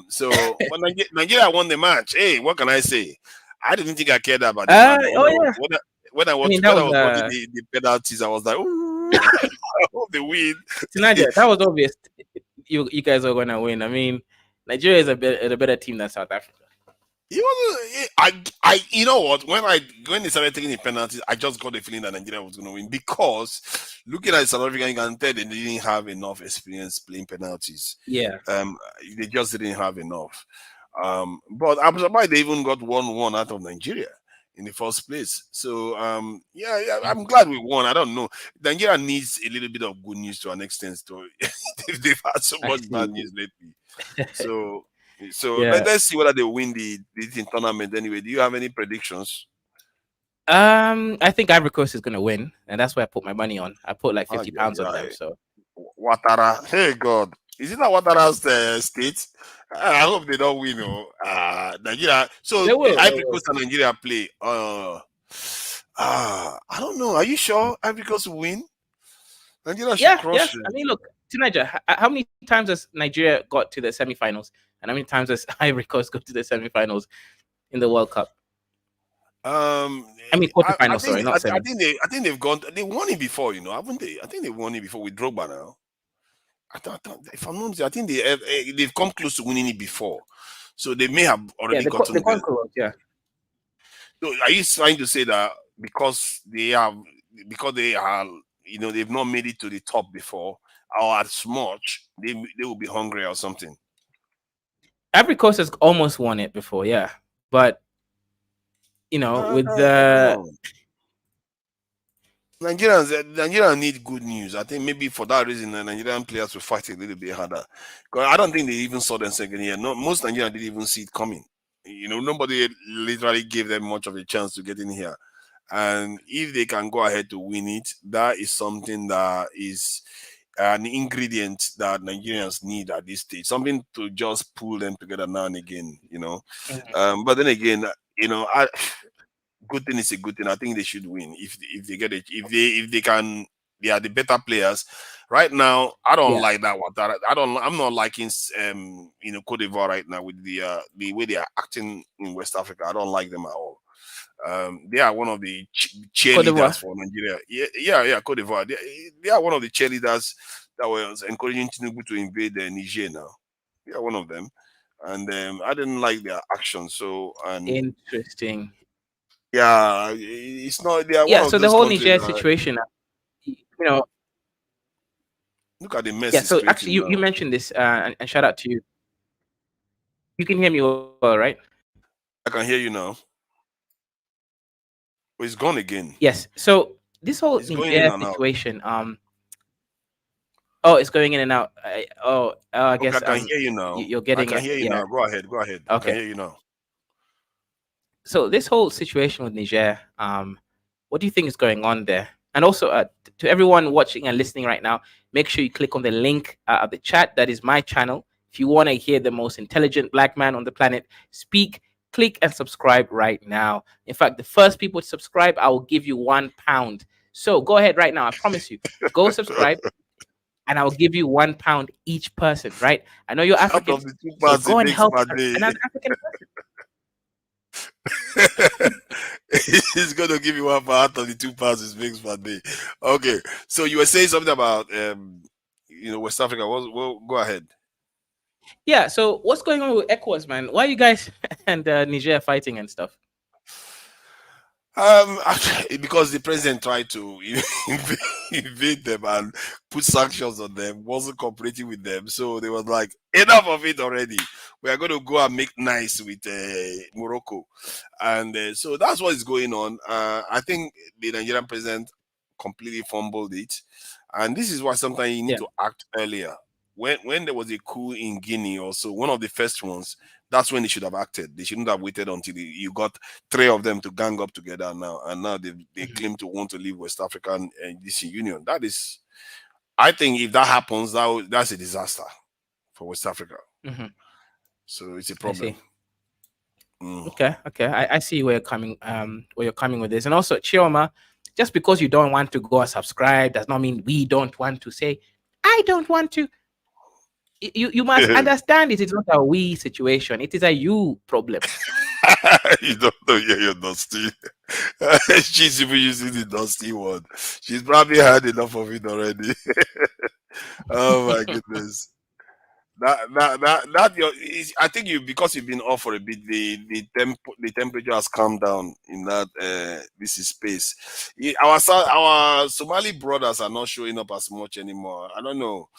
So when Nigeria won the match, hey, what can I say? I didn't think I cared about the match. When I was watching the penalties, I was like, ooh, I hope they win. Nigeria, that was obvious. You guys are gonna win. I mean, Nigeria is a better team than South Africa. I you know what, when they started taking the penalties, I just got the feeling that Nigeria was going to win, because looking at South Africa, you can tell they didn't have enough experience playing penalties. Yeah. They just didn't have enough. But I'm surprised they even got 1-1 out of Nigeria in the first place. So yeah, I'm glad we won. I don't know. Nigeria needs a little bit of good news to an extent. They've had so much bad news lately. So Yeah. let's see whether they win the tournament anyway. Do you have any predictions? I think Ivory Coast is gonna win, and that's where I put my money on. I put like 50 pounds on them. So Ouattara, hey God, is it not Ouattara's state? I hope they don't win. Nigeria. So Ivory Coast and Nigeria play. I don't know. Are you sure Ivory Coast will win? Nigeria should crush it. I mean, look, to Nigeria, how many times has Nigeria got to the semifinals, and how many times has Ivory Coast go to the semifinals in the World Cup? I mean, quarterfinals. Sorry, not semi. I think they've gone. They won it before, haven't they? I think they won it before with Drogba now. If I'm not mistaken, I think they've come close to winning it before, so they may have already gotten it. Yeah. So are you trying to say that because they are, they've not made it to the top before, or as much, they will be hungry or something? Ivory Coast has almost won it before, yeah, but with the Nigerians need good news. I think maybe for that reason, the Nigerian players will fight a little bit harder. Because I don't think they even saw them second year. No, most Nigerians didn't even see it coming. Nobody literally gave them much of a chance to get in here. And if they can go ahead to win it, that is something that is an ingredient that Nigerians need at this stage. Something to just pull them together now and again, But then again, good thing is a good thing. I think they should win if they get it. If they can, they are the better players. Right now, I don't Yeah. like that one. I'm not liking Cote d'Ivoire right now with the way they are acting in West Africa. I don't like them at all. They are one of the Cote d'Ivoire. cheerleaders for Nigeria. Yeah, Cote d'Ivoire. They are one of the cheerleaders that was encouraging Tinubu to invade Niger now. They are one of them. And I didn't like their action. So, and Interesting. yeah, it's not. They are one Yeah, of so the those whole countries. Niger situation, you know, Look at the mess yeah. it's So creating actually, you now. mentioned this, and shout out to you. You can hear me well, right? I can hear you now. Oh, it's gone again. Yes. So this whole It's going in Niger and out. situation, oh, it's going in and out. I Okay, guess I can hear you now. you're I getting can it. hear you Yeah. now. Go ahead. Go ahead. I can Okay. hear you now. So this whole situation with Niger, what do you think is going on there? And also, to everyone watching and listening right now, make sure you click on the link at the chat. That is my channel. If you want to hear the most intelligent black man on the planet speak, click and subscribe right now. In fact, the first people to subscribe, I will give you £1. So go ahead right now. I promise you. Go subscribe, and I will give you £1 each person. Right? I know you're Out African, of the two so parts, go it and makes help my day. another African person. He's going to give you one out of the 2 parts. It makes my day. Okay, so you were saying something about West Africa. Well, go ahead. Yeah. So what's going on with ECOWAS, man? Why are you guys and Niger fighting and stuff? Actually, because the president tried to invade them and put sanctions on them, wasn't cooperating with them, so they was like, enough of it already. We are going to go and make nice with Morocco, and so that's what is going on. I think the Nigerian president completely fumbled it, and this is why sometimes you need to act earlier. When there was a coup in Guinea, also one of the first ones, that's when they should have acted. They shouldn't have waited until you got 3 of them to gang up together now, and now they claim to want to leave West Africa and this union. That is, I think, if that happens, that's a disaster for West Africa. So it's a problem. Okay, I see where you're coming with this, and also Chioma, just because you don't want to go and subscribe does not mean we don't want to say I don't want to. You must understand it is not a we situation, it is a you problem. You don't know, you're dusty. She's even using the dusty one. She's probably had enough of it already. Oh my goodness. I think because you've been off for a bit, the temperature has calmed down in that this is space. Our Somali brothers are not showing up as much anymore. I don't know.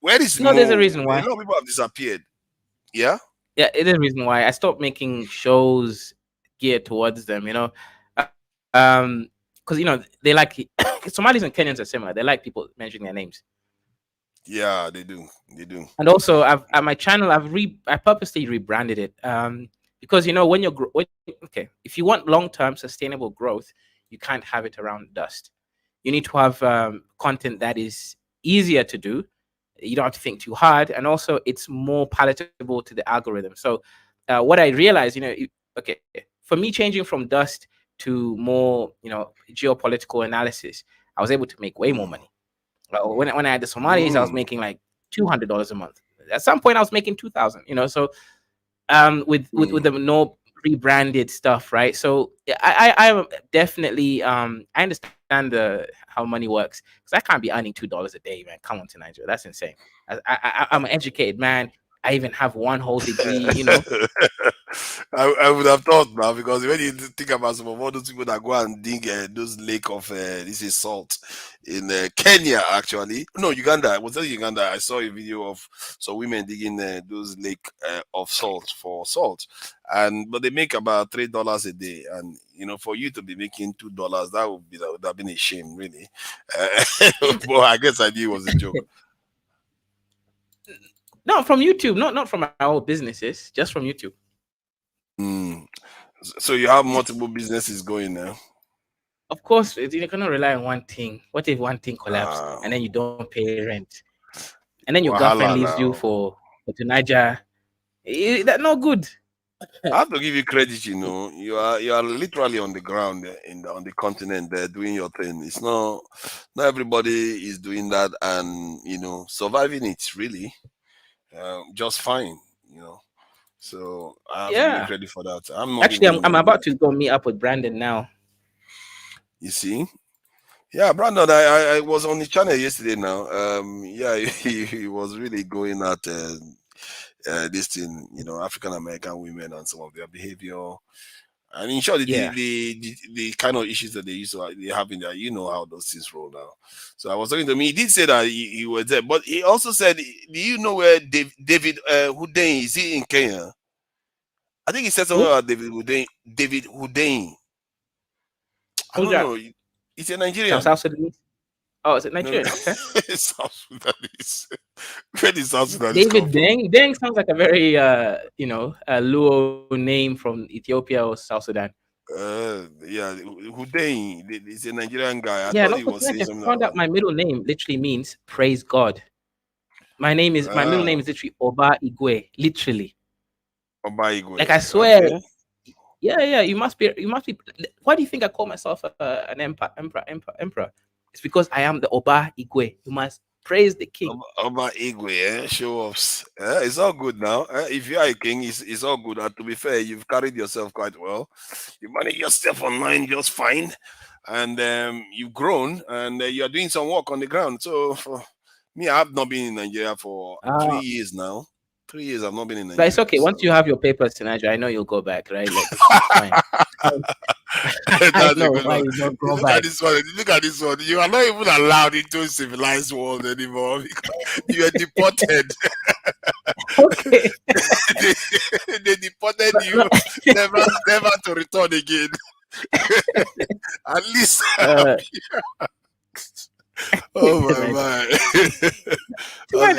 Where is No, there's a Mo? reason why. A lot of people have disappeared. Yeah? Yeah, it is a reason why I stopped making shows geared towards them, because they like Somalis and Kenyans are similar. They like people mentioning their names. Yeah, they do. And also, at my channel, I purposely rebranded it, because when you're if you want long-term sustainable growth, you can't have it around dust. You need to have content that is easier to do. You don't have to think too hard, and also it's more palatable to the algorithm. So what I realized, for me changing from dust to more, geopolitical analysis, I was able to make way more money. When I had the Somalis, I was making like $200 a month. At some point, I was making 2,000. So with the no rebranded stuff, right? So I definitely I understand how money works, because I can't be earning $2 a day, man. Come on to Nigeria, that's insane. I'm an educated man. I even have one whole degree, I would have thought now, because when you think about some of all those people that go and dig those lake of this is salt in Kenya, actually, no, Uganda. Was that Uganda? I saw a video of some women digging those lake of salt for salt, but they make about $3 a day, and for you to be making $2, that would have been a shame, really. But I guess I knew it was a joke. No, from YouTube, not from our businesses, just from YouTube. So you have multiple businesses going now. Of course, you cannot rely on one thing. What if one thing collapses and then you don't pay rent, and then your girlfriend leaves you for to Niger? That's not good. I have to give you credit. You know, you are literally on the ground on the continent there doing your thing. It's not everybody is doing that and surviving it really just fine. So I have to give you credit for that. I'm about to go meet up with Brandon now. You see. Yeah, Brandon, I was on the channel yesterday now. He was really going at this thing, African American women and some of their behavior. And in short, the kind of issues that they have in there, how those things roll now. So I was talking to him. He did say that he was there, but he also said, do you know where David Hussein is? He in Kenya? I think he said something about David Hussein. I don't know. It's a Nigerian. South Sudanese. Oh, is it Nigerian? No. Okay. South Sudanese. Where is South Sudanese? David Deng sounds like a very a Luo name from Ethiopia or South Sudan. Hussein. He's a Nigerian guy. I found out my middle name literally means praise God. My middle name is literally Oba Igwe. Literally. Oba Igwe. Like I swear. Okay. Yeah. You must be. Why do you think I call myself an emperor? It's because I am the Oba Igwe. You must praise the king. Oba Igwe, show offs. It's all good now. If you are a king, it's all good. And to be fair, you've carried yourself quite well. You manage yourself online just fine, and you've grown, and you are doing some work on the ground. So for me, I have not been in Nigeria for 3 years now. 3 years I've not been in Nigeria. But it's okay. Once you have your papers to Nigeria, I know you'll go back, right? Like, it's fine. I know why you don't go back. Look at this one. You are not even allowed into a civilized world anymore because you are deported. Okay. they deported you never to return again. At least. Oh my.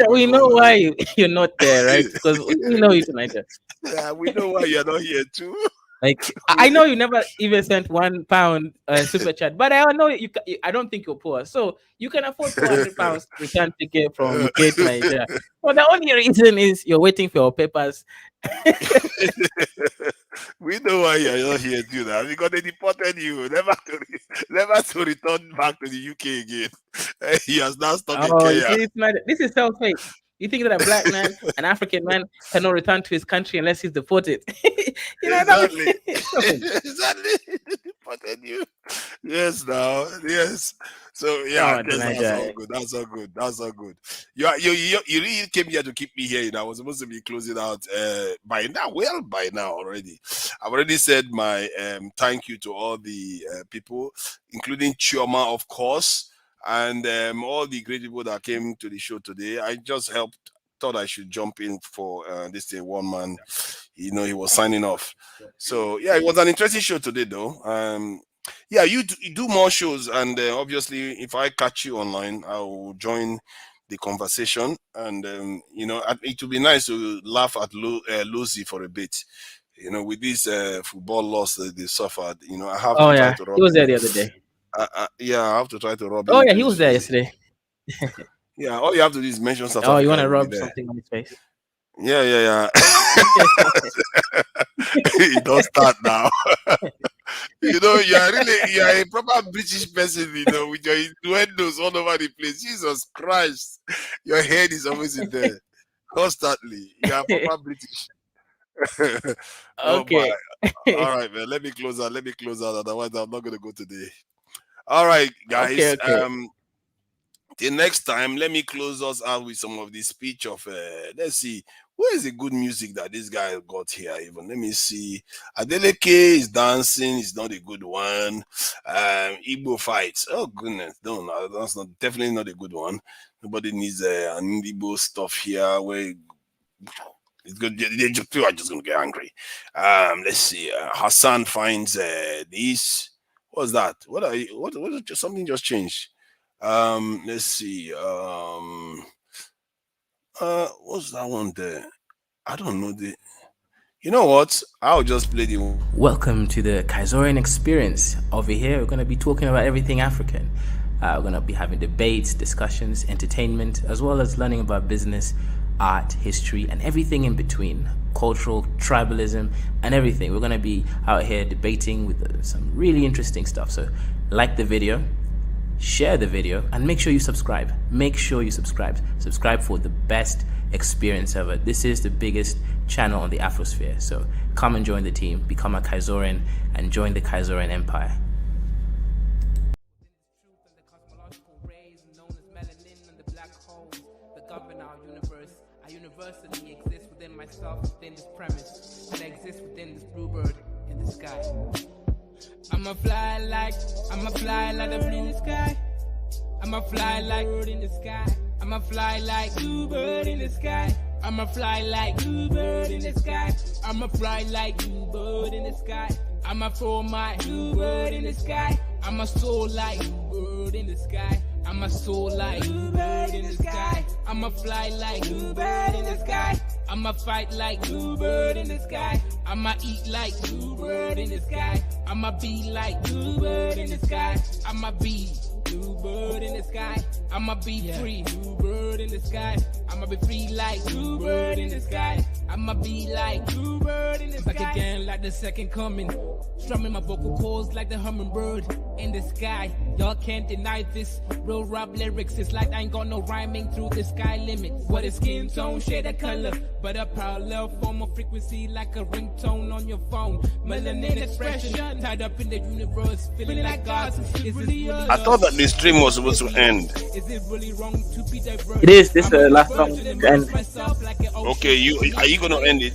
We know why you're not there, right? Because we know you're Niger. Yeah, we know why you're not here too. Like I know you never even sent £1 super chat, but I know you. I don't think you're poor, so you can afford £200 return ticket from UK to Nigeria. Well, the only reason is you're waiting for your papers. We know why you're not here too now because they deported you, never to return back to the UK again. He has now stuck in Kenya. This is self-hate. You think that a black man, an African man, cannot return to his country unless he's deported? Exactly. Exactly. Deported you. Yes, now. Yes. So yeah, that's all good. That's all good. You really came here to keep me here. I was supposed to be closing out by now. Well, by now already. I've already said my thank you to all the people, including Chioma, of course. And all the great people that came to the show today. I just thought I should jump in for this thing. One man, he was signing off. So yeah, it was an interesting show today, though. Yeah, you do more shows, and obviously, if I catch you online, I will join the conversation. And it would be nice to laugh at Lucy for a bit. With this football loss that they suffered. I have to try to rub. He was there the other day. I have to try to rub. Oh yeah, he was there yesterday. Yeah, all you have to do is mention something. Oh, you want to rub something on his face? Yeah. It don't start now. You are a proper British person, with your innuendos all over the place. Jesus Christ, your head is always in there constantly. You are proper British. Okay. All right, man. Let me close out. Otherwise, I'm not going to go today. All right, guys. Okay. The next time, let me close us out with some of the speech of. Let's see, where is the good music that this guy got here? Even let me see. Adeleke is dancing. It's not a good one. Igbo fights. Oh goodness, no, that's definitely not a good one. Nobody needs an Igbo stuff here where. It's good. People are just gonna get angry. Let's see. Hassan finds this. What's that? What are you? What? Something just changed. Let's see. What's that one there? I don't know. You know what? I'll just play the one. Welcome to the Kaizorian experience. Over here, we're gonna be talking about everything African. We're gonna be having debates, discussions, entertainment, as well as learning about business. art, history, and everything in between. Cultural, tribalism, and everything. We're going to be out here debating with some really interesting stuff. So like the video, share the video, and make sure you subscribe. Make sure you subscribe. Subscribe for the best experience ever. This is the biggest channel on the Afrosphere. So come and join the team, become a Kaizorian, and join the Kaizorian Empire. Within this premise, and I exist within this bluebird in the sky. I'ma fly like the blue sky. I'ma fly like bird in the sky. I'ma fly like bluebird in the sky. I'ma fly like bluebird in the sky. I'ma fly like bluebird in the sky. I'ma throw my bluebird in the sky. I'ma soar like bluebird in the sky. I'ma soar like bluebird in the sky. I'ma fly like bluebird in the sky. I'ma fight like bluebird in the sky. I'ma eat like bluebird in the sky. I'ma be like bluebird in the sky. I'ma be bluebird in the sky. I'ma be free, bluebird in the sky. I'ma be free like bluebird in the sky. I'ma be like bluebird in the sky. Back again like the second coming. Strumming my vocal cords like the hummingbird in the sky. Y'all can't deny this. Real rap lyrics, it's like I ain't got no rhyming through the sky limit. What is skin tone, shade of color, but a parallel form of frequency like a ringtone on your phone. Melanin expression, tied up in the universe, feeling like gods. Is really I thought that the stream was supposed to end. Is it really wrong to be diverse? It is. This is the last song to end. Okay, are you gonna end it?